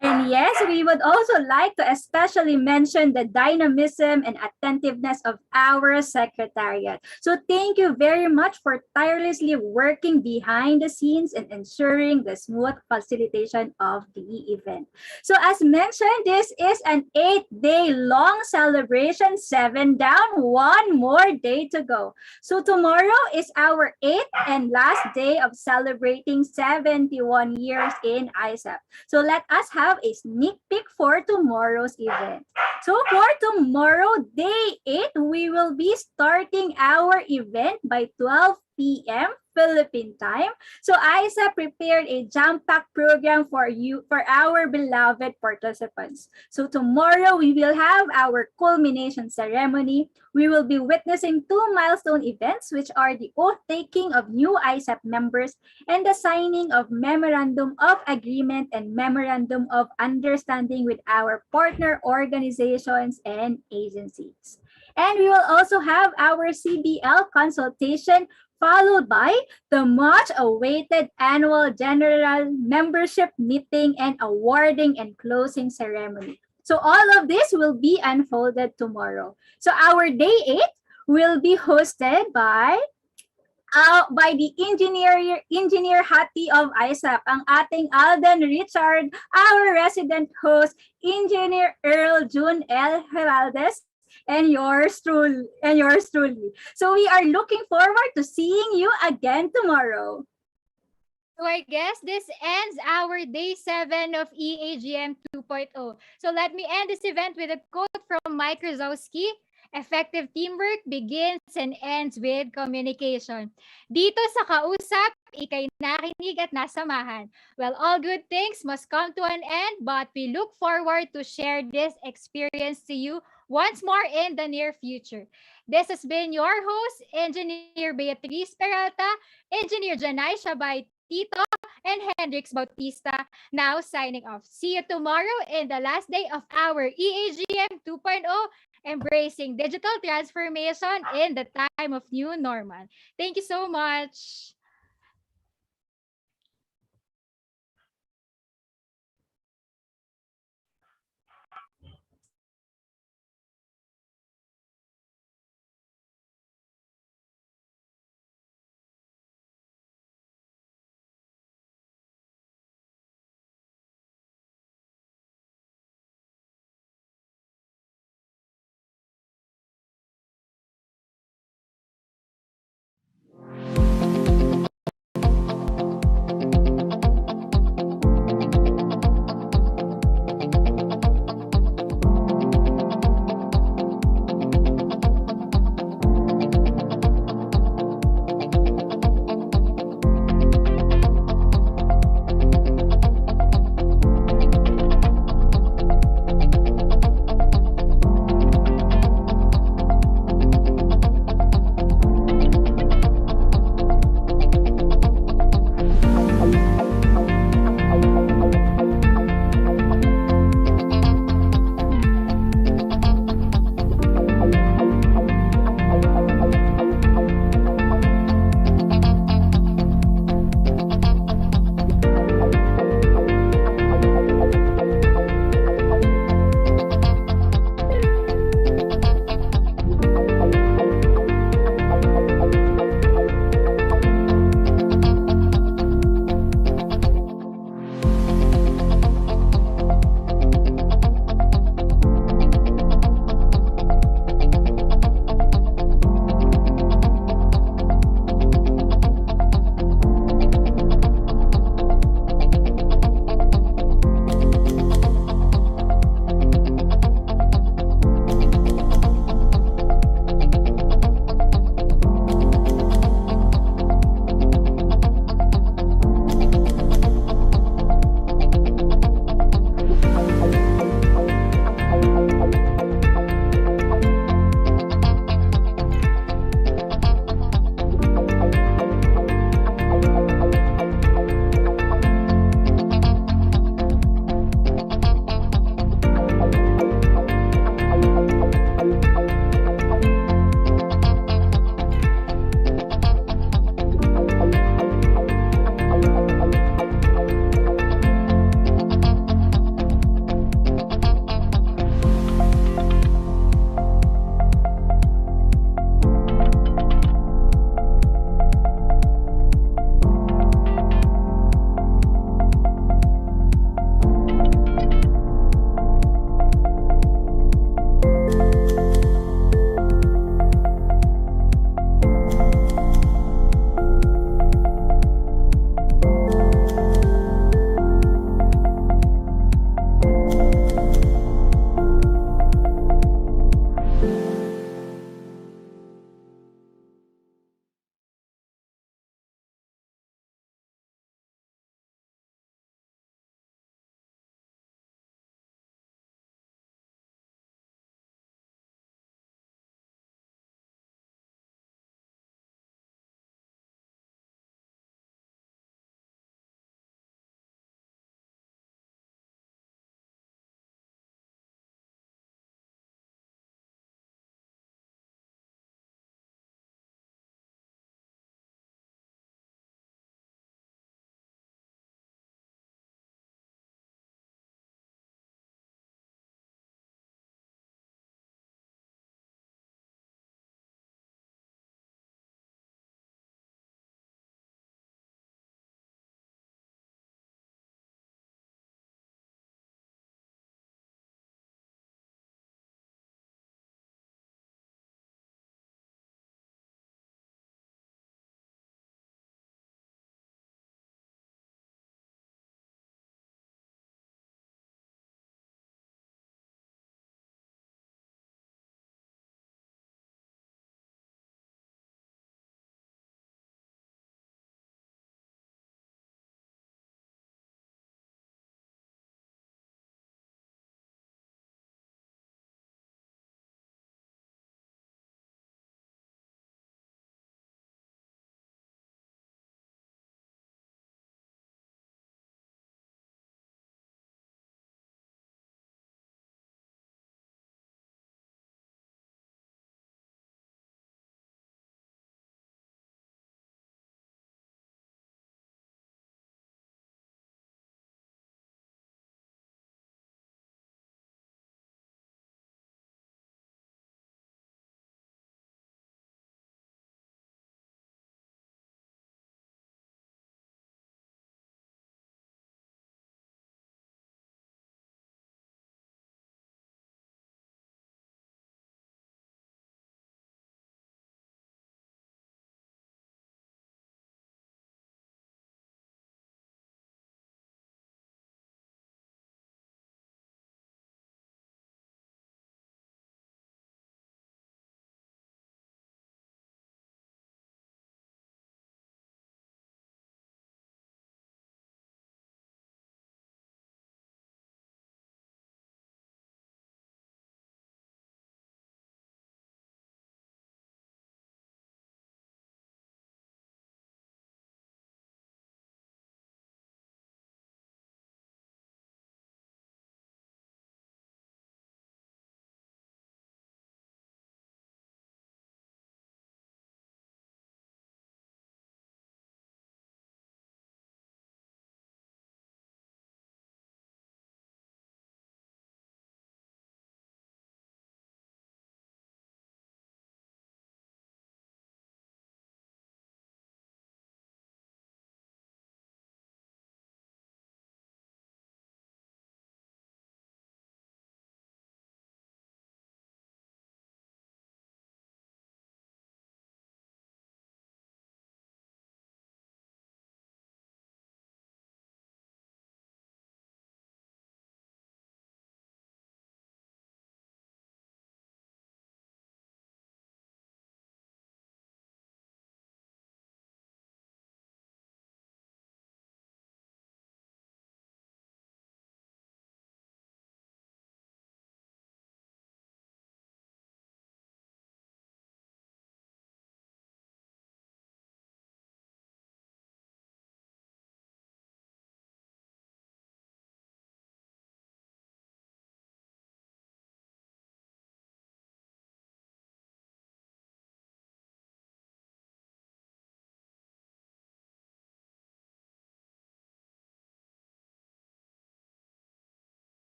And yes, we would also like to especially mention the dynamism and attentiveness of our secretariat. So thank you very much for tirelessly working behind the scenes and ensuring the smooth facilitation of the event. So as mentioned, this is an 8-day long celebration, 7 down, 1 more day to go. So tomorrow is our 8th and last day of celebrating 71 years in ISEP. So let us have a sneak peek for tomorrow's event. So for tomorrow, day 8, we will be starting our event by 12 p.m. Philippine time. So ISA prepared a jam-packed program for you, for our beloved participants. So tomorrow we will have our culmination ceremony. We will be witnessing two milestone events, which are the oath-taking of new ISAP members and the signing of Memorandum of Agreement and Memorandum of Understanding with our partner organizations and agencies. And we will also have our CBL consultation, followed by the much awaited annual general membership meeting and awarding and closing ceremony. So all of this will be unfolded tomorrow. So our day 8 will be hosted by the engineer Hati of ISAP, ang ating Alden Richard, our resident host, Engineer Earl June L. Heraldez, and yours truly. So we are looking forward to seeing you again tomorrow. So I guess this ends our day 7 of e-AGM 2.0. So let me end this event with a quote from Mike Krasowski. Effective teamwork begins and ends with communication. Dito sa CA-USAP, ikay nakinig at nasamahan. Well, all good things must come to an end, but we look forward to share this experience to you once more in the near future. This has been your host, Engineer Beatriz Peralta, Engineer Janay Shabay Tito, and Hendrix Bautista, now signing off. See you tomorrow in the last day of our e-AGM 2.0, embracing digital transformation in the time of new normal. Thank you so much.